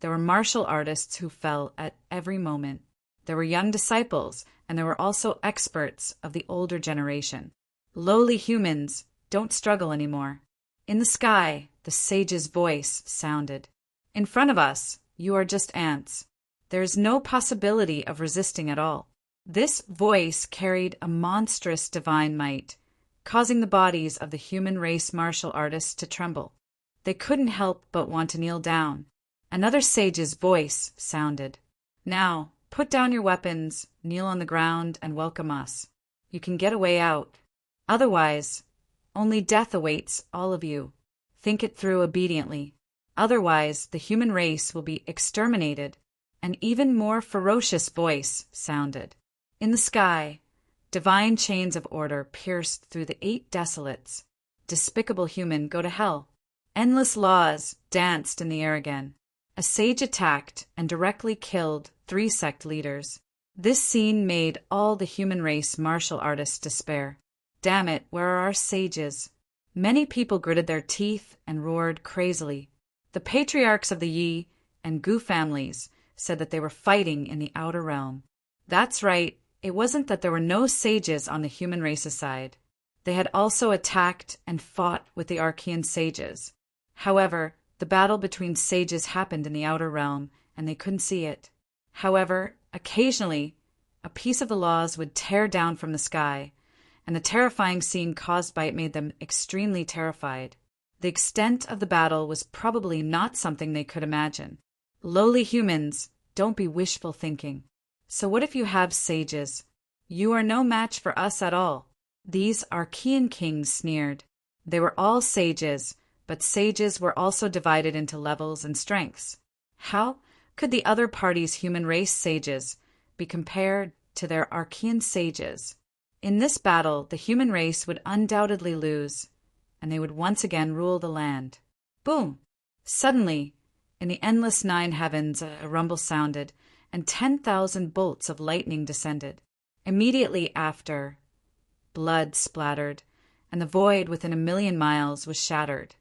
there were martial artists who fell at every moment. There were young disciples, and there were also experts of the older generation. Lowly humans don't struggle anymore. In the sky, the sage's voice sounded. In front of us, you are just ants. There is no possibility of resisting at all. This voice carried a monstrous divine might, causing the bodies of the human race martial artists to tremble. They couldn't help but want to kneel down. Another sage's voice sounded. Now, put down your weapons, kneel on the ground, and welcome us. You can get a way out. Otherwise, only death awaits all of you. Think it through obediently. Otherwise, the human race will be exterminated. An even more ferocious voice sounded. In the sky, divine chains of order pierced through the 8 desolates. Despicable human, go to hell. Endless laws danced in the air again. A sage attacked and directly killed 3 sect leaders. This scene made all the human race martial artists despair. Damn it, where are our sages? Many people gritted their teeth and roared crazily. The patriarchs of the Yi and Gu families said that they were fighting in the outer realm. That's right, it wasn't that there were no sages on the human race's side. They had also attacked and fought with the Archean sages. However, the battle between sages happened in the outer realm, and they couldn't see it. However, occasionally, a piece of the laws would tear down from the sky, and the terrifying scene caused by it made them extremely terrified. The extent of the battle was probably not something they could imagine. Lowly humans, don't be wishful thinking. So what if you have sages? You are no match for us at all. These Archean kings sneered. They were all sages, but sages were also divided into levels and strengths. How could the other party's human race sages be compared to their Archean sages? In this battle, the human race would undoubtedly lose, and they would once again rule the land. Boom! Suddenly, in the endless 9 heavens, a rumble sounded, and 10,000 bolts of lightning descended. Immediately after, blood splattered, and the void within 1,000,000 miles was shattered.